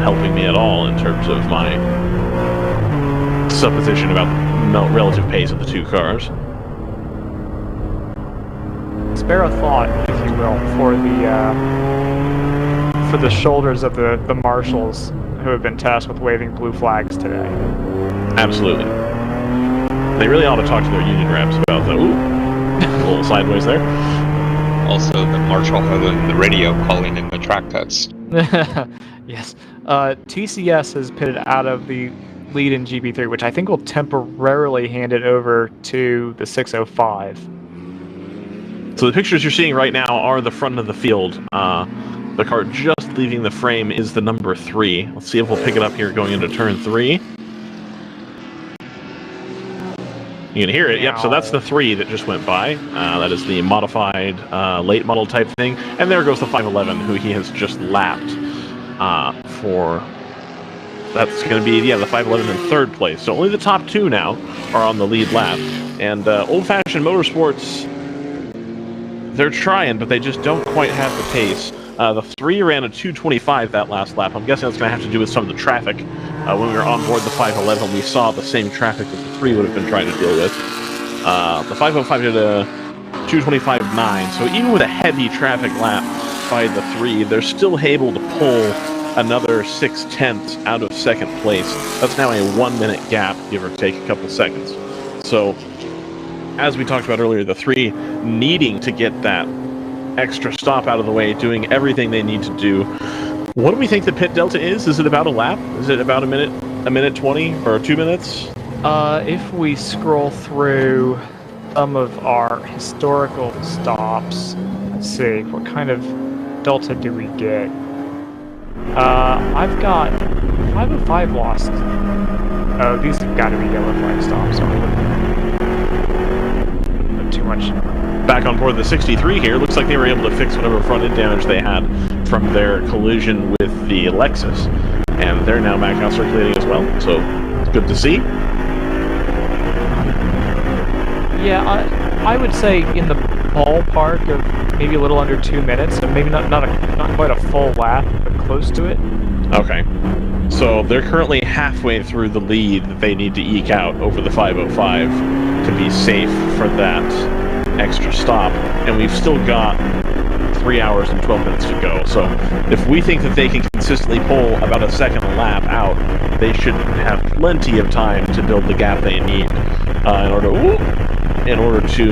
helping me at all in terms of my supposition about the relative pace of the 2 cars. Spare a thought, if you will, for the shoulders of the marshals who have been tasked with waving blue flags today. Absolutely. They really ought to talk to their union reps about that. Ooh, a little sideways there. Also, the marshal on the radio calling in the track cuts. Yes. TCS has pitted out of the lead in GP3, which I think will temporarily hand it over to the 605. So the pictures you're seeing right now are the front of the field. The car just leaving the frame is the number 3. Let's see if we'll pick it up here going into turn 3. You can hear it. Yep, so that's the 3 that just went by. That is the modified late model type thing. And there goes the 511, who he has just lapped for... That's going to be, the 511 in 3rd place. So only the top 2 now are on the lead lap. And Old Fashioned Motorsports, they're trying, but they just don't quite have the pace. The 3 ran a 2:25 that last lap. I'm guessing that's going to have to do with some of the traffic. When we were on board the 511, we saw the same traffic that the 3 would have been trying to deal with. The 505 did a 2:25.9, so even with a heavy traffic lap by the 3, they're still able to pull another 6/10 out of 2nd place. That's now a 1-minute gap, give or take a couple seconds. So, as we talked about earlier, the 3 needing to get that extra stop out of the way, doing everything they need to do. What do we think the pit delta is? Is it about a lap? Is it about a minute 20, or 2 minutes? If we scroll through some of our historical stops, let's see, what kind of delta do we get? I've got 505 lost. Oh, these have got to be yellow flag stops. Not too much. Back on board the 63 here. Looks like they were able to fix whatever front-end damage they had from their collision with the Lexus. And they're now back out circulating as well. So, it's good to see. Yeah, I would say in the ballpark of maybe a little under 2 minutes, and maybe not quite a full lap, but close to it. Okay. So they're currently halfway through the lead that they need to eke out over the 505 to be safe for that extra stop, and we've still got 3 hours and 12 minutes to go. So if we think that they can consistently pull about a second a lap out, they should have plenty of time to build the gap they need in order to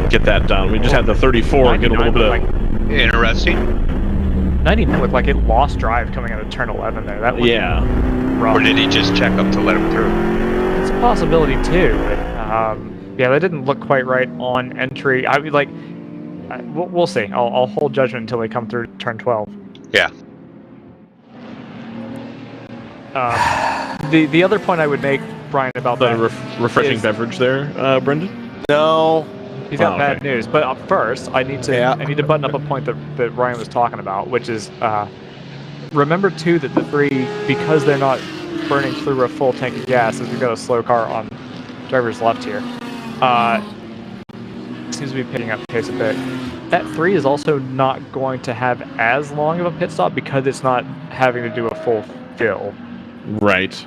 get that done. We just had the 34 get a little bit of... Interesting. 99 looked like it lost drive coming out of turn 11 there. That was rough. Or did he just check up to let him through? It's a possibility too, but yeah, that didn't look quite right on entry. I mean, like, we'll see. I'll hold judgment until they come through turn 12. Yeah. The other point I would make, Brian, about the that refreshing beverage there, Brendan? No. He's got bad news. But first, I need to button up a point that Ryan was talking about, which is remember too that the 3, because they're not burning through a full tank of gas, as we've got a slow car on driver's left here, seems to be picking up the pace a bit. That 3 is also not going to have as long of a pit stop because it's not having to do a full fill. Right.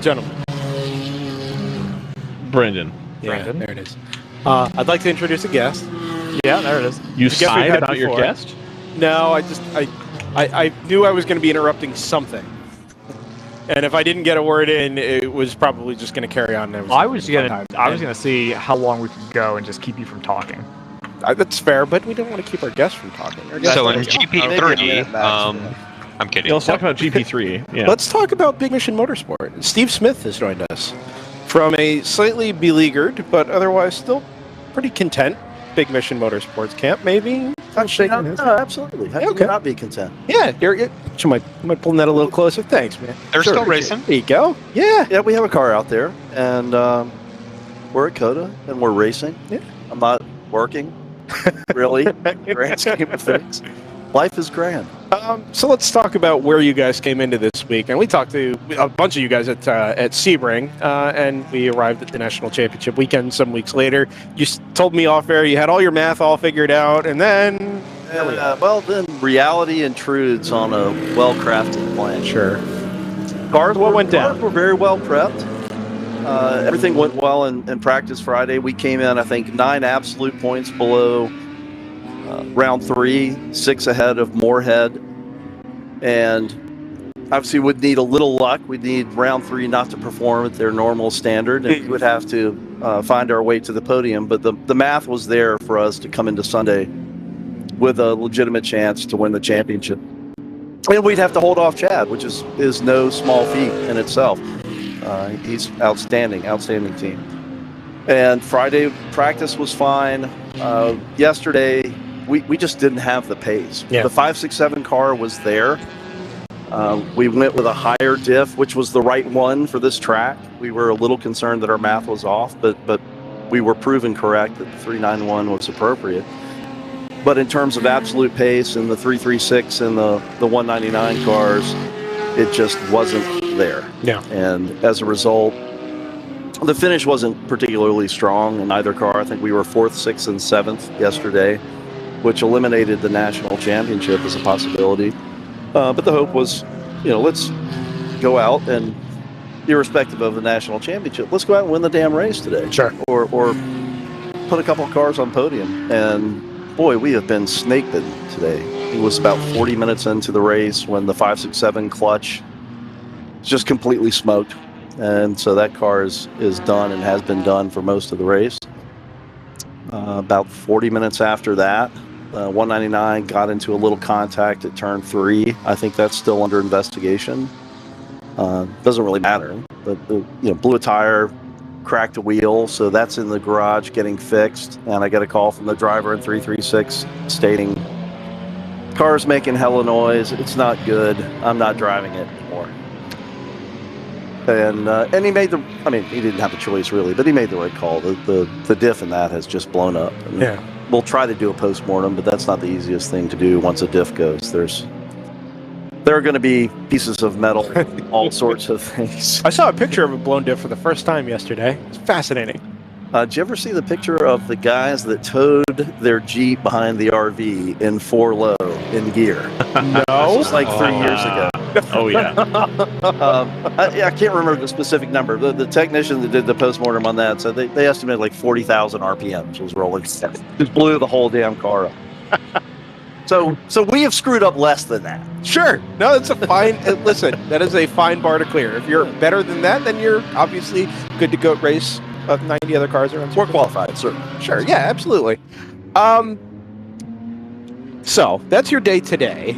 Gentlemen. Brendan. Yeah, there it is. I'd like to introduce a guest. Yeah, there it is. You sighed about your guest? No, I knew I was going to be interrupting something. And if I didn't get a word in, it was probably just going to carry on. I was gonna see how long we could go and just keep you from talking. That's fair, but we don't want to keep our guests from talking. So in GP3, I'm kidding. Yeah, let's talk about GP3. Yeah. Let's talk about Big Mission Motorsport. Steve Smith has joined us from a slightly beleaguered, but otherwise still pretty content Big Mission Motorsports camp, maybe? No, absolutely. How can you not be content? Yeah, you might pull that a little closer. Thanks, man. They're still racing. There you go. Yeah. Yeah, we have a car out there, and we're at COTA, and we're racing. Yeah. I'm not working, really, grand scheme of things. Life is grand. So let's talk about where you guys came into this week. And we talked to a bunch of you guys at Sebring, and we arrived at the National Championship weekend some weeks later. You told me off air you had all your math all figured out, and then... well, then reality intrudes on a well-crafted plan. Sure. Cars went down? Cars were very well prepped. Everything went well in practice Friday. We came in, I think, 9 absolute points below round 3, 6 ahead of Moorhead. And obviously would need a little luck. We'd need round 3 not to perform at their normal standard, and we would have to find our way to the podium. But the math was there for us to come into Sunday with a legitimate chance to win the championship. And we'd have to hold off Chad, which is no small feat in itself. He's outstanding team. And Friday practice was fine. Yesterday, we just didn't have the pace. Yeah. The 567 car was there. We went with a higher diff, which was the right one for this track. We were a little concerned that our math was off, but we were proven correct that the 391 was appropriate. But in terms of absolute pace and the 336 and the 199 cars, it just wasn't there. Yeah. And as a result, the finish wasn't particularly strong in either car. I think we were 4th, 6th, and 7th yesterday, which eliminated the national championship as a possibility. But the hope was, let's go out and, irrespective of the national championship, let's go out and win the damn race today. Sure. Or put a couple of cars on podium. And boy, we have been snake bitten today. It was about 40 minutes into the race when the 567 clutch just completely smoked. And so that car is done and has been done for most of the race. About 40 minutes after that, 199 got into a little contact at turn 3. I think that's still under investigation. Doesn't really matter, but blew a tire, cracked a wheel, so that's in the garage getting fixed. And I got a call from the driver in 336 stating, "Car's making hella noise. It's not good. I'm not driving it anymore." And he made he didn't have a choice really, but he made the right call. The diff in that has just blown up. And yeah. We'll try to do a post-mortem, but that's not the easiest thing to do once a diff goes. There are going to be pieces of metal, all sorts of things. I saw a picture of a blown diff for the first time yesterday. It's fascinating. Did you ever see the picture of the guys that towed their Jeep behind the RV in 4 low in gear? No. This was like 3 years ago. Oh, yeah. I can't remember the specific number. The technician that did the postmortem on that said they estimated like 40,000 RPMs was rolling. Just blew the whole damn car up. So we have screwed up less than that. Sure. No, it's a fine. Listen, that is a fine bar to clear. If you're better than that, then you're obviously good to go race 90 other cars around. We're qualified, certainly. Sure. Yeah, absolutely. So that's your day today.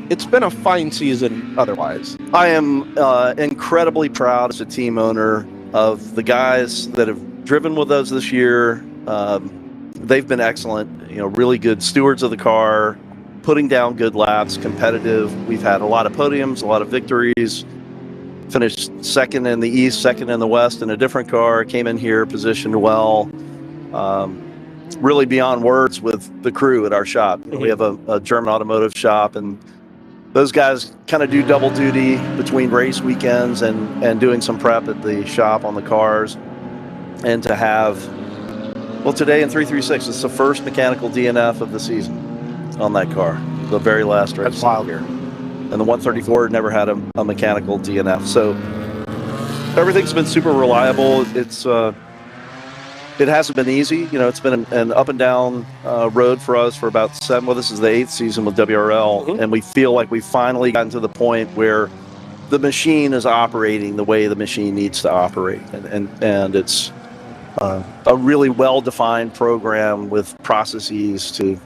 It's been a fine season otherwise. I am incredibly proud as a team owner of the guys that have driven with us this year. They've been excellent, really good stewards of the car, putting down good laps, competitive. We've had a lot of podiums, a lot of victories. Finished 2nd in the East, 2nd in the West in a different car, came in here, positioned well. Really beyond words with the crew at our shop. We have a German automotive shop, and those guys kind of do double duty between race weekends and doing some prep at the shop on the cars. And to have, today in 336, it's the first mechanical DNF of the season on that car, the very last race. That's wild. Here. And the 134 never had a mechanical DNF. So everything's been super reliable. It hasn't been easy. It's been an up and down road for us for about 7. Well, this is the 8th season with WRL, and we feel like we've finally gotten to the point where the machine is operating the way the machine needs to operate, and it's a really well-defined program with processes to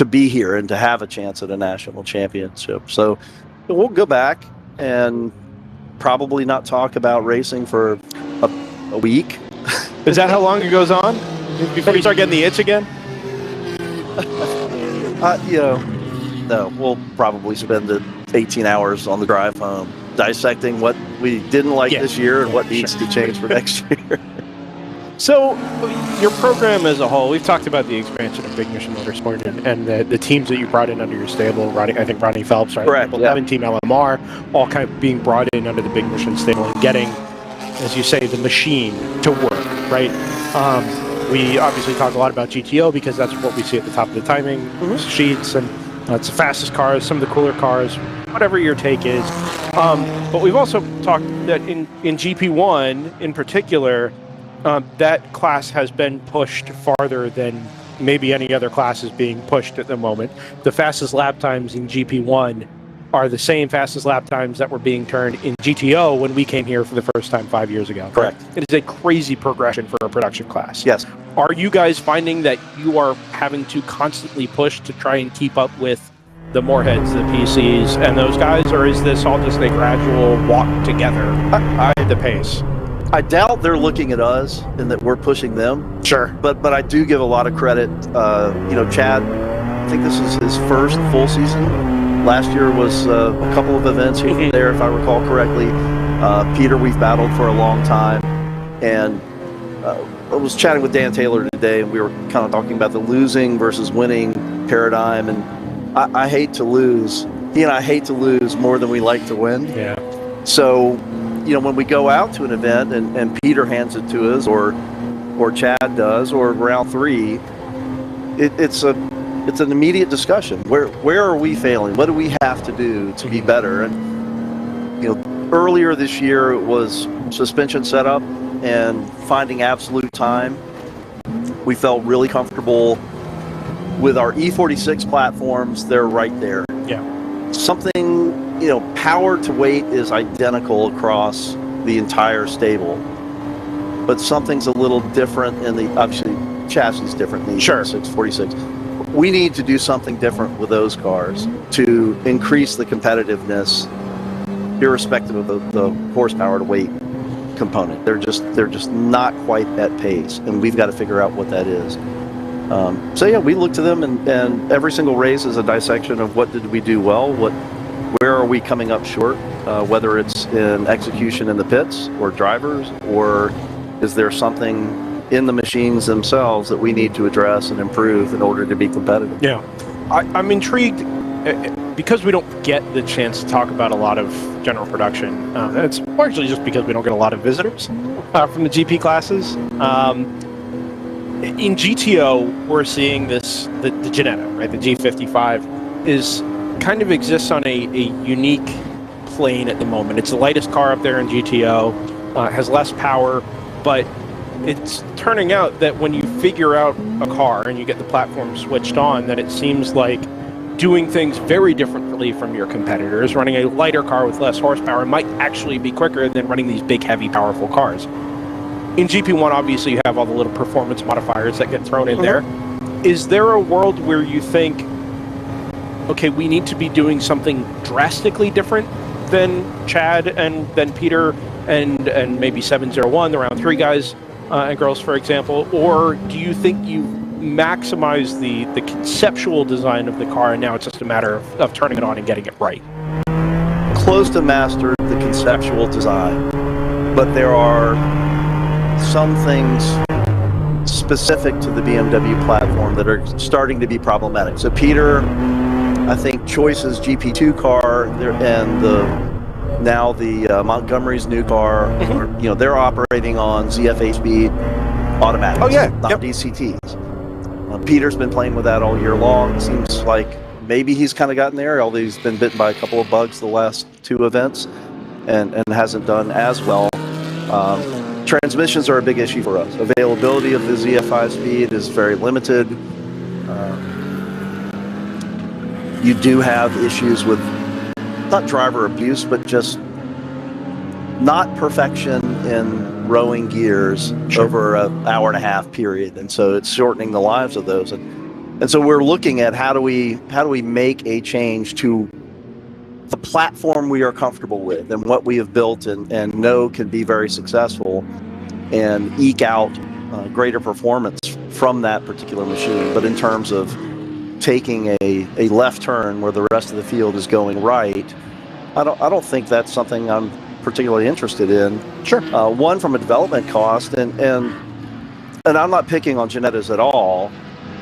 be here and to have a chance at a national championship. So we'll go back and probably not talk about racing for a week. Is that how long it goes on? Before you start getting the itch again? No, we'll probably spend 18 hours on the drive home dissecting what we didn't like this year and what needs to change for next year. So, your program as a whole, we've talked about the expansion of Big Mission Motorsport and the teams that you brought in under your stable. I think Ronnie Phelps, right? Correct. 11 Team LMR, all kind of being brought in under the Big Mission stable and getting, as you say, the machine to work, right? We obviously talk a lot about GTO because that's what we see at the top of the timing sheets, and it's the fastest cars, some of the cooler cars, whatever your take is. But we've also talked that in GP1 in particular, that class has been pushed farther than maybe any other class is being pushed at the moment. The fastest lap times in GP1 are the same fastest lap times that were being turned in GTO when we came here for the first time 5 years ago. Correct. It is a crazy progression for a production class. Yes. Are you guys finding that you are having to constantly push to try and keep up with the Moorheads, the PCs, and those guys, or is this all just a gradual walk together at the pace? I doubt they're looking at us and that we're pushing them. Sure. But I do give a lot of credit. Chad, I think this is his first full season. Last year was a couple of events here and there, if I recall correctly. Peter, we've battled for a long time. And I was chatting with Dan Taylor today, and we were kind of talking about the losing versus winning paradigm. And I hate to lose. He and I hate to lose more than we like to win. Yeah. So, when we go out to an event and Peter hands it to us, or Chad does, or round 3, it's an immediate discussion. Where are we failing? What do we have to do to be better? And earlier this year it was suspension setup and finding absolute time. We felt really comfortable with our E46 platforms. They're right there. Yeah. Something, power to weight is identical across the entire stable, but something's a little different in the, obviously chassis is different in the E46. We need to do something different with those cars to increase the competitiveness, irrespective of the horsepower to weight component. They're just not quite at pace, and we've got to figure out what that is. We look to them, and every single race is a dissection of what did we do well, where are we coming up short, whether it's in execution in the pits or drivers, or is there something in the machines themselves that we need to address and improve in order to be competitive. Yeah. I'm intrigued because we don't get the chance to talk about a lot of general production. It's largely just because we don't get a lot of visitors from the GP classes. In GTO, we're seeing this, the Ginetta, right? The G55 is kind of exists on a unique plane at the moment. It's the lightest car up there in GTO, has less power, but it's turning out that when you figure out a car and you get the platform switched on, that it seems like doing things very differently from your competitors. Running a lighter car with less horsepower might actually be quicker than running these big, heavy, powerful cars. In GP1, obviously, you have all the little performance modifiers that get thrown in there. Is there a world where you think, okay, we need to be doing something drastically different than Chad and then Peter and maybe 701, the round 3 guys and girls, for example? Or do you think you maximize the conceptual design of the car, and now it's just a matter of turning it on and getting it right? Close to mastered the conceptual design, but there are some things specific to the BMW platform that are starting to be problematic. So Peter, I think Choice's GP2 car and now the Montgomery's new car, they're operating on ZF-HB automatics, not DCTs. Peter's been playing with that all year long. It seems like maybe he's kind of gotten there, although he's been bitten by a couple of bugs the last 2 events and hasn't done as well. Transmissions are a big issue for us. Availability of the ZF5 speed is very limited. You do have issues with not driver abuse, but just not perfection in rowing gears over an hour-and-a-half period, and so it's shortening the lives of those. And so we're looking at how do we make a change to the platform we are comfortable with and what we have built and know can be very successful, and eke out greater performance from that particular machine. But in terms of taking a left turn where the rest of the field is going right, I don't think that's something I'm particularly interested in. Sure. One, from a development cost, and I'm not picking on Ginettas at all.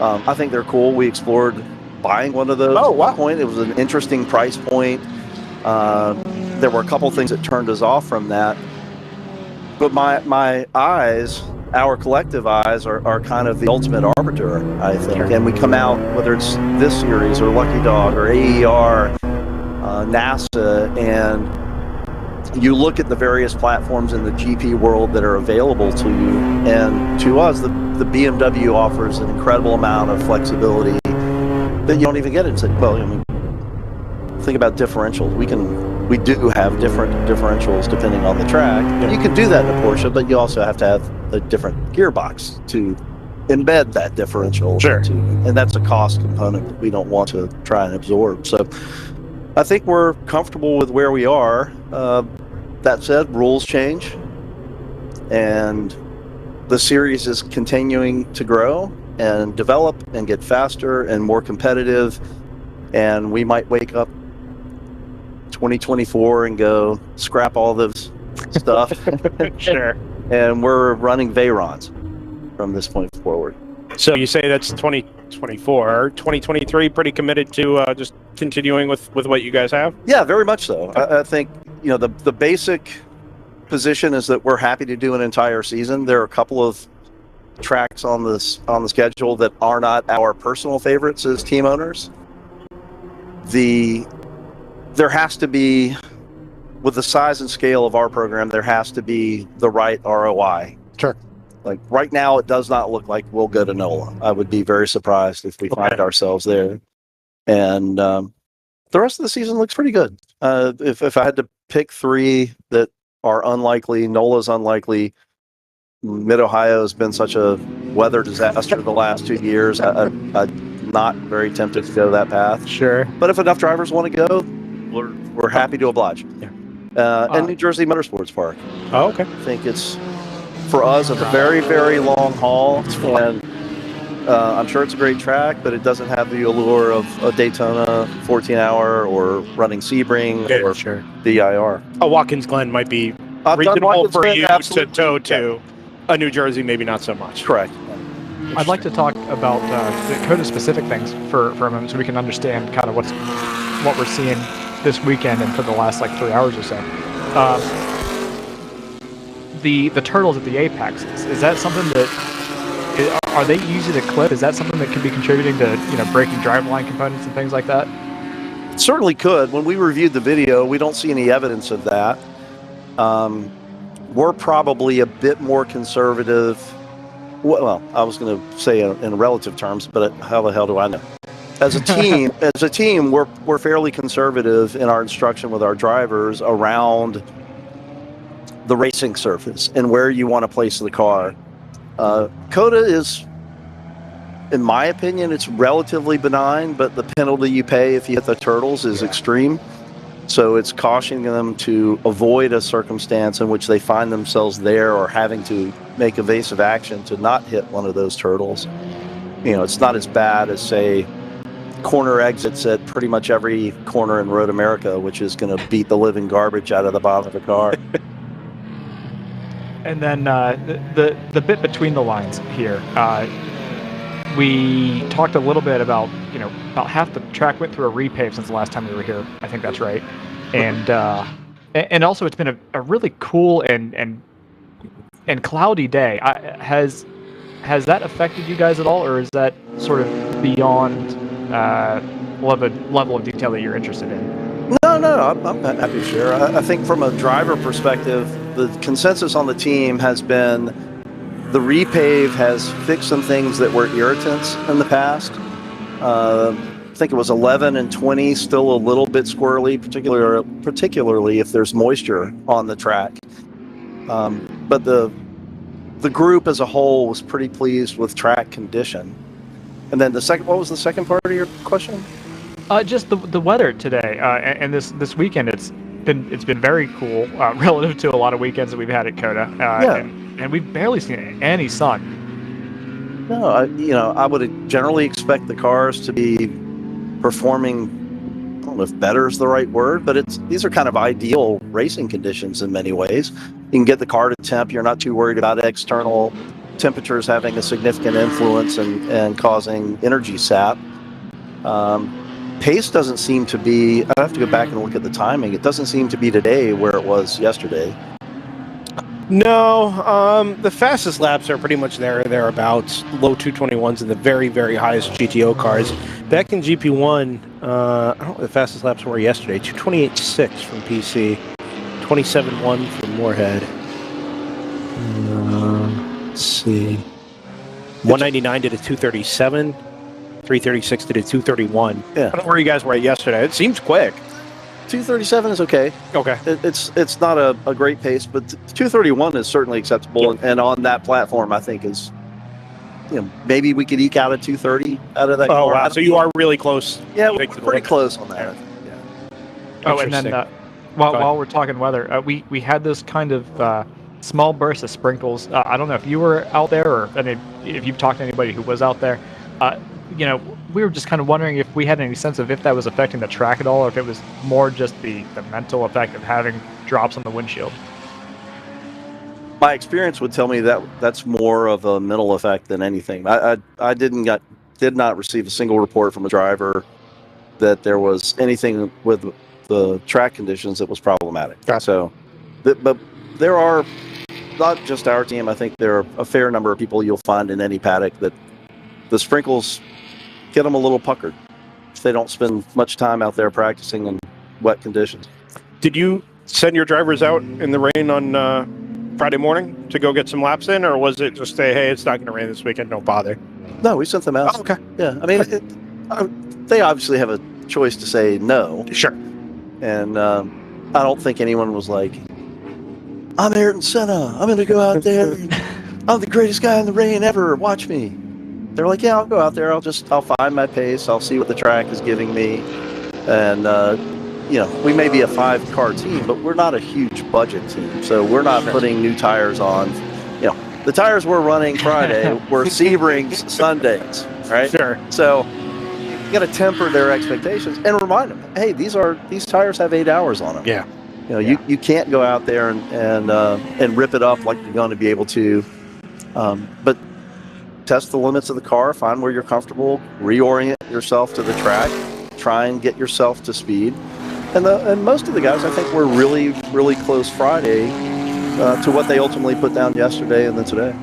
I think they're cool. We explored buying one of those at one point. It was an interesting price point. There were a couple things that turned us off from that. But my eyes, our collective eyes, are kind of the ultimate arbiter, I think. And we come out, whether it's this series or Lucky Dog or AER, NASA, and you look at the various platforms in the GP world that are available to you, and to us, the BMW offers an incredible amount of flexibility that you don't even get in. Well, I mean, think about differentials. We do have different differentials depending on the track. You can do that in a Porsche, but you also have to have a different gearbox to embed that differential. Sure. And that's a cost component that we don't want to try and absorb. So I think we're comfortable with where we are. That said, rules change, and the series is continuing to grow and develop and get faster and more competitive, and we might wake up 2024 and go scrap all this stuff. Sure. And we're running Veyrons from this point forward. So you say that's 2024, 2023 pretty committed to just continuing with what you guys have? Yeah, very much so. I think, the basic position is that we're happy to do an entire season. There are a couple of tracks on the schedule that are not our personal favorites as team owners. There has to be, with the size and scale of our program, there has to be the right ROI. Sure. Like right now, it does not look like we'll go to NOLA. I would be very surprised if we find ourselves there. And the rest of the season looks pretty good. If I had to pick three that are unlikely, NOLA's unlikely. Mid-Ohio has been such a weather disaster the last 2 years. I'm not very tempted to go that path. Sure. But if enough drivers want to go, we're happy to oblige. Yeah. And New Jersey Motorsports Park. Oh, okay. I think it's, for us, a very, very long haul. And I'm sure it's a great track, but it doesn't have the allure of a Daytona 14-hour or running Sebring or DIR. Watkins Glen might be reasonable for you to tow to. A New Jersey, maybe not so much. Correct. I'd like to talk about the COTA-specific things for a moment, so we can understand kind of what we're seeing this weekend and for the last 3 hours or so. The turtles at the apex, is that something that are they easy to clip? Is that something that could be contributing to breaking driveline components and things like that? It certainly could. When we reviewed the video, we don't see any evidence of that. We're probably a bit more conservative. Well, I was going to say in relative terms, but how the hell do I know? As a team, we're fairly conservative in our instruction with our drivers around the racing surface and where you want to place the car. COTA is, in my opinion, it's relatively benign, but the penalty you pay if you hit the turtles is extreme. So it's cautioning them to avoid a circumstance in which they find themselves there or having to make evasive action to not hit one of those turtles. It's not as bad as, say, corner exits at pretty much every corner in Road America, which is going to beat the living garbage out of the bottom of the car. And then the bit between the lines here, we talked a little bit about, about half the track went through a repave since the last time we were here. I think that's right. And also it's been a really cool and cloudy day. Has that affected you guys at all, or is that sort of beyond level of detail that you're interested in? No, I'm happy to share. I think from a driver perspective, the consensus on the team has been the repave has fixed some things that were irritants in the past. I think it was 11 and 20, still a little bit squirrely, particularly if there's moisture on the track. But the group as a whole was pretty pleased with track condition. And then what was the second part of your question? Just the weather today and this weekend. It's been very cool relative to a lot of weekends that we've had at COTA. And we've barely seen any sun. No, I would generally expect the cars to be performing, I don't know if better is the right word, but these are kind of ideal racing conditions in many ways. You can get the car to temp. You're not too worried about external temperatures having a significant influence and causing energy sap. Pace doesn't seem to be, I have to go back and look at the timing. It doesn't seem to be today where it was yesterday. No, the fastest laps are pretty much thereabouts. Low 221s in the very, very highest GTO cars. Back in GP1, I don't know what the fastest laps were yesterday. 228.6 from PC, 27.1 from Moorhead. Let's see. 199 did a 237. 336 did a 231. Yeah. I don't know where you guys were at yesterday. It seems quick. 237 is okay. Okay. It's not a great pace, but 231 is certainly acceptable. And on that platform, I think is, maybe we could eke out a 230 out of that car. Wow. So you are really close. Yeah, we're pretty close on that. Yeah. Oh, and then while we're talking weather, we had this kind of small burst of sprinkles. I don't know if you were out there or if you've talked to anybody who was out there. We were just kind of wondering if we had any sense of if that was affecting the track at all, or if it was more just the mental effect of having drops on the windshield. My experience would tell me that that's more of a mental effect than anything. I did not receive a single report from a driver that there was anything with the track conditions that was problematic. So, but there are not just our team. I think there are a fair number of people you'll find in any paddock that the sprinkles get them a little puckered if they don't spend much time out there practicing in wet conditions. Did you send your drivers out in the rain on Friday morning to go get some laps in, or was it just hey, it's not going to rain this weekend, don't bother? No, we sent them out. Oh, okay. Yeah, I mean, they obviously have a choice to say no. Sure. And I don't think anyone was like, I'm Ayrton Senna. I'm going to go out there. I'm the greatest guy in the rain ever. Watch me. They're like, yeah, I'll go out there. I'll find my pace. I'll see what the track is giving me. And, we may be a 5-car team, but we're not a huge budget team. So we're not putting new tires on. The tires we're running Friday were Sebring's Sundays, right? Sure. So you got to temper their expectations and remind them, hey, these tires have 8 hours on them. Yeah. You can't go out there and rip it up like you're going to be able to. But test the limits of the car, find where you're comfortable, reorient yourself to the track, try and get yourself to speed. And most of the guys, I think, were really, really close Friday to what they ultimately put down yesterday and then today.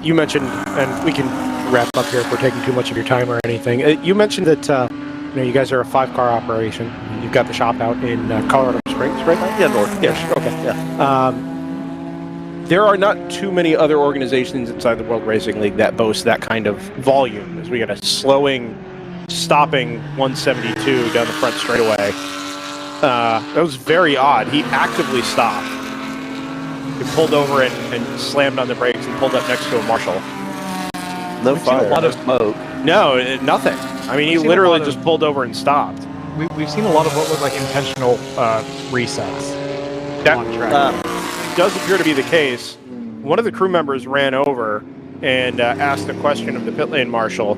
You mentioned, and we can wrap up here if we're taking too much of your time or anything. You mentioned that you guys are a 5-car operation. You've got the shop out in Colorado Springs, right? Yeah, north. Yes. Okay. Yeah. There are not too many other organizations inside the World Racing League that boast that kind of volume. As we got a stopping 172 down the front straightaway. That was very odd. He actively stopped. He pulled over and slammed on the brakes and pulled up next to a marshal. No fire, a lot of smoke. No, nothing. I mean, he literally just pulled over and stopped. We've seen a lot of what look like intentional resets on track. Does appear to be the case. One of the crew members ran over and asked a question of the pit lane marshal.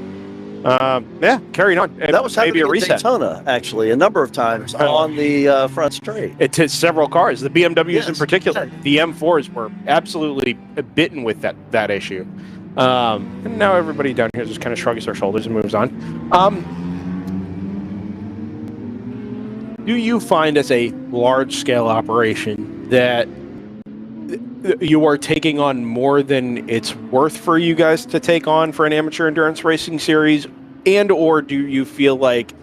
Carried on. That was maybe a reset. Daytona, actually, a number of times on the front straight. It hit several cars, the BMWs in particular. The M4s were absolutely bitten with that issue. And now everybody down here just kind of shrugs their shoulders and moves on. Do you find as a large-scale operation that you are taking on more than it's worth for you guys to take on for an amateur endurance racing series, and or do you feel like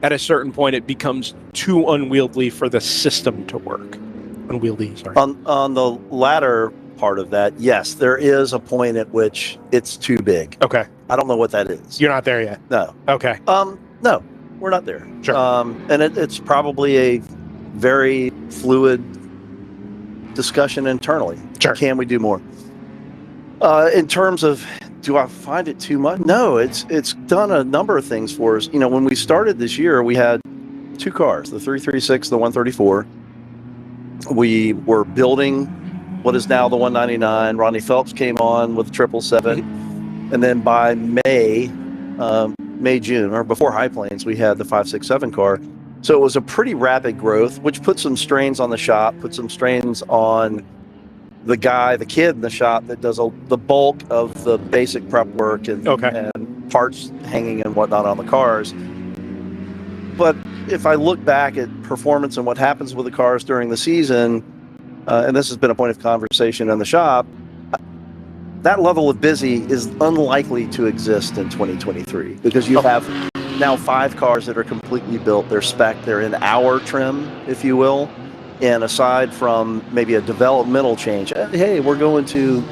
at a certain point it becomes too unwieldy for the system to work? Unwieldy, sorry. On the latter part of that, yes, there is a point at which it's too big. Okay. I don't know what that is. You're not there yet? No. Okay. No, we're not there. Sure. And it's probably a very fluid discussion internally. Sure. Can we do more? In terms of, do I find it too much? No, it's done a number of things for us. When we started this year, we had 2 cars, the 336, the 134. We were building what is now the 199. Ronnie Phelps came on with the 777. And then by May, June, or before High Plains, we had the 567 car. So it was a pretty rapid growth, which put some strains on the shop, put some strains on the kid in the shop that does the bulk of the basic prep work and parts hanging and whatnot on the cars. But if I look back at performance and what happens with the cars during the season, and this has been a point of conversation in the shop, that level of busy is unlikely to exist in 2023 because you have now 5 cars that are completely built. They're spec'd. They're in our trim, if you will. And aside from maybe a developmental change, hey, we're going to,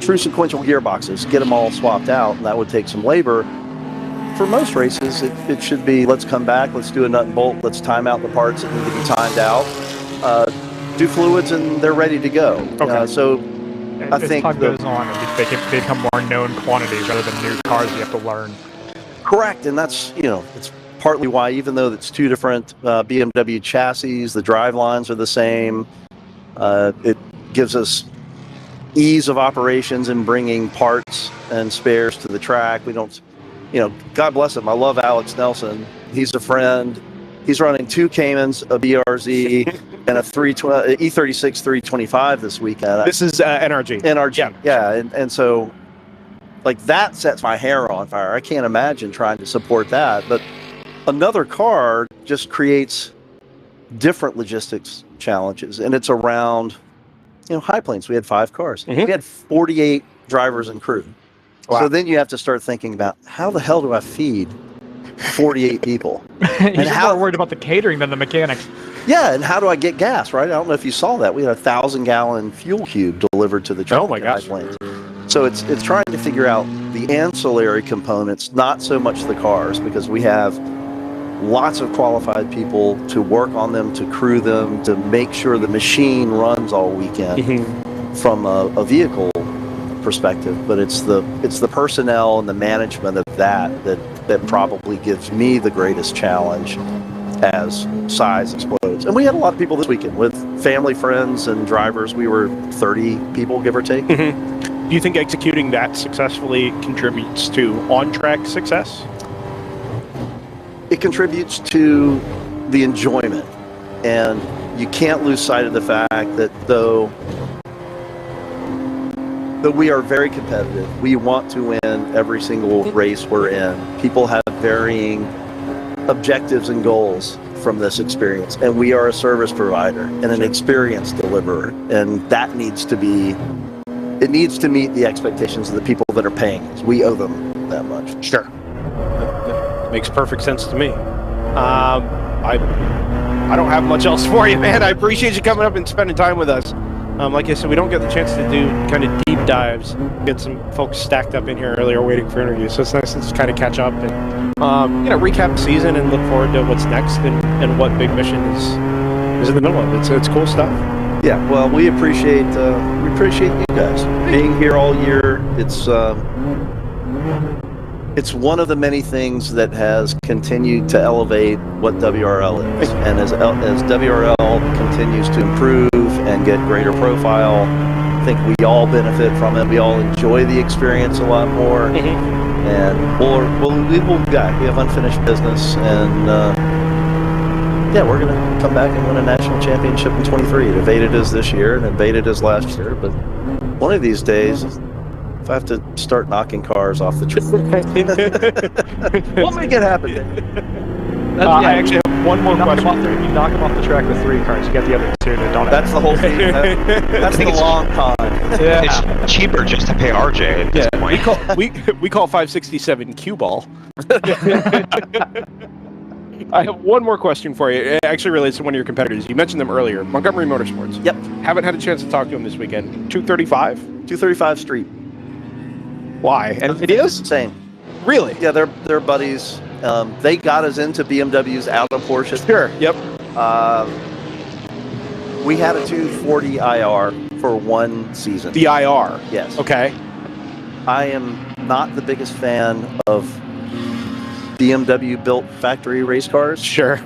true sequential gearboxes, get them all swapped out, and that would take some labor. for most races, it should be, let's come back, let's do a nut and bolt, let's time out the parts that need to be timed out, do fluids, and they're ready to go. Okay. So I as think time goes on, they can become more known quantities rather than new cars you have to learn. Correct, and that's, it's partly why, even though it's two different BMW chassis, the drive lines are the same. It gives us ease of operations in bringing parts and spares to the track. We don't, God bless him. I love Alex Nelson. He's a friend. He's running 2 Caymans, a BRZ, and a E36 325 this weekend. This is NRG. NRG, yeah. And so, like, that sets my hair on fire. I can't imagine trying to support that. But another car just creates different logistics challenges, and it's around, high plains. We had 5 cars. We had 48 drivers and crew. Wow. So then you have to start thinking about, how the hell do I feed 48 people? And how more worried about the catering than the mechanics. Yeah, and how do I get gas, right? I don't know if you saw that. We had a 1,000-gallon fuel cube delivered to the track. Oh my gosh. So it's trying to figure out the ancillary components, not so much the cars, because we have lots of qualified people to work on them, to crew them, to make sure the machine runs all weekend from a vehicle perspective. But it's the personnel and the management of that probably gives me the greatest challenge as size explodes. And we had a lot of people this weekend with family, friends, and drivers. We were 30 people, give or take. Do you think executing that successfully contributes to on-track success? It contributes to the enjoyment, and you can't lose sight of the fact that though we are very competitive, we want to win every single race we're in. People have varying objectives and goals from this experience, and we are a service provider and an experience deliverer, and that needs to meet the expectations of the people that are paying us. We owe them that much. Sure. That makes perfect sense to me. I don't have much else for you, man. I appreciate you coming up and spending time with us. Like I said, we don't get the chance to do kind of deep dives. Get some folks stacked up in here earlier waiting for interviews, so it's nice to just kind of catch up and recap the season and look forward to what's next and what big mission is in the middle of it. It's cool stuff. Yeah, well, we appreciate you guys being here all year. It's one of the many things that has continued to elevate what WRL is, and as WRL continues to improve and get greater profile, I think we all benefit from it. We all enjoy the experience a lot more, and we will be back. We have unfinished business, and we're going to come back and win a national championship in 23. It evaded us this year and evaded us last year, but one of these days, if I have to start knocking cars off the track, we'll make it happen. I actually have one more question. You knock them off the track with 3 cars. You get the other 2 that don't. That's the whole thing. That's the long con. Yeah. It's cheaper just to pay RJ at this point. We call 567 cue ball. I have one more question for you. It actually relates to one of your competitors. You mentioned them earlier, Montgomery Motorsports. Yep. Haven't had a chance to talk to them this weekend. 235? 235 Street. Why? And it is? Same. Really? Yeah, they're buddies. They got us into BMWs out of Porsche. Sure. Yep. We had a 240 IR for one season. The IR? Yes. Okay. I am not the biggest fan of BMW built factory race cars. Sure.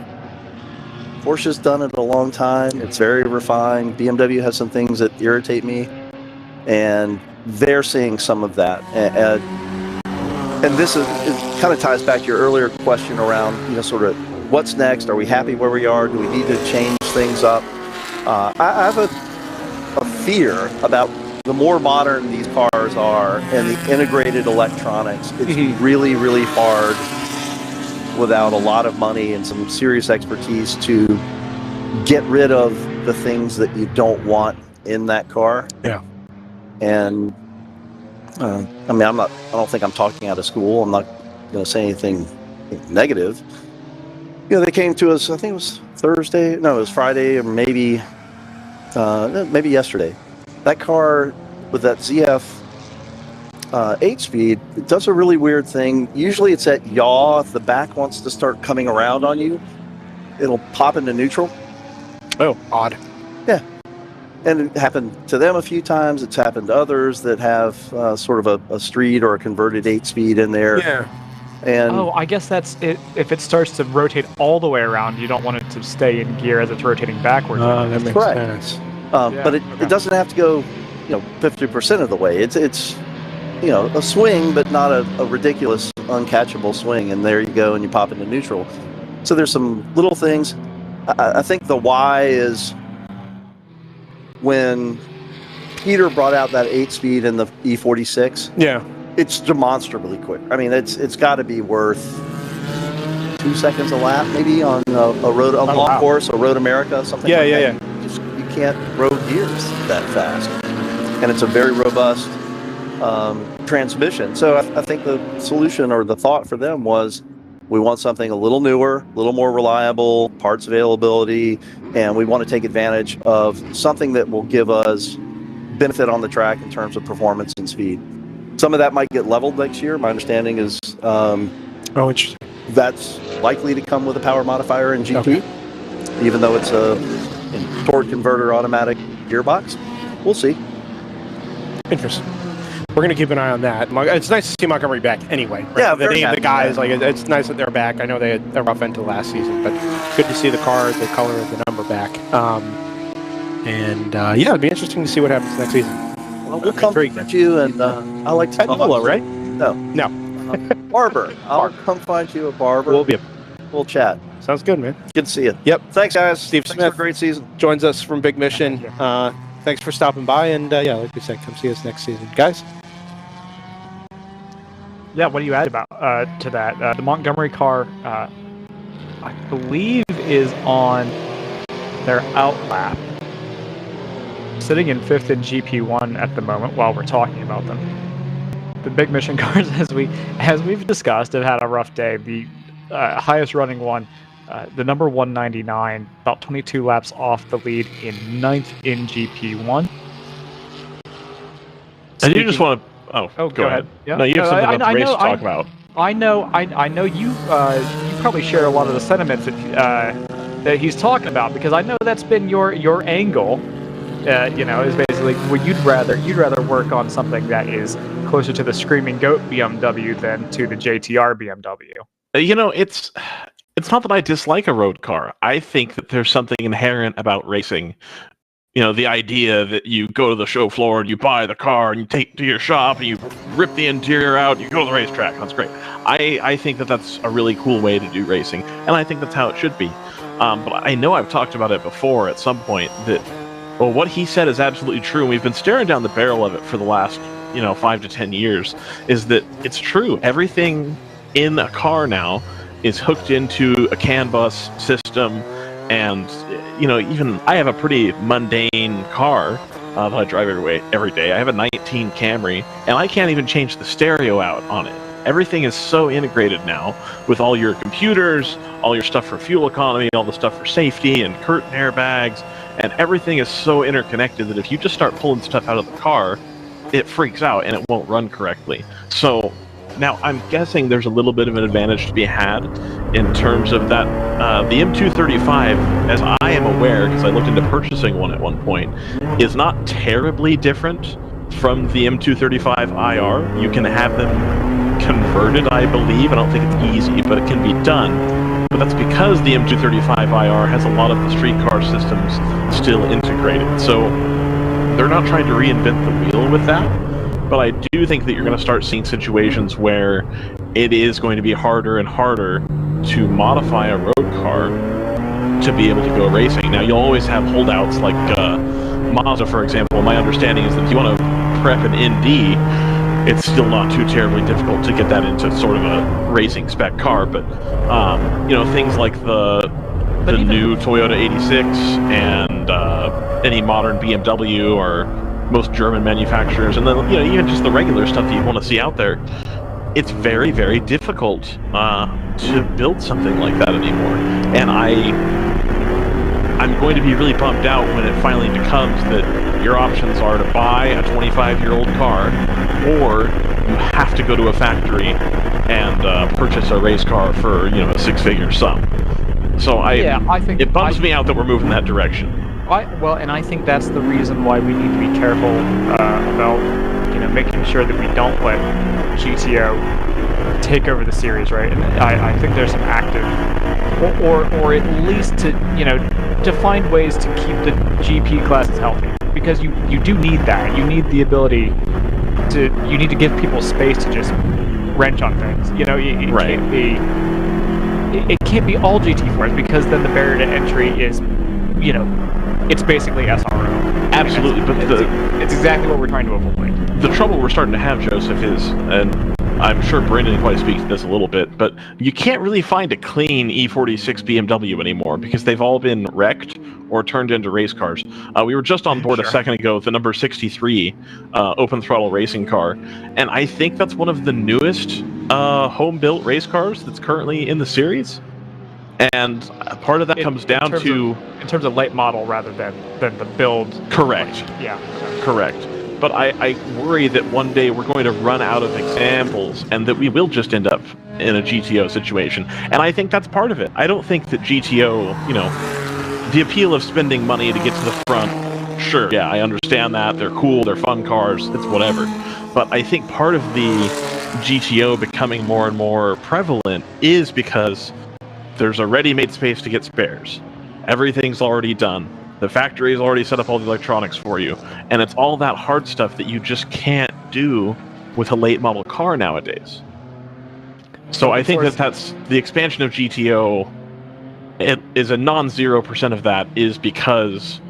Porsche's done it a long time. It's very refined. BMW has some things that irritate me, and they're seeing some of that. And this it kind of ties back to your earlier question around, sort of what's next? Are we happy where we are? Do we need to change things up? I have a fear about the more modern these cars are and the integrated electronics. It's really, really hard without a lot of money and some serious expertise to get rid of the things that you don't want in that car. Yeah. And I don't think I'm talking out of school. I'm not going to say anything negative. They came to us, I think it was Thursday. No, it was Friday, or maybe yesterday. That car with that ZF 8-speed, it does a really weird thing. Usually it's at yaw. If the back wants to start coming around on you, it'll pop into neutral. Oh, odd. Yeah. And it happened to them a few times. It's happened to others that have sort of a street or a converted 8-speed in there. Yeah. And I guess that's it. If it starts to rotate all the way around, you don't want it to stay in gear as it's rotating backwards. That makes sense. But it doesn't have to go, 50% of the way. It's a swing, but not a ridiculous, uncatchable swing. And there you go, and you pop into neutral. So there's some little things. I think the why is when Peter brought out that 8-speed in the E46. Yeah. It's demonstrably quick. I mean, it's got to be worth 2 seconds a lap, maybe on a long course, a Road America, something. Yeah, like yeah, that. You can't road gears that fast, and it's a very robust transmission. So I think the solution or the thought for them was, we want something a little newer, a little more reliable, parts availability, and we want to take advantage of something that will give us benefit on the track in terms of performance and speed. Some of that might get leveled next year. My understanding is interesting. That's likely to come with a power modifier in GT, even though it's a torque converter automatic gearbox. We'll see. Interesting. We're going to keep an eye on that. It's nice to see Montgomery back anyway. Right? Yeah, the guys, it's nice that they're back. I know they had a rough end to last season, but good to see the car, the color, and the number back. It'd be interesting to see what happens next season. Well, we'll come find you, and I like to Buffalo, right? No. Barber. I'll come find you a barber. We'll chat. Sounds good, man. Good to see you. Yep. Thanks, guys. Steve Thanks Smith, for a great season. Joins us from Big Mission. Thanks for stopping by, and like we said, come see us next season, guys. Yeah, what do you add about to that? The Montgomery car, I believe, is on their outlap, sitting in 5th in GP1 at the moment while we're talking about them. The Big Mission cars, as we've discussed, have had a rough day. The highest running one, the number 199, about 22 laps off the lead in 9th in GP1. And you just want to... Oh, go ahead. Yeah. No, you have something about the race to talk about. I know you probably share a lot of the sentiments that he's talking about, because I know that's been your angle. Is basically, well, you'd rather work on something that is closer to the Screaming Goat BMW than to the JTR BMW. It's not that I dislike a road car. I think that there's something inherent about racing. The idea that you go to the show floor and you buy the car and you take it to your shop and you rip the interior out and you go to the racetrack. That's great. I think that that's a really cool way to do racing, and I think that's how it should be. But I know I've talked about it before at some point that, well, what he said is absolutely true, and we've been staring down the barrel of it for the last 5 to 10 years, is that it's true. Everything in a car now is hooked into a CAN bus system, and even I have a pretty mundane car that I drive every day. I have a 19 Camry, and I can't even change the stereo out on it. Everything is so integrated now with all your computers, all your stuff for fuel economy, all the stuff for safety and curtain airbags, and everything is so interconnected that if you just start pulling stuff out of the car, it freaks out and it won't run correctly. So now I'm guessing there's a little bit of an advantage to be had in terms of that. The M235, as I am aware, because I looked into purchasing one at one point, is not terribly different from the M235 IR. You can have them converted, I believe. I don't think it's easy, but it can be done. But that's because the M235 IR has a lot of the streetcar systems still integrated. So they're not trying to reinvent the wheel with that. But I do think that you're going to start seeing situations where it is going to be harder and harder to modify a road car to be able to go racing. Now, you'll always have holdouts like Mazda, for example. My understanding is that if you want to prep an ND, it's still not too terribly difficult to get that into sort of a racing spec car. But, things like the new Toyota 86 and any modern BMW or most German manufacturers, and then even just the regular stuff that you want to see out there, it's very, very difficult to build something like that anymore. And I'm going to be really bummed out when it finally becomes that your options are to buy a 25-year-old car or you have to go to a factory and purchase a race car for a six-figure sum. So I think it bums me out that we're moving that direction. And I think that's the reason why we need to be careful about making sure that we don't let GTO take over the series, right? And I think there's some active, or at least to find ways to keep the GP classes healthy, because you do need that. You need the ability you need to give people space to just wrench on things. It can't be. It can't be all GT4s, because then the barrier to entry is, it's basically SRO. Absolutely, but it's exactly what we're trying to avoid. The trouble we're starting to have, Joseph, is, and I'm sure Brandon can probably speak to this a little bit, but you can't really find a clean E46 BMW anymore because they've all been wrecked or turned into race cars. We were just on board a second ago with the number 63 open throttle racing car, and I think that's one of the newest home-built race cars that's currently in the series. And part of that comes down to... in terms of late model rather than the build. Correct. Yeah. Correct. But I worry that one day we're going to run out of examples and that we will just end up in a GTO situation. And I think that's part of it. I don't think that GTO, the appeal of spending money to get to the front, sure, yeah, I understand that. They're cool, they're fun cars, it's whatever. But I think part of the GTO becoming more and more prevalent is because there's a ready-made space to get spares. Everything's already done. The factory has already set up all the electronics for you. And it's all that hard stuff that you just can't do with a late model car nowadays. So I think that's the expansion of GTO. It is a non-0% of that is because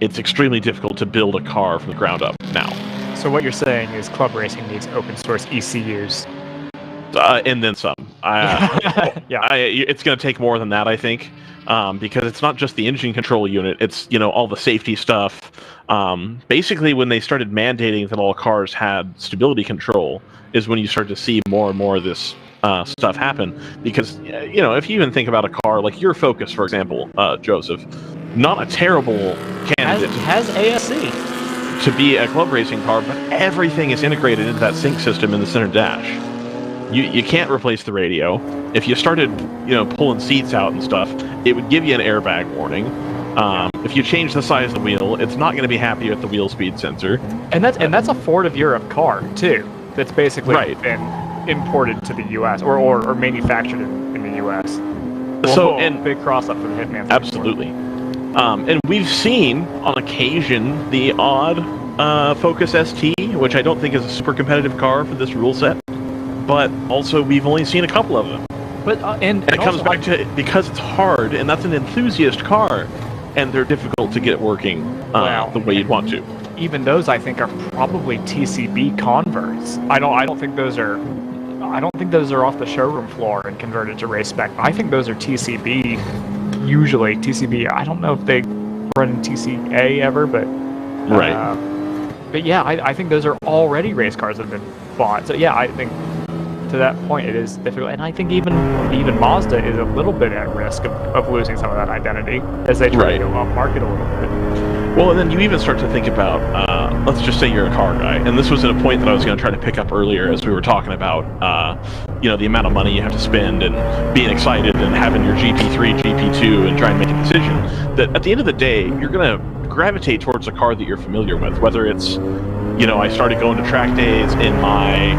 it's extremely difficult to build a car from the ground up now. So what you're saying is club racing needs open source ECUs. And then some. It's going to take more than that, I think, because it's not just the engine control unit. It's all the safety stuff. Basically, when they started mandating that all cars had stability control, is when you start to see more and more of this stuff happen. Because if you even think about a car like your Focus, for example, Joseph, not a terrible candidate. Has ASC to be a club racing car, but everything is integrated into that sync system in the center dash. You can't replace the radio. If you started, pulling seats out and stuff, it would give you an airbag warning. If you change the size of the wheel, it's not going to be happy with the wheel speed sensor. And that's a Ford of Europe car too. That's basically been imported to the U.S. or manufactured in the U.S. And big cross up for the Hitman. Absolutely. And we've seen on occasion the odd Focus ST, which I don't think is a super competitive car for this rule set. But also, we've only seen a couple of them. But and it comes back to because it's hard, and that's an enthusiast car, and they're difficult to get working the way you'd want to. Even those, I think, are probably TCB converts. I don't think those are off the showroom floor and converted to race spec. I think those are TCB. Usually TCB. I don't know if they run in TCA ever, but But yeah, I think those are already race cars that have been bought. So yeah, I think to that point it is difficult, and I think even Mazda is a little bit at risk of losing some of that identity as they try to go up market a little bit. Well, and then you even start to think about, let's just say you're a car guy, and this was at a point that I was going to try to pick up earlier as we were talking about, the amount of money you have to spend and being excited and having your GP3, GP2 and trying to make a decision. That at the end of the day, you're going to gravitate towards a car that you're familiar with, whether it's, I started going to track days in my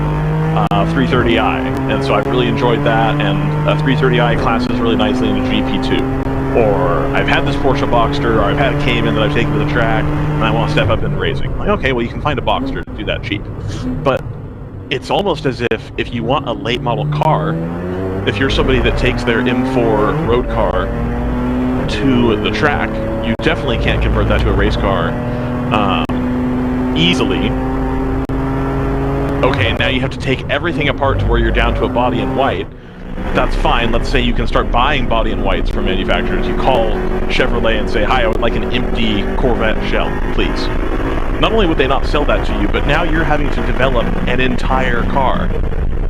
330i, and so I've really enjoyed that, and a 330i classes really nicely in a GP2. Or I've had this Porsche Boxster, or I've had a Cayman that I've taken to the track, and I want to step up in racing. Like, okay, well, you can find a Boxster to do that cheap. But it's almost as if you want a late model car, if you're somebody that takes their M4 road car to the track, you definitely can't convert that to a race car easily. Okay, now you have to take everything apart to where you're down to a body in white. That's fine. Let's say you can start buying body in whites from manufacturers. You call Chevrolet and say, hi, I would like an empty Corvette shell, please. Not only would they not sell that to you, but now you're having to develop an entire car.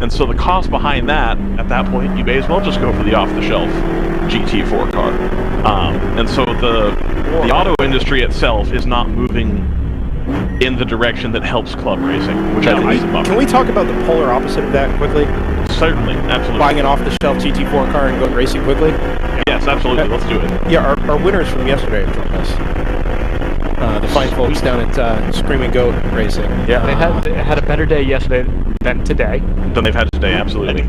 And so the cost behind that, at that point, you may as well just go for the off-the-shelf GT4 car. And so the auto industry itself is not moving in the direction that helps club racing, which I think is a bummer. Can we talk about the polar opposite of that quickly? Certainly, absolutely. Buying an off-the-shelf GT4 car and going racing quickly? Yes, absolutely. Let's do it. Yeah, our winners from yesterday have joined us. The fine folks down at Screaming Goat Racing. Yeah, they had a better day yesterday than today. Than they've had today, absolutely.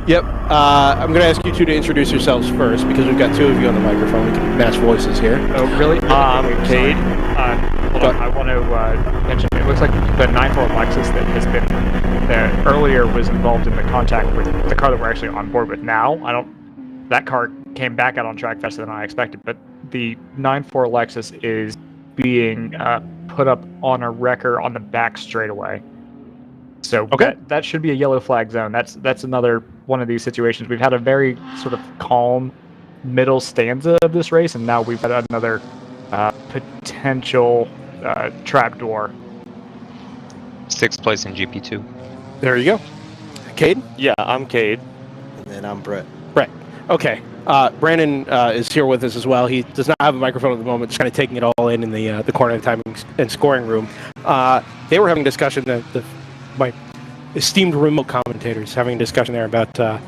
Yep. I'm going to ask you two to introduce yourselves first, because we've got two of you on the microphone. We can match voices here. Oh, really? Cade. Hold on, I want to mention, it looks like the 9-4 Lexus that has been earlier was involved in the contact with the car that we're actually on board with now. That car came back out on track faster than I expected, but the 9-4 Lexus is being put up on a wrecker on the back straightaway. So that should be a yellow flag zone. That's another one of these situations. We've had a very sort of calm middle stanza of this race, and now we've got another potential trapdoor. 6th place in GP2. There you go. Cade? Yeah, I'm Cade. And then I'm Brett. Brett. Okay. Brandon is here with us as well. He does not have a microphone at the moment, just kind of taking it all in the corner time and scoring room. They were having a discussion, my esteemed remote commentators having a discussion there about the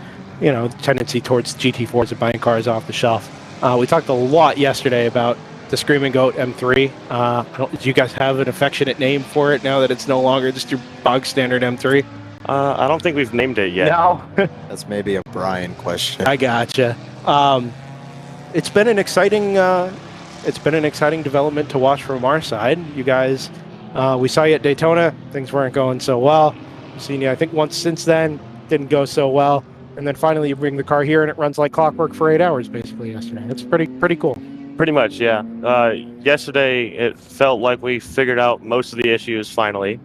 tendency towards GT4s and buying cars off the shelf. We talked a lot yesterday about the Screaming Goat M3. Do you guys have an affectionate name for it now that it's no longer just your bog standard M3? I don't think we've named it yet. No. That's maybe a Brian question. I gotcha. It's been an exciting development to watch from our side. You guys, we saw you at Daytona. Things weren't going so well. We've seen you, I think, once since then. Didn't go so well. And then finally you bring the car here and it runs like clockwork for 8 hours basically yesterday. It's pretty cool. Pretty much, yeah. Yesterday it felt like we figured out most of the issues finally.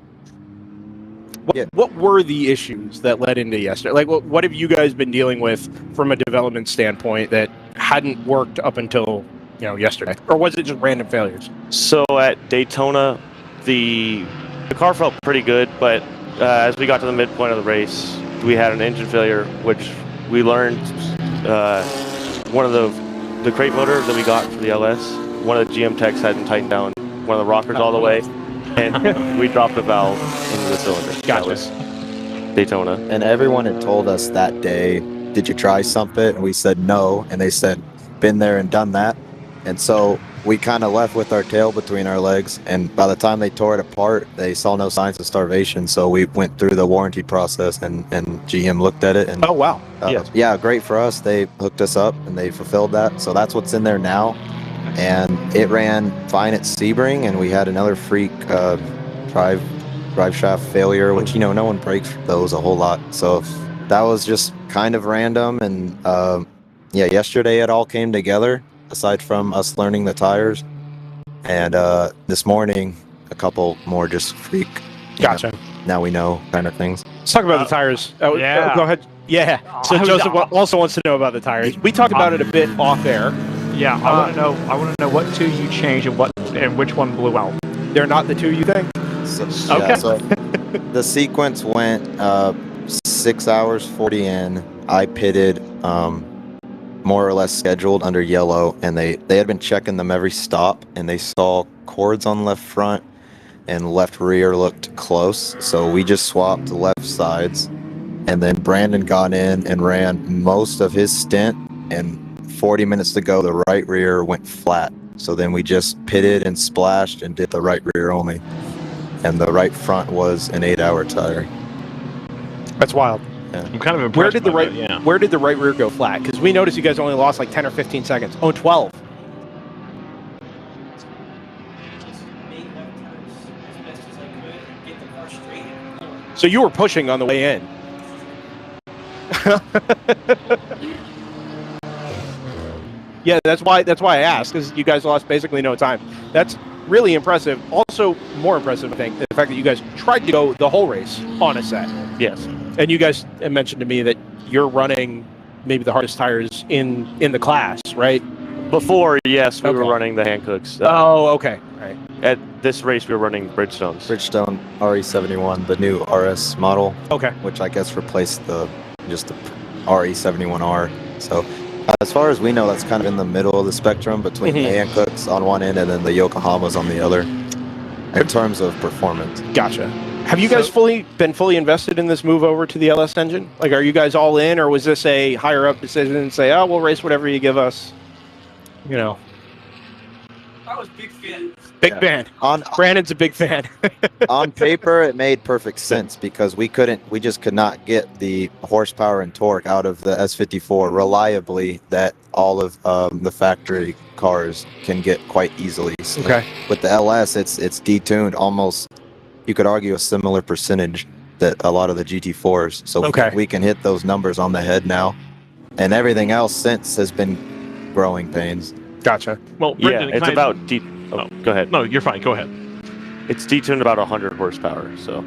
What were the issues that led into yesterday? Like, what have you guys been dealing with from a development standpoint that hadn't worked up until yesterday, or was it just random failures? So at Daytona, the car felt pretty good, but as we got to the midpoint of the race, we had an engine failure, which we learned one of the crate motor that we got for the LS. One of the GM techs hadn't tightened down one of the rockers all the way, and we dropped the valve into the cylinder. Gotcha. That was Daytona. And everyone had told us that day, did you try something? And we said no, and they said, been there and done that. And so we kind of left with our tail between our legs, and by the time they tore it apart, they saw no signs of starvation. So we went through the warranty process, and GM looked at it. And oh, wow. Yeah, great for us. They hooked us up, and they fulfilled that. So that's what's in there now. And it ran fine at Sebring, and we had another freak drive shaft failure, which, no one breaks those a whole lot. So that was just kind of random. And yesterday it all came together, aside from us learning the tires. And this morning, a couple more just freak. Gotcha. Now we know kind of things. Let's talk about the tires. Yeah. Go ahead. Yeah. So Joseph also wants to know about the tires. We talked about it a bit off air. Yeah, I want to know what two you changed and which one blew out. They're not the two you think? So, okay. So the sequence went 6 hours 40 in. I pitted more or less scheduled under yellow, and they had been checking them every stop, and they saw cords on left front and left rear looked close. So we just swapped left sides, and then Brandon got in and ran most of his stint, and 40 minutes to go, the right rear went flat. So then we just pitted and splashed and did the right rear only. And the right front was an 8-hour tire. That's wild. Yeah. I'm kind of impressed. Where did the right rear go flat? Because we noticed you guys only lost like 10 or 15 seconds. Oh, 12. So you were pushing on the way in. Yeah, that's why I asked, because you guys lost basically no time. That's really impressive. Also, more impressive, I think, the fact that you guys tried to go the whole race on a set. Yes. And you guys mentioned to me that you're running maybe the hardest tires in the class, right? Before, yes, we were running the Hancooks. Oh, okay. Right. At this race, we were running Bridgestones. Bridgestone RE71, the new RS model. Okay. Which I guess replaced the RE71R. So as far as we know, that's kind of in the middle of the spectrum between the Hancooks on one end and then the Yokohamas on the other. in terms of performance. Gotcha. Have you guys been fully invested in this move over to the LS engine? Like, are you guys all in, or was this a higher up decision and say, oh, we'll race whatever you give us? You know. I was big fan. Big fan. Brandon's a big fan. On paper, it made perfect sense because we just could not get the horsepower and torque out of the S54 reliably that all of the factory cars can get quite easily. So Okay. With the LS, it's detuned almost, you could argue, a similar percentage that a lot of the GT4s. So we can hit those numbers on the head now. And everything else since has been growing pains. Gotcha. Well, Brendan, it's about go ahead. No, you're fine. Go ahead. It's detuned about 100 horsepower. So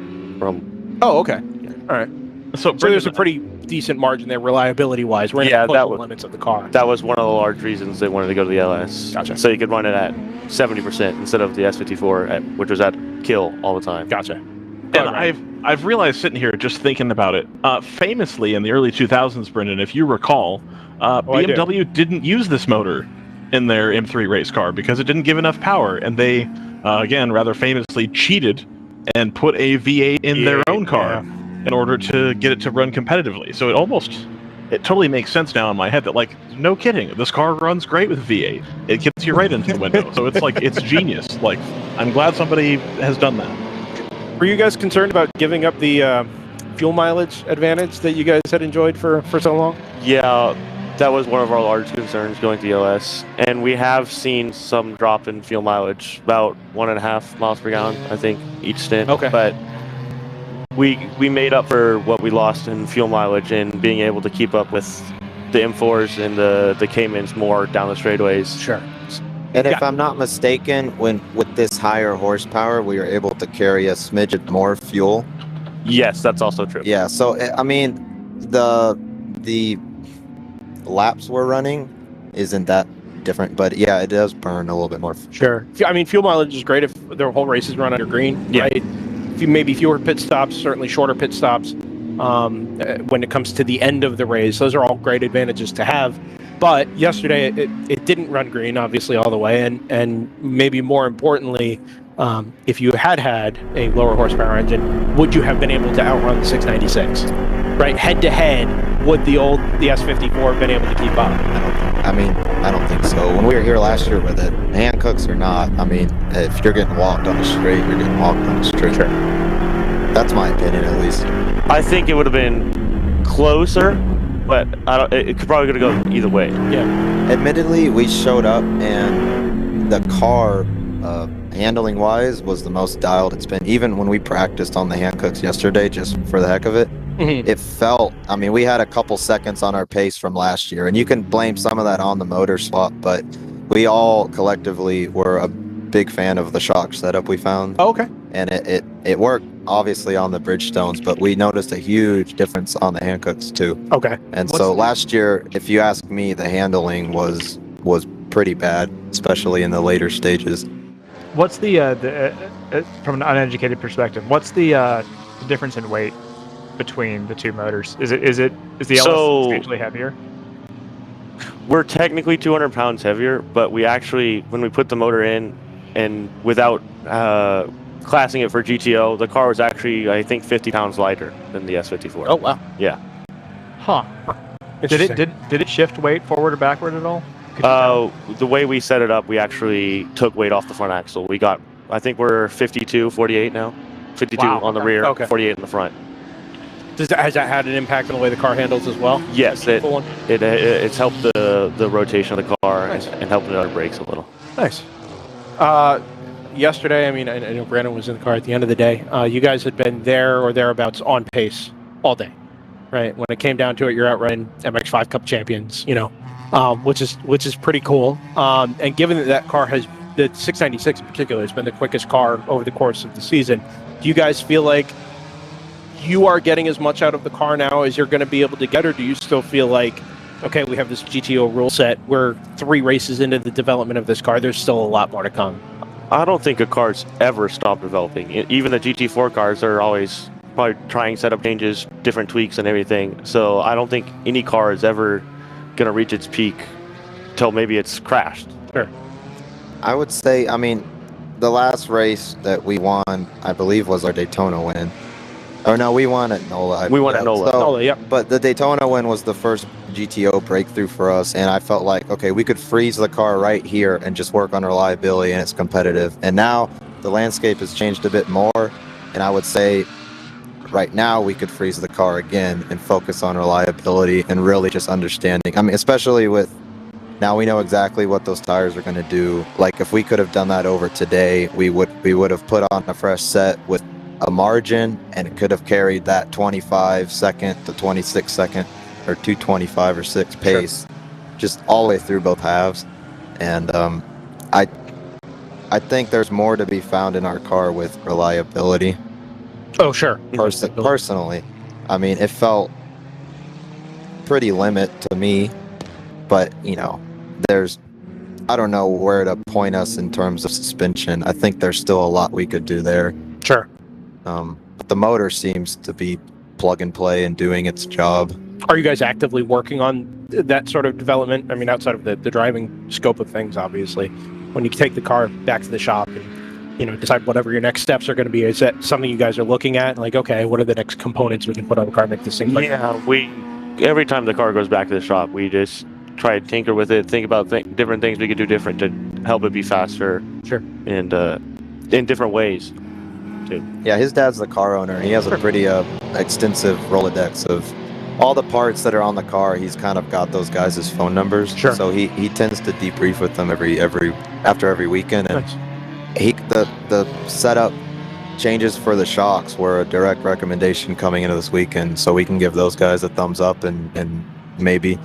Oh, okay. All right. So there's a pretty decent margin there, reliability-wise. We're in the limits of the car. That was one of the large reasons they wanted to go to the LS. Gotcha. So you could run it at 70% instead of the S54, which was at kill all the time. Gotcha. And I've realized sitting here just thinking about it. Famously in the early 2000s, Brendan, if you recall, BMW didn't use this motor in their M3 race car because it didn't give enough power, and they again rather famously cheated and put a V8 in their own car in order to get it to run competitively. So it totally makes sense now in my head that, like, no kidding, this car runs great with V8. It gets you right into the window. So it's like, it's genius. Like, I'm glad somebody has done that. Were you guys concerned about giving up the fuel mileage advantage that you guys had enjoyed for so long? Yeah, that was one of our large concerns going to the LS, and we have seen some drop in fuel mileage, about 1.5 miles per gallon, I think, each stint. Okay. But we made up for what we lost in fuel mileage and being able to keep up with the M4s and the Caymans more down the straightaways. Sure. And if I'm not mistaken, with this higher horsepower, we were able to carry a smidget more fuel. Yes, that's also true. Yeah, so I mean, the laps we're running isn't that different, but yeah, it does burn a little bit more. Sure. I mean, fuel mileage is great if the whole race is run under green, right? Maybe fewer pit stops, certainly shorter pit stops when it comes to the end of the race. Those are all great advantages to have. But yesterday, it didn't run green, obviously, all the way. And maybe more importantly, if you had a lower horsepower engine, would you have been able to outrun the 696? Right? Head-to-head, would the S54 have been able to keep up? I don't think so. When we were here last year with it, Hancocks or not, I mean, if you're getting walked on the straight, you're getting walked on the straight. Sure. That's my opinion, at least. I think it would have been closer, but it could probably could have gone either way. Yeah. Admittedly, we showed up, and the car, handling-wise, was the most dialed it's been. Even when we practiced on the Hancocks yesterday, just for the heck of it, it felt, I mean, we had a couple seconds on our pace from last year, and you can blame some of that on the motor swap, but we all collectively were a big fan of the shock setup we found. Oh, okay. And it worked, obviously, on the Bridgestones, but we noticed a huge difference on the Hancocks, too. Okay. And so last year, if you ask me, the handling was pretty bad, especially in the later stages. What's the from an uneducated perspective, what's the difference in weight between the two motors? Is the LS substantially heavier? We're technically 200 pounds heavier, but we actually, when we put the motor in and without classing it for GTO, the car was actually, I think, 50 pounds lighter than the S54. Oh, wow. Yeah. Huh. Did it shift weight forward or backward at all? The way we set it up, we actually took weight off the front axle. We got, I think we're 52, 48 now. 52 on the rear, 48 in the front. Has that had an impact on the way the car handles as well? Yes, it's helped the rotation of the car Nice. and helped it on brakes a little. Nice. Yesterday, I mean, I know Brandon was in the car at the end of the day. You guys had been there or thereabouts on pace all day, right? When it came down to it, you're outrunning MX5 Cup champions, which is pretty cool. And given that car the 696 in particular, has been the quickest car over the course of the season, do you guys feel like you are getting as much out of the car now as you're going to be able to get, or do you still feel like, okay, we have this GTO rule set, we're 3 races into the development of this car, there's still a lot more to come? I don't think a car's ever stopped developing. Even the GT4 cars are always probably trying setup changes, different tweaks and everything. So I don't think any car is ever going to reach its peak till maybe it's crashed. Sure. I would say, I mean, the last race that we won, I believe, was our Daytona win. Or no, we won at NOLA. We won at NOLA. NOLA, yep. But the Daytona win was the first GTO breakthrough for us, and I felt like, okay, we could freeze the car right here and just work on reliability, and it's competitive. And now the landscape has changed a bit more, and I would say right now we could freeze the car again and focus on reliability and really just understanding. I mean, especially with now we know exactly what those tires are going to do. Like if we could have done that over today, we would have put on a fresh set with a margin, and it could have carried that 25 second to 26 second or 225 or 6 pace just all the way through both halves. And I think there's more to be found in our car with reliability. Oh, sure. Personally, I mean, it felt pretty limit to me, but you know, I don't know where to point us in terms of suspension. I think there's still a lot we could do there. Sure. But the motor seems to be plug and play and doing its job. Are you guys actively working on that sort of development? I mean, outside of the driving scope of things, obviously, when you take the car back to the shop and, you know, decide whatever your next steps are going to be, is that something you guys are looking at? Like, okay, what are the next components we can put on the car to make this thing? Yeah, every time the car goes back to the shop, we just try to tinker with it, think about different things we could do different to help it be faster. Sure. And in different ways. Too. Yeah, his dad's the car owner. He has a pretty extensive Rolodex of all the parts that are on the car. He's kind of got those guys' phone numbers. Sure. So he tends to debrief with them after every weekend. And nice. the setup changes for the shocks were a direct recommendation coming into this weekend, so we can give those guys a thumbs up and maybe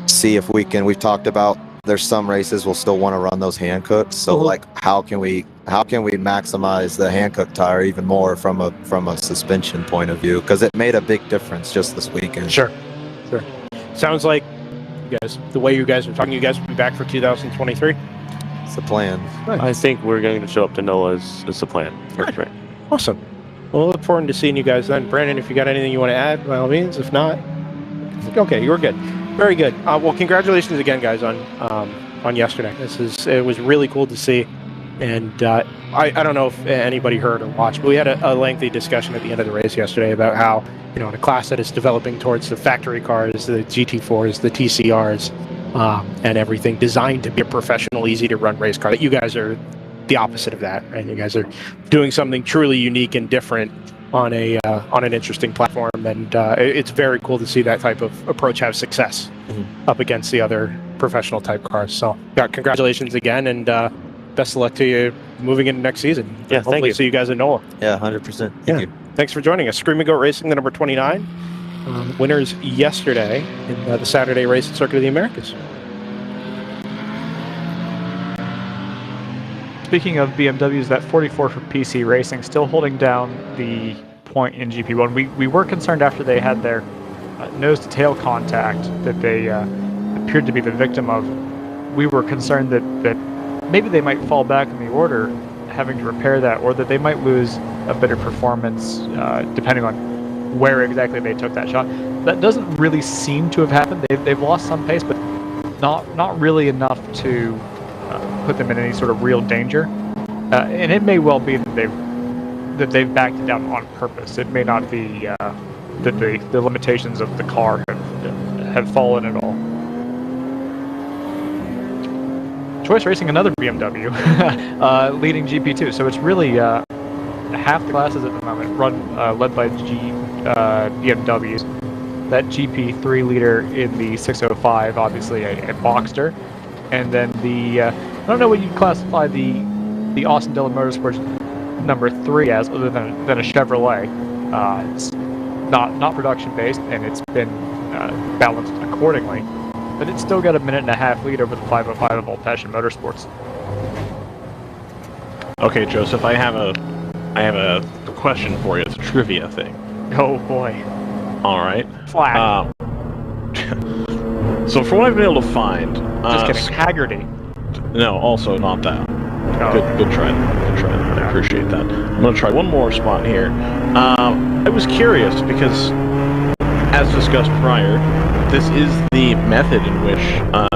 see if we can. We've talked about there's some races we'll still want to run those Hancooks. So like how can we maximize the Hankook tire even more from a suspension point of view, because it made a big difference just this weekend. Sure. Sounds like you guys, the way you guys are talking, you guys will be back for 2023. It's the plan. Nice. I think we're going to show up to NOLA as the plan. That's right. Awesome. Well, look forward to seeing you guys then. Brandon, if you got anything you want to add, by all means. If not, okay, you're good. Very good. Well, congratulations again, guys, on yesterday. It was really cool to see. And I don't know if anybody heard or watched, but we had a lengthy discussion at the end of the race yesterday about how, you know, in a class that is developing towards the factory cars, the GT4s, the TCRs, and everything designed to be a professional, easy-to-run race car, that you guys are the opposite of that, right? You guys are doing something truly unique and different on an interesting platform, and it's very cool to see that type of approach have success up against the other professional type cars. So, congratulations again, and best of luck to you moving into next season. Yeah, hopefully thank you. See you guys in NOLA. Yeah, 100%. Thank you. Thanks for joining us. Screaming Goat Racing, the number 29. Winners yesterday in the Saturday race at Circuit of the Americas. Speaking of BMWs, that 44 for PC Racing still holding down the point in GP1. We were concerned after they had their nose-to-tail contact that they appeared to be the victim of. We were concerned that maybe they might fall back in the order, having to repair that, or that they might lose a bit of performance depending on where exactly they took that shot. That doesn't really seem to have happened. They've lost some pace, but not really enough to put them in any sort of real danger. And it may well be that they've backed it down on purpose. It may not be that the limitations of the car have fallen at all. Choice Racing, another BMW, leading GP2. So it's really half the classes at the moment led by BMWs. That GP3 leader in the 605, obviously a Boxster, and then I don't know what you'd classify the Austin Dillon Motorsports number 3 as, other than a Chevrolet. It's not production based, and it's been balanced accordingly. But it's still got a 1.5-minute lead over the 505 of Old Fashioned Motorsports. Okay, Joseph, I have a question for you. It's a trivia thing. Oh boy. All right. Flag. So from what I've been able to find, just kidding. Hagerty. No, also not that. Oh. Good try. I appreciate that. I'm gonna try one more spot here. I was curious because, as discussed prior, this is the method in which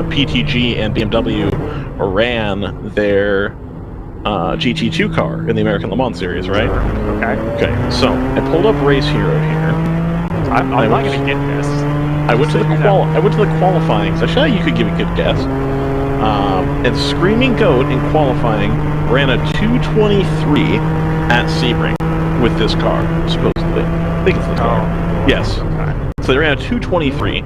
PTG and BMW ran their GT2 car in the American Le Mans series, right? Okay. Okay. So I pulled up Race Hero here. I'm not going to get this. I went to the qualifying. Actually, you could give a good guess. And Screaming Goat in qualifying ran a 223 at Sebring with this car, supposedly. I think it's the car. Yes. Okay. So they ran a 223.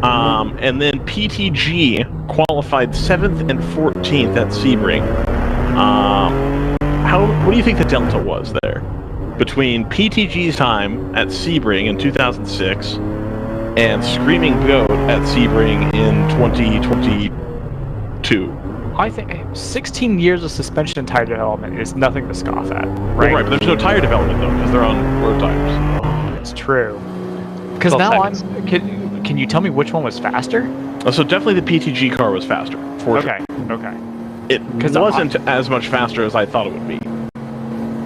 And then PTG qualified 7th and 14th at Sebring. What do you think the delta was there between PTG's time at Sebring in 2006 and Screaming Goat at Sebring in 2022? I think 16 years of suspension and tire development is nothing to scoff at, right? Well, right, but there's no tire development though because they're on road tires. It's true. Because now Can you tell me which one was faster? So definitely the PTG car was faster. For okay. Okay. It wasn't as much faster as I thought it would be.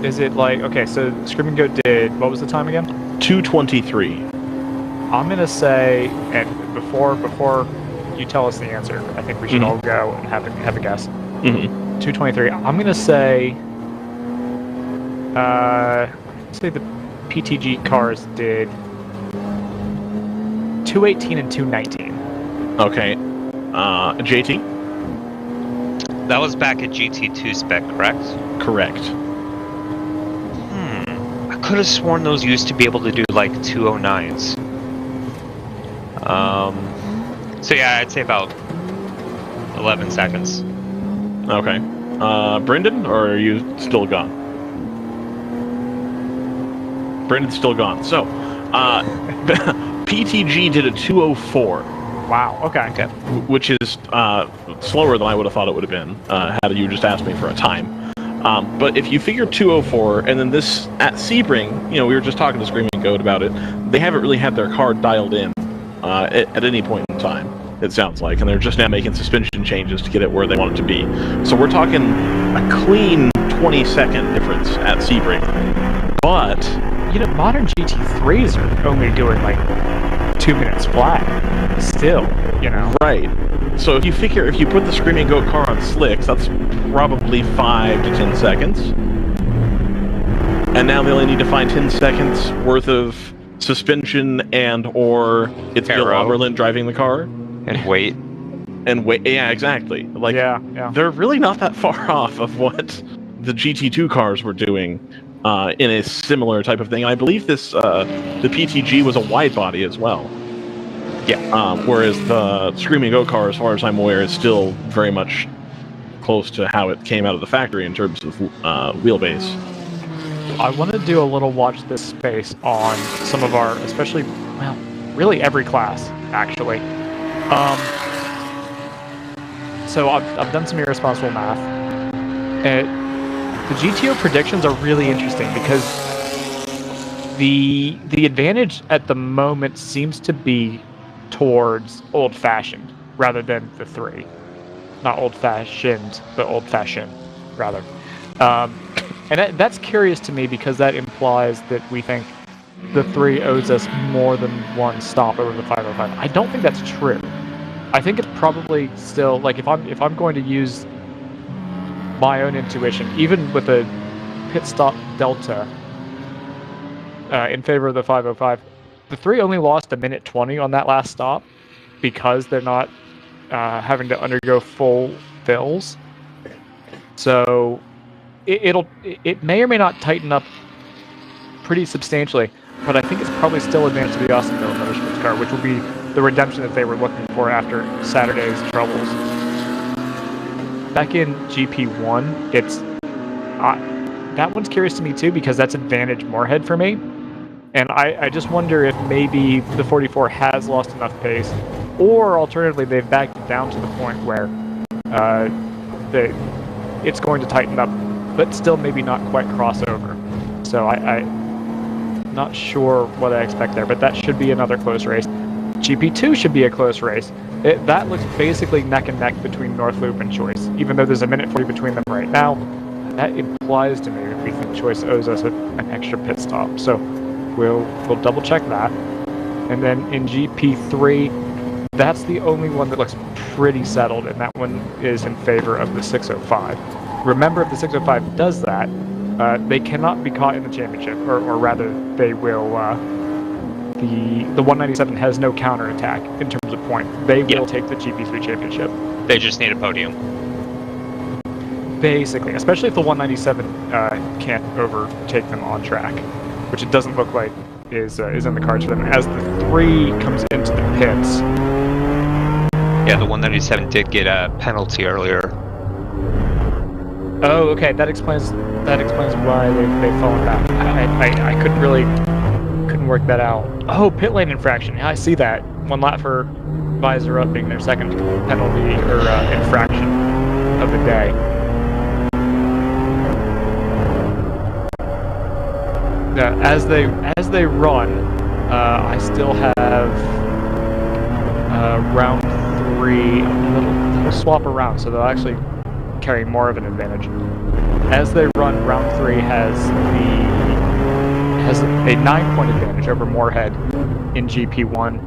Is it like, okay, so Screaming Goat did, what was the time again? 2:23. I'm gonna say, and before you tell us the answer, I think we should all go and have a guess. 2:23. I'm gonna say, say the PTG cars did 2:18 and 2:19. Okay. JT? That was back at GT2 spec, correct? Correct. I could have sworn those used to be able to do like 2:09s. So yeah, I'd say about 11 seconds. Okay. Brendan, or are you still gone? Brendan's still gone. So, PTG did a 2:04. Wow, okay. Which is slower than I would have thought it would have been, had you just asked me for a time. But if you figure 2:04, and then this, at Sebring, we were just talking to Screaming Goat about it, they haven't really had their car dialed in at any point in time, it sounds like, and they're just now making suspension changes to get it where they want it to be. So we're talking a clean 20-second difference at Sebring. But modern GT3s are only doing like 2 minutes flat. Still, Right. So if you put the Screaming Goat car on slicks, that's probably 5 to 10 seconds. And now they only need to find 10 seconds worth of suspension or it's Bill Oberlin driving the car. And wait. Yeah, exactly. Yeah. They're really not that far off of what the GT2 cars were doing in a similar type of thing. I believe the PTG was a wide body as well. Yeah. Whereas the Screaming Goat car, as far as I'm aware, is still very much close to how it came out of the factory in terms of wheelbase. I want to do a little watch this space on some of our, especially, really every class, actually. So I've done some irresponsible math. The GTO predictions are really interesting because the advantage at the moment seems to be towards old-fashioned rather than the 3. Not old-fashioned, but old-fashioned, rather. And that's curious to me because that implies that we think the 3 owes us more than one stop over the 505. I don't think that's true. I think it's probably still, like, if I'm going to use my own intuition, even with a pit stop delta in favor of the 505, the 3 only lost 1:20 on that last stop because they're not having to undergo full fills. So it may or may not tighten up pretty substantially, but I think it's probably still advanced to the Austin Miller Motorsports car, which will be the redemption that they were looking for after Saturday's troubles. Back in GP1, that one's curious to me too because that's advantage Moorhead for me. And I just wonder if maybe the 44 has lost enough pace, or alternatively, they've backed it down to the point where it's going to tighten up, but still maybe not quite crossover. So I'm not sure what I expect there, but that should be another close race. GP2 should be a close race. That looks basically neck and neck between North Loop and Choice, even though there's 1:40 between them right now. That implies to me that we think Choice owes us an extra pit stop. So we'll double check that. And then in GP3, that's the only one that looks pretty settled, and that one is in favor of the 605. remember, if the 605 does that, they cannot be caught in the championship, or rather, they will. The 197 has no counterattack in terms of points. They will take the GP3 championship. They just need a podium. Basically, especially if the 197 can't overtake them on track, which it doesn't look like is in the cards for them. As the 3 comes into the pits. Yeah, the 197 did get a penalty earlier. Oh, okay. That explains why they've fallen back. I couldn't work that out. Oh, pit lane infraction. Yeah, I see that. 1 lap for visor up being their second penalty or infraction of the day. As they run, I still have round 3. They'll swap around, so they'll actually carry more of an advantage. As they run, round 3 has a 9-point advantage over Moorhead in GP1,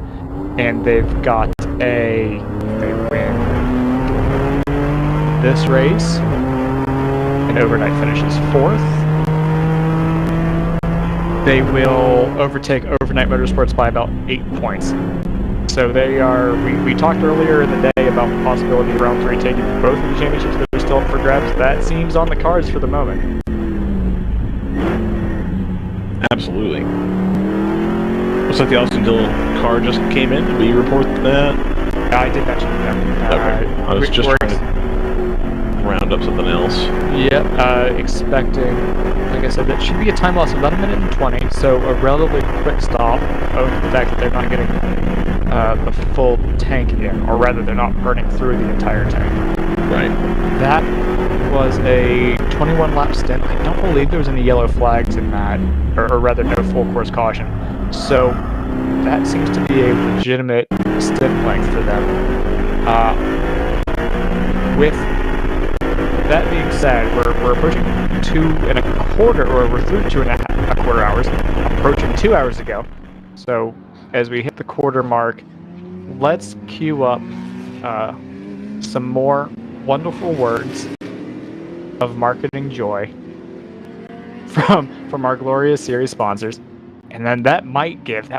and they've got they win this race, and Overnight finishes 4th. They will overtake Overnight Motorsports by about 8 points. So they are. We talked earlier in the day about the possibility of round 3 taking both of the championships that are still up for grabs. That seems on the cards for the moment. Absolutely. Looks like the Austin Dillon car just came in. Did we report that? I did mention that. Okay. I was just trying to round up something else. Yep. Expecting, like I said, that should be a time loss of about 1:20. So a relatively quick stop, owing to the fact that they're not getting the full tank in, or rather, they're not burning through the entire tank. Right. That was a 21-lap stint. I don't believe there was any yellow flags in that, or rather, no full course caution. So that seems to be a legitimate stint length for them. With that being said, we're approaching 2.25, or we're through 2.25 hours, approaching 2 hours ago. So as we hit the quarter mark, let's queue up some more wonderful words of marketing joy from our glorious series sponsors, and then that might give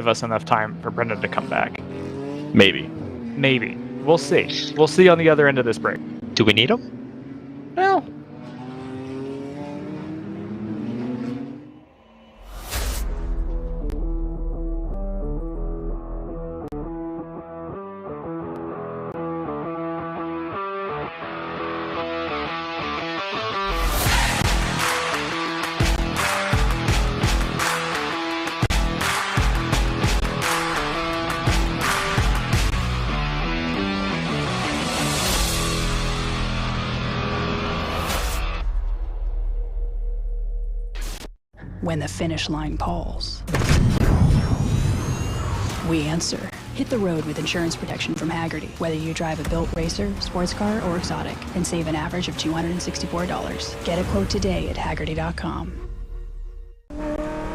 us enough time for Brendan to come back. Maybe. We'll see. We'll see on the other end of this break. Do we need him? Well. When the finish line calls, we answer. Hit the road with insurance protection from Hagerty. Whether you drive a built racer, sports car, or exotic, and save an average of $264. Get a quote today at Hagerty.com.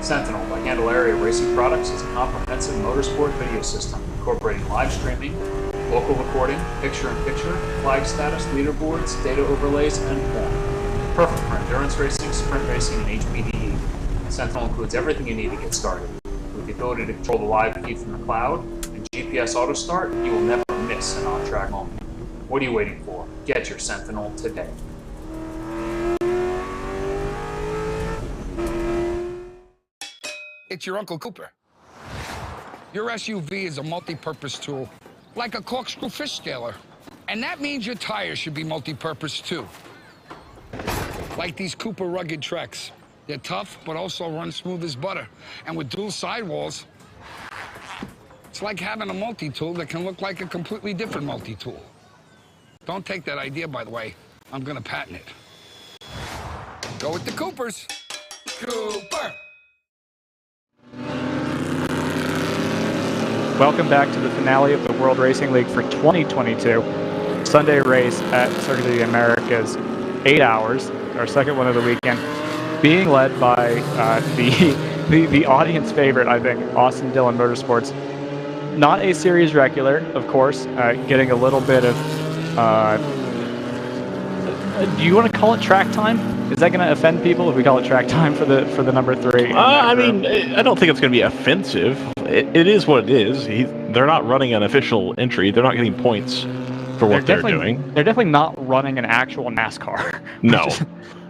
Sentinel by Candelaria Racing Products is a comprehensive motorsport video system incorporating live streaming, local recording, picture-in-picture, flag status, leaderboards, data overlays, and more. Perfect for endurance racing, sprint racing, and HPDE. Sentinel includes everything you need to get started. With the ability to control the live feed from the cloud and GPS auto start, you will never miss an on-track moment. What are you waiting for? Get your Sentinel today. It's your Uncle Cooper. Your SUV is a multi-purpose tool, like a corkscrew fish scaler. And that means your tires should be multi-purpose too. Like these Cooper rugged Treks. They're tough, but also run smooth as butter. And with dual sidewalls, it's like having a multi-tool that can look like a completely different multi-tool. Don't take that idea, by the way. I'm gonna patent it. Go with the Coopers. Cooper! Welcome back to the finale of the World Racing League for 2022. Sunday race at Circuit of the Americas, 8 hours, our second one of the weekend, being led by the audience favorite, I think, Austin Dillon Motorsports. Not a series regular, of course, getting a little bit of Do you want to call it track time? Is that going to offend people if we call it track time for the number 3? I mean, I don't think it's going to be offensive. It is what it is. They're not running an official entry. They're not getting points for what they're doing. They're definitely not running an actual NASCAR. No.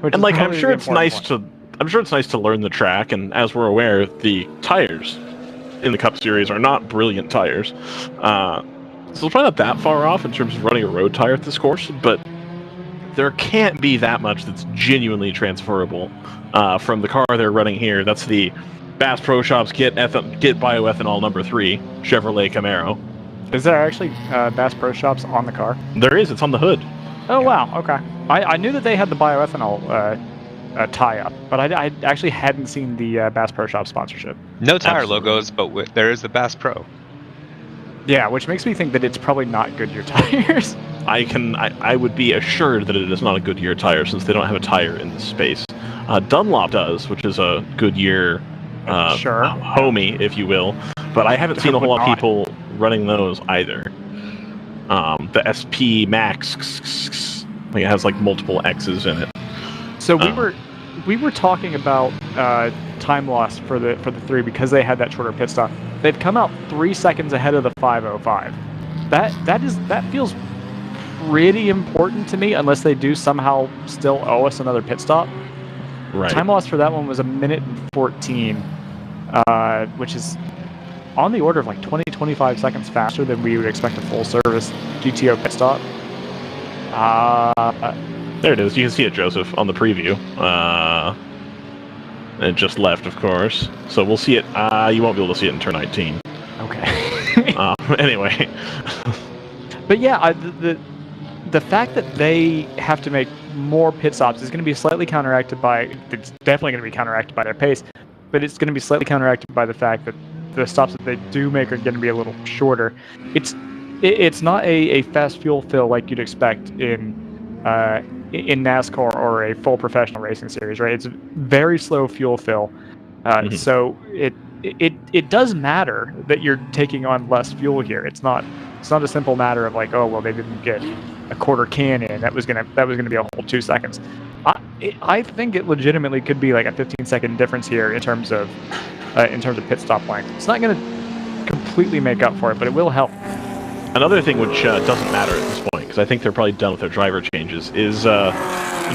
Which And is like, I'm probably sure the it's important nice to learn the track. And as we're aware, the tires in the Cup Series are not brilliant tires. So it's probably not that far off in terms of running a road tire at this course, but there can't be that much that's genuinely transferable from the car they're running here. That's the Bass Pro Shops Get Bioethanol number 3 Chevrolet Camaro. Is there actually Bass Pro Shops on the car? There is. It's on the hood. Oh, wow. Okay. I knew that they had the bioethanol tie-up, but I actually hadn't seen the Bass Pro Shop sponsorship. No tire logos, but there is the Bass Pro. Yeah, which makes me think that it's probably not Goodyear tires. I would be assured that it is not a Goodyear tire since they don't have a tire in this space. Dunlop does, which is a Goodyear homie, if you will. But I haven't seen a whole lot of people running those either. The SP Max, like it has like multiple X's in it. So we were talking about time loss for the 3 because they had that shorter pit stop. They've come out 3 seconds ahead of the 5:05. That feels pretty important to me, unless they do somehow still owe us another pit stop. Right. Time loss for that one was 1:14, which is on the order of like 20-25 seconds faster than we would expect a full service GTO pit stop. There it is. You can see it, Joseph, on the preview. It just left, of course. So we'll see it. You won't be able to see it in turn 19. Okay. Anyway. But yeah, the fact that they have to make more pit stops is going to be slightly counteracted by. It's definitely going to be counteracted by their pace, but it's going to be slightly counteracted by the fact that the stops that they do make are going to be a little shorter. It's not a fast fuel fill like you'd expect in NASCAR or a full professional racing series, right? It's a very slow fuel fill, so it does matter that you're taking on less fuel here. It's not a simple matter of like, oh well, they didn't get a quarter can in. That was gonna be a whole 2 seconds. I think it legitimately could be like a 15-second difference here in terms of pit stop length. It's not gonna completely make up for it, but it will help. Another thing which doesn't matter at this point, because I think they're probably done with their driver changes, is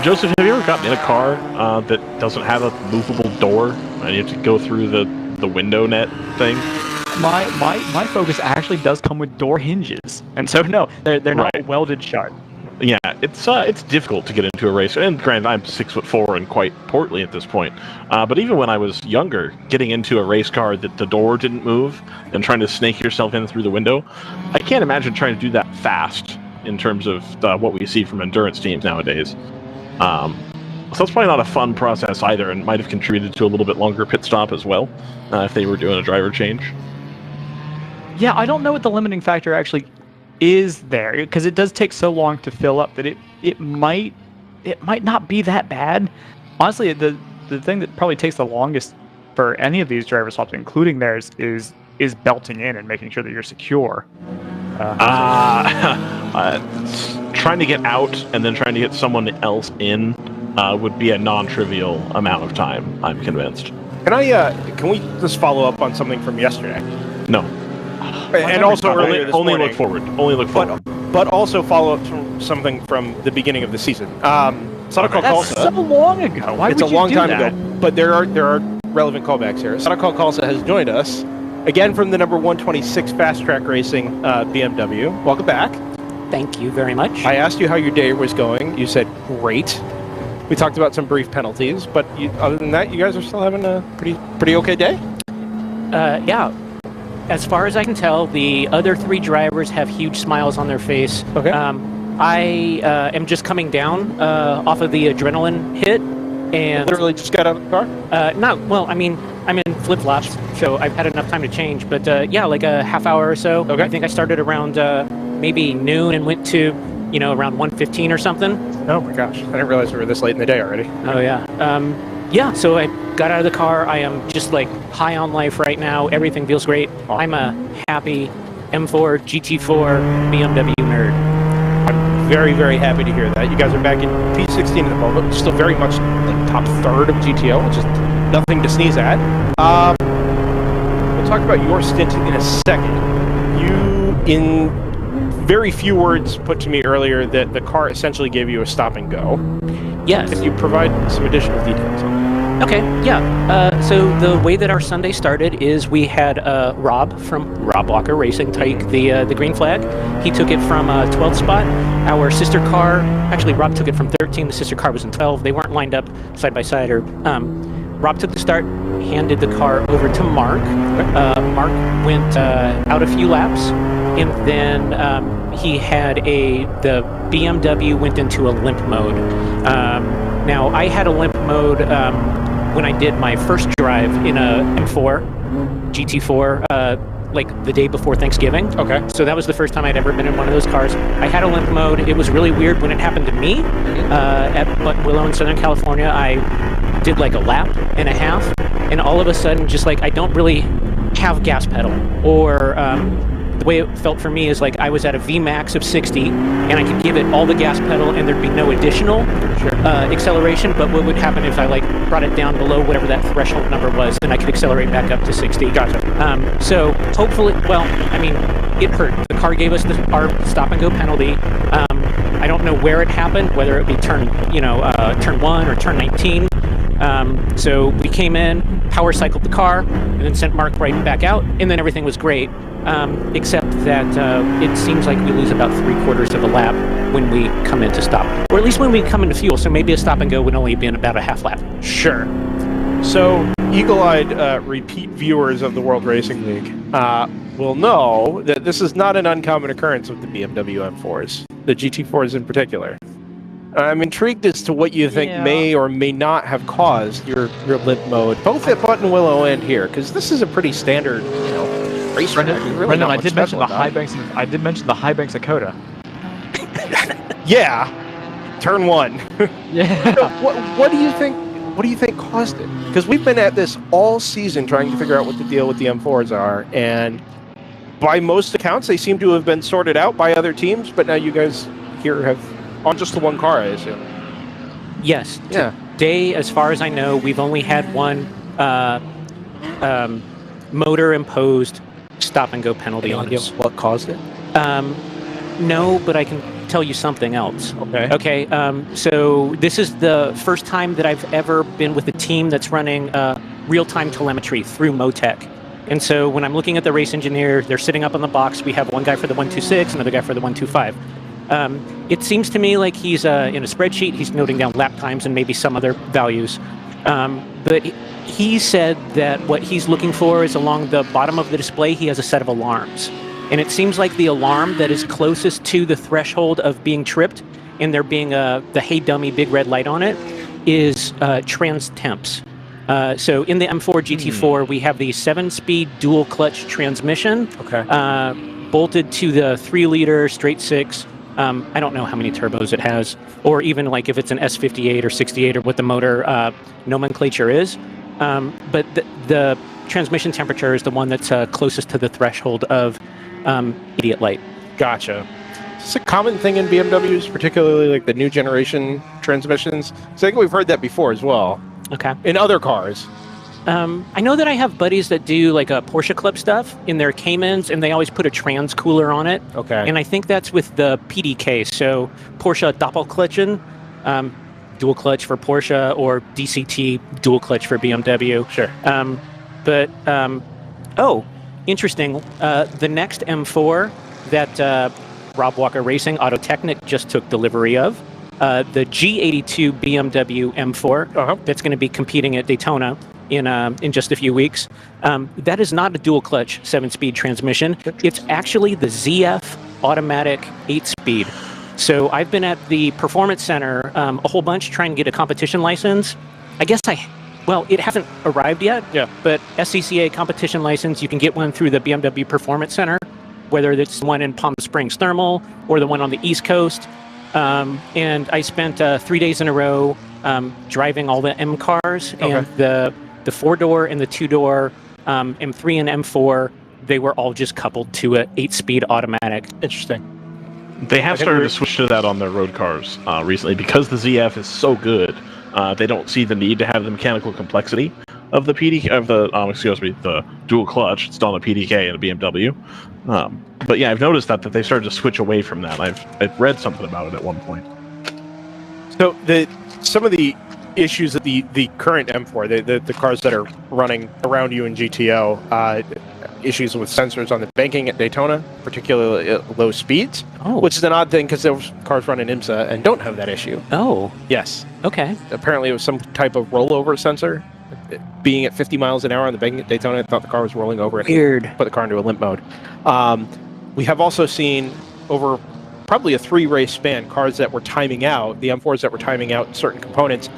Joseph, have you ever gotten in a car that doesn't have a movable door and you have to go through the window net thing? My Focus actually does come with door hinges, and so no, they're not welded shut. Yeah, it's difficult to get into a race, and granted, I'm 6'4" and quite portly at this point. But even when I was younger, getting into a race car that the door didn't move and trying to snake yourself in through the window, I can't imagine trying to do that fast in terms of what we see from endurance teams nowadays. So that's probably not a fun process either, and might have contributed to a little bit longer pit stop as well if they were doing a driver change. Yeah, I don't know what the limiting factor actually is there, because it does take so long to fill up that it might not be that bad. Honestly, the thing that probably takes the longest for any of these driver swaps, including theirs, is belting in and making sure that you're secure. Trying to get out and then trying to get someone else in would be a non-trivial amount of time, I'm convinced. Can we just follow up on something from yesterday? No. And also earlier this only morning. look forward. Only look forward. But also follow up to something from the beginning of the season. Sadako That's so long ago. Why it's would a long you do time that? ago. But there are relevant callbacks here. Sadako Kalsa has joined us again from the number 126 Fast Track Racing BMW. Welcome back. Thank you very much. I asked you how your day was going. You said great. We talked about some brief penalties, but other than that, you guys are still having a pretty okay day? Yeah. As far as I can tell, the other 3 drivers have huge smiles on their face. Okay. I am just coming down off of the adrenaline hit, and literally just got out of the car. No, well, I mean, I'm in flip-flops, so I've had enough time to change. But yeah, like a half hour or so. Okay. I think I started around maybe noon and went to around 1:15 or something. Oh my gosh, I didn't realize we were this late in the day already. Oh yeah. Yeah, so I got out of the car. I am just like high on life right now. Everything feels great. I'm a happy M4 GT4 BMW nerd. I'm very, very happy to hear that. You guys are back in P16 at the moment, still very much like top third of GTO, which is nothing to sneeze at. We'll talk about your stint in a second. You, in very few words, put to me earlier that the car essentially gave you a stop and go. Yes. Can you provide some additional details on that? Okay, yeah. So the way that our Sunday started is we had Rob from Rob Walker Racing take the green flag. He took it from 12th spot. Our sister car, actually Rob took it from 13. The sister car was in 12. They weren't lined up side by side. Rob took the start, handed the car over to Mark. Mark went out a few laps, and then he had the BMW went into a limp mode. Now I had a limp mode when I did my first drive in a M4 GT4 like the day before Thanksgiving. Okay. So that was the first time I'd ever been in one of those cars. I had a limp mode. It was really weird when it happened to me at Willow in Southern California. I did like a lap and a half, and all of a sudden, just like I don't really have gas pedal, or the way it felt for me is like I was at a VMAX of 60 and I could give it all the gas pedal and there'd be no additional acceleration. But what would happen if I like brought it down below whatever that threshold number was, then I could accelerate back up to 60. Gotcha. So hopefully, well, I mean, it hurt. The car gave us our stop and go penalty. I don't know where it happened, whether it be turn 1 or turn 19. So we came in, power cycled the car, and then sent Mark right back out, and then everything was great. Except that it seems like we lose about 3/4 of a lap when we come in to stop, or at least when we come into fuel. So maybe a stop and go would only be in about a half lap. Sure. So eagle-eyed repeat viewers of the World Racing League will know that this is not an uncommon occurrence with the BMW M4s, the GT4s in particular. I'm intrigued as to what you think may or may not have caused your limp mode, both at Button Willow and here, because this is a pretty standard, race track. Brendan, I did mention the high banks. I did mention the high banks of COTA. Yeah, turn 1. Yeah. What do you think? What do you think caused it? Because we've been at this all season trying to figure out what the deal with the M4s are, and by most accounts, they seem to have been sorted out by other teams. But now you guys here have on just the one car, I assume. Yes. Yeah. Today, as far as I know, we've only had one motor-imposed stop-and-go penalty on us. What caused it? No, but I can tell you something else. Okay. Okay. So this is the first time that I've ever been with a team that's running real-time telemetry through Motec. And so when I'm looking at the race engineer, they're sitting up on the box. We have one guy for the 126, another guy for the 125. It seems to me like he's in a spreadsheet. He's noting down lap times and maybe some other values. But he said that what he's looking for is along the bottom of the display, he has a set of alarms. And it seems like the alarm that is closest to the threshold of being tripped and there being the hey dummy big red light on it is trans temps. So in the M4 GT4, we have the 7-speed dual clutch transmission. Okay. Bolted to the 3-liter straight 6. I don't know how many turbos it has, or even like if it's an S58 or 68 or what the motor nomenclature is. But the transmission temperature is the one that's closest to the threshold of idiot light. Gotcha. Is this a common thing in BMWs, particularly like the new generation transmissions? So I think we've heard that before as well. Okay. In other cars. I know that I have buddies that do like a Porsche Club stuff in their Caymans, and they always put a trans cooler on it. Okay. And I think that's with the PDK, so Porsche Doppelklutschen, dual clutch for Porsche, or DCT dual clutch for BMW. Sure. Oh, interesting. The next M4 that Rob Walker Racing Autotechnic just took delivery of, the G82 BMW M4 that's going to be competing at Daytona in just a few weeks. That is not a dual clutch 7-speed transmission. It's actually the ZF automatic 8-speed. So I've been at the Performance Center a whole bunch trying to get a competition license. I guess it hasn't arrived yet. Yeah. But SCCA competition license, you can get one through the BMW Performance Center, whether it's the one in Palm Springs Thermal or the one on the East Coast. And I spent 3 days in a row driving all the M cars, and the 4-door and the 2-door M3 and M4, they were all just coupled to a 8-speed automatic. Interesting. They have started to switch to that on their road cars recently because the ZF is so good. They don't see the need to have the mechanical complexity of the the dual clutch installed on a PDK and a BMW. But yeah, I've noticed that they started to switch away from that. I've read something about it at one point. So some of the issues that the current M4, the cars that are running around you in GTO, issues with sensors on the banking at Daytona, particularly at low speeds, which is an odd thing because those cars run in IMSA and don't have that issue. Oh. Yes. Okay. Apparently it was some type of rollover sensor. Being at 50 miles an hour on the banking at Daytona, I thought the car was rolling over. Weird. Put the car into a limp mode. We have also seen over probably a 3-race span, cars that were timing out, the M4s that were timing out certain components,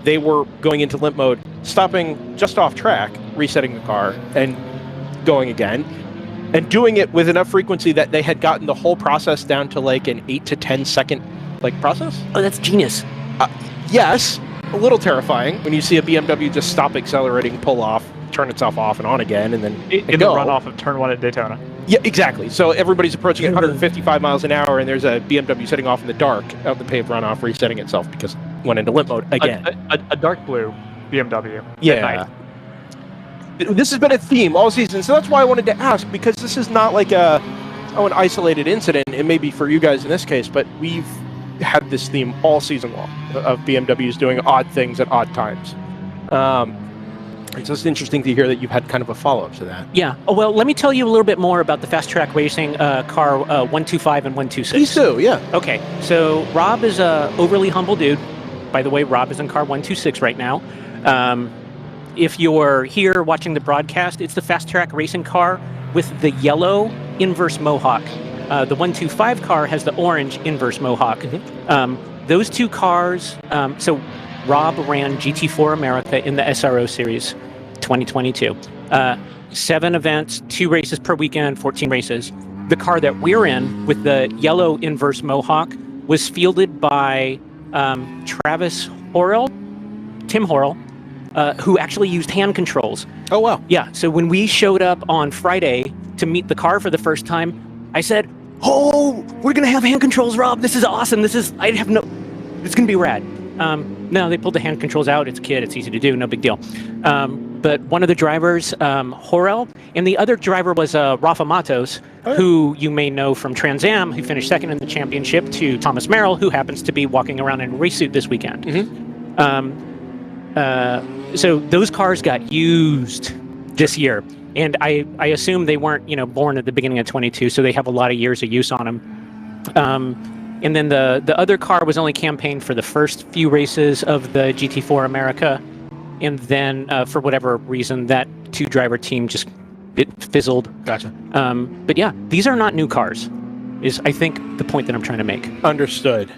they were going into limp mode, stopping just off track, resetting the car, and going again, and doing it with enough frequency that they had gotten the whole process down to like an 8 to 10 second process. Oh, that's genius. Yes, a little terrifying when you see a BMW just stop accelerating, pull off, turn itself off and on again, and then in the runoff of turn 1 at Daytona. Yeah, exactly. So everybody's approaching at 155 miles an hour, and there's a BMW setting off in the dark out the paved runoff, resetting itself because it went into limp mode again. A dark blue BMW. Yeah. This has been a theme all season, so that's why I wanted to ask, because this is not like an isolated incident. It may be for you guys in this case, but we've had this theme all season long of BMWs doing odd things at odd times. So it's interesting to hear that you've had kind of a follow-up to that. Yeah. Oh, well, let me tell you a little bit more about the fast track racing car 125 and 126. Please do, yeah. Okay. So Rob is a overly humble dude. By the way, Rob is in car 126 right now. If you're here watching the broadcast, it's the fast track racing car with the yellow inverse mohawk. The 125 car has the orange inverse mohawk. Mm-hmm. Those two cars, so Rob ran GT4 America in the SRO Series 2022. 7 events, 2 races per weekend, 14 races. The car that we're in with the yellow inverse mohawk was fielded by Travis Horrell, Tim Horrell, who actually used hand controls. Oh, wow. Yeah, so when we showed up on Friday to meet the car for the first time, I said, "Oh, we're going to have hand controls, Rob. This is awesome. It's going to be rad." No, they pulled the hand controls out. It's a kid. It's easy to do. No big deal. But one of the drivers, Horrell, and the other driver was Rafa Matos, who you may know from Trans Am, who finished second in the championship, to Thomas Merrill, who happens to be walking around in a race suit this weekend. Mm-hmm. So those cars got used this year. And I assume they weren't, born at the beginning of 22, so they have a lot of years of use on them. And then the other car was only campaigned for the first few races of the GT4 America. And then for whatever reason, that 2-driver team it fizzled. Gotcha. But yeah, these are not new cars, is I think the point that I'm trying to make. Understood.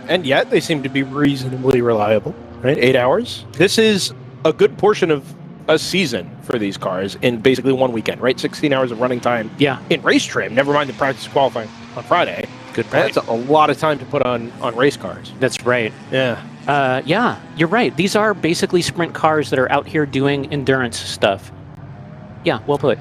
And yet they seem to be reasonably reliable, right? 8 hours. This is a good portion of a season for these cars in basically one weekend, right? 16 hours of running time. Yeah. In race trim, never mind the practice qualifying on Friday. Good point. That's a lot of time to put on race cars. That's right. Yeah. Yeah, you're right. These are basically sprint cars that are out here doing endurance stuff. Yeah, well put.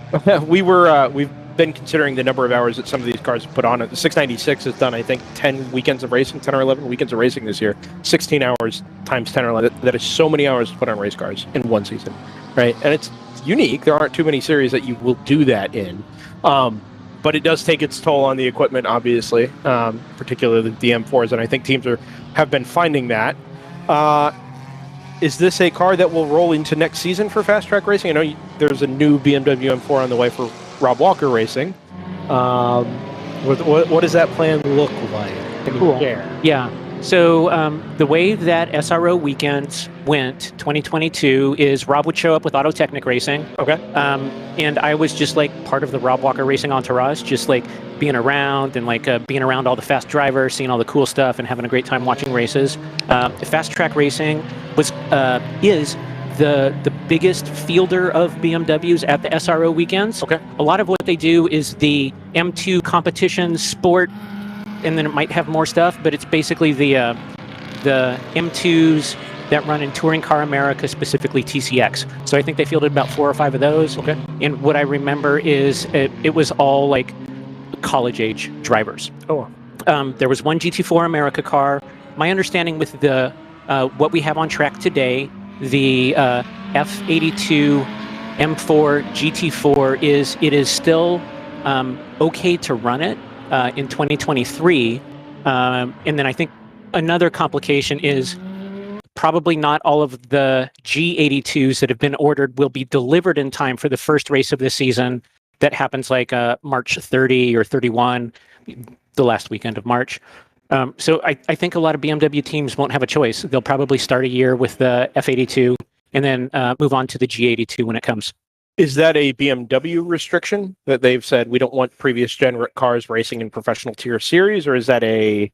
We've been considering the number of hours that some of these cars have put on it. The 696 has done, I think, 10 weekends of racing, 10 or 11 weekends of racing this year. 16 hours times 10 or 11. That is so many hours to put on race cars in one season, right? And it's unique. There aren't too many series that you will do that in. But it does take its toll on the equipment, obviously, particularly the M4s, and I think teams have been finding that. Is this a car that will roll into next season for fast track racing? I know there's a new BMW M4 on the way for Rob Walker Racing. What does that plan look like? Cool. Yeah. So the way that SRO weekends went 2022 is Rob would show up with Auto Technic Racing. Okay. And I was just like part of the Rob Walker Racing entourage, just like being around and being around all the fast drivers, seeing all the cool stuff and having a great time watching races. Fast track racing is the biggest fielder of BMWs at the SRO weekends. Okay. A lot of what they do is the M2 competition sport, and then it might have more stuff, but it's basically the M2s that run in Touring Car America, specifically TCX. So I think they fielded about 4 or 5 of those. Okay. And what I remember is it was all like college-age drivers. Oh. There was one GT4 America car. My understanding with the what we have on track today, the F82 M4 GT4 is still okay to run it in 2023. And then I think another complication is probably not all of the G82s that have been ordered will be delivered in time for the first race of the season. That happens like March 30 or 31, the last weekend of March. So I think a lot of BMW teams won't have a choice. They'll probably start a year with the F82 and then move on to the G82 when it comes. Is that a BMW restriction that they've said we don't want previous gen cars racing in professional tier series, or is that an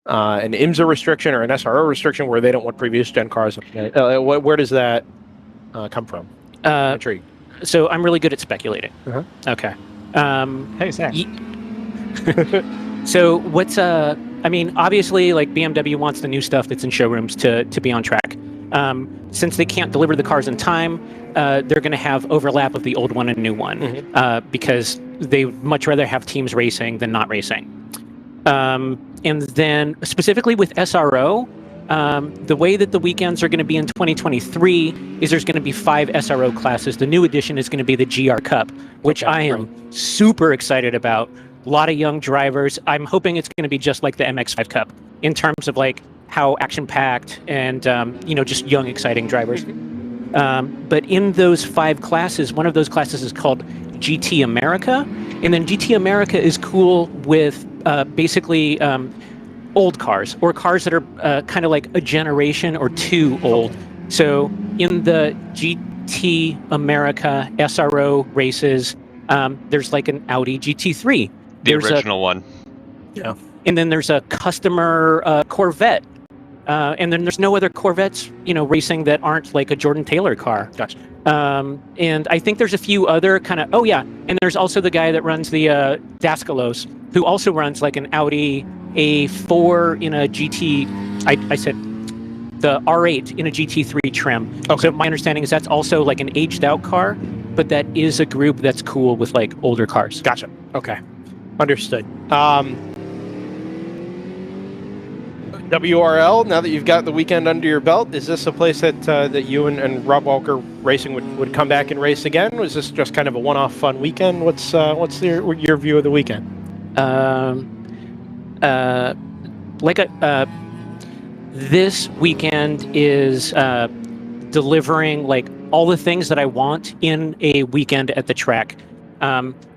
IMSA restriction or an SRO restriction where they don't want previous gen cars? Where does that come from? Intrigued. So I'm really good at speculating. Uh-huh. Okay. Hey, Zach. So what's I mean, obviously, like BMW wants the new stuff that's in showrooms to be on track. Since they can't deliver the cars in time, they're going to have overlap of the old one and new one because they would much rather have teams racing than not racing. And then specifically with SRO, the way that the weekends are going to be in 2023 is there's going to be 5 SRO classes. The new addition is going to be the GR Cup, which I am super excited about. A lot of young drivers. I'm hoping it's going to be just like the MX-5 Cup in terms of like how action-packed and just young, exciting drivers. But in those 5 classes, one of those classes is called GT America, and then GT America is cool with basically old cars or cars that are kind of like a generation or 2 old. So in the GT America SRO races, there's like an Audi GT3. The original one. Yeah. And then there's a customer Corvette. And then there's no other Corvettes, racing that aren't like a Jordan Taylor car. Gotcha. And I think there's a few other kind of, and there's also the guy that runs the Daskalos, who also runs like an Audi A4 in a GT, I said the R8 in a GT3 trim. Okay. So my understanding is that's also like an aged out car, but that is a group that's cool with like older cars. Gotcha. Okay. Understood. WRL, now that you've got the weekend under your belt, is this a place that you and Rob Walker Racing would come back and race again? Was this just kind of a one-off fun weekend? What's your view of the weekend? This weekend is delivering like all the things that I want in a weekend at the track.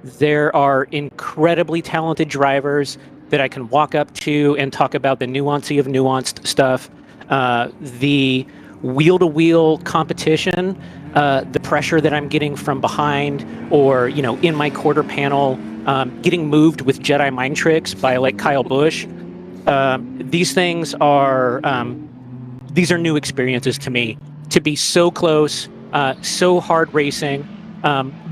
There are incredibly talented drivers that I can walk up to and talk about the nuancy of nuanced stuff. The wheel-to-wheel competition, the pressure that I'm getting from behind or, in my quarter panel, getting moved with Jedi mind tricks by like Kyle Busch. These things are new experiences to me. To be so close, so hard racing,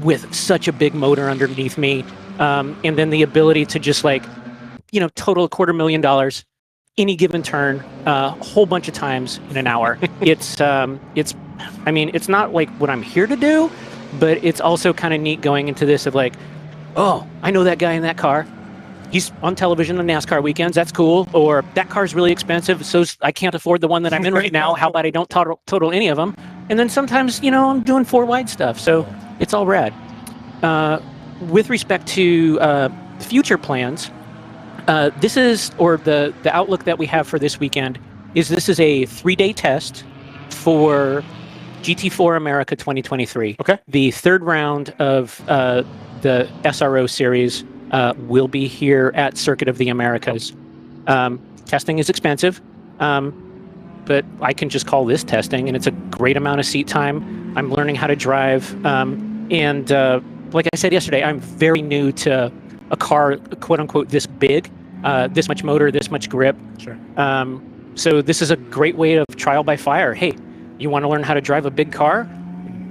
with such a big motor underneath me, and then the ability to just like, total $250,000 any given turn, a whole bunch of times in an hour. It's not like what I'm here to do, but it's also kind of neat going into this of like, oh, I know that guy in that car. He's on television on NASCAR weekends. That's cool. Or that car's really expensive, so I can't afford the one that I'm in right now. How about I don't total any of them? And then sometimes, I'm doing 4-wide stuff. So it's all rad. With respect to future plans, this is, or the outlook that we have for this weekend is this is a 3-day test for GT4 America 2023. Okay. The 3rd round of the SRO series will be here at Circuit of the Americas. Testing is expensive, but I can just call this testing, and it's a great amount of seat time. I'm learning how to drive, and like I said yesterday, I'm very new to a car, quote unquote, this big, this much motor, this much grip. Sure. So this is a great way of trial by fire. Hey, you want to learn how to drive a big car?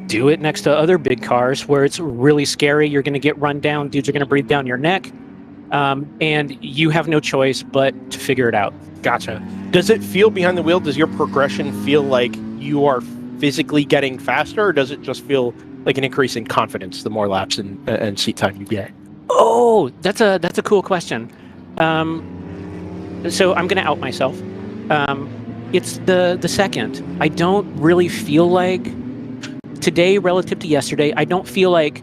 Do it next to other big cars where it's really scary. You're going to get run down. Dudes are going to breathe down your neck. And you have no choice but to figure it out. Gotcha. Does it feel behind the wheel? Does your progression feel like you are physically getting faster, or does it just feel like an increase in confidence the more laps and seat time you get? Oh, that's a cool question. So I'm going to out myself. It's the second. I don't really feel like today relative to yesterday. I don't feel like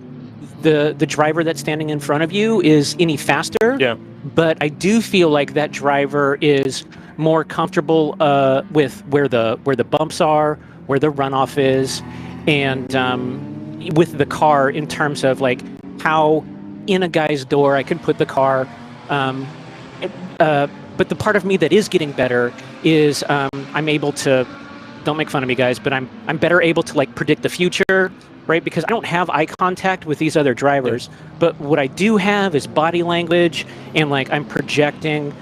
the driver that's standing in front of you is any faster. Yeah. But I do feel like that driver is more comfortable with where the bumps are, where the runoff is, and with the car in terms of like how in a guy's door I can put the car. But the part of me that is getting better is I'm able to, don't make fun of me guys, but I'm better able to like predict the future, right? Because I don't have eye contact with these other drivers, but what I do have is body language, and like I'm projecting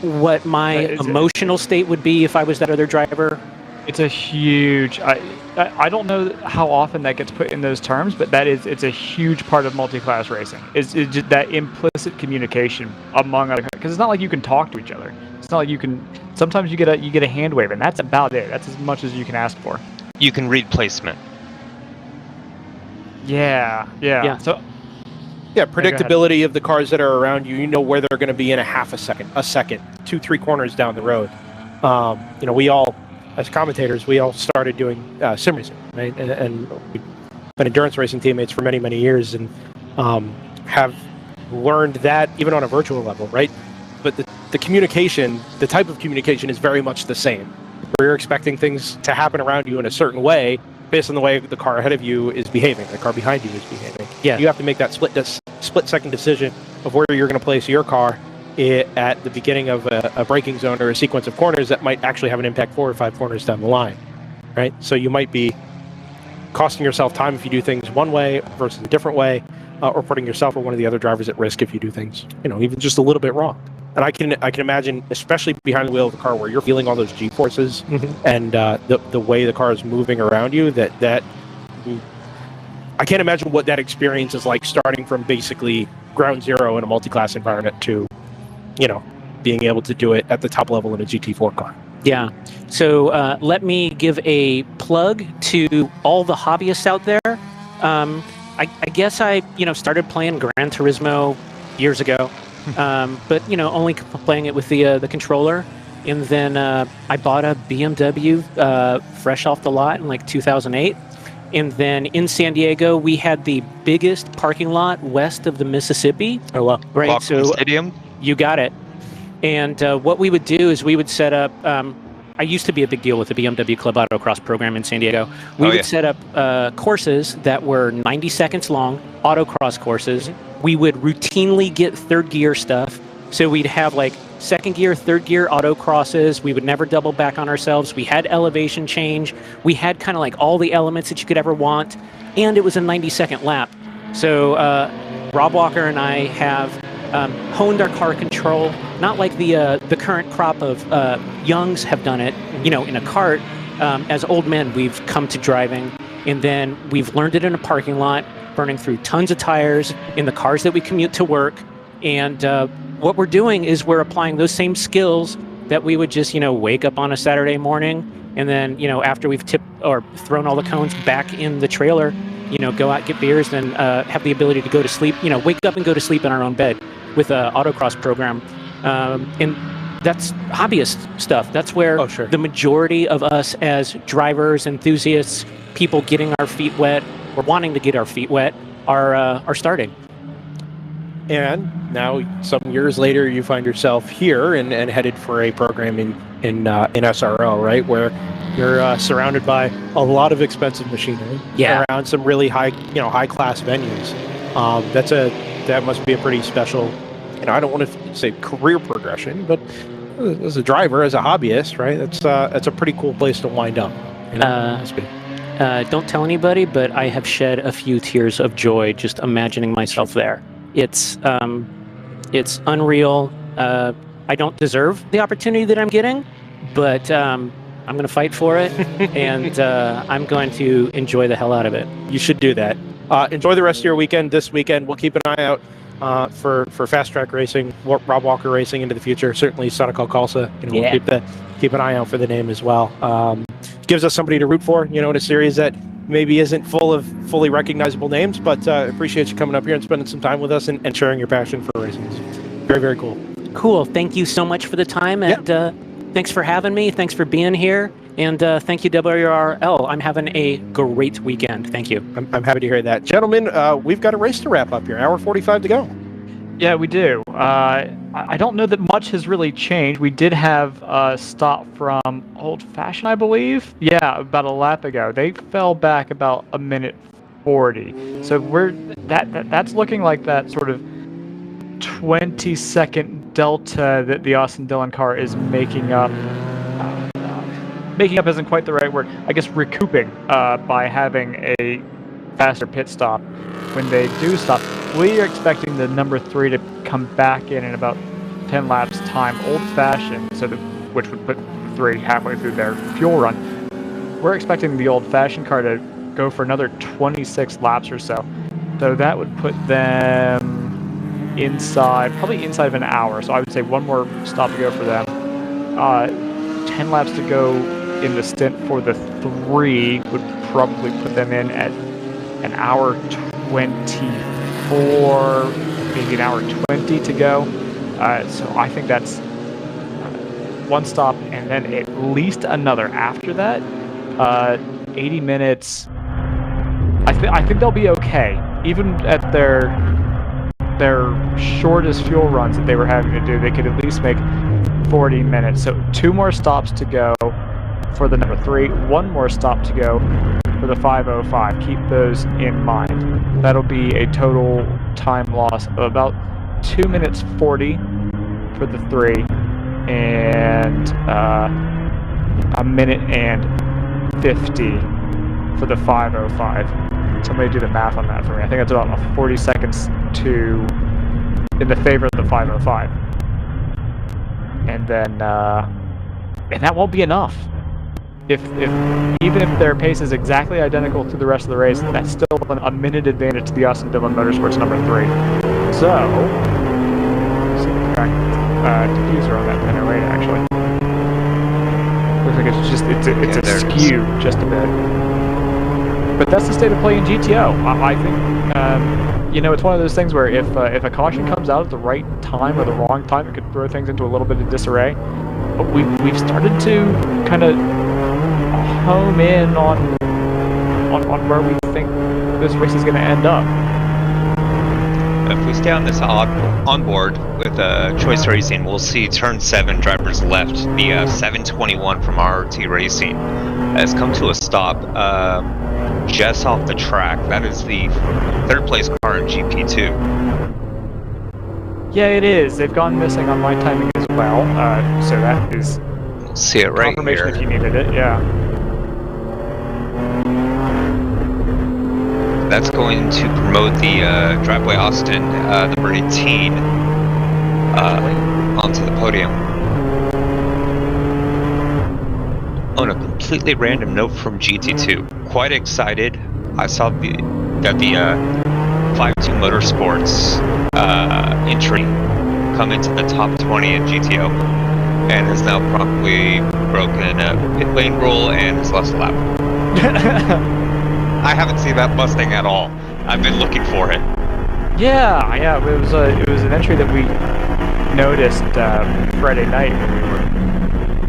what my emotional state would be if I was that other driver. It's a huge. I don't know how often that gets put in those terms, but it's a huge part of multi-class racing. It's just that implicit communication among other, because it's not like you can talk to each other. It's not like you can. Sometimes you get a hand wave, and that's about it. That's as much as you can ask for. You can read placement. Yeah. So. Yeah, predictability of the cars that are around you. You know where they're going to be in a second, 2-3 corners down the road. We all, as commentators, we all started doing sim racing, right? And we've been endurance racing teammates for many, many years, and have learned that even on a virtual level, right? But the communication, the type of communication is very much the same. Where you're expecting things to happen around you in a certain way based on the way the car ahead of you is behaving, the car behind you is behaving. Yeah. You have to make that split-second decision of where you're going to place your car at the beginning of a braking zone or a sequence of corners that might actually have an impact 4 or 5 corners down the line, right? So you might be costing yourself time if you do things one way versus a different way, or putting yourself or one of the other drivers at risk if you do things, even just a little bit wrong. And I can imagine, especially behind the wheel of the car, where you're feeling all those G-forces and the way the car is moving around you. That I can't imagine what that experience is like, starting from basically ground zero in a multi-class environment to, being able to do it at the top level in a GT4 car. Yeah. So let me give a plug to all the hobbyists out there. I guess I started playing Gran Turismo years ago. But only playing it with the controller, and then I bought a BMW fresh off the lot in like 2008, and then in San Diego we had the biggest parking lot west of the Mississippi. Oh wow! Right, Lockwood so Stadium. You got it. And what we would do is we would set up. I used to be a big deal with the BMW Club Autocross program in San Diego. We would set up courses that were 90 seconds long, autocross courses. We would routinely get third gear stuff. So we'd have like second gear, third gear autocrosses. We would never double back on ourselves. We had elevation change. We had kind of like all the elements that you could ever want. And it was a 90-second lap. So Rob Walker and I have honed our car control, not like the current crop of youngs have done it, in a cart. As old men, we've come to driving, and then we've learned it in a parking lot, burning through tons of tires in the cars that we commute to work. And what we're doing is we're applying those same skills that we would just, wake up on a Saturday morning, and then, after we've tipped or thrown all the cones back in the trailer, go out, get beers, and have the ability to go to sleep, wake up and go to sleep in our own bed with an autocross program. And that's hobbyist stuff. That's where the majority of us as drivers, enthusiasts, people getting our feet wet or wanting to get our feet wet are starting. And now, some years later, you find yourself here and headed for a program in SRO, right, where you're surrounded by a lot of expensive machinery around some really high class venues. That must be a pretty special. I don't want to say career progression, but as a driver, as a hobbyist, right? That's a pretty cool place to wind up. Don't tell anybody, but I have shed a few tears of joy just imagining myself there. It's unreal. I don't deserve the opportunity that I'm getting, but I'm going to fight for it, and I'm going to enjoy the hell out of it. You should do that. Enjoy the rest of your weekend. This weekend, we'll keep an eye out for fast track racing, Rob Walker racing into the future. Certainly, Sonic Alcalsa. We'll keep an eye out for the name as well. Gives us somebody to root for. In a series that maybe isn't full of fully recognizable names, but appreciate you coming up here and spending some time with us and sharing your passion for racing. It's very, very cool. Cool. Thank you so much for the time, and thanks for having me. Thanks for being here, and thank you, WRL. I'm having a great weekend. Thank you. I'm happy to hear that. Gentlemen, we've got a race to wrap up here. Hour 45 to go. Yeah, we do. I don't know that much has really changed. We did have a stop from Old Fashioned, I believe. Yeah, about a lap ago. They fell back about a minute 40. So that's looking like that sort of 20-second delta that the Austin Dillon car is making up. Making up isn't quite the right word. I guess recouping by having a faster pit stop. When they do stop, we are expecting the number 3 to come back in about 10 laps time, old-fashioned, which would put 3 halfway through their fuel run. We're expecting the old-fashioned car to go for another 26 laps or so. So that would put them probably inside of an hour. So I would say one more stop to go for them. 10 laps to go in the stint for the 3 would probably put them in at an hour 24, maybe an hour 20 to go. So I think that's one stop and then at least another after that. 80 minutes. I think they'll be okay. Even at their shortest fuel runs that they were having to do, they could at least make 40 minutes. So 2 more stops to go for the number 3, 1 more stop to go for the 505. Keep those in mind. That'll be a total time loss of about 2 minutes 40 for the 3 and a minute and 50 for the 505. Somebody do the math on that for me. I think that's about 40 seconds in the favor of the 505. And then and that won't be enough. Even if their pace is exactly identical to the rest of the race, that's still a minute advantage to the Austin Dillon Motorsports number 3. So, let's see the track diffuser on that 1008 actually. Looks like it's a skew just a bit. But that's the state of play in GTO. I think it's one of those things where if a caution comes out at the right time or the wrong time, it could throw things into a little bit of disarray. But we've started to kind of home in on where we think this race is going to end up. If we stay on this onboard with Choice Racing, we'll see turn 7 drivers left. The 721 from RRT Racing has come to a stop just off the track. That is the 3rd place car in GP2. Yeah, it is. They've gone missing on my timing as well. So that is see it right confirmation here. If you needed it, yeah. That's going to promote the Driveway Austin number 18 onto the podium. On a completely random note from GT2, quite excited. I saw that the 52 Motorsports entry come into the top 20 in GTO and has now promptly broken a pit lane rule and has lost a lap. I haven't seen that Mustang at all. I've been looking for it. Yeah, it was an entry that we noticed Friday night when we were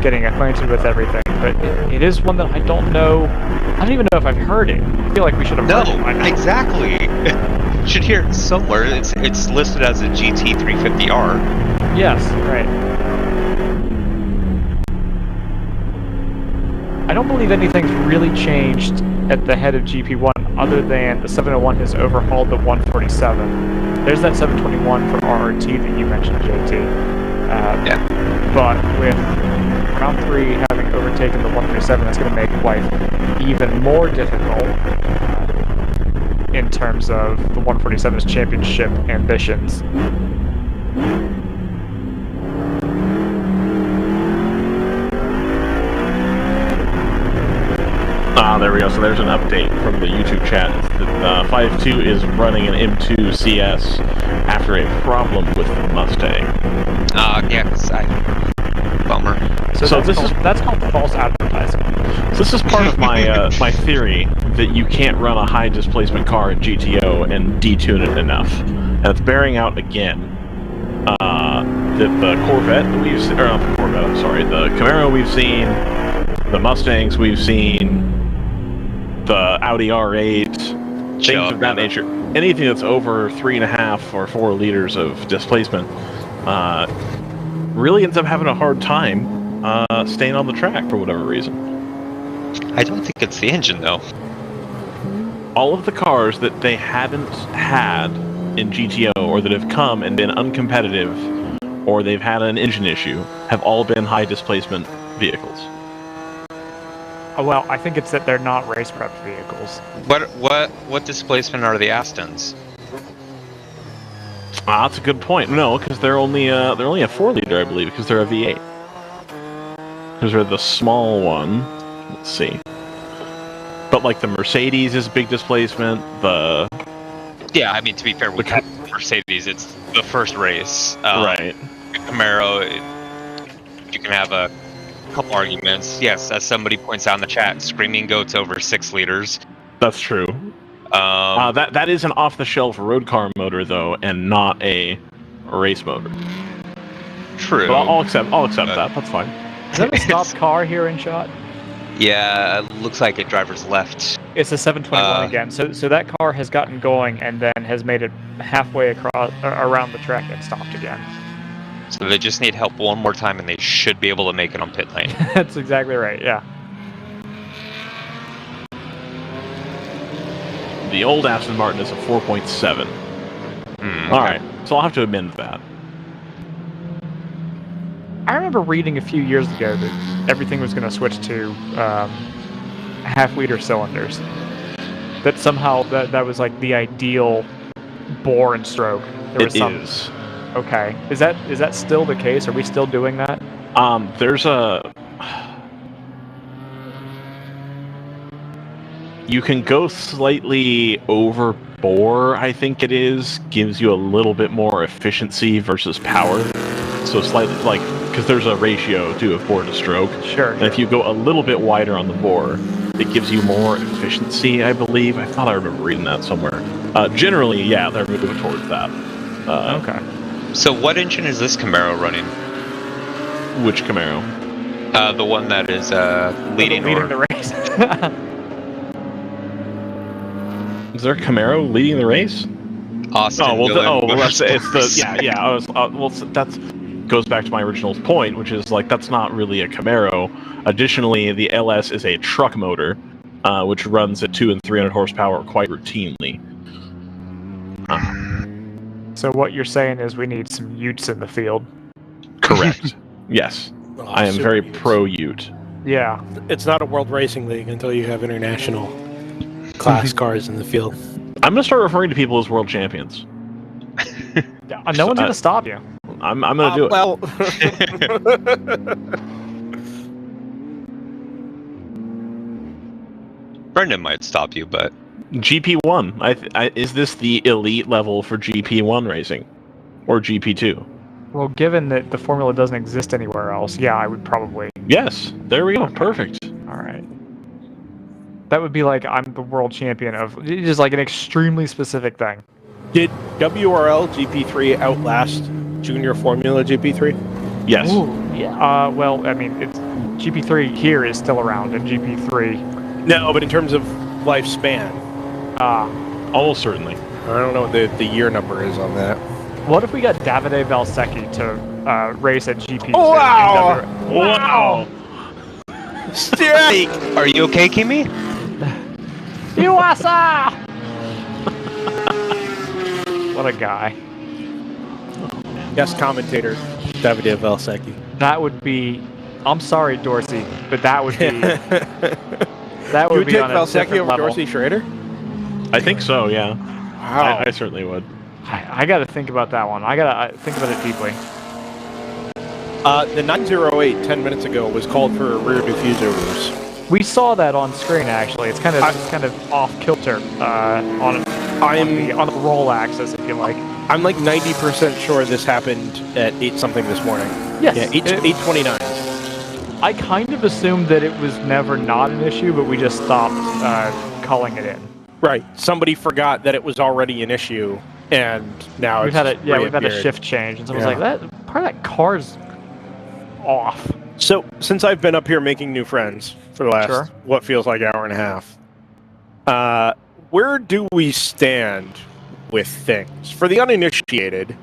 getting acquainted with everything. But it is one that I don't know. I don't even know if I've heard it. I feel like we should have heard it. No, exactly. Should hear it somewhere. It's listed as a GT350R. Yes, right. I don't believe anything's really changed at the head of GP1 other than the 701 has overhauled the 147. There's that 721 from RRT that you mentioned, JT. Yeah. But with round 3 having overtaken the 137, that's going to make life even more difficult in terms of the 147's championship ambitions. There we go. So there's an update from the YouTube chat. The 5.2 is running an M2 CS after a problem with the Mustang. Yeah, bummer. So that's called false advertising. advertising. So this is part of my my theory that you can't run a high displacement car in GTO and detune it enough, and it's bearing out again. The Corvette that we've seen, or not the Corvette, I'm sorry, the Camaro we've seen, the Mustangs we've seen, the Audi R8, things of that nature. Anything that's over 3.5 or 4 liters of displacement really ends up having a hard time staying on the track for whatever reason. I don't think it's the engine, though. All of the cars that they haven't had in GTO or that have come and been uncompetitive or they've had an engine issue have all been high displacement vehicles. Oh, well, I think it's that they're not race prep vehicles. What displacement are the Astons? That's a good point. No, because they're only a 4 liter, I believe, because they're a V8. Because they're the small one. Let's see. But like the Mercedes is big displacement. Yeah, I mean, to be fair, with Mercedes, it's the first race. Right. Camaro, you can have a couple arguments. Yes, as somebody points out in the chat, Screaming Goat's over 6 liters. That's true. That is an off-the-shelf road car motor, though, and not a race motor. True. But I'll accept that. That's fine. Is that a stopped car here in shot? Yeah, it looks like it driver's left. It's a 721 again. So that car has gotten going and then has made it halfway across around the track and stopped again. So they just need help one more time, and they should be able to make it on pit lane. That's exactly right. Yeah. The old Aston Martin is a 4.7. Okay. All right, so I'll have to amend that. I remember reading a few years ago that everything was going to switch to half-liter cylinders. That somehow that was like the ideal bore and stroke. It is. Okay. Is that still the case? Are we still doing that? There's a... You can go slightly over bore, I think it is. Gives you a little bit more efficiency versus power. So slightly, like, because there's a ratio, too, of bore to stroke. Sure. And if you go a little bit wider on the bore, it gives you more efficiency, I believe. I thought I remember reading that somewhere. Generally, yeah, they're moving towards that. Okay. So what engine is this Camaro running? Which Camaro? The one that is leading the race. Is there a Camaro leading the race? Austin. That's it's the yeah. That goes back to my original point, which is like that's not really a Camaro. Additionally, the LS is a truck motor, which runs at 200 and 300 horsepower quite routinely. So what you're saying is we need some Utes in the field. Correct. Yes. Oh, I am very pro-Ute. Yeah. It's not a World Racing League until you have international class cars in the field. I'm going to start referring to people as world champions. No one's going to stop you. I'm going to do it. Well, Brendan might stop you, but... GP1. Is this the elite level for GP1 racing? Or GP2? Well, given that the formula doesn't exist anywhere else, yeah, I would probably... Yes, there we go. Perfect. All right. That would be like I'm the world champion of... Just like an extremely specific thing. did WRL GP3 outlast Junior Formula GP3? Yes. Ooh, yeah. Well, I mean, it's GP3 here is still around, and GP3... No, but in terms of lifespan. Almost certainly. I don't know what the year number is on that. What if we got Davide Valsecchi to race at GP2? Oh, wow! Wow! Strike! Are you okay, Kimi? USA! What a guy. Guest commentator, Davide Valsecchi. That would be... I'm sorry, Dorsey, but that would be... that would you be take on a Valsecchi different over level. Dorsey Schrader? I think so, yeah. Wow. I certainly would. I got to think about that one. I got to think about it deeply. The 908 10 minutes ago was called for a rear diffuser loose. We saw that on screen, actually. It's kind of off kilter on the roll axis, if you like. I'm like 90% sure this happened at 8 something this morning. Yes. Yeah, 8:29. I kind of assumed that it was never not an issue, but we just stopped calling it in. Right. Somebody forgot that it was already an issue, and now we've had a shift change, and someone's like, "That part of that car's off." So since I've been up here making new friends for the last what feels like hour and a half, where do we stand with things for the uninitiated?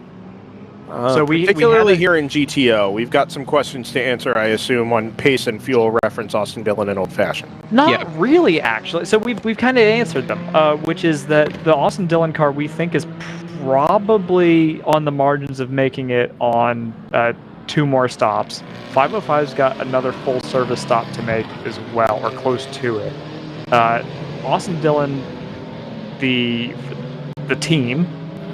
So particularly here in GTO, we've got some questions to answer, I assume, on pace and fuel reference, Austin Dillon, and Old Fashioned. Not really, actually. So we've kind of answered them, which is that the Austin Dillon car we think is probably on the margins of making it on 2 more stops. 505's got another full service stop to make as well, or close to it. Austin Dillon, the team.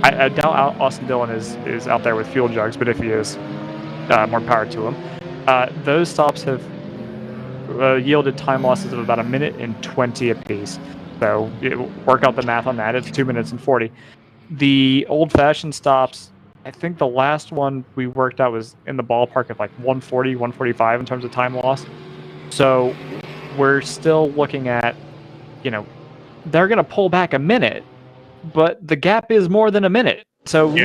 I doubt Austin Dillon is out there with fuel jugs, but if he is, more power to him. Those stops have yielded time losses of about 1 minute and 20 apiece. So work out the math on that. It's 2 minutes and 40. The old-fashioned stops, I think the last one we worked out was in the ballpark of like 140, 145 in terms of time loss. So we're still looking at, they're going to pull back 1 minute. But the gap is more than 1 minute. So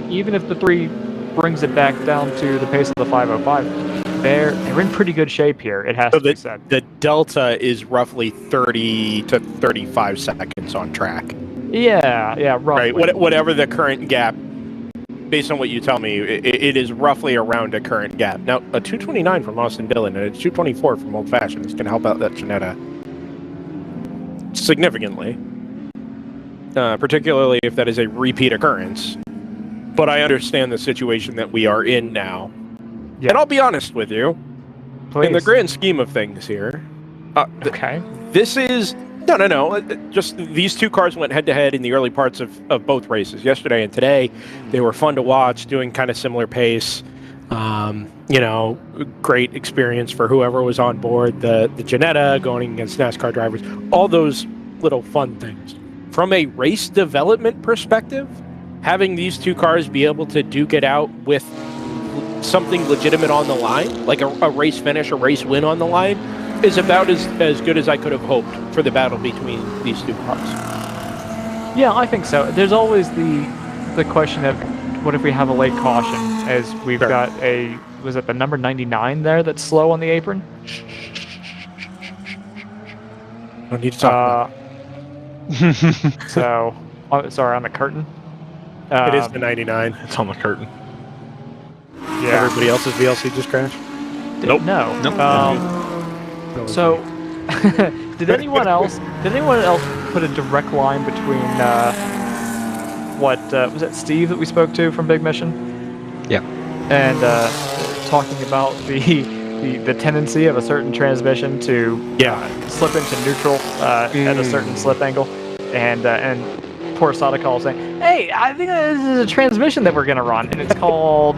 even if the 3 brings it back down to the pace of the 505, they're in pretty good shape here. It has to be said. The delta is roughly 30 to 35 seconds on track. Yeah, roughly. Right. Whatever the current gap, based on what you tell me, it is roughly around a current gap. Now, a 229 from Austin Dillon and a 224 from Old Fashioned is going to help out that Ginetta significantly. Particularly if that is a repeat occurrence. But I understand the situation that we are in now. Yeah. And I'll be honest with you. Please. In the grand scheme of things here. This is... No. Just these 2 cars went head-to-head in the early parts of both races. Yesterday and today, they were fun to watch, doing kind of similar pace. Great experience for whoever was on board. The Ginetta going against NASCAR drivers. All those little fun things. From a race development perspective, having these 2 cars be able to duke it out with something legitimate on the line, like a race finish, a race win on the line, is about as good as I could have hoped for the battle between these 2 cars. Yeah, I think so. There's always the question of what if we have a late caution, as we've got was it the number 99 there that's slow on the apron? Don't need to talk about it. So, sorry, on the curtain. It is the 99. It's on the curtain. Yeah. Everybody else's VLC just crashed? Nope. No. So, did anyone else put a direct line between what was that Steve that we spoke to from Big Mission? Yeah. And talking about the tendency of a certain transmission to slip into neutral at a certain slip angle, and poor Sadakal saying, "Hey, I think this is a transmission that we're gonna run, and it's called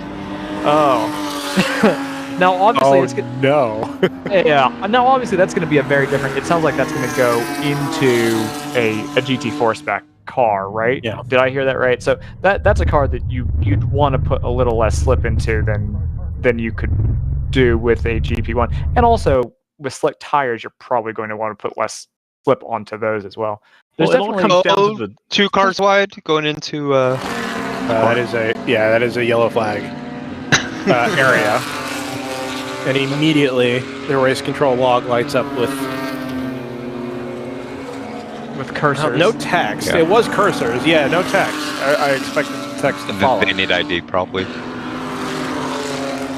Now, obviously, it's no. Now, obviously, that's going to be a very different. It sounds like that's going to go into a GT4 spec car, right? Yeah. Did I hear that right? So that's a car that you'd want to put a little less slip into than you could do with a GP1, and also with slick tires, you're probably going to want to put less slip onto those as well. There's definitely comes down to the 2 cars wide going into. That is a yellow flag area. And immediately, the race control log lights up with cursors. No text. Yeah. It was cursors. Yeah, no text. I expected the text to follow. They need ID, probably.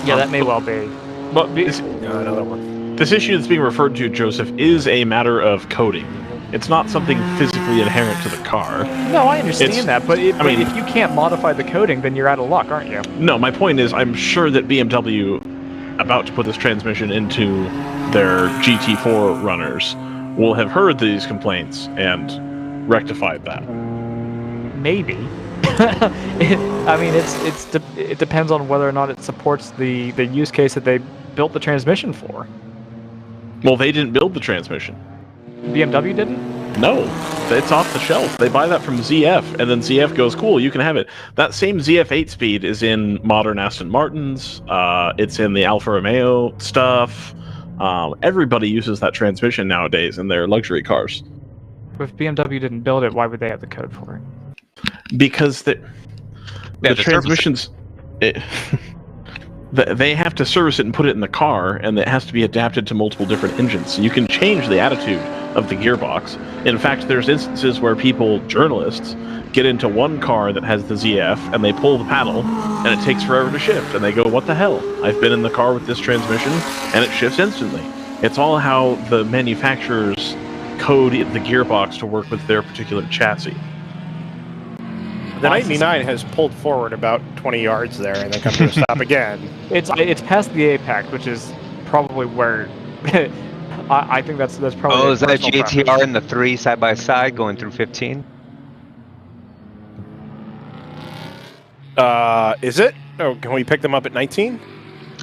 Yeah, that may well be. But another one. This issue that's being referred to, Joseph, is a matter of coding. It's not something physically inherent to the car. No, I understand that, but if you can't modify the coding, then you're out of luck, aren't you? No, my point is, I'm sure that BMW, about to put this transmission into their GT4 runners, will have heard these complaints and rectified that. Maybe. It depends on whether or not it supports the use case that they built the transmission for. Well, they didn't build the transmission. BMW didn't? No, it's off the shelf. They buy that from ZF, and then ZF goes, cool, you can have it. That same ZF 8-speed is in modern Aston Martins. It's in the Alfa Romeo stuff. Everybody uses that transmission nowadays in their luxury cars. If BMW didn't build it, why would they have the code for it? Because the transmissions... they have to service it and put it in the car, and it has to be adapted to multiple different engines. So you can change the attitude of the gearbox. In fact, there's instances where journalists, get into one car that has the ZF, and they pull the paddle, and it takes forever to shift, and they go, what the hell? I've been in the car with this transmission, and it shifts instantly. It's all how the manufacturers code the gearbox to work with their particular chassis. The 99 has pulled forward about 20 yards there and then come to a stop again. It's past the apex, which is probably where I think that's probably. Oh, is that GTR in the 3 side by side going through 15? Is it? Oh, can we pick them up at 19?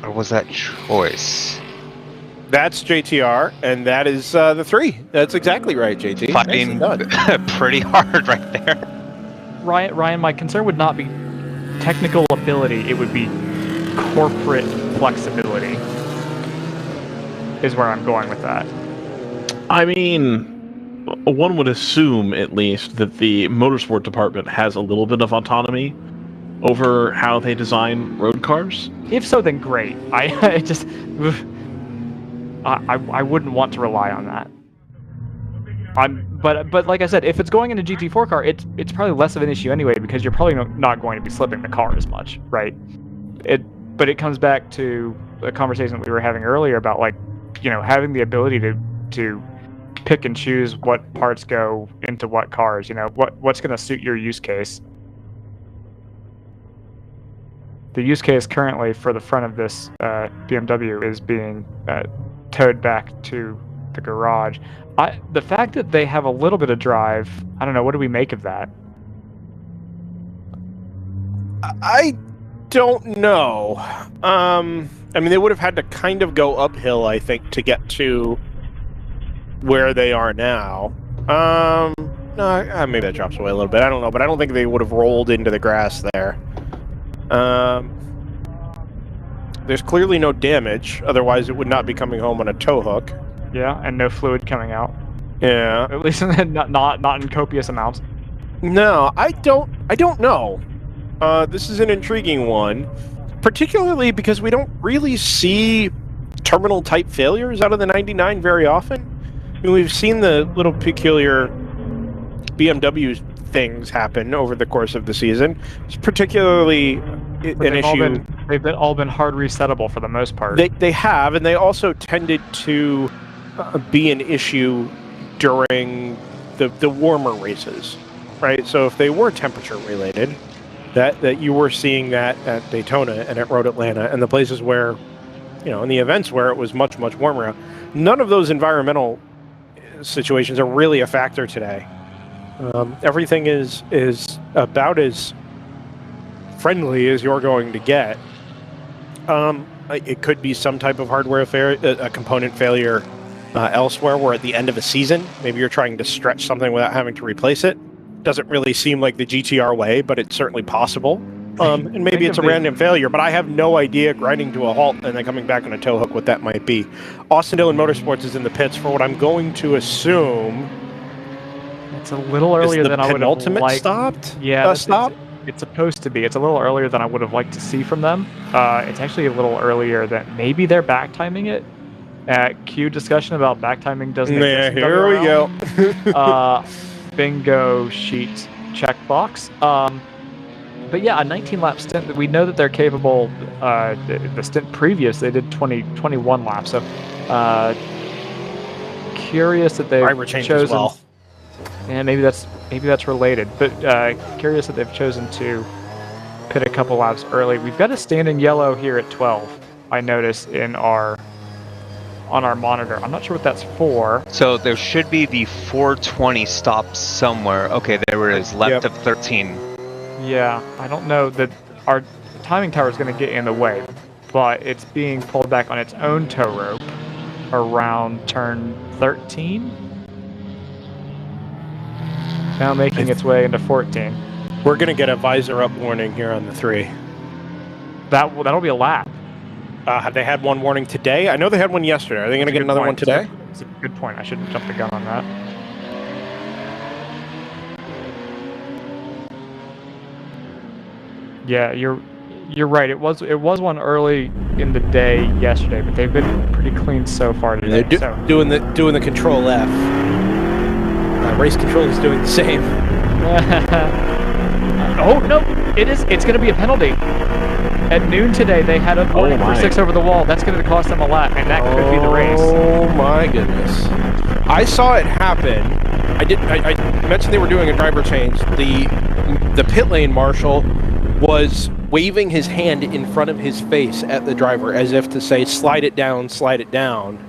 Or was that choice? That's JTR, and that is the 3. That's exactly right, JT. Fighting pretty hard right there. Ryan, my concern would not be technical ability, it would be corporate flexibility, is where I'm going with that. I mean, one would assume, at least, that the motorsport department has a little bit of autonomy over how they design road cars. If so, then great. I wouldn't want to rely on that. But like I said, if it's going in a GT4 car, it's probably less of an issue anyway, because you're probably not going to be slipping the car as much, right? But it comes back to a conversation that we were having earlier about, like, you know, having the ability to pick and choose what parts go into what cars. You know, what's going to suit your use case. The use case currently for the front of this BMW is being towed back to the garage. The fact that they have a little bit of drive, I don't know, what do we make of that? I don't know. I mean, they would have had to kind of go uphill, I think, to get to where they are now. No, maybe that drops away a little bit. I don't know, but I don't think they would have rolled into the grass there. There's clearly no damage, otherwise it would not be coming home on a tow hook. Yeah, and no fluid coming out. Yeah. At least not in copious amounts. No, I don't know. This is an intriguing one, particularly because we don't really see terminal type failures out of the 99 very often. I mean, we've seen the little peculiar BMW things happen over the course of the season. It's particularly an issue. They've all been hard resettable for the most part. They have, and they also tended to be an issue during the warmer races, right? So if they were temperature related, that you were seeing that at Daytona and at Road Atlanta and the places where, you know, in the events where it was much warmer out, none of those environmental situations are really a factor today. Everything is about as friendly as you're going to get. It could be some type of hardware a component failure elsewhere, where at the end of a season, maybe you're trying to stretch something without having to replace it. Doesn't really seem like the GTR way, but it's certainly possible. And maybe it's a random failure, but I have no idea, grinding to a halt and then coming back on a tow hook, what that might be. Austin Dillon Motorsports is in the pits for what I'm going to assume. It's a little earlier than I would have liked. Stopped? Yeah, stop? It's supposed to be. It's a little earlier than I would have liked to see from them. It's actually a little earlier than maybe they're back timing it. Q discussion about back timing doesn't exist. Here we go. Bingo sheet checkbox. But yeah, a 19-lap stint. We know that they're capable. The stint previous, they did 21 laps. So curious that they've chosen. Well. And maybe that's related. But curious that they've chosen to pit a couple laps early. We've got a standing yellow here at 12. I notice on our monitor. I'm not sure what that's for. So there should be the 420 stop somewhere. Okay, there it is, left of 13. Yeah, I don't know that our timing tower is going to get in the way, but it's being pulled back on its own tow rope around turn 13. Now making its way into 14. We're going to get a visor up warning here on the 3. That'll be a lap. They had one warning today. I know they had one yesterday. Are they going to get another one today? That's a good point. I shouldn't jump the gun on that. Yeah, you're right. It was one early in the day yesterday, but they've been pretty clean so far today. They're doing the control F. Race control is doing the same. Oh no! It's going to be a penalty. At noon today, they had a warning for 6 over the wall. That's going to cost them a lap, and that could be the race. Oh my goodness! I saw it happen. I mentioned they were doing a driver change. The pit lane marshal was waving his hand in front of his face at the driver as if to say, slide it down, slide it down.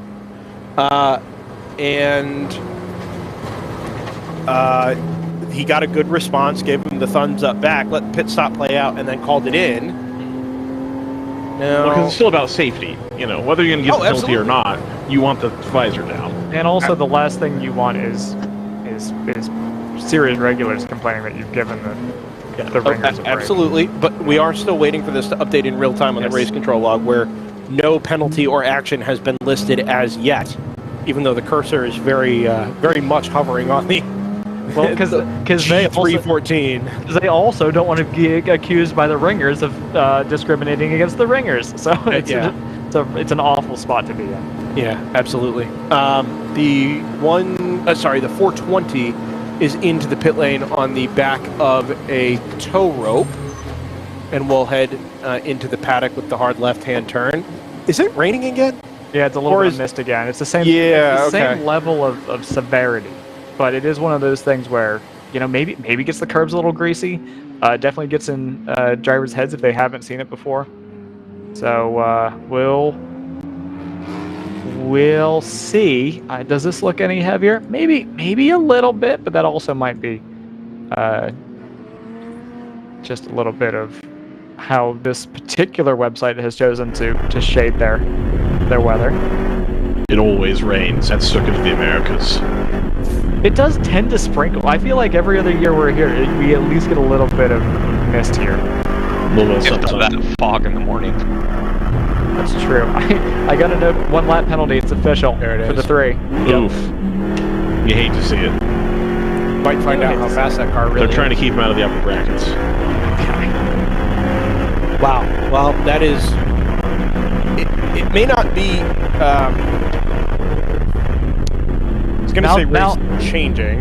He got a good response, gave him the thumbs up back, let the pit stop play out, and then called it in. Now, because it's still about safety. You know, whether you're going to get the penalty or not, you want the visor down. And also, the last thing you want is serious regulars complaining that you've given the ringers a break. Absolutely, but we are still waiting for this to update in real time on the race control log, where no penalty or action has been listed as yet, even though the cursor is very much hovering on the. Well, because they 314. They also don't want to be accused by the ringers of discriminating against the ringers. So it's an awful spot to be in. Yeah, absolutely. The 420 is into the pit lane on the back of a tow rope, and we'll head into the paddock with the hard left-hand turn. Is it raining again? Yeah, it's a little bit of mist again. It's the same. Same level of severity. But it is one of those things where, you know, maybe gets the curbs a little greasy. Definitely gets in drivers' heads if they haven't seen it before. So we'll see. Does this look any heavier? Maybe a little bit, but that also might be just a little bit of how this particular website has chosen to shade their weather. It always rains at Circuit of the Americas. It does tend to sprinkle. I feel like every other year we're here, we at least get a little bit of mist here. That fog in the morning. That's true. I got a note, 1 lap penalty. It's official for the 3. Oof. You hate to see it. Might find out how fast that car really They're trying to keep him out of the upper brackets. Okay. Wow. Well, that is... It may not be... going to say race changing.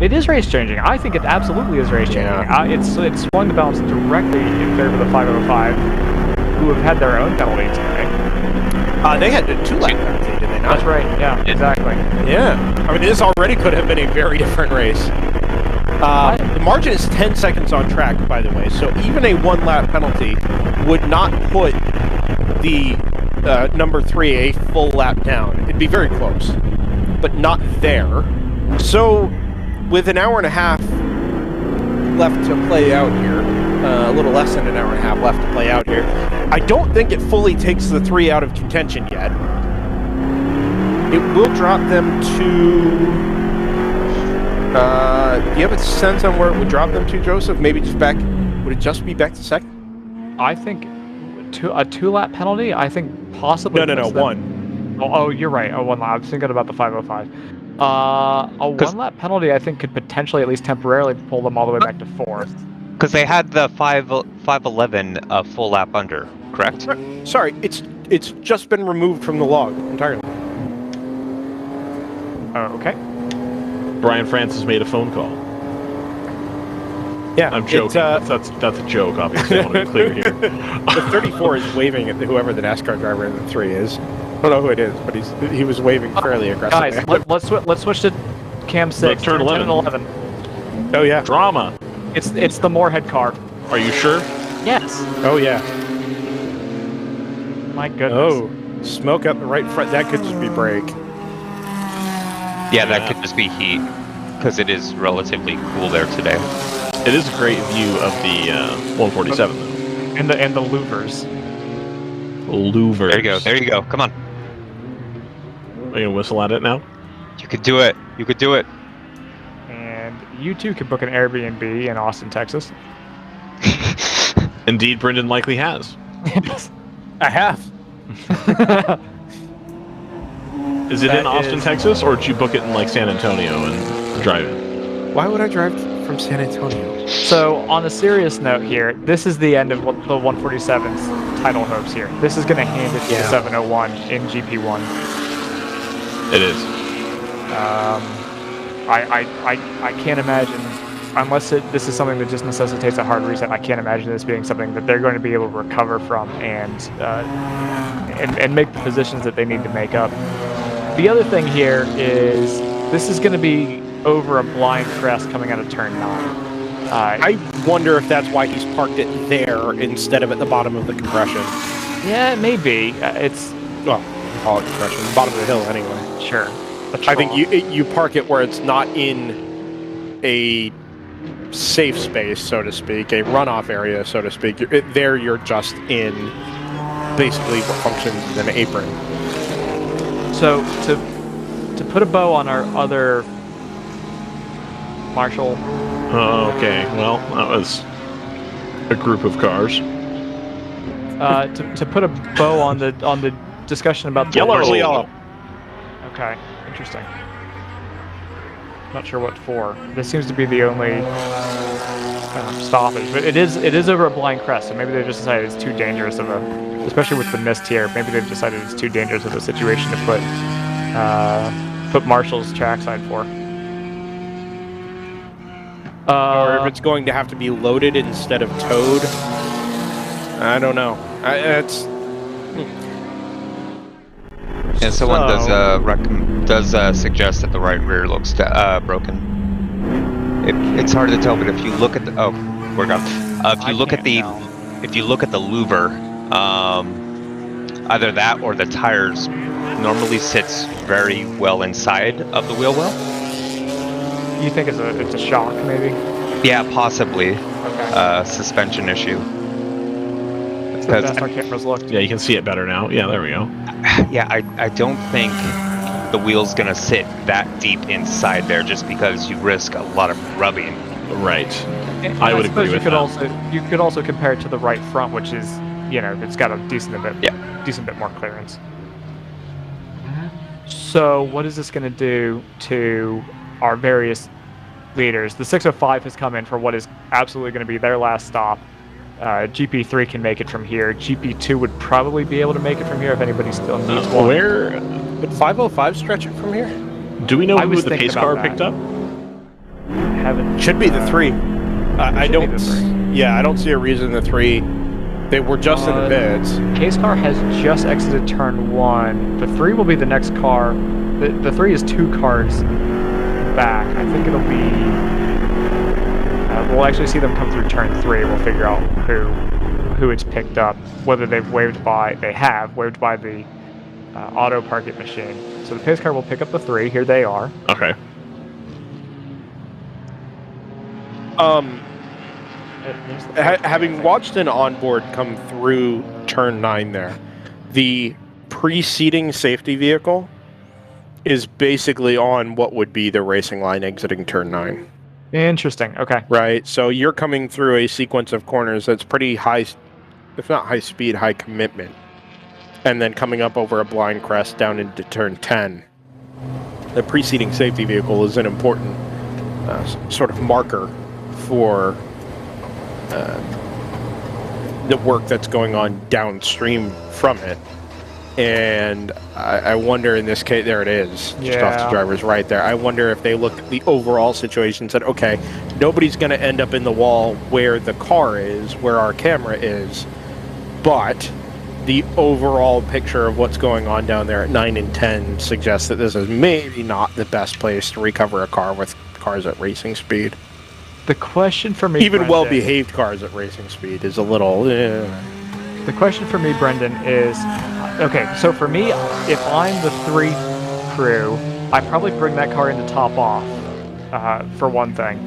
It is race changing. I think it absolutely is race changing. It's swung the balance directly in favor of the 505, who have had their own penalty today. They had a 2-lap penalty, did they not? That's right. Yeah, exactly. Yeah. I mean, this already could have been a very different race. The margin is 10 seconds on track, by the way, so even a 1-lap penalty would not put the number 3 a full lap down. It'd be very close, but not there. So with an hour and a half left to play out here, a little less than an hour and a half left to play out here, I don't think it fully takes the 3 out of contention yet. It will drop them to... do you have a sense on where it would drop them to, Joseph? Maybe just back... Would it just be back to second? I think a 2-lap penalty, I think possibly... No, 1. Oh, you're right. A 1 lap. I was thinking about the 505. A 1-lap penalty, I think, could potentially, at least temporarily, pull them all the way back to 4th. Because they had the 511 full lap under, correct? Sorry, it's just been removed from the log entirely. Okay. Brian Francis made a phone call. Yeah, I'm joking. That's a joke, obviously. I want to be clear here. The 34 is waving at whoever the NASCAR driver in the 3 is. I don't know who it is, but he was waving fairly aggressively. Guys, let's switch to Cam 6. Turn 11. 11. Oh yeah. Drama. It's the Moorhead car. Are you sure? Yes. Oh yeah. My goodness. Oh, smoke up the right front. That could just be brake. Yeah, that could just be heat, because it is relatively cool there today. It is a great view of the 147 though. And the louvers. Louvers. There you go. Come on. Are you gonna whistle at it now? You could do it. You could do it. And You too could book an Airbnb in Austin, Texas. Indeed, Brendan likely has. I have. Is it in Austin, Texas, or did you book it in like San Antonio and drive it? Why would I drive from San Antonio? So, on a serious note here, this is the end of the 147's title hopes here. This is going to hand it to the 701 in GP1. It is. I can't imagine, unless this is something that just necessitates a hard reset, I can't imagine this being something that they're going to be able to recover from and make the positions that they need to make up. The other thing here is this is going to be over a blind crest coming out of turn 9. I wonder if that's why he's parked it there instead of at the bottom of the compression. Yeah, it may be. Well, call it compression, bottom of the hill anyway. Sure. I think you park it where it's not in a safe space, so to speak, a runoff area, so to speak. There you're just in basically what functions as an apron. So to put a bow on our other Marshall. Oh, okay. Well, that was a group of cars. To put a bow on the discussion about the yellow. Okay, interesting. Not sure what for. This seems to be the only stoppage, but it is over a blind crest, so maybe they just decided it's too dangerous of a, especially with the mist here. Maybe they've decided it's too dangerous of a situation to put Marshall's trackside for. Or if it's going to have to be loaded instead of towed. I don't know. And someone does suggest that the right rear looks broken. It's hard to tell, but if you look at the we're gone. If you look at the louver, either that or the tires normally sits very well inside of the wheel well. You think it's a shock, maybe? Yeah, possibly. Okay. Suspension issue. That's the best our cameras looked. Yeah, you can see it better now. Yeah, there we go. Yeah, I don't think the wheel's gonna sit that deep inside there, just because you risk a lot of rubbing. Right. And I would agree with that. You could also compare it to the right front, which is, it's got a decent bit more clearance. So what is this going to do to our various leaders? The 605 has come in for what is absolutely going to be their last stop. GP3 can make it from here. GP2 would probably be able to make it from here if anybody still needs one. Where would 505 stretch it from here? Do we know who the pace car picked up? Should be the 3. I don't see a reason the 3. They were just in the bids. Pace car has just exited turn 1. The 3 will be the next car. The 3 is 2 cars back. I think it'll be. We'll actually see them come through turn 3. We'll figure out who it's picked up. Whether they have waved by the auto park it machine. So the pace car will pick up the 3. Here they are. Okay. Having watched an onboard come through turn 9 there, the preceding safety vehicle is basically on what would be the racing line exiting turn 9. Interesting. Okay. Right. So you're coming through a sequence of corners that's pretty high, if not high speed, high commitment. And then coming up over a blind crest down into turn 10. The preceding safety vehicle is an important sort of marker for the work that's going on downstream from it. And I wonder in this case, there it is, just off the driver's right there. I wonder if they looked at the overall situation and said, okay, nobody's going to end up in the wall where the car is, where our camera is, but the overall picture of what's going on down there at 9 and 10 suggests that this is maybe not the best place to recover a car with cars at racing speed. The question for me, even Brendan, well-behaved cars at racing speed is a little. The question for me, Brendan, is okay. So for me, if I'm the 3 crew, I probably bring that car in to top off. For one thing.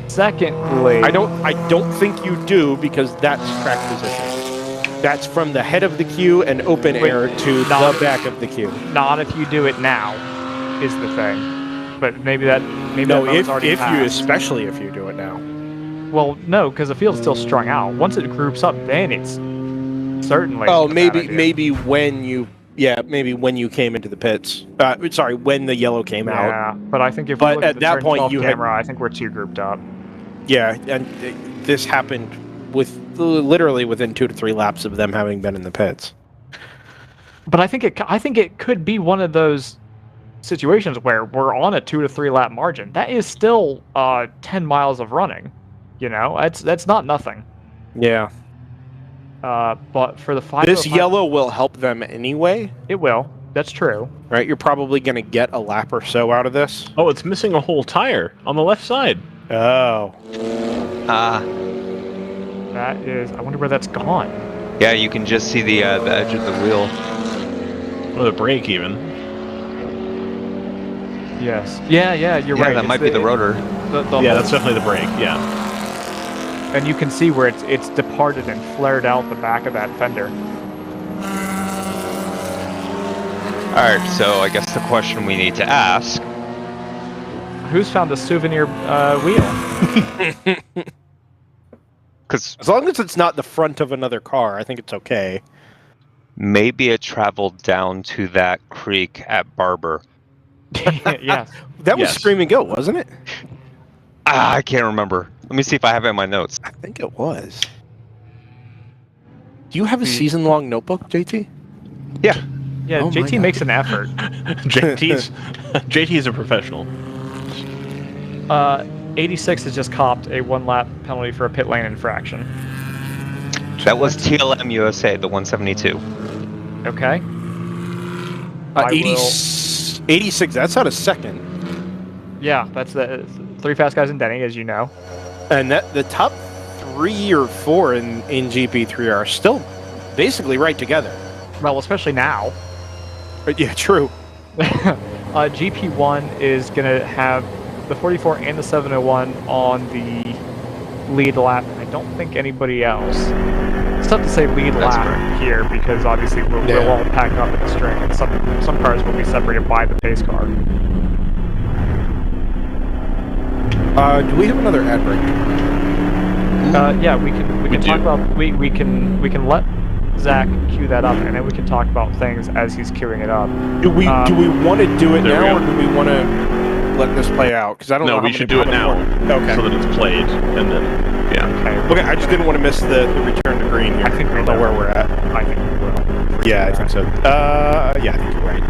Secondly, I don't think you do, because that's track position. That's from the head of the queue and open air to the back of the queue. Not if you do it now, is the thing. but maybe that No, moment's if already passed. especially if you do it now. Well, no, because the field's still strung out. Once it groups up, then it's certainly. Oh, a bad maybe idea. when you came into the pits. Sorry, when the yellow came out. Yeah, but I think if But we look at at the that turn point, 12 you camera, I think we're too grouped up. Yeah, and this happened with literally within 2 to 3 laps of them having been in the pits. But I think it could be one of those situations where we're on a 2 to 3 lap margin. That is still 10 miles of running. You know, that's not nothing. Yeah. But for the 505, This yellow will help them anyway. It will. That's true. Right, you're probably going to get a lap or so out of this. Oh, it's missing a whole tire on the left side. Oh. That is. I wonder where that's gone. Yeah, you can just see the edge of the wheel. Or the brake, even. Yes. Yeah, you're right. Yeah, that might be the rotor. Yeah, that's definitely the brake, yeah. And you can see where it's departed and flared out the back of that fender. Alright, so I guess the question we need to ask... Who's found a souvenir wheel? Because as long as it's not the front of another car, I think it's okay. Maybe it traveled down to that creek at Barber. Yes. That was Screaming Goat, wasn't it? I can't remember. Let me see if I have it in my notes. I think it was. Do you have a season-long notebook, JT? Yeah. Yeah, Oh my JT God. makes an effort. JT's a professional. 86 has just copped a 1-lap penalty for a pit lane infraction. That was TLM USA, the 172. Okay. 86, that's out of second. Yeah, that's the 3 fast guys in Denny, as you know. And the top 3 or 4 in GP3 are still basically right together. Well, especially now. Yeah, true. GP1 is going to have the 44 and the 701 on the lead lap. I don't think anybody else. It's tough to say lead lap here because obviously we'll all pack up in the string, and some cars will be separated by the pace car. Do we have another ad break? Yeah, we can talk about we can let Zach cue that up, and then we can talk about things as he's queuing it up. Do we want to do it now, or do we want to let this play out? Because I don't know. No, we should do it now. Okay. So that it's played, and then Okay, I just didn't want to miss the return to green here. I think we know where we're at. I think we will. Yeah, I think so. Yeah, I think you're right.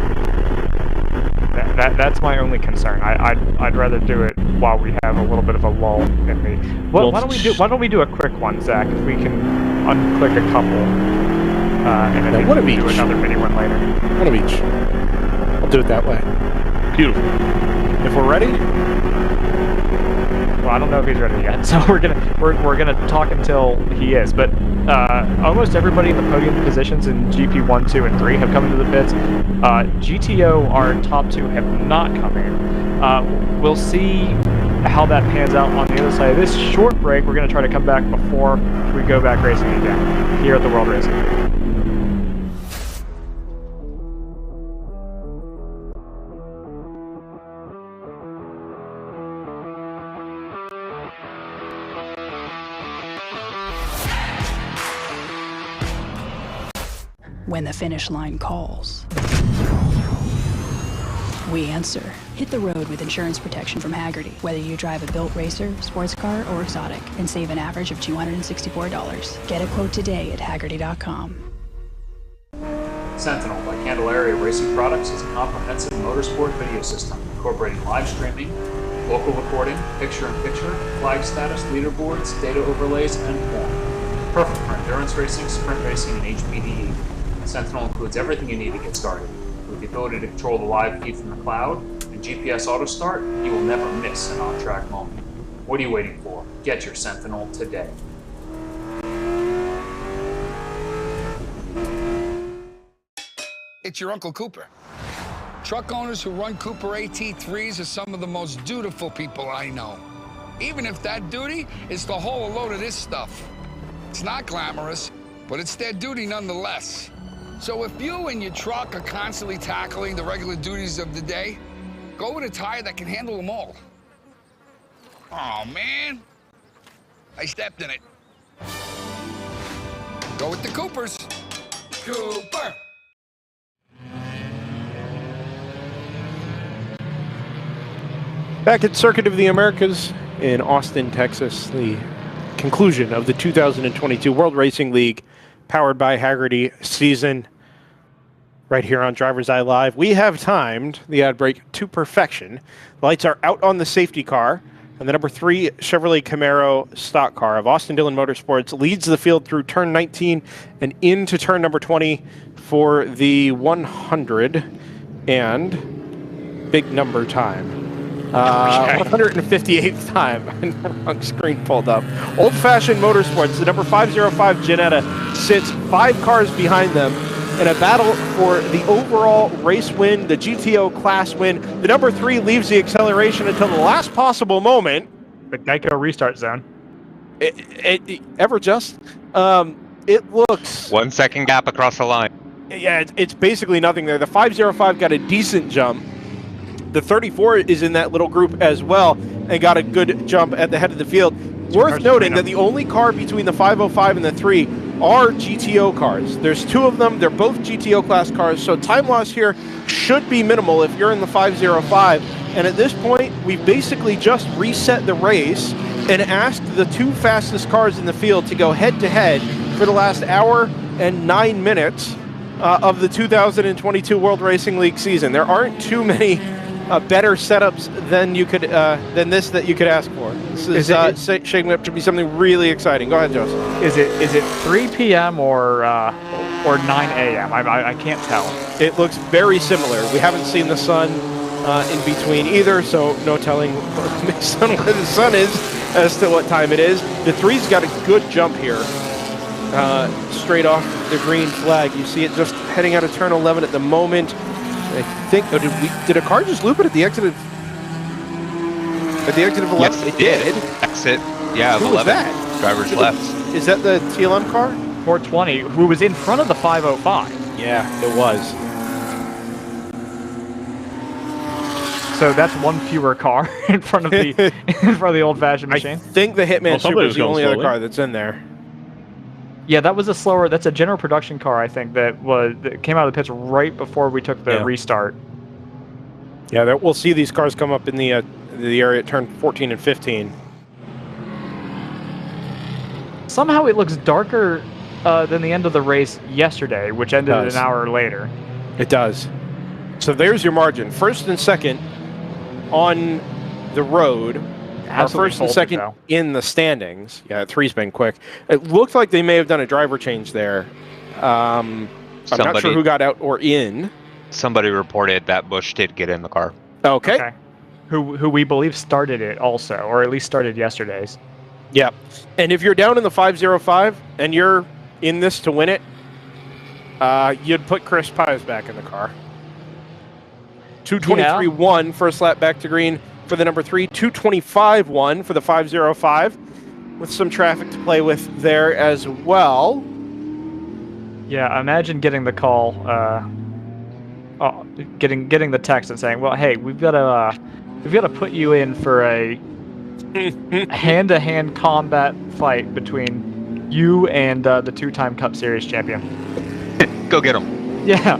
That's my only concern. I'd rather do it while we have a little bit of a lull in the. Why don't we do a quick one, Zach? If we can unclick a couple, and then one of do each. another mini one later. One of each. I'll do it that way. Beautiful. If we're ready. Well, I don't know if he's ready yet, so we're gonna talk until he is. But almost everybody in the podium positions in GP 1, 2, and 3 have come into the pits. GTO, our top 2, have not come in. We'll see how that pans out on the other side of this short break. We're gonna try to come back before we go back racing again here at the World Racing League. When the finish line calls, we answer. Hit the road with insurance protection from Hagerty. Whether you drive a built racer, sports car, or exotic, and save an average of $264. Get a quote today at Hagerty.com. Sentinel by Candelaria Racing Products is a comprehensive motorsport video system incorporating live streaming, local recording, picture-in-picture, flag status, leaderboards, data overlays, and more. Perfect for endurance racing, sprint racing, and HPDE. Sentinel includes everything you need to get started. With the ability to control the live feed from the cloud and GPS auto start, you will never miss an on-track moment. What are you waiting for? Get your Sentinel today. It's your Uncle Cooper. Truck owners who run Cooper AT3s are some of the most dutiful people I know. Even if that duty is to haul a load of this stuff. It's not glamorous, but it's their duty nonetheless. So if you and your truck are constantly tackling the regular duties of the day, Go with a tire that can handle them all. Oh, man. I stepped in it. Go with the Coopers. Cooper. Back at Circuit of the Americas in Austin, Texas, the conclusion of the 2022 World Racing League powered by Hagerty season right here on DriverSeye Live. We have timed the ad break to perfection. The lights are out on the safety car, and the number 3 Chevrolet Camaro stock car of Austin Dillon Motorsports leads the field through turn 19 and into turn number 20 for the 100 and big number time. 158th time. Wrong screen pulled up. Old Fashioned Motorsports, the number 505 Jetta sits 5 cars behind them in a battle for the overall race win, the GTO class win. The number 3 leaves the acceleration until the last possible moment. The Geico restart zone. It looks 1 second gap across the line. Yeah, it's basically nothing there. The 505 got a decent jump. The 34 is in that little group as well and got a good jump at the head of the field. Worth noting that the only car between the 505 and the 3 are GTO cars. There's 2 of them. They're both GTO class cars, so time loss here should be minimal if you're in the 505. And at this point, we've basically just reset the race and asked the 2 fastest cars in the field to go head-to-head for the last hour and 9 minutes of the 2022 World Racing League season. There aren't too many better setups than you could than this that you could ask for. This is shaping up to be something really exciting. Go ahead, Joseph. Is it 3 p.m. or 9 a.m.? I can't tell. It looks very similar. We haven't seen the sun in between either, so no telling where the sun is as to what time it is. The 3's got a good jump here, straight off the green flag. You see it just heading out of turn 11 at the moment. I think. Oh, did a car just loop it at the exit of? At the exit of 11. Yes, it did. Exit. Yeah, of 11. Was that? Driver's left. Is that the TLM car? 420, who was in front of the 505. Yeah, it was. So that's 1 fewer car in front of the old-fashioned machine. I think the Hitman Super is the only other car that's in there. Yeah, that was a slower. That's a general production car, I think, that came out of the pits right before we took the restart. Yeah, we'll see these cars come up in the area at turn 14 and 15. Somehow it looks darker than the end of the race yesterday, which ended an hour later. It does. So there's your margin. First and second on the road. First and second in the standings. Yeah, 3's been quick. It looked like they may have done a driver change there. I'm not sure who got out or in. Somebody reported that Bush did get in the car. Okay. Who we believe started it also, or at least started yesterday's. Yeah. And if you're down in the 505 and you're in this to win it, you'd put Chris Pies back in the car. 223.1 first lap back to green for the number 3, 225.1 for the 505, with some traffic to play with there as well. Yeah, imagine getting the call, getting the text and saying, "Well, hey, we've got to put you in for a hand-to-hand combat fight between you and the 2-time Cup Series champion." Go get him. Yeah.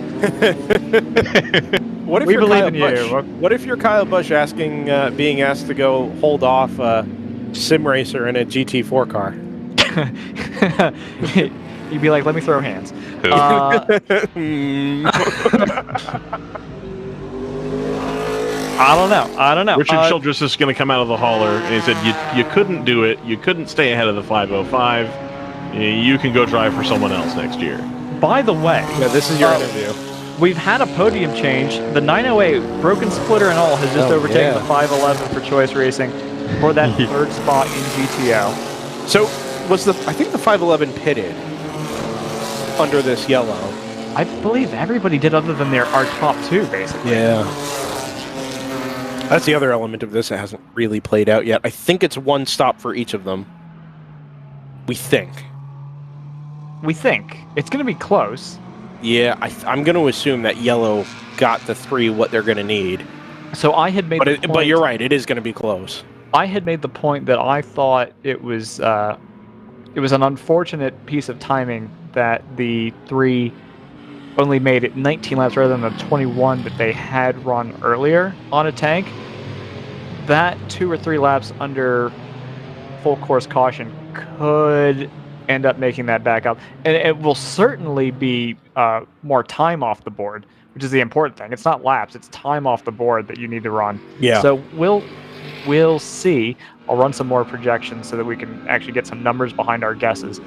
What if we you're believe Kyle in Busch? you. What if you're Kyle Busch being asked to go hold off a sim racer in a GT4 car? You'd be like, "Let me throw hands." I don't know. Richard Childress is going to come out of the hauler, and he said, "You couldn't do it. You couldn't stay ahead of the 505. You can go drive for someone else next year." By the way, this is your interview. We've had a podium change. The 908, broken splitter and all, has just overtaken the 511 for Choice Racing for that 3rd spot in GTO. So I think the 511 pitted under this yellow. I believe everybody did, other than our top 2, basically. Yeah. That's the other element of this that hasn't really played out yet. I think it's 1 stop for each of them. We think. It's going to be close. Yeah, I'm going to assume that yellow got the 3 what they're going to need. So I had made. But you're right. It is going to be close. I had made the point that I thought it was an unfortunate piece of timing that the 3 only made it 19 laps rather than the 21 that they had run earlier on a tank. That 2 or 3 laps under full course caution could end up making that back up, and it will certainly be more time off the board, which is the important thing. It's not laps; it's time off the board that you need to run. Yeah. So we'll see. I'll run some more projections so that we can actually get some numbers behind our guesses.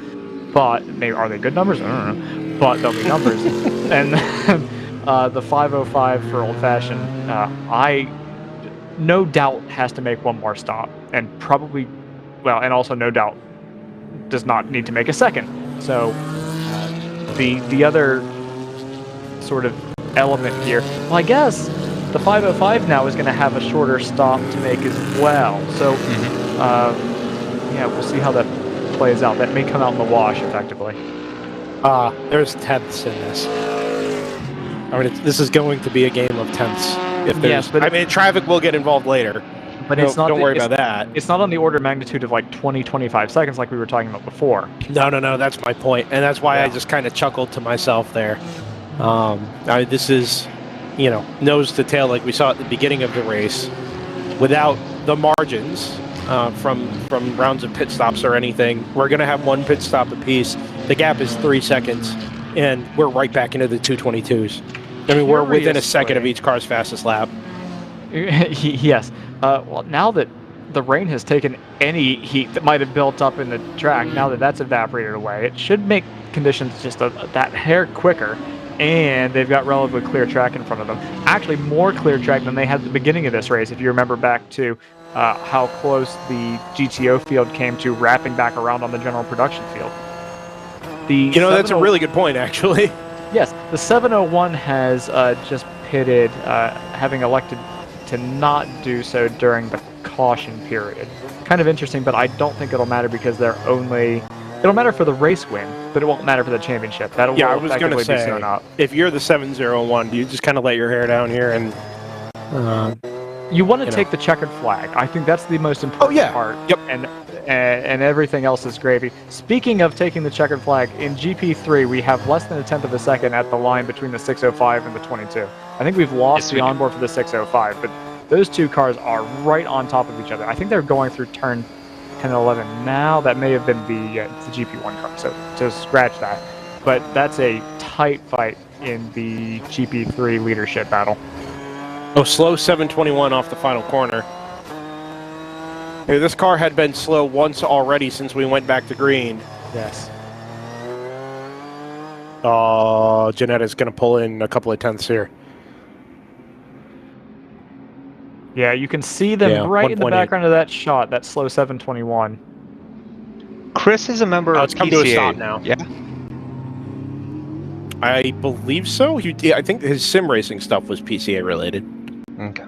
But are they good numbers? I don't know. But they'll be numbers. And the 505 for Old Fashioned, I no doubt has to make one more stop, and probably, and also no doubt does not need to make a second. So the other sort of element here, well, I guess the 505 now is going to have a shorter stop to make as well. So yeah, we'll see how that plays out. That may come out in the wash effectively. There's tenths in this. I mean, this is going to be a game of tenths. If there's, yes, but I mean, traffic will get involved later. But it's not. Don't worry about that. It's not on the order of magnitude of like 20-25 seconds like we were talking about before. No. That's my point, and that's why I just kind of chuckled to myself there. This is, nose to tail like we saw at the beginning of the race, without the margins from rounds of pit stops or anything. We're going to have 1 pit stop apiece. The gap is 3 seconds, and we're right back into the 222s. I mean, we're within a second of each car's fastest lap. Yes. Well, now that the rain has taken any heat that might have built up in the track, now that that's evaporated away, it should make conditions just that hair quicker, and they've got relatively clear track in front of them. Actually, more clear track than they had at the beginning of this race, if you remember back to how close the GTO field came to wrapping back around on the general production field. That's a really good point, actually. Yes, the 701 has just pitted, having elected to not do so during the caution period. Kind of interesting, but I don't think it'll matter because it'll matter for the race win, but it won't matter for the championship. That'll I was going to be say, sewn up. If you're the 701, do you just kind of let your hair down here and you want to take the checkered flag? I think that's the most important part. Yep. And everything else is gravy. Speaking of taking the checkered flag, in GP3 we have less than 1/10 of a second at the line between the 605 and the 22. I think we've lost the onboard for the 605, but those 2 cars are right on top of each other. I think they're going through turn 10 and 11 now. That may have been the GP1 car, so scratch that. But that's a tight fight in the GP3 leadership battle. Oh, slow 721 off the final corner. Hey, this car had been slow once already since we went back to green. Yes. Oh, Janetta's going to pull in a couple of tenths here. Yeah, you can see them right in the background of that shot, that slow 721. Chris is a member of it's come PCA. to a stop now. Yeah. I believe so. I think his sim racing stuff was PCA related. Okay.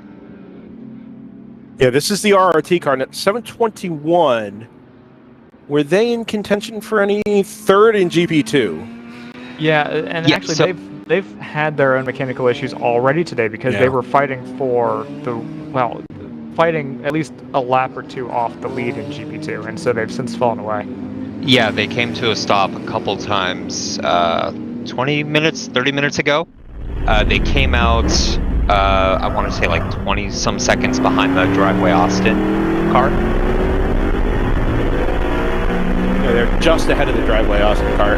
Yeah, this is the RRT car. 721. Were they in contention for any third in GP2? Yeah, and actually they've had their own mechanical issues already today because they were fighting for fighting at least a lap or 2 off the lead in GP2, and so they've since fallen away. Yeah, they came to a stop a couple times, 20 minutes, 30 minutes ago. They came out, I want to say like 20-some seconds behind the Driveway Austin car. Yeah, they're just ahead of the Driveway Austin car.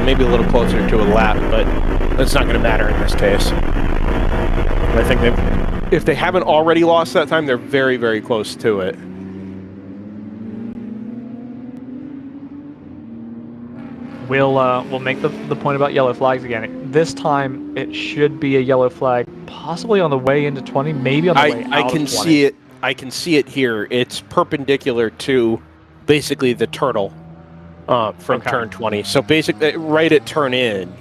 Maybe a little closer to a lap, but that's not going to matter in this case. I think if they haven't already lost that time, they're very, very close to it. We'll make the point about yellow flags again. This time it should be a yellow flag, possibly on the way into 20, maybe on the way out I can of 20. see it. I can see it here. It's perpendicular to basically the turtle from turn 20. So basically, right at turn in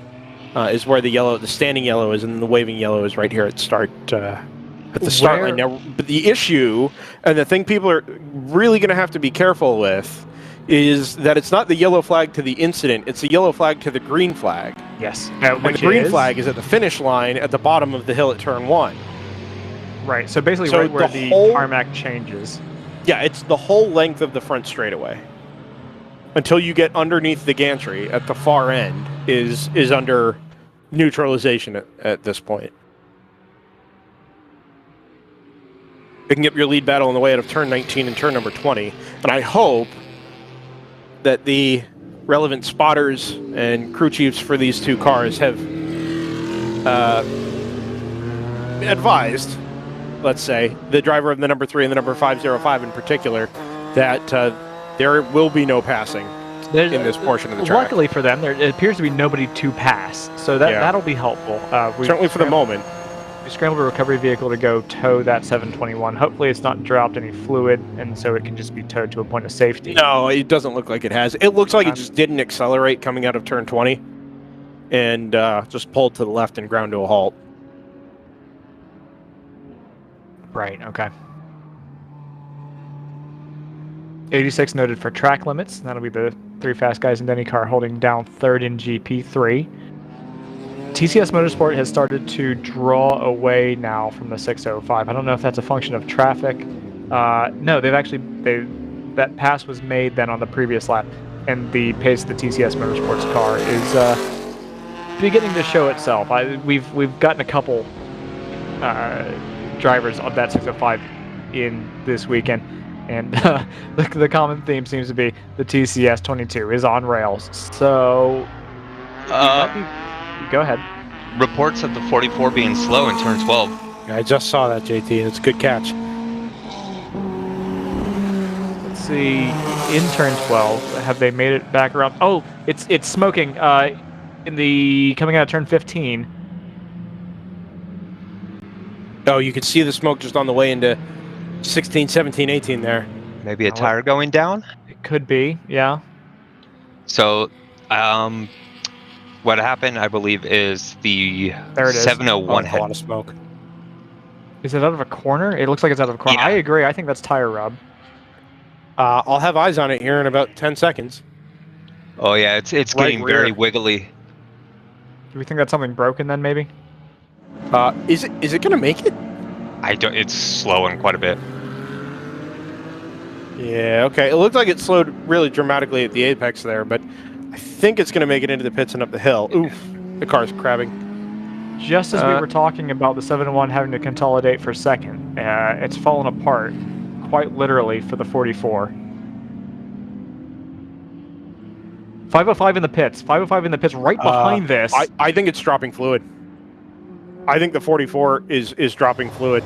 is where the standing yellow is, and the waving yellow is right here at start. At the start line now. But the issue, and the thing people are really going to have to be careful with, is that it's not the yellow flag to the incident, it's the yellow flag to the green flag. Yes. And the green flag is at the finish line at the bottom of the hill at turn 1. Right. So basically, So right where the the whole- tarmac changes. Yeah, it's the whole length of the front straightaway. Until you get underneath the gantry at the far end is under neutralization at this point. You can get your lead battle on the way out of turn 19 and turn number 20. And I hope that the relevant spotters and crew chiefs for these two cars have advised, let's say, the driver of the number 3 and the number 505 in particular, that there will be no passing in this portion of the track. Luckily for them, there appears to be nobody to pass, so that'll be helpful. Certainly for the moment. We scrambled a recovery vehicle to go tow that 721. Hopefully it's not dropped any fluid, and so it can just be towed to a point of safety. No, it doesn't look like it has. It looks like it just didn't accelerate coming out of turn 20 and just pulled to the left and ground to a halt. Right, okay. 86 noted for track limits. That'll be the 3 fast guys in any car holding down 3rd in GP3. TCS Motorsport has started to draw away now from the 605. I don't know if that's a function of traffic. No, that pass was made then on the previous lap, and the pace of the TCS Motorsports car is beginning to show itself. We've gotten a couple drivers on that 605 in this weekend, and the common theme seems to be the TCS 22 is on rails. So go ahead. Reports of the 44 being slow in turn 12. I just saw that, JT. It's a good catch. Let's see, in turn 12, have they made it back around? Oh, it's smoking in the coming out of turn 15. Oh, you could see the smoke just on the way into 16, 17, 18 there. Maybe a tire going down? It could be, yeah. So, what happened, I believe, is the There it is. 701 A had lot of smoke. Is it out of a corner? It looks like it's out of a corner. Yeah. I agree. I think that's tire rub. I'll have eyes on it here in about 10 seconds. Oh yeah, it's Right getting very rear. wiggly. Do we think that's something broken then, maybe? Is it going to make it? It's slowing quite a bit. Yeah, okay. It looked like it slowed really dramatically at the apex there, but I think it's going to make it into the pits and up the hill. Oof, the car's crabbing. Just as we were talking about the 701 having to consolidate for second, it's fallen apart, quite literally, for the 44. 505 in the pits. 505 in the pits right behind this. I think it's dropping fluid. I think the 44 is dropping fluid.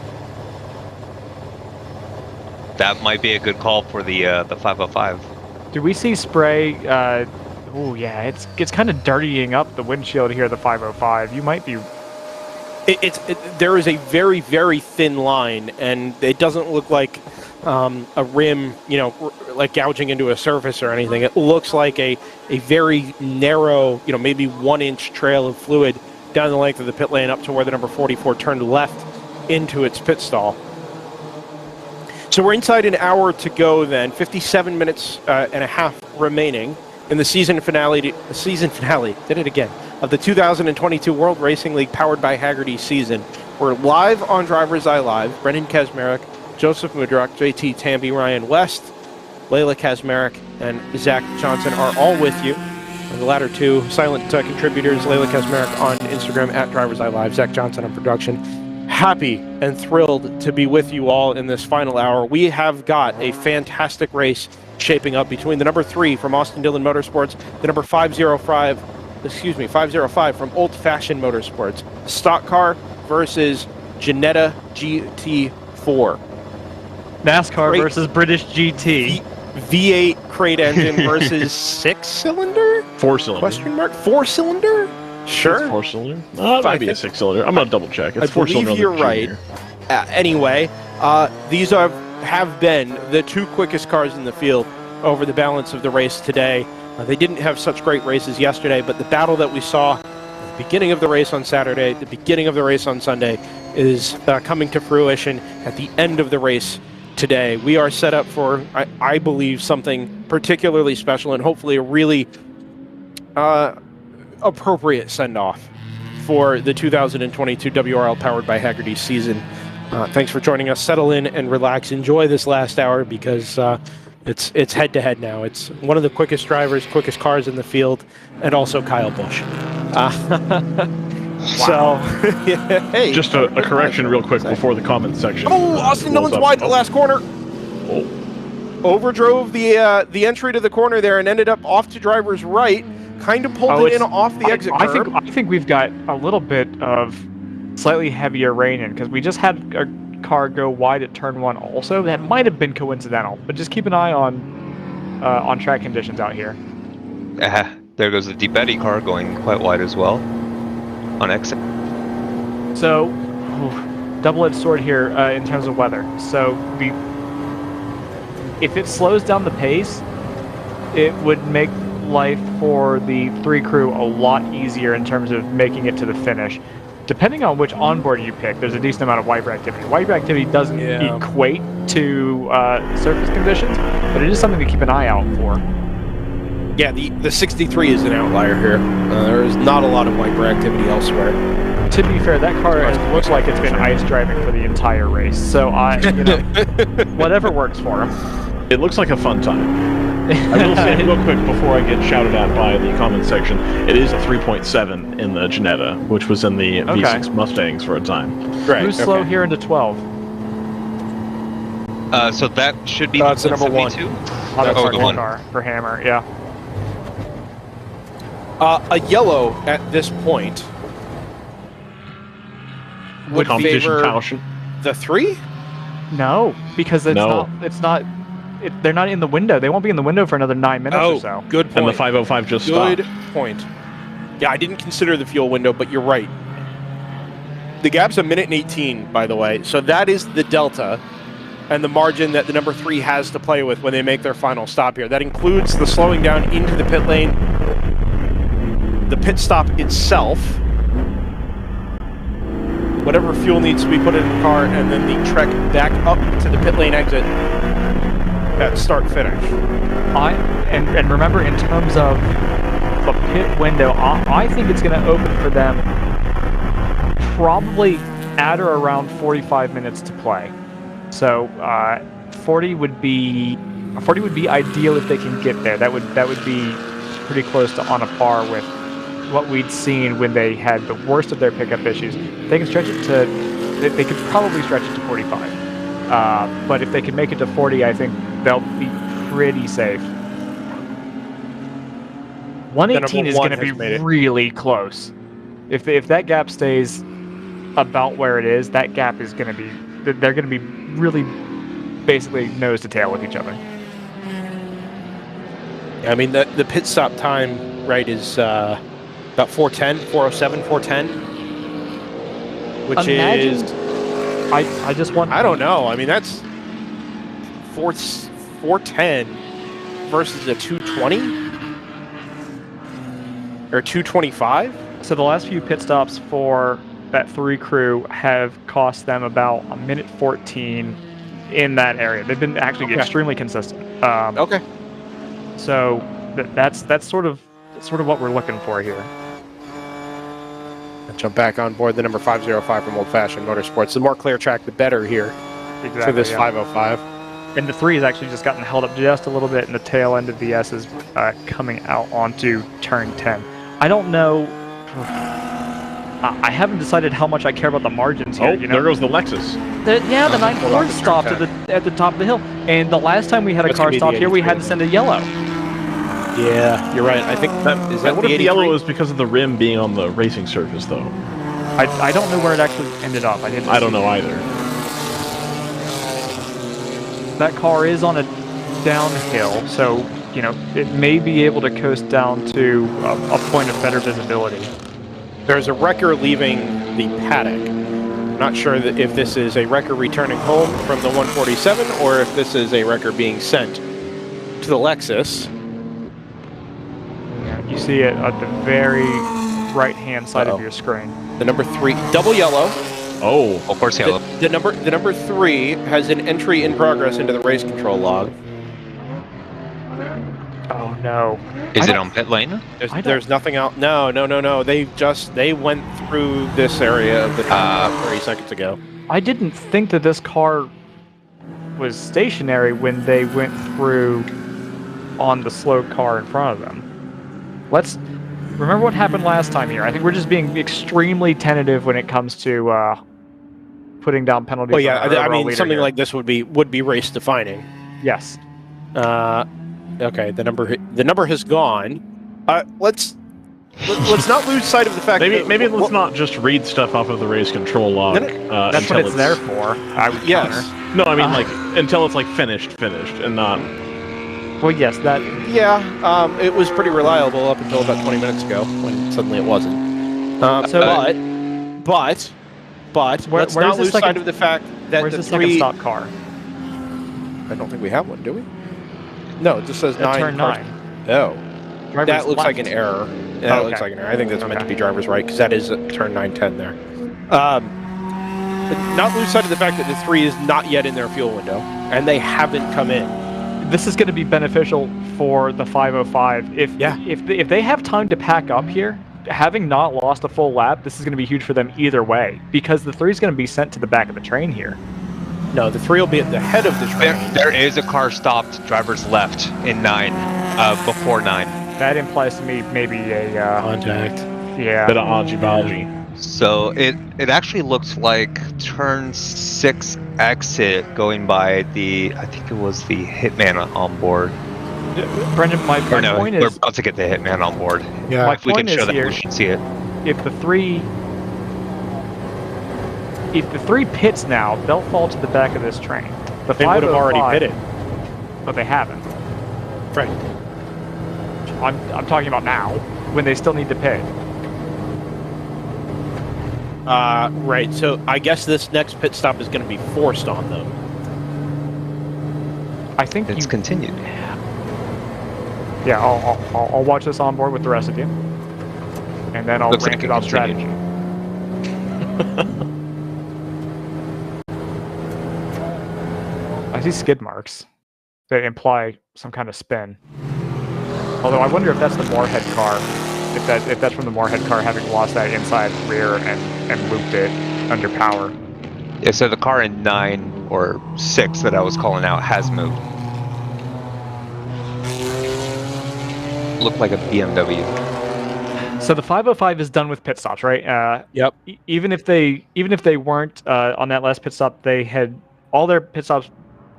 That might be a good call for the 505. Do we see spray? Oh yeah, it's kind of dirtying up the windshield here. The 505. You might be. There is a very, very thin line, and it doesn't look like a rim, like gouging into a surface or anything. It looks like a very narrow, maybe 1-inch trail of fluid down the length of the pit lane up to where the number 44 turned left into its pit stall. So we're inside an hour to go then, 57 minutes and a half remaining in the season finale, did it again, of the 2022 World Racing League powered by Hagerty season. We're live on DriverSeye Live. Brendan Kazmarek, Joseph Mudrock, JT Tamby, Ryan West, Layla Kazmarek, and Zach Johnson are all with you. And the latter two silent contributors, Layla Kazmarek on Instagram at DriverSeye Live, Zach Johnson on production. Happy and thrilled to be with you all in this final hour. We have got a fantastic race shaping up between the number 3 from Austin Dillon Motorsports, the number 505 from Old Fashioned Motorsports. Stock car versus Ginetta GT4. NASCAR versus British GT. V8 crate engine versus 6-cylinder? 4-cylinder. Question mark? 4-cylinder? Sure. It's 4-cylinder. It might be a 6-cylinder. I'm gonna double check. It's I 4-cylinder. believe you're right. Anyway, these have been the 2 quickest cars in the field over the balance of the race today. They didn't have such great races yesterday, but the battle that we saw at the beginning of the race on Saturday, the beginning of the race on Sunday, is coming to fruition at the end of the race today. We are set up for, I believe, something particularly special and hopefully a really appropriate send-off for the 2022 WRL powered by Hagerty season. Thanks for joining us. Settle in and relax. Enjoy this last hour because it's head-to-head now. It's one of the quickest drivers, quickest cars in the field, and also Kyle Busch. So, hey. Just a correction real quick before the comments section. Oh, Austin Dillon's wide the last corner. Overdrove the entry to the corner there and ended up off to driver's right. Kind of pulled it in off the exit curb. I think we've got a little bit of slightly heavier rain in because we just had a car go wide at turn 1 also. That might have been coincidental, but just keep an eye on track conditions out here. There goes the DiBetti car going quite wide as well on exit. So, double-edged sword here in terms of weather. So if it slows down the pace, it would make life for the 3 crew a lot easier in terms of making it to the finish. Depending on which onboard you pick, there's a decent amount of wiper activity. Wiper activity doesn't equate to surface conditions, but it is something to keep an eye out for. Yeah, the 63 is an outlier here. There is not a lot of wiper activity elsewhere. To be fair, that car looks like it's been ice driving for the entire race, so whatever works for him. It looks like a fun time. I will say real quick before I get shouted at by the comment section, it is a 3.7 in the Ginetta, which was in the V6 Mustangs for a time. Right. Who's slow here into 12? So that should be it's the number 1. That's the one car for Hammer, yeah. A yellow at this point would favor the 3? No, because they're not in the window. They won't be in the window for another 9 minutes or so. Good point. And the 505 just stopped. Good point. Yeah, I didn't consider the fuel window, but you're right. The gap's 1 minute and 18, by the way. So that is the delta and the margin that the number 3 has to play with when they make their final stop here. That includes the slowing down into the pit lane, the pit stop itself, whatever fuel needs to be put in the car, and then the trek back up to the pit lane exit at start-finish. And remember, in terms of the pit window, I think it's going to open for them probably at or around 45 minutes to play. So 40 would be ideal if they can get there. That would be pretty close to on a par with what we'd seen when they had the worst of their pickup issues. They can stretch it to, they could probably stretch it to 45. But if they can make it to 40, I think they'll be pretty safe. 118 is going to be really close. If that gap stays about where it is, that gap is going to be, they're going to be really basically nose to tail with each other. Yeah, I mean, the pit stop time, right, is about 4:10, 4:07, 4:10, which is... I just want... I don't know. I mean, that's 4:10 versus a 2:20 or 2:25. So the last few pit stops for that 3 crew have cost them about 1 minute 14 in that area. They've been actually extremely consistent. Okay. So that's sort of what we're looking for here. Jump back on board the number 505 from Old Fashioned Motorsports. The more clear track, the better here for this 505. And the 3 has actually just gotten held up just a little bit, and the tail end of the S is coming out onto turn 10. I don't know. I haven't decided how much I care about the margins here. There goes the Lexus. The 9 stopped at the top of the hill. And the last time we had a car stop here, we had to send a yellow. Yeah, you're right. I think is that what if the yellow is because of the rim being on the racing surface, though? I don't know where it actually ended up. I don't know either. That car is on a downhill, so it may be able to coast down to a point of better visibility. There's a wrecker leaving the paddock. I'm not sure if this is a wrecker returning home from the 147 or if this is a wrecker being sent to the Lexus. Yeah, you see it at the very right-hand side of your screen. The number 3, double yellow. Oh, of course yellow. The number 3 has an entry in progress into the race control log. Oh no! Is it on pit lane? There's nothing out. No. They went through this area of the track 30 seconds ago. I didn't think that this car was stationary when they went through on the slow car in front of them. Let's remember what happened last time here. I think we're just being extremely tentative when it comes to putting down penalties. Well, yeah, I mean, something like this would be race defining. Yes. Okay, the number has gone. Let's not lose sight of the fact. Maybe let's not just read stuff off of the race control log. That's what it's there for. I would counter. No, I mean like until it's like finished, and not. Well, yes, that. Yeah, it was pretty reliable up until about 20 minutes ago when suddenly it wasn't. But let's not lose sight of the fact that where's the second stop car? I don't think we have one, do we? No, it just says 9. Turn 9. Oh, Driver's that looks left. like an error. Yeah, that looks like an error. I think that's meant to be driver's right because that is turn 910 there. Not lose sight of the fact that the 3 is not yet in their fuel window, and they haven't come in. This is going to be beneficial for the 505. If they have time to pack up here, having not lost a full lap, this is going to be huge for them either way because the 3 is going to be sent to the back of the train here. No, the 3 will be at the head of the train. There is a car stopped driver's left in 9, before 9. That implies to me maybe a contact. Yeah. Bit of algy-balgy. So it actually looks like turn 6 exit going by I think it was the hitman on board. Brendan, my point is... we're about to get the hitman on board. Yeah. If we can show that, we should see it. If the 3 pits now, they'll fall to the back of this train. They would have already pitted. But they haven't. Right. I'm talking about now, when they still need to pit. Right, so I guess this next pit stop is going to be forced on them. I think it's continued. Yeah, I'll watch this on board with the rest of you, and then I'll rant about strategy. I see skid marks that imply some kind of spin. Although I wonder if that's the Moorhead car. If that's from the Moorhead car having lost that inside rear and looped it under power. Yeah, so the car in 9 or 6 that I was calling out has moved. Looked like a BMW. So the 505 is done with pit stops, right? Yep. Even if they weren't on that last pit stop, they had all their pit stops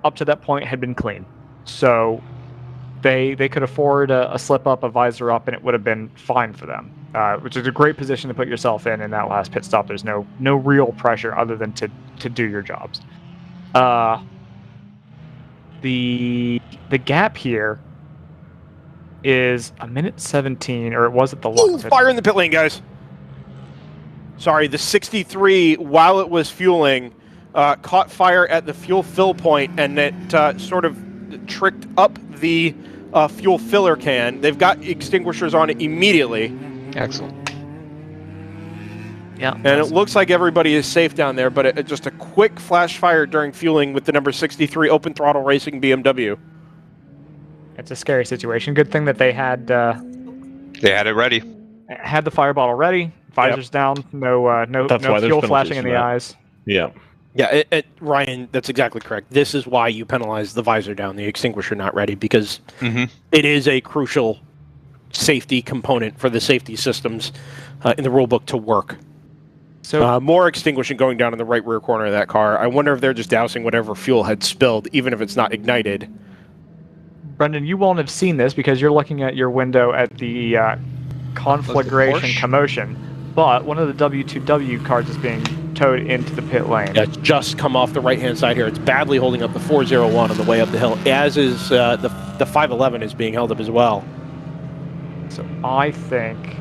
up to that point had been clean. So they could afford a slip up, a visor up, and it would have been fine for them, which is a great position to put yourself in that last pit stop. There's no real pressure other than to do your jobs. The gap here is 1:17, or it was at the Ooh, fire in the pit lane, guys. Sorry, the 63, while it was fueling, caught fire at the fuel fill point, and it sort of tricked up the fuel filler can. They've got extinguishers on it immediately. Excellent. Yeah. And it looks like everybody is safe down there, but just a quick flash fire during fueling with the number 63 open throttle racing BMW. It's a scary situation. Good thing that they had it ready. Had the fire bottle ready. Visors down. No fuel flashing in the eyes. Yeah. Yeah, Ryan, that's exactly correct. This is why you penalize the visor down, the extinguisher not ready, because it is a crucial safety component for the safety systems in the rulebook to work. So more extinguishing going down in the right rear corner of that car. I wonder if they're just dousing whatever fuel had spilled, even if it's not ignited. Brendan, you won't have seen this because you're looking at your window at the conflagration commotion, but one of the W2W cars is being towed into the pit lane. Yeah, it's just come off the right-hand side here. It's badly holding up the 401 on the way up the hill, as is the 511 is being held up as well. So I think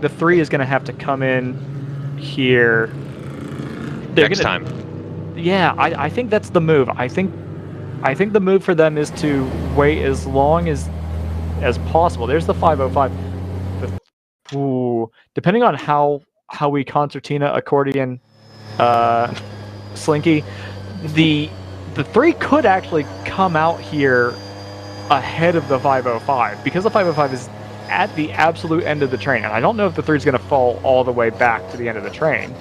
the 3 is going to have to come in here. Next time. Yeah, I think that's the move. I think the move for them is to wait as long as possible. There's the 505. Depending on how we concertina, accordion, slinky, the 3 could actually come out here ahead of the 505 because the 505 is at the absolute end of the train, and I don't know if the 3 is going to fall all the way back to the end of the train.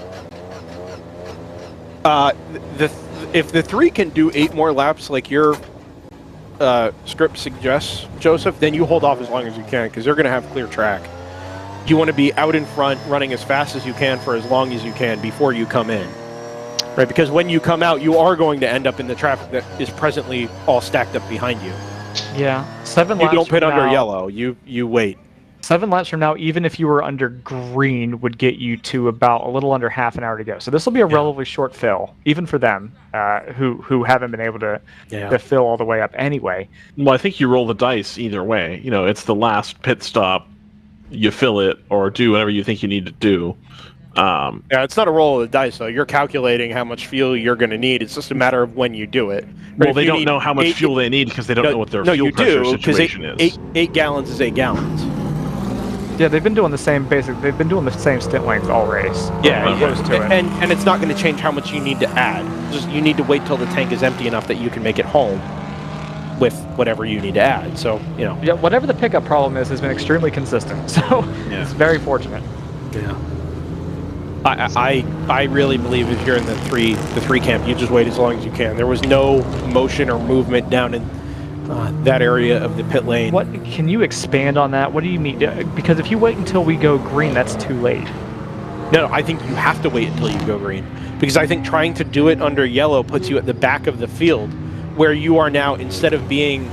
If the 3 can do 8 more laps like your script suggests, Joseph, then you hold off as long as you can because they're going to have clear track. You want to be out in front, running as fast as you can for as long as you can before you come in. Right, because when you come out, you are going to end up in the traffic that is presently all stacked up behind you. Yeah, 7 laps. You don't pit from under now, yellow. You wait. 7 laps from now, even if you were under green, would get you to about a little under half an hour to go. So this will be a relatively short fill, even for them, who haven't been able to fill all the way up anyway. Well, I think you roll the dice either way. You know, it's the last pit stop. You fill it or do whatever you think you need to do. Yeah, it's not a roll of the dice, though. You're calculating how much fuel you're going to need. It's just a matter of when you do it. Well, they don't know how much fuel they need because they don't know what their fuel pressure situation is. 8 gallons is 8 gallons. Yeah, they've been doing the same They've been doing the same stint length all race. Yeah, to it. And it's not going to change how much you need to add. Just you need to wait till the tank is empty enough that you can make it home with whatever you need to add. So Yeah, whatever the pickup problem is, has been extremely consistent. So it's very fortunate. Yeah. I really believe if you're in the three camp, you just wait as long as you can. There was no motion or movement down in that area of the pit lane. What can you expand on that? What do you mean? Because if you wait until we go green, that's too late. No, I think you have to wait until you go green because I think trying to do it under yellow puts you at the back of the field, where you are now, instead of being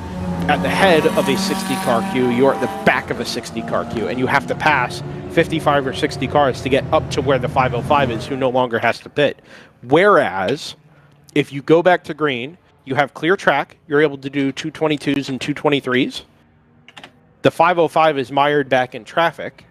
at the head of a 60 car queue, you're at the back of a 60 car queue, and you have to pass 55 or 60 cars to get up to where the 505 is, who no longer has to pit. Whereas, if you go back to green, you have clear track, you're able to do 222s and 223s. The 505 is mired back in traffic,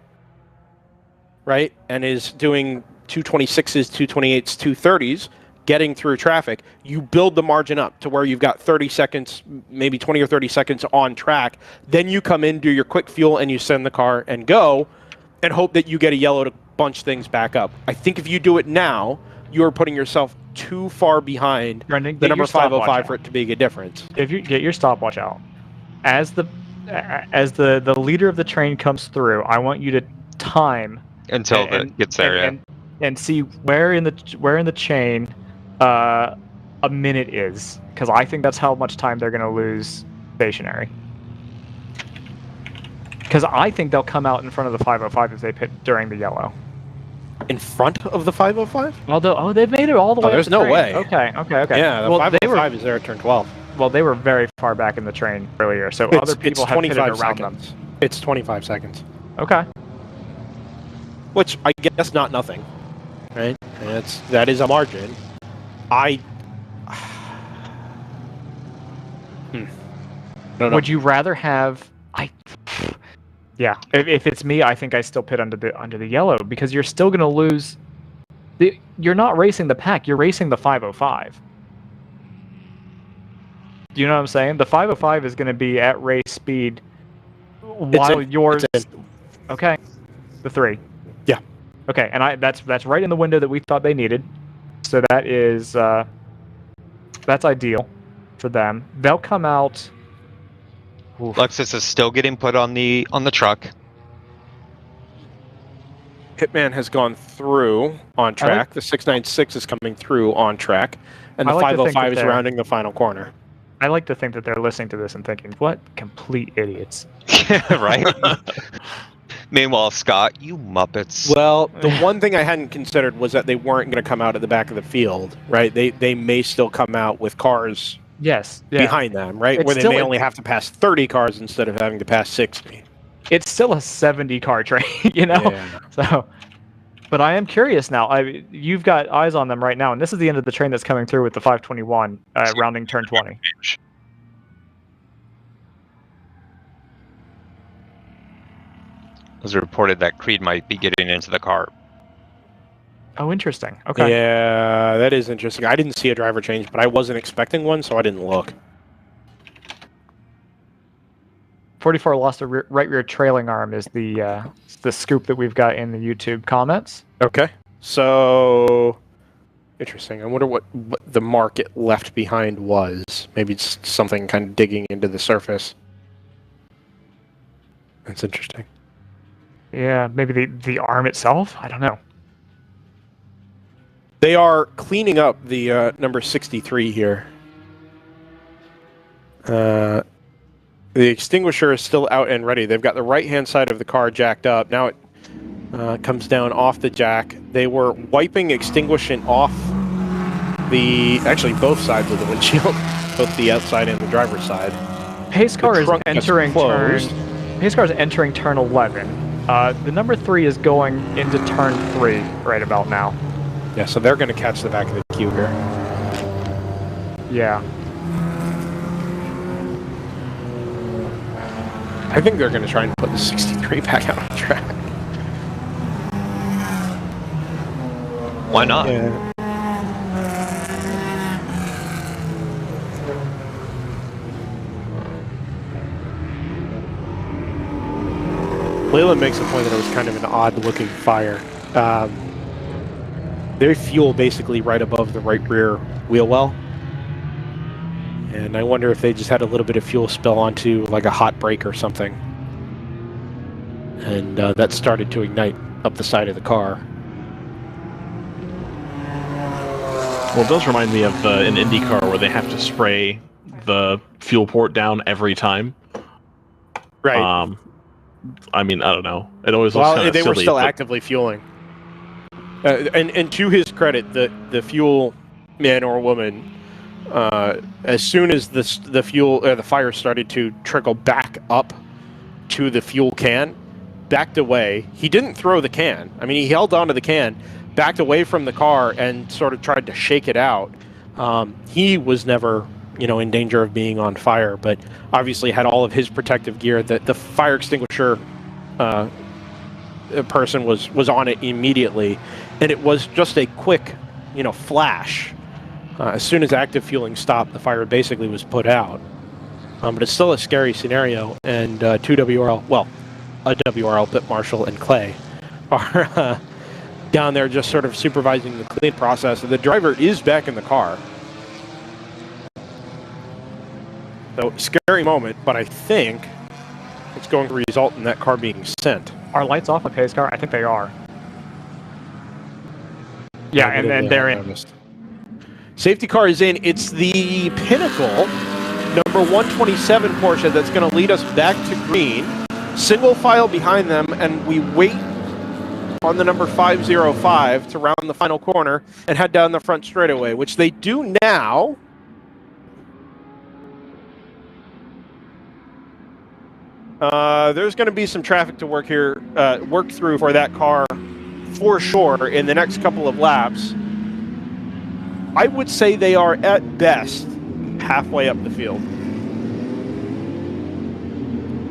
right, and is doing 226s, 228s, 230s, getting through traffic. You build the margin up to where you've got 30 seconds, maybe 20 or 30 seconds on track. Then you come in, do your quick fuel, and you send the car and go, and hope that you get a yellow to bunch things back up. I think if you do it now, you're putting yourself too far behind Brendan, the number 505 for it to make a difference. If you get your stopwatch out, as the leader of the train comes through, I want you to time until it gets there, and see where in the chain a minute is, because I think that's how much time they're going to lose stationary. Because I think they'll come out in front of the 505 if they pit during the yellow. In front of the 505? Although they've made it all the way. There's up no the train. way. Okay. Yeah, the 505 is there at turn 12. Well, they were very far back in the train earlier, so other people have pitted around them. It's 25 seconds. Okay. Which I guess not nothing, right? That is a margin. I don't know. Would you rather have? Yeah, if it's me, I think I still pit under the yellow, because you're still going to lose. You're not racing the pack. You're racing the 505. Do you know what I'm saying? The 505 is going to be at race speed while yours. Okay, the 3. Yeah. Okay, and that's right in the window that we thought they needed. So that is that's ideal for them. They'll come out. Oof. Lexus is still getting put on the truck. Hitman has gone through on track. The 696 is coming through on track, and the 505 is rounding the final corner. I like to think that they're listening to this and thinking, "What complete idiots!" Right. Meanwhile, Scott, you muppets. Well, the one thing I hadn't considered was that they weren't going to come out at the back of the field, right? They may still come out with cars. Yes. Behind them, right? Where they may only have to pass 30 cars instead of having to pass 60. It's still a 70-car train, you know? Yeah. So, but I am curious now. You've got eyes on them right now, and this is the end of the train that's coming through with the 521, rounding turn 20. It was reported that Creed might be getting into the car. Oh, interesting. Okay. Yeah, that is interesting. I didn't see a driver change, but I wasn't expecting one, so I didn't look. 44 lost a right rear trailing arm is the scoop that we've got in the YouTube comments. Okay. So, interesting. I wonder what the mark it left behind was. Maybe it's something kind of digging into the surface. That's interesting. Yeah, maybe the arm itself? I don't know. They are cleaning up the number 63 here. The extinguisher is still out and ready. They've got the right-hand side of the car jacked up. Now it comes down off the jack. They were wiping extinguishing off actually both sides of the windshield, both the outside and the driver's side. Pace car is entering turn. Pace car is entering turn 11. The number 3 is going into turn 3 right about now. Yeah, so they're going to catch the back of the queue here. Yeah. I think they're going to try and put the 63 back out on track. Why not? Yeah. Leland makes the point that it was kind of an odd-looking fire. They fuel basically right above the right rear wheel well. And I wonder if they just had a little bit of fuel spill onto like a hot brake or something. And that started to ignite up the side of the car. Well, it does remind me of an IndyCar where they have to spray the fuel port down every time. Right. I mean, I don't know. It always looks kind of silly. They were still actively fueling. And to his credit, the fuel man or woman, as soon as the fire started to trickle back up to the fuel can, backed away. He didn't throw the can. I mean, he held onto the can, backed away from the car, and sort of tried to shake it out. He was never, in danger of being on fire, but obviously had all of his protective gear. The fire extinguisher person was on it immediately, and it was just a quick, flash. As soon as active fueling stopped, the fire basically was put out. But it's still a scary scenario, and two WRL, well, a WRL, Pit Marshal, and Clay are down there just sort of supervising the clean process. The driver is back in the car. So, scary moment, but I think it's going to result in that car being sent. Are lights off a pace car? I think they are. Yeah, and then they're in. Safety car is in. It's the Pinnacle, number 127 Porsche, that's going to lead us back to green. Single file behind them, and we wait on the number 505 to round the final corner and head down the front straightaway, which they do now. There's going to be some traffic to work through for that car for sure in the next couple of laps. I would say they are at best halfway up the field.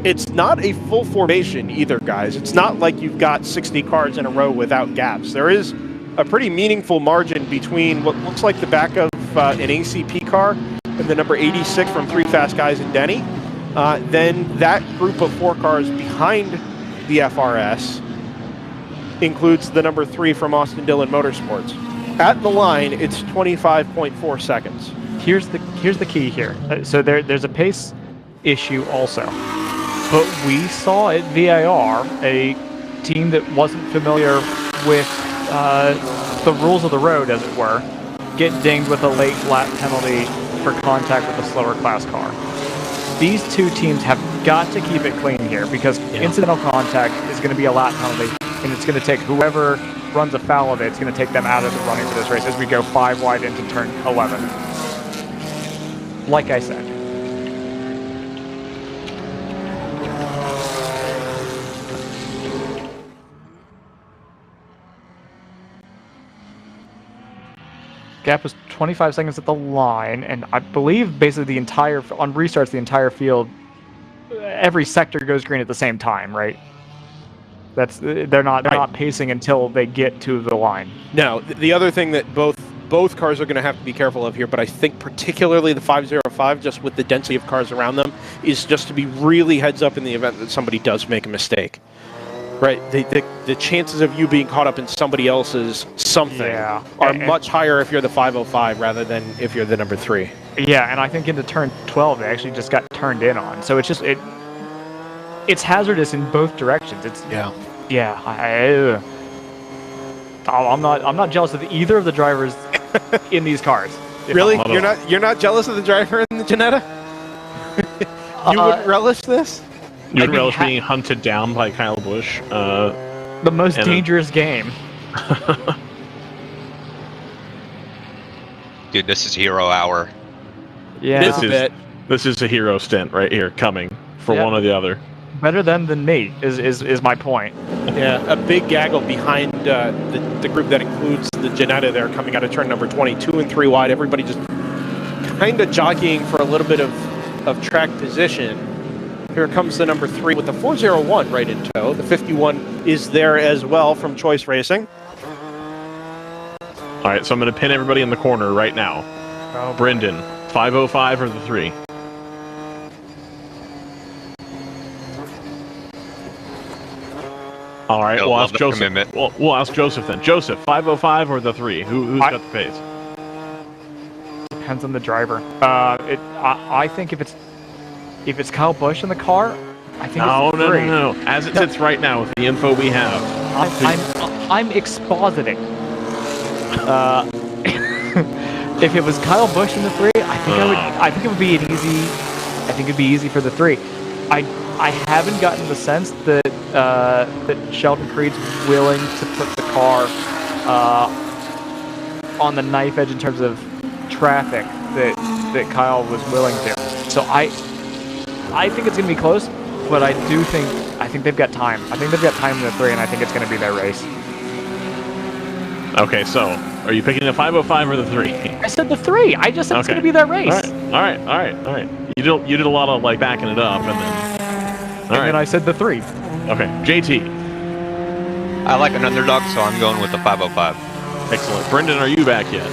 It's not a full formation either, guys. It's not like you've got 60 cars in a row without gaps. There is a pretty meaningful margin between what looks like the back of an ACP car and the number 86 from Three Fast Guys and Denny. Then that group of 4 cars behind the FRS includes the number 3 from Austin Dillon Motorsports. At the line, it's 25.4 seconds. Here's the key here. So there's a pace issue also. But we saw at VIR a team that wasn't familiar with the rules of the road, as it were, get dinged with a late lap penalty for contact with a slower class car. These two teams have got to keep it clean here because incidental contact is going to be a lap penalty, and it's going to take whoever runs afoul of it, it's going to take them out of the running for this race as we go 5 wide into turn 11. Like I said. Gap was 25 seconds at the line, and I believe basically on restarts, the entire field, every sector goes green at the same time, right? They're not pacing until they get to the line. No, the other thing that both cars are going to have to be careful of here, but I think particularly the 505, just with the density of cars around them, is just to be really heads up in the event that somebody does make a mistake. Right, the chances of you being caught up in somebody else's something are much higher if you're the 505 rather than if you're the number 3. Yeah, and I think into turn 12 they actually just got turned in on. So it's hazardous in both directions. I'm not jealous of either of the drivers in these cars. Really? You're not jealous of the driver in the Ginetta? You wouldn't relish this? You would relish being hunted down by Kyle Busch. The most dangerous game. Dude, this is hero hour. Yeah, this is a hero stint right here coming for one or the other. Better them than me is my point. Yeah, a big gaggle behind the group that includes the Ginetta there coming out of turn number 20, 2 and 3 wide. Everybody just kind of jockeying for a little bit of track position. Here comes the number 3 with the 401 right in tow. The 51 is there as well from Choice Racing. All right, so I'm going to pin everybody in the corner right now. Oh, Brendan, 505 or the 3? All right, we'll ask Joseph. We'll ask Joseph then. Joseph, 505 or the 3? Who's got the pace? Depends on the driver. I think if it's Kyle Busch in the car, I think it's the 3. No. As it sits right now with the info we have, I'm expositing. If it was Kyle Busch in the 3, I think it would be an easy. I think it'd be easy for the 3. I haven't gotten the sense that Sheldon Creed's willing to put the car on the knife edge in terms of traffic that Kyle was willing to. So I think it's gonna be close, but I think they've got time. I think they've got time in the 3, and I think it's gonna be their race. Okay, so are you picking the 505 or the 3? I said the 3. I just said it's gonna be their race. All right. You did a lot of like backing it up, and then I said the 3. Okay, JT. I like an underdog, so I'm going with the 505. Excellent. Brendan, are you back yet?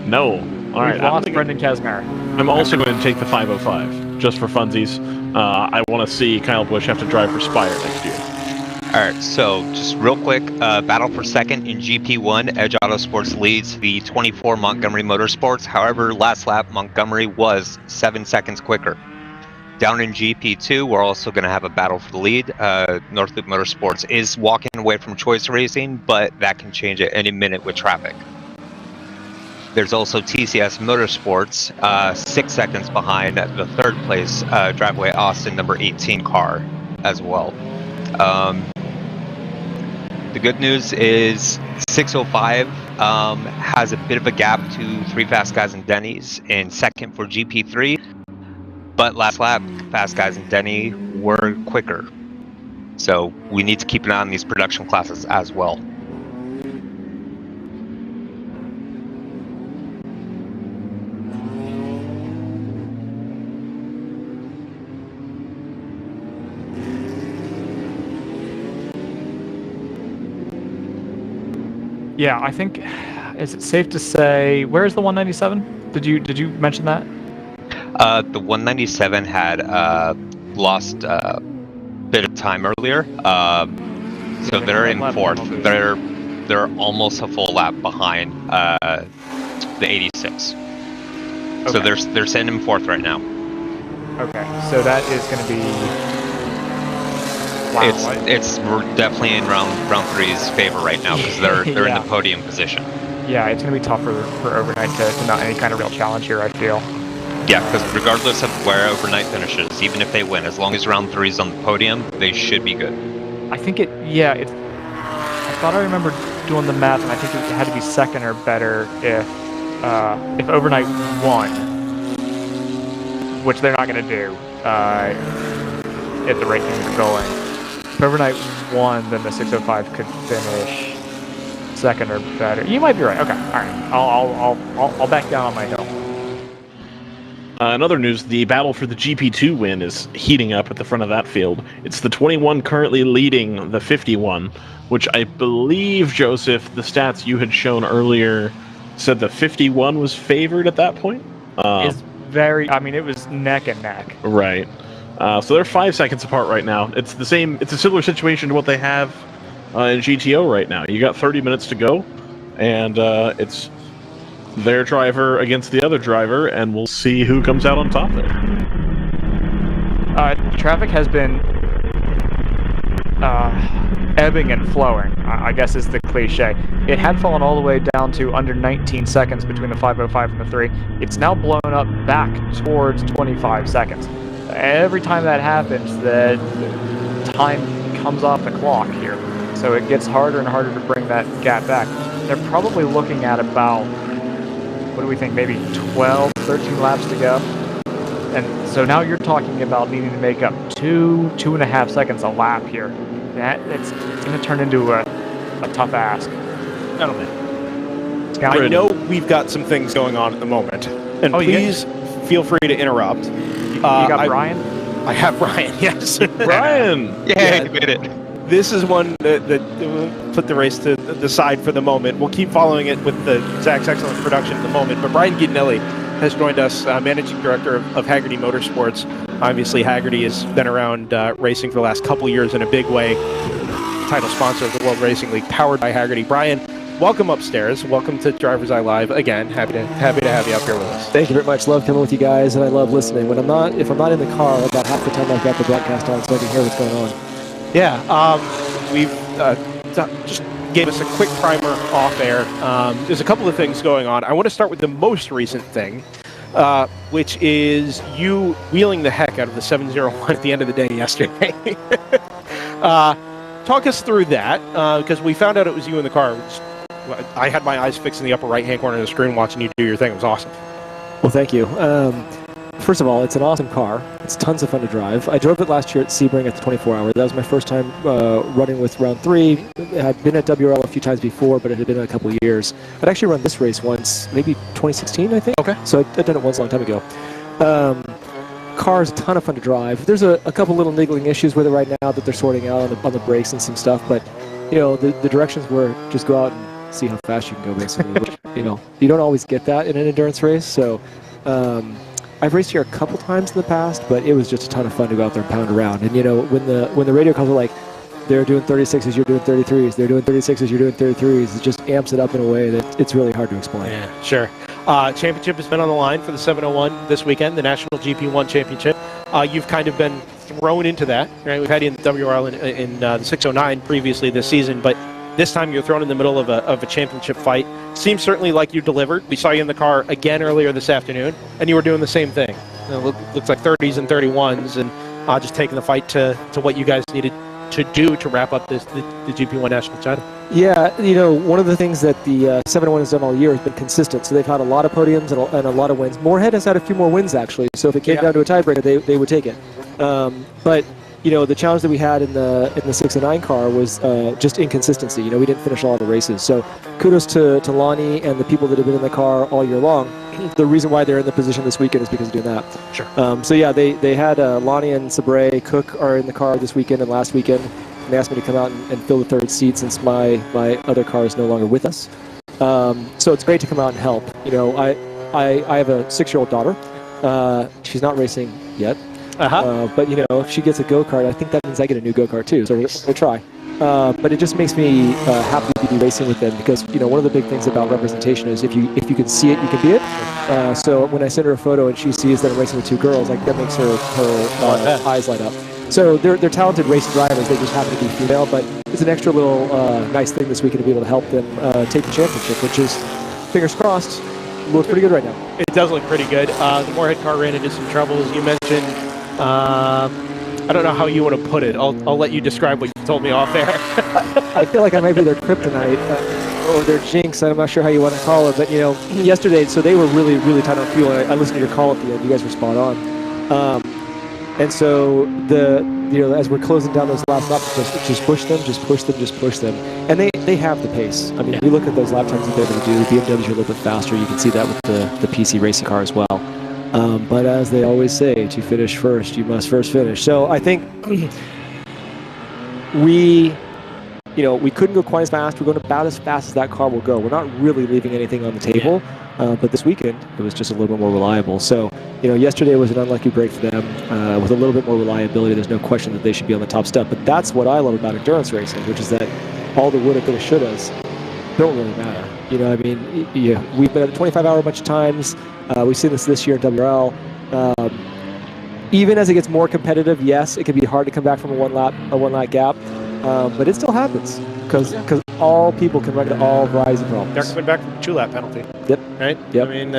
No. All right. We've lost Brendan Kesner. I'm also going to take the 505 just for funsies. I want to see Kyle Busch have to drive for Spire next year. All right, so just real quick, battle for second in GP1, Edge Autosports leads the 24 Montgomery Motorsports. However, last lap, Montgomery was 7 seconds quicker. Down in GP2, we're also going to have a battle for the lead. Northloop Motorsports is walking away from Choice Racing, but that can change at any minute with traffic. There's also TCS Motorsports, 6 seconds behind the third place Driveway Austin number 18 car as well. The good news is 605 has a bit of a gap to 3 Fast Guys and Denny's in second for GP3, but last lap, Fast Guys and Denny were quicker. So we need to keep an eye on these production classes as well. Yeah, I think. Is it safe to say where's the 197? Did you mention that? The 197 had lost a bit of time earlier, so they're in fourth. They're almost a full lap behind the 86. Okay. So they're sitting in fourth right now. Okay, so that is going to be. Wow, it's definitely in round 3's favor right now because they're in the podium position. Yeah, it's going to be tough for Overnight to mount any kind of real challenge here, I feel. Yeah, because regardless of where Overnight finishes, even if they win, as long as round 3's on the podium, they should be good. I think I thought I remember doing the math, and I think it had to be second or better if Overnight won, which they're not going to do at the rate things are going. If Overnight won, then the 605 could finish second or better. You might be right. Okay, all right. I'll back down on my hill. In other news, the battle for the GP2 win is heating up at the front of that field. It's the 21 currently leading the 51, which I believe, Joseph, the stats you had shown earlier said the 51 was favored at that point? It was neck and neck. Right. So they're 5 seconds apart right now. It's a similar situation to what they have in GTO right now. You got 30 minutes to go, and it's their driver against the other driver, and we'll see who comes out on top there. Traffic has been ebbing and flowing, I guess is the cliche. It had fallen all the way down to under 19 seconds between the 505 and the 3. It's now blown up back towards 25 seconds. Every time that happens, the time comes off the clock here. So it gets harder and harder to bring that gap back. They're probably looking at about, what do we think, maybe 12, 13 laps to go. And so now you're talking about needing to make up 2.5 seconds a lap here. It's going to turn into a tough ask. Gentlemen, I know we've got some things going on at the moment, and please feel free to interrupt. You got Brian? I have Brian, yes. Brian! Yeah, you made it. This is one that we'll put the race to the side for the moment. We'll keep following it with the Zach's excellent production at the moment. But Brian Gelli has joined us, managing director of Hagerty Motorsports. Obviously, Hagerty has been around racing for the last couple years in a big way. Title sponsor of the World Racing League, powered by Hagerty. Brian, welcome upstairs. Welcome to DriverSeye Live again. Happy to have you up here with us. Thank you very much. Love coming with you guys, and I love listening. If I'm not in the car, about half the time I've got the broadcast on, so I can hear what's going on. Yeah, we've just gave us a quick primer off air. There's a couple of things going on. I want to start with the most recent thing, which is you wheeling the heck out of the 701 at the end of the day yesterday. Talk us through that, because we found out it was you in the car. I had my eyes fixed in the upper right-hand corner of the screen watching you do your thing. It was awesome. Well, thank you. First of all, it's an awesome car. It's tons of fun to drive. I drove it last year at Sebring at the 24-hour. That was my first time running with round 3. I'd been at WRL a few times before, but it had been a couple of years. I'd actually run this race once, maybe 2016, I think. Okay. So I'd done it once a long time ago. Car's a ton of fun to drive. There's a couple little niggling issues with it right now that they're sorting out on the brakes and some stuff, but the directions were just go out and see how fast you can go, basically. Which, you don't always get that in an endurance race, so I've raced here a couple times in the past, but it was just a ton of fun to go out there and pound around. And when the radio calls are like, they're doing 36s, you're doing 33s, they're doing 36s, you're doing 33s, it just amps it up in a way that it's really hard to explain. Yeah, sure. Championship has been on the line for the 701 this weekend, the National GP1 Championship. You've kind of been thrown into that, right? We've had you in the WRL in the 609 previously this season, but this time you're thrown in the middle of a championship fight. Seems certainly like you delivered. We saw you in the car again earlier this afternoon, and you were doing the same thing. Looks like 30s and 31s, and just taking the fight to what you guys needed to do to wrap up the GP1 national title. Yeah, one of the things that the 701 has done all year has been consistent. So they've had a lot of podiums and a lot of wins. Moorhead has had a few more wins, actually. So if it came down to a tiebreaker, they would take it. But the challenge that we had in the 609 car was just inconsistency. We didn't finish all the races. So kudos to Lonnie and the people that have been in the car all year long. The reason why they're in the position this weekend is because of doing that. Sure. So yeah, they had Lonnie and Sabre Cook are in the car this weekend and last weekend. And they asked me to come out and fill the third seat since my other car is no longer with us. So it's great to come out and help. I have a 6-year-old daughter. She's not racing yet. But if she gets a go-kart, I think that means I get a new go-kart too. So we'll try. But it just makes me happy to be racing with them because one of the big things about representation is if you can see it, you can be it. So when I send her a photo and she sees that I'm racing with 2 girls, like that makes her eyes light up. So they're talented race drivers. They just happen to be female, but it's an extra little nice thing this weekend to be able to help them take the championship, which is, fingers crossed, looks pretty good right now. It does look pretty good. The Moorhead car ran into some troubles. You mentioned, I don't know how you want to put it. I'll let you describe what you told me off air. I feel like I might be their kryptonite or their jinx. I'm not sure how you want to call it, but yesterday, so they were really, really tight on fuel. I listened to your call at the end. You guys were spot on. And so as we're closing down those last laps, just push them. And they have the pace. I mean, if you look at those lap times that they're able to do, BMWs are a little bit faster. You can see that with the PC racing car as well. But as they always say, to finish first, you must first finish. So I think we couldn't go quite as fast. We're going about as fast as that car will go. We're not really leaving anything on the table. But this weekend, it was just a little bit more reliable. So, yesterday was an unlucky break for them. With a little bit more reliability, there's no question that they should be on the top step. But that's what I love about endurance racing, which is that all the woulda, coulda, shouldas don't really matter. We've been at the 25-hour a bunch of times. We've seen this year at WRL. Even as it gets more competitive, yes, it can be hard to come back from a one lap gap. But it still happens because all people can run into all varieties of problems. They're coming back from the 2-lap penalty. Yep. Right? Yep. I mean,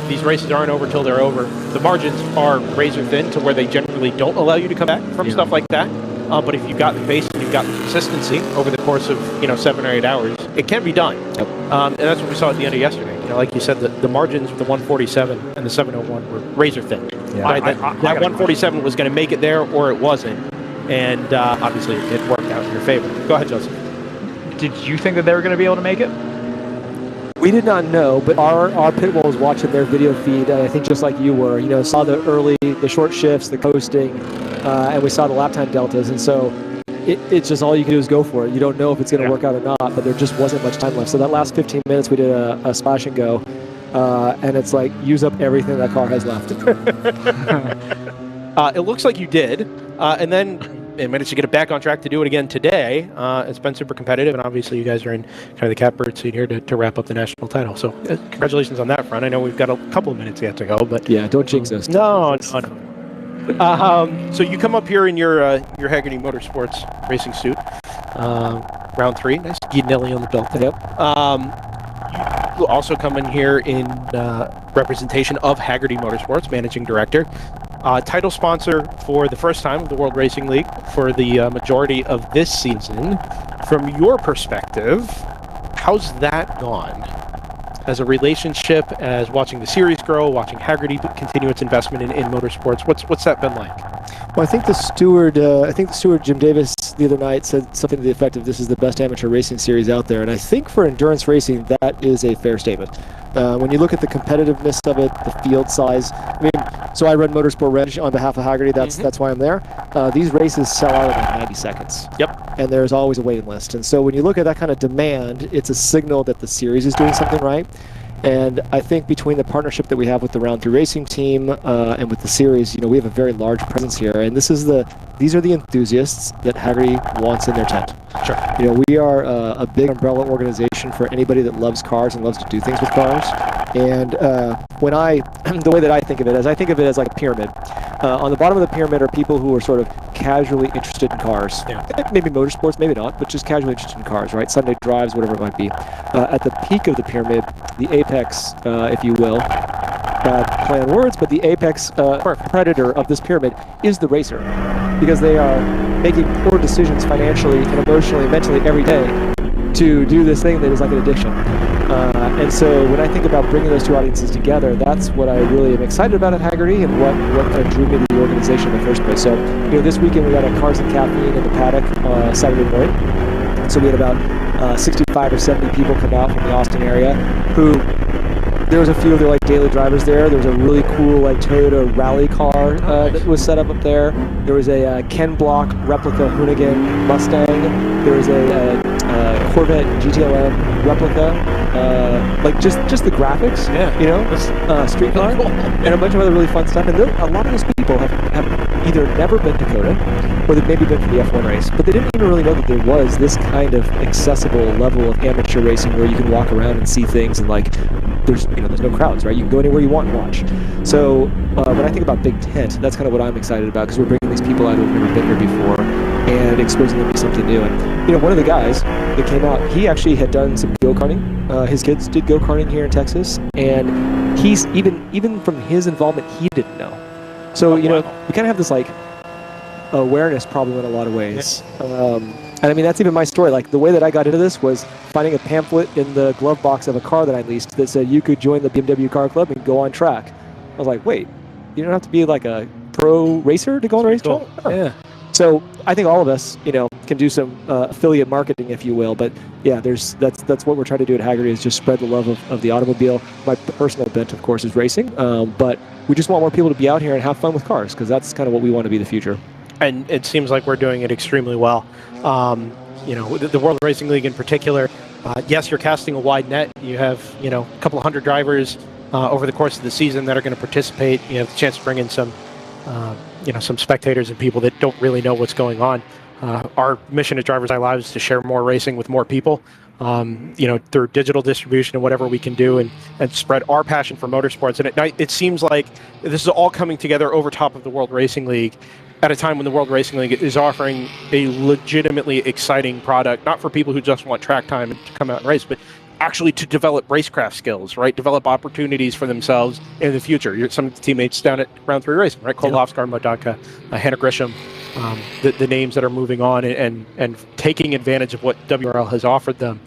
these races aren't over till they're over. The margins are razor thin to where they generally don't allow you to come back from stuff like that. But if you've got the pace and you've got the consistency over the course of 7 or 8 hours, it can be done. Yep. And that's what we saw at the end of yesterday. Like you said, the margins with the 147 and the 701 were razor thin. Yeah. Right? That 147 was going to make it there or it wasn't. And obviously it worked out in your favor. Go ahead, Joseph. Did you think that they were going to be able to make it? We did not know, but our pit wall was watching their video feed, and I think just like you were, saw the short shifts, the coasting, and we saw the lap time deltas, and so it's just all you can do is go for it. You don't know if it's going to work out or not, but there just wasn't much time left. So that last 15 minutes, we did a splash and go, and it's like, use up everything that car has left. It looks like you did, and then managed to get it back on track to do it again today. It's been super competitive, and obviously you guys are in kind of the catbird seat here to wrap up the national title. So congratulations on that front. I know we've got a couple of minutes yet to go, but yeah, don't jinx us. No. So you come up here in your Hagerty Motorsports racing suit, round 3. Nice Guidanelli on the belt. Yep. You also come in here in representation of Hagerty Motorsports, managing director. Title sponsor for the first time of the World Racing League for the majority of this season. From your perspective, how's that gone? As a relationship, as watching the series grow, watching Hagerty continue its investment in motorsports, what's that been like? Well, I think the steward Jim Davis the other night said something to the effect of this is the best amateur racing series out there, and I think for endurance racing that is a fair statement. When you look at the competitiveness of it, the field size, so I run Motorsport Reg on behalf of Hagerty. That's why I'm there. These races sell out in like 90 seconds. Yep. And there's always a waiting list. And so when you look at that kind of demand, it's a signal that the series is doing something right. And I think between the partnership that we have with the Round 3 Racing team and with the series, we have a very large presence here. And these are the enthusiasts that Hagerty wants in their tent. Sure. We are a big umbrella organization for anybody that loves cars and loves to do things with cars. And the way that I think of it is, I think of it as like a pyramid. On the bottom of the pyramid are people who are sort of casually interested in cars. Yeah. Maybe motorsports, maybe not, but just casually interested in cars, right? Sunday drives, whatever it might be. At the peak of the pyramid, the apex, if you will, play on words, but the apex predator of this pyramid is the racer, because they are making poor decisions financially and emotionally and mentally every day to do this thing that is like an addiction. And so when I think about bringing those two audiences together, that's what I really am excited about at Hagerty and what kind of drew me to the organization in the first place. So this weekend we got a Cars and Caffeine in the paddock Saturday morning. So we had about 65 or 70 people come out from the Austin area who, there was a few of their daily drivers there. There was a really cool Toyota rally car that was set up there. There was a Ken Block replica Hoonigan Mustang. There was a Corvette GTLM replica. Just the graphics, street car, and a bunch of other really fun stuff. And a lot of those people have either never been to COTA, or they've maybe been to the F1 race, but they didn't even really know that there was this kind of accessible level of amateur racing where you can walk around and see things and there's no crowds, right? You can go anywhere you want and watch. So when I think about Big Tent, that's kind of what I'm excited about, because we're bringing these people out who've never been here before and exposing them to something new. And one of the guys that came out, he actually had done some go-karting. His kids did go-karting here in Texas, and he's even from his involvement, he didn't know. So we kind of have this awareness problem in a lot of ways. And that's even my story. The way that I got into this was finding a pamphlet in the glove box of a car that I leased that said you could join the BMW Car Club and go on track. I was like, wait, you don't have to be a pro racer to go on a race track? Oh. Yeah. So I think all of us, can do some affiliate marketing, if you will. But yeah, that's what we're trying to do at Hagerty, is just spread the love of the automobile. My personal bent, of course, is racing. But we just want more people to be out here and have fun with cars, because that's kind of what we want to be the future. And it seems like we're doing it extremely well. The World Racing League in particular, yes, you're casting a wide net. You have, a couple of hundred drivers over the course of the season that are going to participate. You have the chance to bring in some spectators and people that don't really know what's going on. Our mission at DriversEye Live is to share more racing with more people, through digital distribution and whatever we can do, and spread our passion for motorsports. And it seems like this is all coming together over top of the World Racing League. at a time when the World Racing League is offering a legitimately exciting product, not for people who just want track time to come out and race, but actually to develop racecraft skills, right? Develop opportunities for themselves in the future. Some of the teammates down at Round 3 Racing, right? Cole Locard, Modaka, Hannah Grisham, the names that are moving on and taking advantage of what WRL has offered them.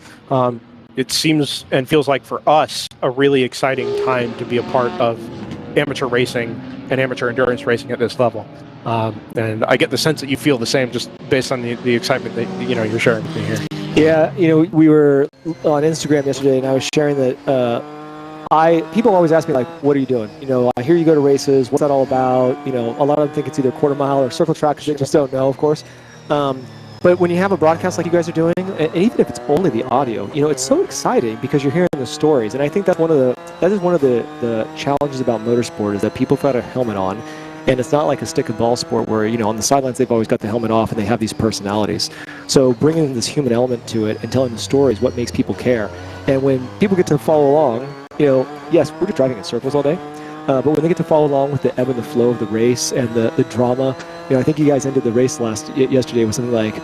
It seems and feels like for us a really exciting time to be a part of amateur racing and amateur endurance racing at this level. And I get the sense that you feel the same just based on the excitement that you're sharing with me here. Yeah, we were on Instagram yesterday, and I was sharing that people always ask me, like, what are you doing? I hear you go to races. What's that all about? A lot of them think it's either quarter mile or circle track because they just don't know, of course. But when you have a broadcast like you guys are doing, and even if it's only the audio, it's so exciting because you're hearing the stories. And I think that is one of the challenges about motorsport is that people put a helmet on, and it's not like a stick and ball sport where, on the sidelines they've always got the helmet off and they have these personalities. So bringing this human element to it and telling the stories, what makes people care. And when people get to follow along, yes, we're just driving in circles all day. But when they get to follow along with the ebb and the flow of the race and the drama, I think you guys ended the race yesterday with something like,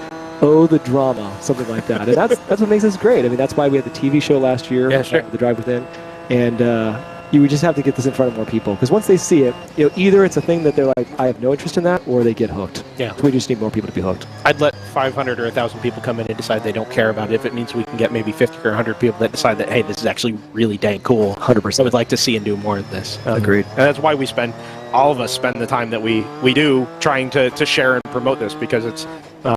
"Oh, the drama," something like that. And that's what makes this great. I mean, that's why we had the TV show last year, The Drive Within, and you would just have to get this in front of more people because once they see it, either it's a thing that they're like, "I have no interest in that," or they get hooked. Yeah, so we just need more people to be hooked. I'd let 500 or 1,000 people come in and decide they don't care about it. If it means we can get maybe 50 or 100 people that decide that, hey, this is actually really dang cool. 100%. I would like to see and do more of this. Agreed. And that's why all of us spend the time that we do trying to share and promote this because it's,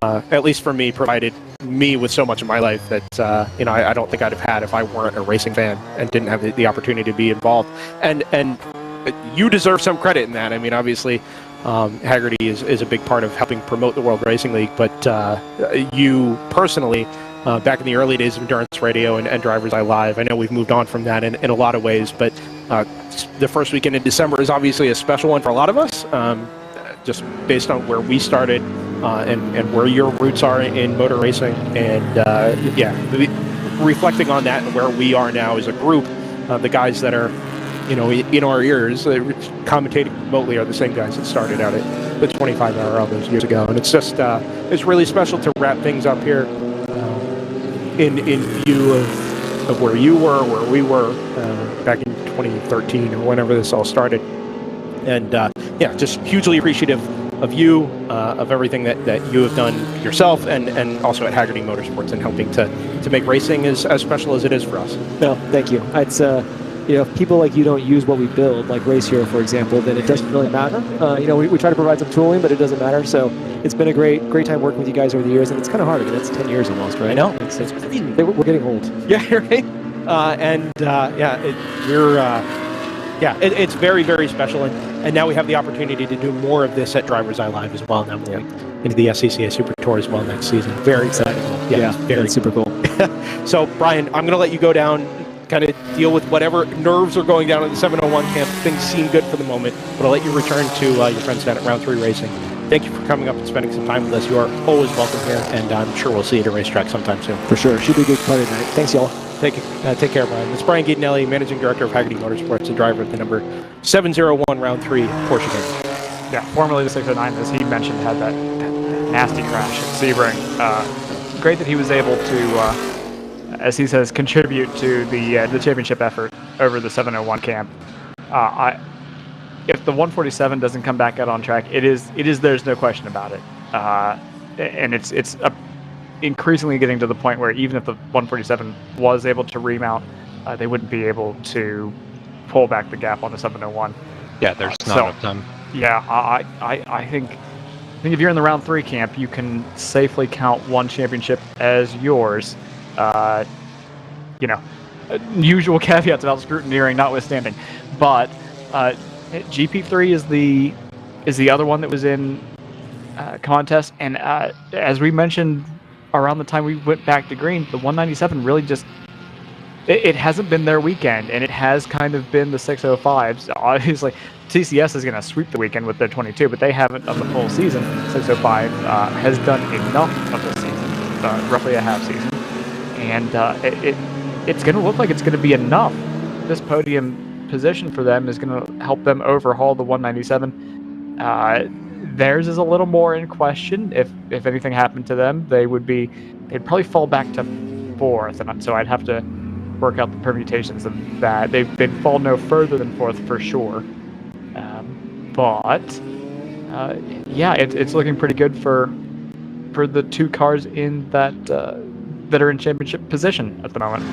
at least for me, provided me with so much of my life that I don't think I'd have had if I weren't a racing fan and didn't have the opportunity to be involved. And you deserve some credit in that. I mean, obviously, Hagerty is a big part of helping promote the World Racing League, but you personally, back in the early days of Endurance Radio and DriversEye Live, I know we've moved on from that in a lot of ways, but the first weekend in December is obviously a special one for a lot of us, just based on where we started and where your roots are in motor racing. And reflecting on that and where we are now as a group, the guys that are in our ears, commentating remotely are the same guys that started out at the 25-hour all those years ago. And it's just, it's really special to wrap things up here in view of where you were, where we were back in 2013 or whenever this all started. And just hugely appreciative of you, of everything that you have done yourself and also at Hagerty Motorsports and helping to make racing as special as it is for us. No, thank you. It's if people like you don't use what we build, like Race Hero, for example, then it doesn't really matter. We try to provide some tooling, but it doesn't matter. So it's been a great time working with you guys over the years, and it's kind of hard. I mean, that's 10 years almost, right? I know. We're getting old. Yeah, right. It's very, very special, and now we have the opportunity to do more of this at DriversEye Live as well. Now moving into the SCCA Super Tour as well next season. Very exciting. Yeah, very super cool. So, Brian, I'm going to let you go down, kind of deal with whatever nerves are going down at the 701 camp. Things seem good for the moment, but I'll let you return to your friends down at Round 3 Racing. Thank you for coming up and spending some time with us. You are always welcome here, and I'm sure we'll see you at a racetrack sometime soon. For sure. Should be a good party tonight. Thanks, y'all. Take care, Brian. It's Brian Gelli, Managing Director of Hagerty Motorsports and driver at the number 701 Round 3 Porsche game. Yeah, formerly the 609, as he mentioned, had that nasty crash at Sebring. Great that he was able to, as he says, contribute to the championship effort over the 701 camp. If the 147 doesn't come back out on track, it is there's no question about it. And it's increasingly getting to the point where even if the 147 was able to remount, they wouldn't be able to pull back the gap on the 701. Yeah, there's not enough time. Yeah, I think if you're in the round 3 camp, you can safely count one championship as yours. Usual caveats about scrutineering notwithstanding, but GP3 is the other one that was in contest, and as we mentioned around the time we went back to green, the 197 really just it hasn't been their weekend, and it has kind of been the 605s. Obviously, TCS is going to sweep the weekend with their 22, but they haven't of the full season. 605 has done enough of the season, roughly a half season, and it's going to look like it's going to be enough. This podium position for them is going to help them overhaul the 197. theirs is a little more in question. If anything happened to them, they'd probably fall back to 4th, and so I'd have to work out the permutations of that. They'd fall no further than 4th for sure. Yeah, it's looking pretty good for the 2 cars in that are in championship position at the moment.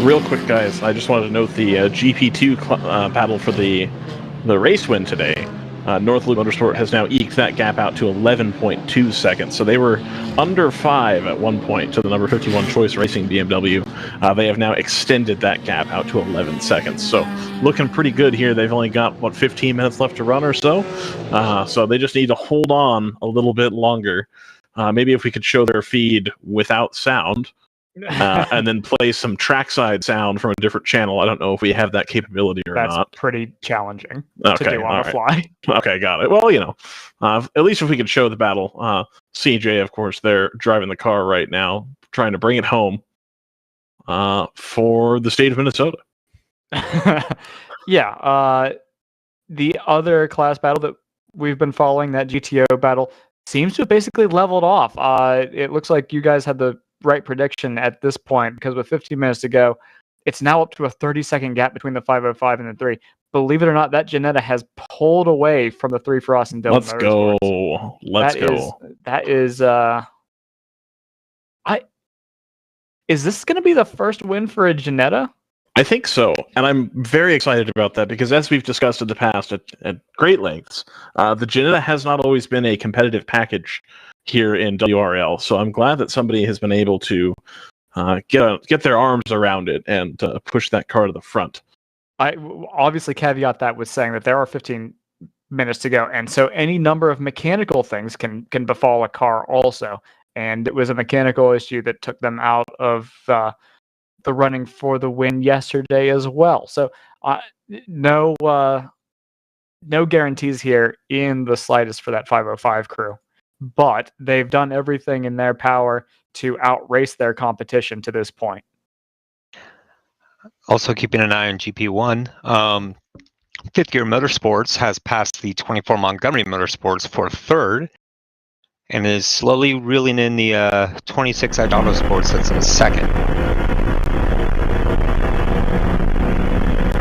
Real quick, guys, I just wanted to note the GP2 battle for the race win today. Northloop Motorsport has now eked that gap out to 11.2 seconds. So they were under 5 at one point to the number 51 Choice Racing BMW. They have now extended that gap out to 11 seconds. So looking pretty good here. They've only got, 15 minutes left to run or so. So they just need to hold on a little bit longer. Maybe if we could show their feed without sound. And then play some trackside sound from a different channel. I don't know if we have that capability or not. That's pretty challenging to do on the fly. Okay, got it. Well, at least if we could show the battle. CJ, of course, they're driving the car right now, trying to bring it home for the state of Minnesota. Yeah. The other class battle that we've been following, that GTO battle, seems to have basically leveled off. It looks like you guys had the right prediction at this point, because with 15 minutes to go, it's now up to a 30-second gap between the 505 and the 3. Believe it or not, that Ginetta has pulled away from the 3 for us and Dylan. Let's go. Let's go. Is this going to be the first win for a Ginetta? I think so, and I'm very excited about that because, as we've discussed in the past at great lengths, the Ginetta has not always been a competitive package here in WRL. So I'm glad that somebody has been able to get their arms around it and push that car to the front. I obviously caveat that with saying that there are 15 minutes to go, and so any number of mechanical things can befall a car also. And it was a mechanical issue that took them out of the running for the win yesterday as well. So no guarantees here in the slightest for that 505 crew, but they've done everything in their power to outrace their competition to this point. Also keeping an eye on GP1, Fifth Gear Motorsports has passed the 24 Montgomery Motorsports for 3rd and is slowly reeling in the 26 Edge Autosports that's in 2nd.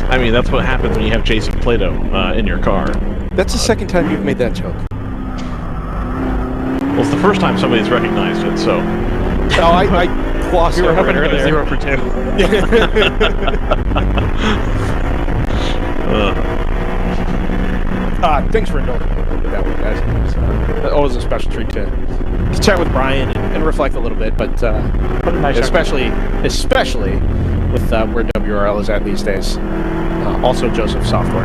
I mean, that's what happens when you have Jason Plato in your car. That's the second time you've made that joke. Well, it's the first time somebody's recognized it, so... Oh, I glossed over it earlier. 0 for 2. Thanks for indulging me with that one, guys. It's always a special treat to chat with Brian and reflect a little bit, but especially with where WRL is at these days. Also, Joseph Software.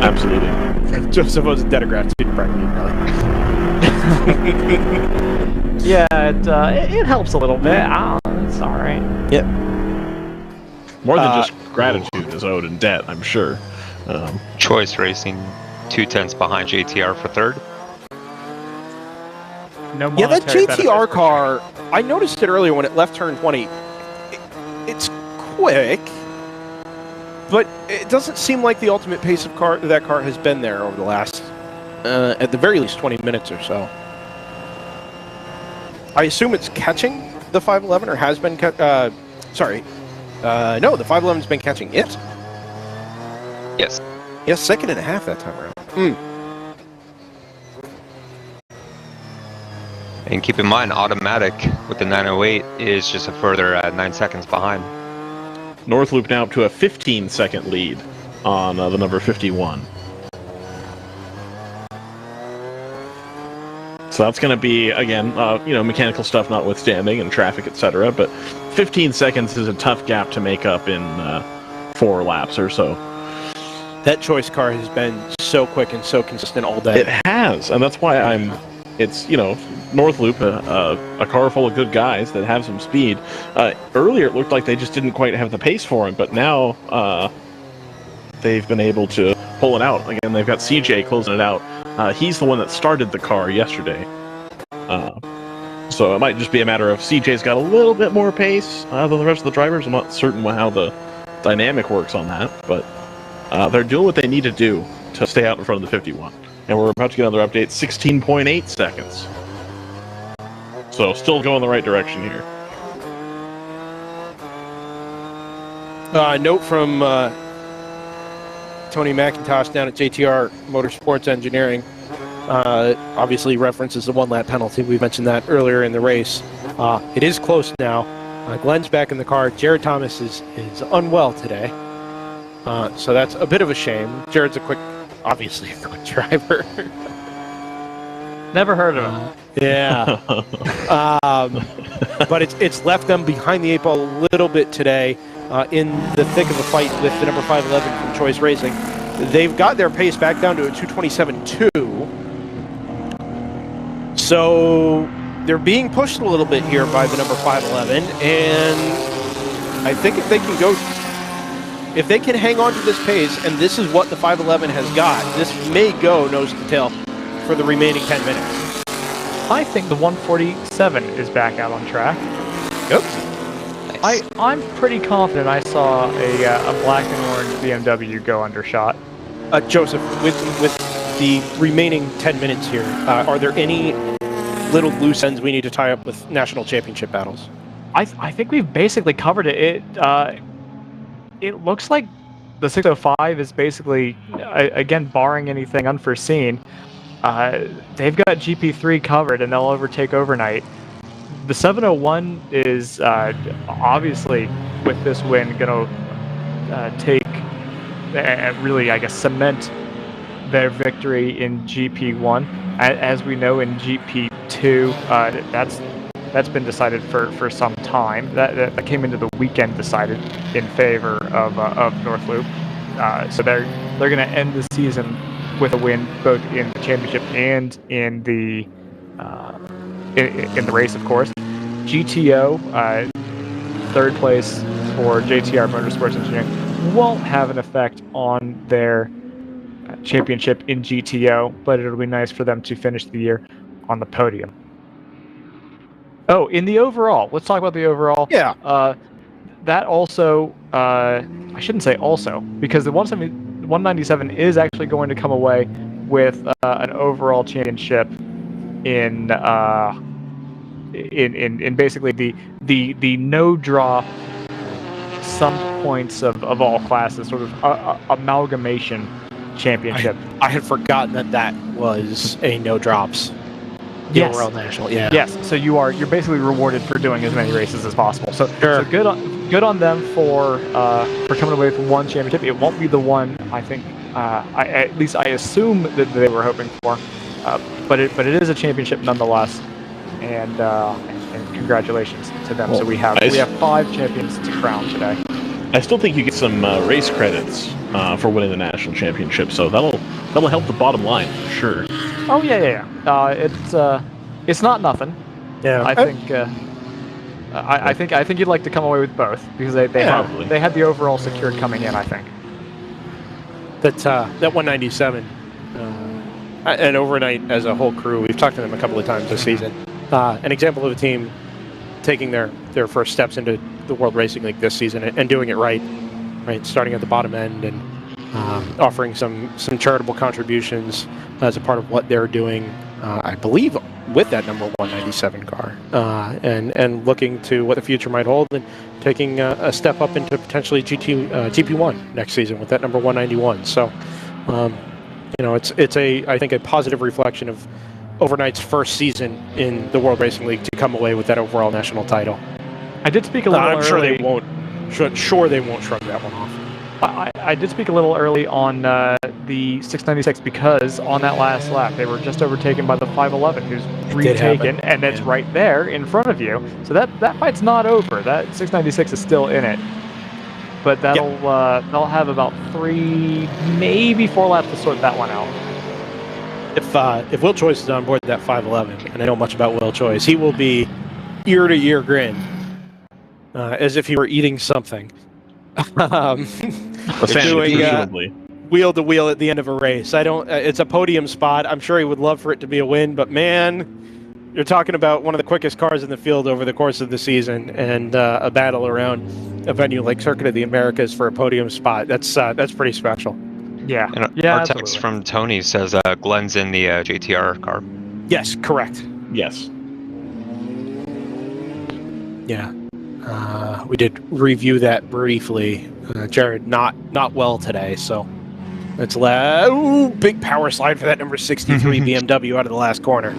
Absolutely. Joseph was a Datagraph to Brian, really. Yeah, it helps a little bit. It's all right. Yep. More than just gratitude is owed in debt, I'm sure. Choice Racing 2/10 behind JTR for 3rd. No yeah, that JTR car, sure. I noticed it earlier when it left turn 20. It's quick, but it doesn't seem like the ultimate pace of that car has been there over the last, at the very least, 20 minutes or so. I assume it's catching the 511, or has been, no, the 511's been catching it. Yes. Yeah, 2nd and a half that time around. And keep in mind, automatic with the 908 is just a further 9 seconds behind. Northloop now up to a 15-second lead on the number 51. So that's going to be, again, mechanical stuff notwithstanding and traffic, etc. But 15 seconds is a tough gap to make up in 4 laps or so. That choice car has been so quick and so consistent all day. It has, and that's why it's, Northloop, a car full of good guys that have some speed. Earlier it looked like they just didn't quite have the pace for him, but now they've been able to pull it out. Again, they've got CJ closing it out. He's the one that started the car yesterday. So it might just be a matter of CJ's got a little bit more pace than the rest of the drivers. I'm not certain how the dynamic works on that, but they're doing what they need to do to stay out in front of the 51. And we're about to get another update, 16.8 seconds. So still going the right direction here. Note from Tony McIntosh down at JTR Motorsports Engineering. Obviously references the one-lap penalty. We mentioned that earlier in the race. It is close now. Glenn's back in the car. Jared Thomas is unwell today. So that's a bit of a shame. Jared's obviously a quick driver. Never heard of him. Yeah. But it's left them behind the 8 ball a little bit today in the thick of a fight with the number 511 from Choice Racing. They've got their pace back down to a 227.2. So they're being pushed a little bit here by the number 511, and I think if they can hang on to this pace, and this is what the 511 has got, this may go nose to tail for the remaining 10 minutes. I think the 147 is back out on track. Oops. I'm pretty confident I saw a black and orange BMW go undershot. Joseph, with the remaining 10 minutes here, are there any little loose ends we need to tie up with national championship battles? I think we've basically covered it. It looks like the 605 is basically, again, barring anything unforeseen, they've got GP3 covered and they'll overtake overnight. The 701 is obviously, with this win, going to take, really, I guess, cement their victory in GP1. As we know, in GP2, that's been decided for some time. That came into the weekend decided in favor of North Loop. So they're going to end the season with a win both in the championship and in the race, of course. GTO, third place for JTR Motorsports Engineering, won't have an effect on their championship in GTO, but it'll be nice for them to finish the year on the podium. Oh, in the overall, let's talk about the overall. Yeah. That also, I shouldn't say also, because the 197 is actually going to come away with an overall championship in basically the no draw sum points of all classes, sort of amalgamation championship. I had forgotten that was a no drops. Yes. Overall national. Yeah. Yes. So you're basically rewarded for doing as many races as possible. So, so good on them for coming away with one championship. It won't be the one I think. At least I assume that they were hoping for. But it is a championship nonetheless. And congratulations to them. Well, so we have 5 champions to crown today. I still think you get some race credits for winning the national championship, so that'll help the bottom line for sure. Oh yeah. It's not nothing. Yeah, I think you'd like to come away with both because they had the overall secured coming in. I think that 197 and overnight as a whole crew. We've talked to them a couple of times this season. An example of a team taking their first steps into the World Racing League this season and doing it right, starting at the bottom end and offering some charitable contributions as a part of what they're doing, I believe, with that number 197 car, and looking to what the future might hold and taking a step up into potentially GP1 next season with that number 191. So, it's I think a positive reflection of Overnight's first season in the World Racing League to come away with that overall national title. I did speak a little early. Sure they won't shrug that one off. I did speak a little early on the 696 because on that last lap they were just overtaken by the 511 who's retaken, and it's right there in front of you. So that fight's not over. That 696 is still in it, but they'll have about 3, maybe 4 laps to sort that one out. If Will Choice is on board that 511, and I know much about Will Choice, he will be ear to ear grin, as if he were eating something. Doing wheel to wheel at the end of a race. It's a podium spot. I'm sure he would love for it to be a win, but man, you're talking about one of the quickest cars in the field over the course of the season, and a battle around a venue like Circuit of the Americas for a podium spot. That's pretty special. Yeah. And Yeah, our absolutely. text from Tony says Glenn's in the JTR car. Yes, correct. Yes. Yeah. We did review that briefly. Jared, not well today, so it's big power slide for that number 63 BMW out of the last corner.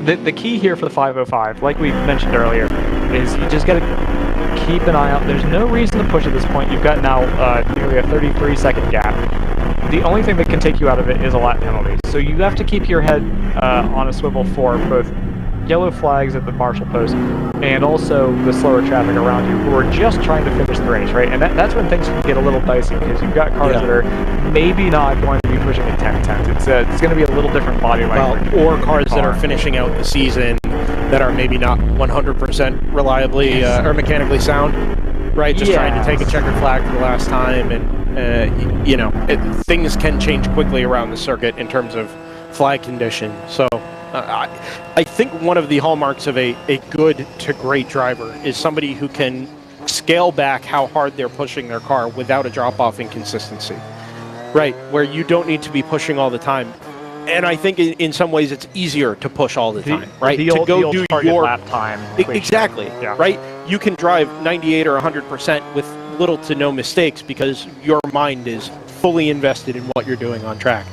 The key here for the 505, like we mentioned earlier, is you just got to keep an eye out. There's no reason to push at this point. You've got now nearly a 33-second gap. The only thing that can take you out of it is a lap penalty. So you have to keep your head on a swivel for both yellow flags at the marshal post and also the slower traffic around you who are just trying to finish the race, right? And that's when things can get a little dicey because you've got cars that are maybe not going to be pushing at 10/10. It's going to be a little different body language. Or cars that are finishing out the season that are maybe not 100% reliably or mechanically sound, right? Just trying to take a checkered flag for the last time. And, things can change quickly around the circuit in terms of flag condition. So I think one of the hallmarks of a good to great driver is somebody who can scale back how hard they're pushing their car without a drop-off in consistency, right? Where you don't need to be pushing all the time. And I think in some ways it's easier to push all the time, right? The to old do your lap time. Exactly, right? You can drive 98 or 100% with little to no mistakes because your mind is fully invested in what you're doing on track.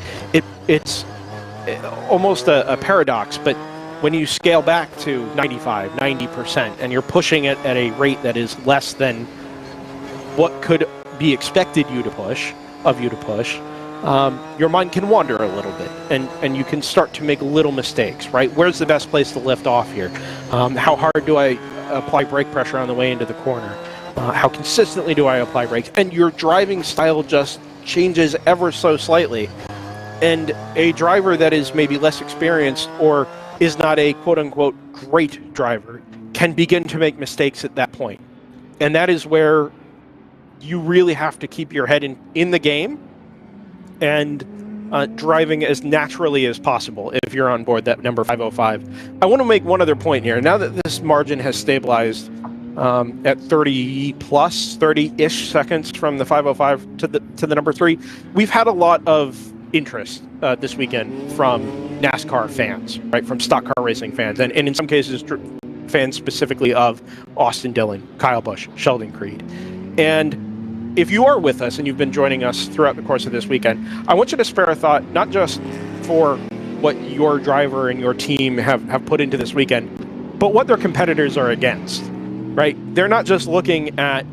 It's almost a paradox, but when you scale back to 95, 90%, and you're pushing it at a rate that is less than what could be expected of you to push, your mind can wander a little bit, and you can start to make little mistakes, right? Where's the best place to lift off here? How hard do I apply brake pressure on the way into the corner? How consistently do I apply brakes? And your driving style just changes ever so slightly. And a driver that is maybe less experienced or is not a quote-unquote great driver can begin to make mistakes at that point. And that is where you really have to keep your head in the game and driving as naturally as possible if you're on board that number 505. I want to make one other point here. Now that this margin has stabilized at 30-ish seconds from the 505 to the number 3, we've had a lot of interest this weekend from NASCAR fans, right? From stock car racing fans, and in some cases fans specifically of Austin Dillon, Kyle Busch, Sheldon Creed. And if you are with us and you've been joining us throughout the course of this weekend, I want you to spare a thought, not just for what your driver and your team have put into this weekend, but what their competitors are against, right? They're not just looking at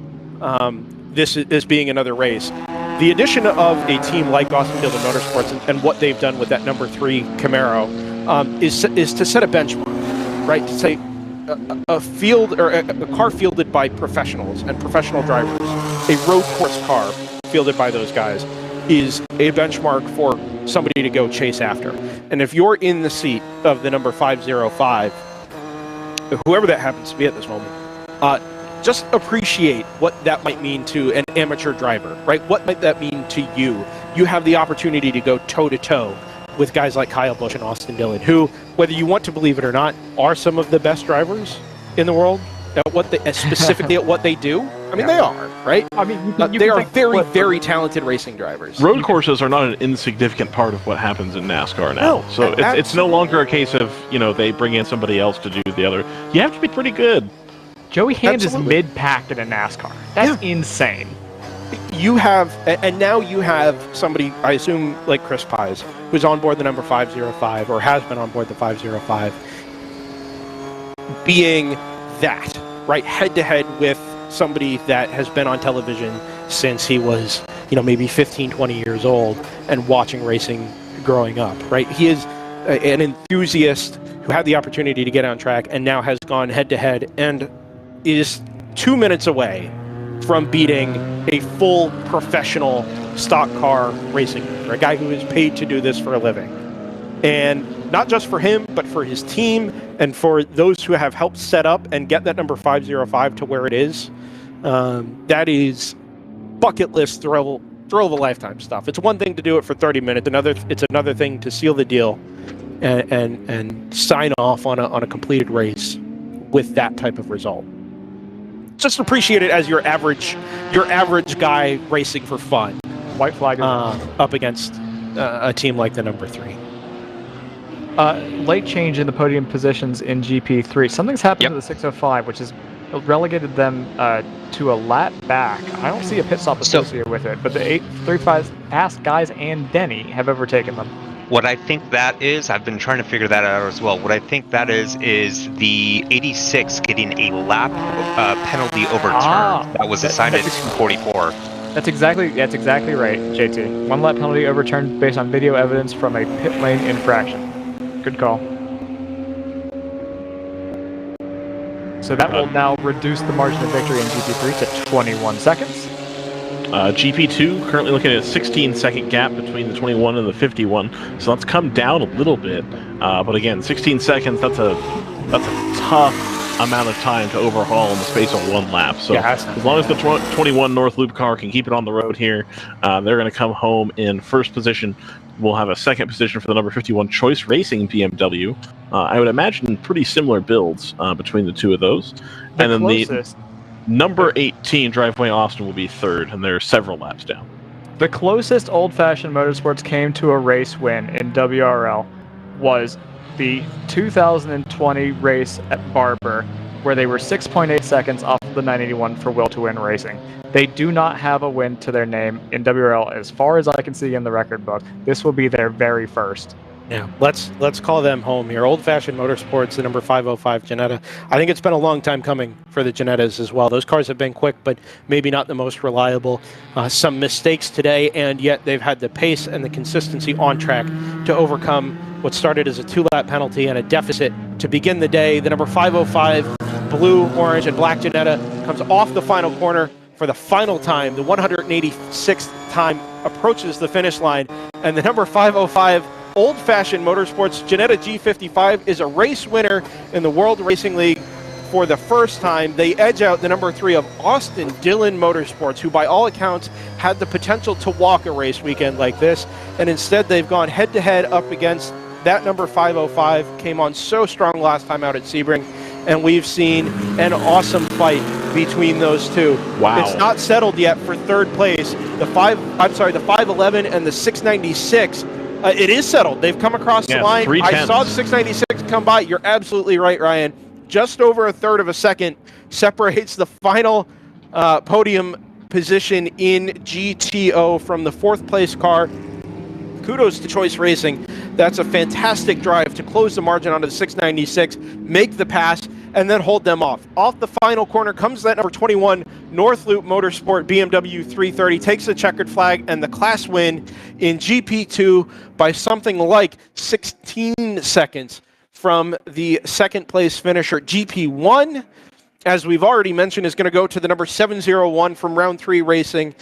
this as being another race. The addition of a team like Austin Dillon Motorsports and what they've done with that number 3 Camaro is to set a benchmark, right? To say a field or a car fielded by professionals and professional drivers, a road course car fielded by those guys, is a benchmark for somebody to go chase after. And if you're in the seat of the number 505, whoever that happens to be at this moment, just appreciate what that might mean to an amateur driver, right? What might that mean to you? You have the opportunity to go toe-to-toe with guys like Kyle Busch and Austin Dillon, who, whether you want to believe it or not, are some of the best drivers in the world at what they, specifically at what they do. I mean, they are, right? I mean, they are very, very talented racing drivers. Road courses are not an insignificant part of what happens in NASCAR now. No, so it's no longer a case of, they bring in somebody else to do the other. You have to be pretty good. Joey Hand is mid-packed in a NASCAR. That's insane. You have, and now you have somebody, I assume, like Chris Pies, who's on board the number 505, or has been on board the 505, being that, right, head-to-head with somebody that has been on television since he was, maybe 15, 20 years old, and watching racing growing up, right? He is an enthusiast who had the opportunity to get on track and now has gone head-to-head and is 2 minutes away from beating a full professional stock car racing driver, a guy who is paid to do this for a living. And not just for him, but for his team and for those who have helped set up and get that number 505 to where it is. That is bucket list thrill of a lifetime stuff. It's one thing to do it for 30 minutes. It's another thing to seal the deal and sign off on a completed race with that type of result. Just appreciate it as your average guy racing for fun. White flag is up against a team like the number 3. Late change in the podium positions in GP3. Something's happened to the 605, which has relegated them to a lap back. I don't see a pit stop associated with it, but the 835 Ask Guys and Denny have overtaken them. What I think that is, I've been trying to figure that out as well. What I think that is the 86 getting a lap penalty overturned that was assigned at 244. That's exactly right, JT. 1 lap penalty overturned based on video evidence from a pit lane infraction. Good call. So that will now reduce the margin of victory in GP3 to 21 seconds. GP2 currently looking at a 16-second gap between the 21 and the 51, so that's come down a little bit. But again, 16 seconds, that's a tough amount of time to overhaul in the space of 1 lap. So as long as the 21 North Loop car can keep it on the road here, they're going to come home in first position. We'll have a second position for the number 51 Choice Racing BMW. I would imagine pretty similar builds between the two of those. And then the number 18 Driveway Austin will be third, and they're several laps down. The closest old-fashioned motorsports came to a race win in WRL was the 2020 race at Barber, where they were 6.8 seconds off of the 981 for Will to Win Racing. They do not have a win to their name in WRL as far as I can see in the record book. This will be their very first. Yeah, let's call them home here. Old Fashioned Motorsports, the number 505 Ginetta. I think it's been a long time coming for the Ginettas as well. Those cars have been quick, but maybe not the most reliable. Some mistakes today, and yet they've had the pace and the consistency on track to overcome what started as a 2-lap penalty and a deficit to begin the day. The number 505 blue, orange, and black Ginetta comes off the final corner for the final time. The 186th time approaches the finish line, and the number 505 Old Fashioned Motorsports Ginetta G55 is a race winner in the World Racing League for the first time. They edge out the number 3 of Austin Dillon Motorsports, who by all accounts had the potential to walk a race weekend like this, and instead they've gone head-to-head up against that number 505. Came on so strong last time out at Sebring, and we've seen an awesome fight between those two. Wow. It's not settled yet for third place. The 511 and the 696. It is settled. They've come across the line. I saw the 696 come by. You're absolutely right, Ryan. Just over a third of a second separates the final podium position in GTO from the 4th place car. Kudos to Choice Racing. That's a fantastic drive to close the margin onto the 696, make the pass, and then hold them off. Off the final corner comes that number 21 North Loop Motorsport BMW 330, takes the checkered flag and the class win in GP2 by something like 16 seconds from the 2nd place finisher. GP1, as we've already mentioned, is going to go to the number 701 from round 3 racing.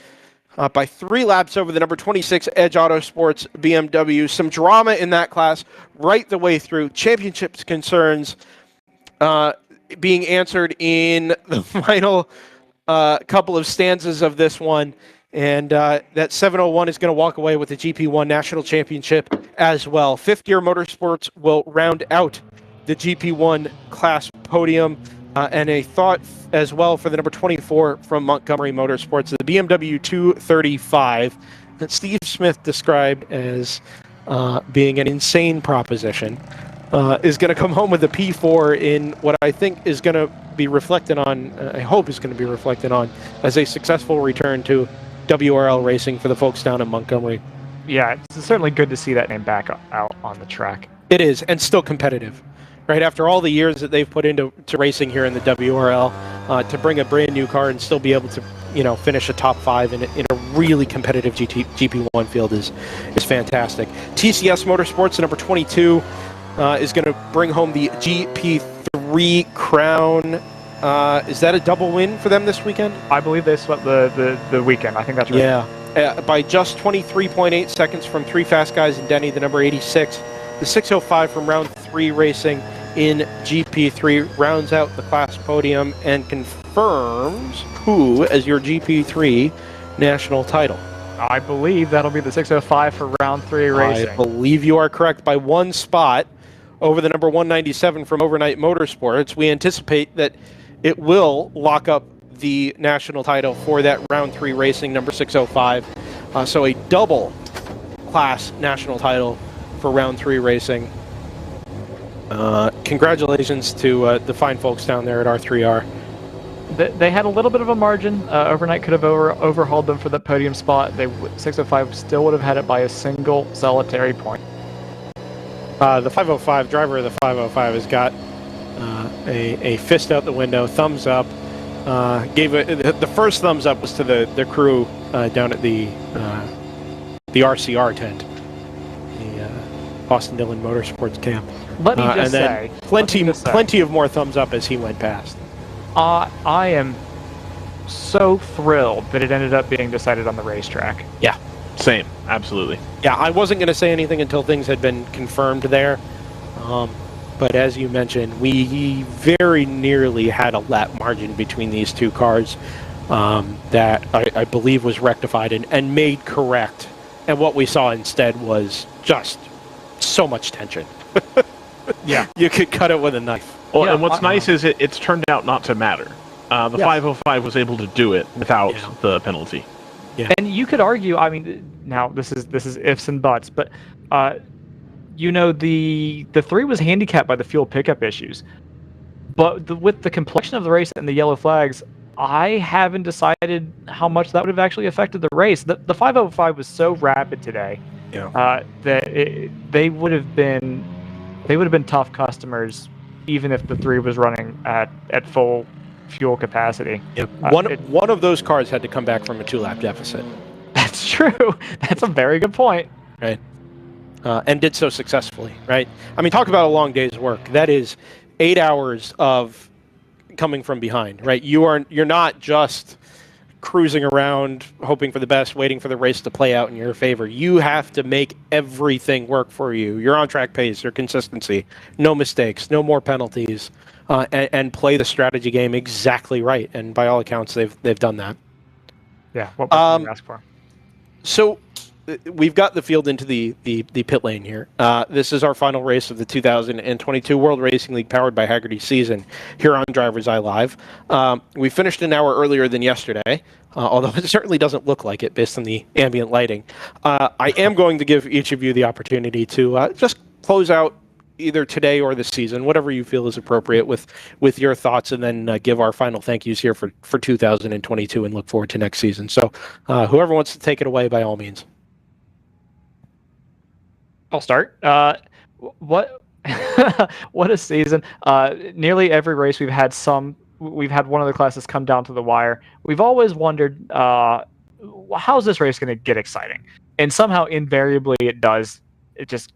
By 3 laps over the number 26 Edge Autosports BMW. Some drama in that class right the way through. Championships concerns being answered in the final couple of stanzas of this one. And that 701 is going to walk away with the GP1 National Championship as well. 5th Gear Motorsports will round out the GP1 class podium. And a thought as well for the number 24 from Montgomery Motorsports, the BMW 235 that Steve Smith described as being an insane proposition, is going to come home with a P4 in what I think is going to be reflected on, I hope is going to be reflected on, as a successful return to WRL racing for the folks down in Montgomery. Yeah, it's certainly good to see that name back out on the track. It is, and still competitive. Right after all the years that they've put into racing here in the WRL, to bring a brand new car and still be able to, finish a top 5 in a really competitive GP1 field is fantastic. TCS Motorsports, number 22, is going to bring home the GP3 crown. Is that a double win for them this weekend? I believe they swept the weekend. I think that's right. Yeah, by just 23.8 seconds from 3 Fast Guys and Denny, the number 86. The 605 from round 3 racing in GP3 rounds out the class podium and confirms who as your GP3 national title. I believe that'll be the 605 for round 3 racing. I believe you are correct by 1 spot over the number 197 from Overnight Motorsports. We anticipate that it will lock up the national title for that round 3 racing number 605. So a double class national title for round 3 racing. Congratulations to the fine folks down there at R3R. They had a little bit of a margin. Overnight could have overhauled them for the podium spot. 605 still would have had it by a single solitary point. The 505 driver of the 505 has got a fist out the window, thumbs up. The first thumbs up was to the crew down at the RCR tent, the Austin Dillon Motorsports camp. Let me just and then say, plenty of more thumbs up as he went past. I am so thrilled that it ended up being decided on the racetrack. Yeah. Same. Absolutely. Yeah, I wasn't going to say anything until things had been confirmed there. But as you mentioned, we very nearly had a lap margin between these two cars that I believe was rectified and made correct. And what we saw instead was just so much tension. Yeah. You could cut it with a knife. Well, and what's nice is it's turned out not to matter. The 505 was able to do it without the penalty. Yeah. And you could argue, I mean, now this is ifs and buts, but the 3 was handicapped by the fuel pickup issues. But with the complexion of the race and the yellow flags, I haven't decided how much that would have actually affected the race. The 505 was so rapid today that they would have been tough customers even if the 3 was running at full fuel capacity. Yeah. One of those cars had to come back from a 2-lap deficit. That's true. That's a very good point. Right. And did so successfully, right? I mean, talk about a long day's work. That is 8 hours of coming from behind, right? You're not just cruising around, hoping for the best, waiting for the race to play out in your favor. You have to make everything work for you. Your on-track pace, your consistency, no mistakes, no more penalties, and play the strategy game exactly right. And by all accounts, they've done that. Yeah. What more can you ask for? So we've got the field into the pit lane here. This is our final race of the 2022 World Racing League powered by Hagerty season here on DriversEye Live. We finished an hour earlier than yesterday, although it certainly doesn't look like it based on the ambient lighting. I am going to give each of you the opportunity to just close out either today or the season, whatever you feel is appropriate with your thoughts, and then give our final thank yous here for 2022 and look forward to next season. So whoever wants to take it away, by all means. I'll start. What a season! Nearly every race we've had one of the classes come down to the wire. We've always wondered, how's this race going to get exciting? And somehow, invariably, it does. It just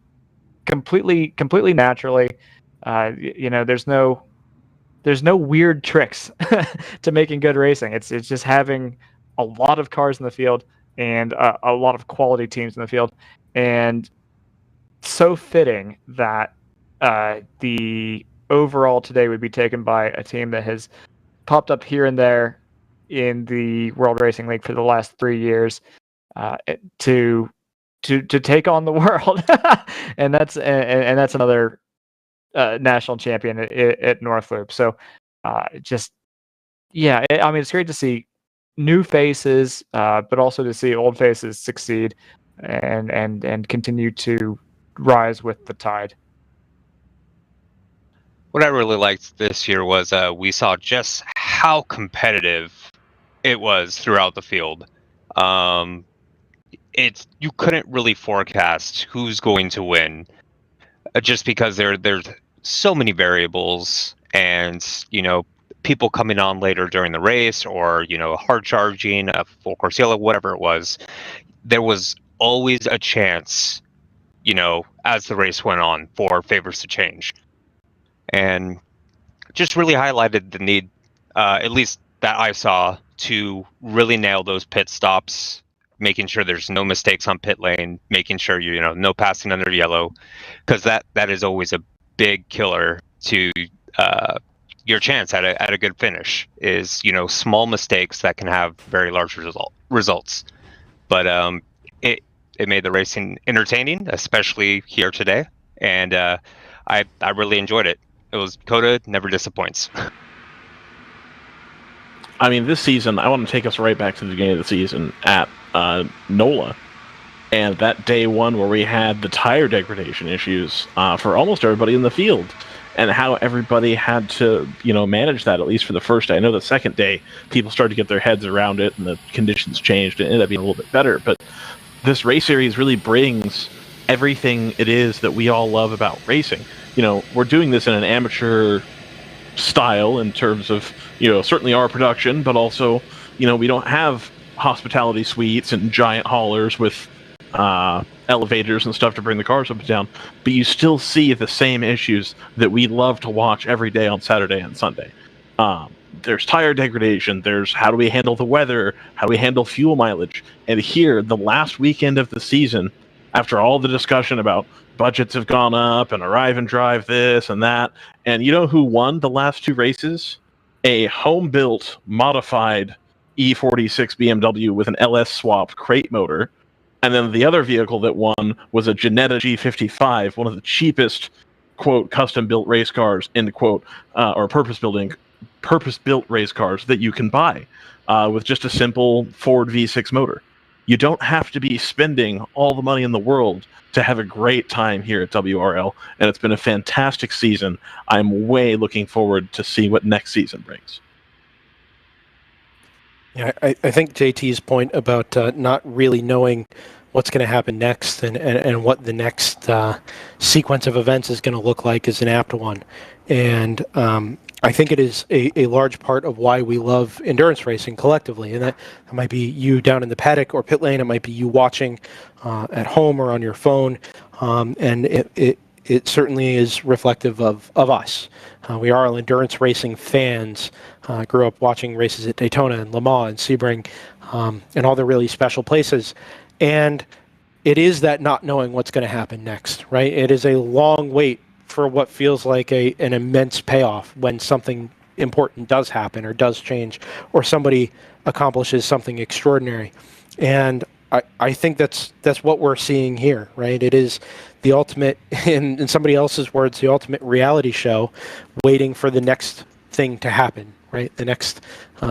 completely naturally. There's no weird tricks to making good racing. It's just having a lot of cars in the field and a lot of quality teams in the field, and so fitting that the overall today would be taken by a team that has popped up here and there in the World Racing League for the last 3 years to take on the world, and that's another national champion at North Loop. So it's great to see new faces, but also to see old faces succeed and continue to rise with the tide. What I really liked this year was we saw just how competitive it was throughout the field. You couldn't really forecast who's going to win, just because there's so many variables, and people coming on later during the race, or hard charging, a full course yellow, whatever it was. There was always a chance, as the race went on, for favors to change. And just really highlighted the need, at least that I saw, to really nail those pit stops, making sure there's no mistakes on pit lane, making sure no passing under yellow, because that is always a big killer to your chance at a good finish, is small mistakes that can have very large results. But it made the racing entertaining, especially here today, and I really enjoyed it. It was COTA never disappoints. I mean, this season, I want to take us right back to the beginning of the season at NOLA. And that day one where we had the tire degradation issues for almost everybody in the field, and how everybody had to, manage that, at least for the first day. I know the second day, people started to get their heads around it, and the conditions changed, and it ended up being a little bit better. But this race series really brings everything it is that we all love about racing. We're doing this in an amateur style in terms of, certainly our production, but also, we don't have hospitality suites and giant haulers with elevators and stuff to bring the cars up and down, but you still see the same issues that we love to watch every day on Saturday and Sunday. There's tire degradation, there's how do we handle the weather, how do we handle fuel mileage, and here, the last weekend of the season, after all the discussion about budgets have gone up and arrive and drive this and that, and you know who won the last two races? A home-built, modified E46 BMW with an LS-swapped crate motor. And then the other vehicle that won was a Jetta G55, one of the cheapest, quote, custom-built race cars, end quote, or purpose-built race cars that you can buy with just a simple Ford V6 motor. You don't have to be spending all the money in the world to have a great time here at WRL, and it's been a fantastic season. I'm way looking forward to see what next season brings. Yeah, I think JT's point about not really knowing what's going to happen next and what the next sequence of events is going to look like is an apt one. And I think it is a large part of why we love endurance racing collectively. And that might be you down in the paddock or pit lane. It might be you watching at home or on your phone. And it certainly is reflective of us. We are all endurance racing fans. Grew up watching races at Daytona and Le Mans and Sebring and all the really special places. And it is that not knowing what's going to happen next, right? It is a long wait for what feels like an immense payoff when something important does happen or does change or somebody accomplishes something extraordinary. And I think that's what we're seeing here, right? It is the ultimate, in somebody else's words, the ultimate reality show waiting for the next thing to happen, right? The next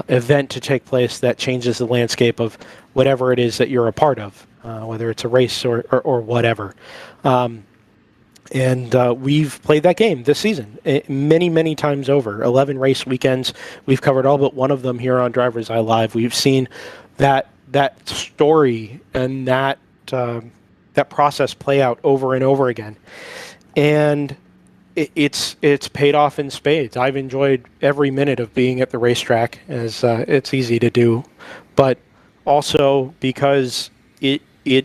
event to take place that changes the landscape of whatever it is that you're a part of, whether it's a race or whatever. And we've played that game this season many, many times over. 11 race weekends. We've covered all but one of them here on DriversEye Live. We've seen that story and that process play out over and over again. And it's paid off in spades. I've enjoyed every minute of being at the racetrack, as it's easy to do, but also because it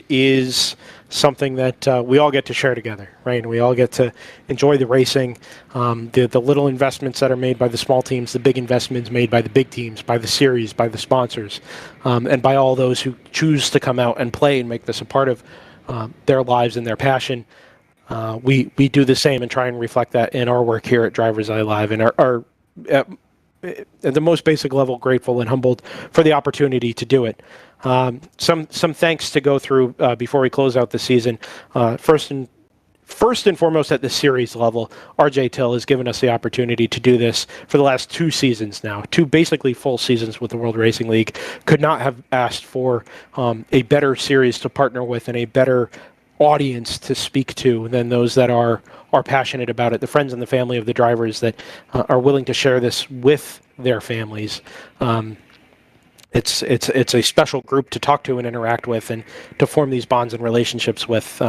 is something that we all get to share together, right? And we all get to enjoy the racing, the little investments that are made by the small teams, the big investments made by the big teams, by the series, by the sponsors, and by all those who choose to come out and play and make this a part of their lives and their passion. We do the same and try and reflect that in our work here at DriversEye Live, and are at the most basic level grateful and humbled for the opportunity to do it. Some thanks to go through before we close out the season. First and foremost, at the series level, RJ Till has given us the opportunity to do this for the last 2 seasons now, 2 basically full seasons with the World Racing League. Could not have asked for a better series to partner with and a better audience to speak to than those that are passionate about it, the friends and the family of the drivers that are willing to share this with their families. It's a special group to talk to and interact with and to form these bonds and relationships with.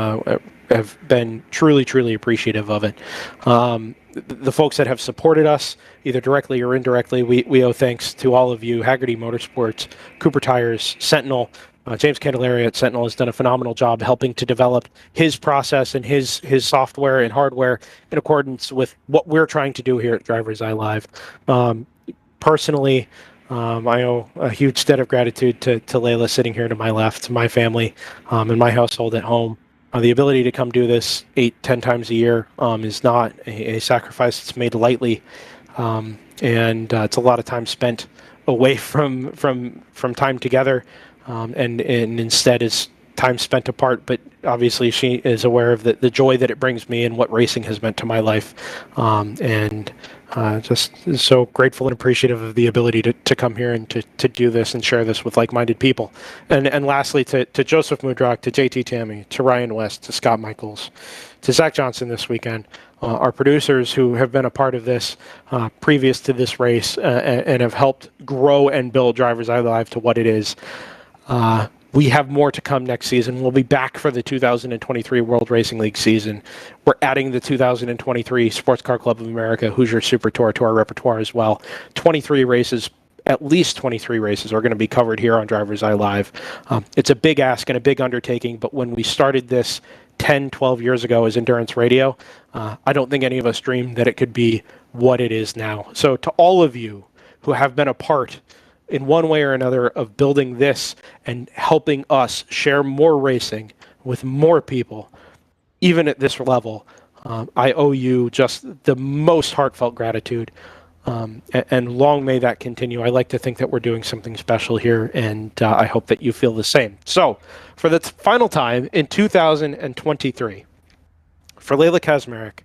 Have been truly appreciative of it. The folks that have supported us, either directly or indirectly, we owe thanks to all of you. Hagerty Motorsports, Cooper Tires, Sentinel, James Candelaria at Sentinel has done a phenomenal job helping to develop his process and his software and hardware in accordance with what we're trying to do here at DriversEye Live. Personally, I owe a huge debt of gratitude to Layla sitting here to my left, to my family, and my household at home. The ability to come do this 8-10 times a year is not a sacrifice that's made lightly, and it's a lot of time spent away from time together, and instead is time spent apart, but obviously she is aware of the joy that it brings me and what racing has meant to my life. And just so grateful and appreciative of the ability to come here and to do this and share this with like-minded people. And lastly, to Joseph Mudrock, to JT Tammy, to Ryan West, to Scott Michaels, to Zach Johnson this weekend, our producers who have been a part of this previous to this race and have helped grow and build DriversEye Live to what it is. We have more to come next season. We'll be back for the 2023 World Racing League season. We're adding the 2023 Sports Car Club of America Hoosier Super Tour to our repertoire as well. 23 races, at least 23 races are going to be covered here on DriversEye Live. It's a big ask and a big undertaking, but when we started this 10, 12 years ago as Endurance Radio, I don't think any of us dreamed that it could be what it is now. So to all of you who have been a part in one way or another of building this and helping us share more racing with more people, even at this level, I owe you just the most heartfelt gratitude. And long may that continue. I like to think that we're doing something special here, and I hope that you feel the same. So, for the final time in 2023, for Layla Kazmarek,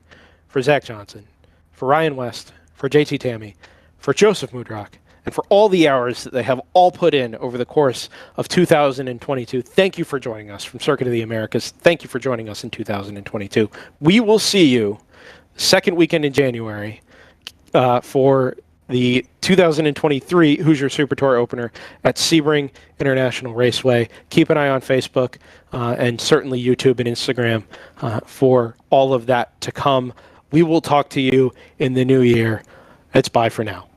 for Zach Johnson, for Ryan West, for JT Tammy, for Joseph Mudrock, and for all the hours that they have all put in over the course of 2022, thank you for joining us from Circuit of the Americas. Thank you for joining us in 2022. We will see you second weekend in January for the 2023 Hoosier Super Tour opener at Sebring International Raceway. Keep an eye on Facebook and certainly YouTube and Instagram for all of that to come. We will talk to you in the new year. It's bye for now.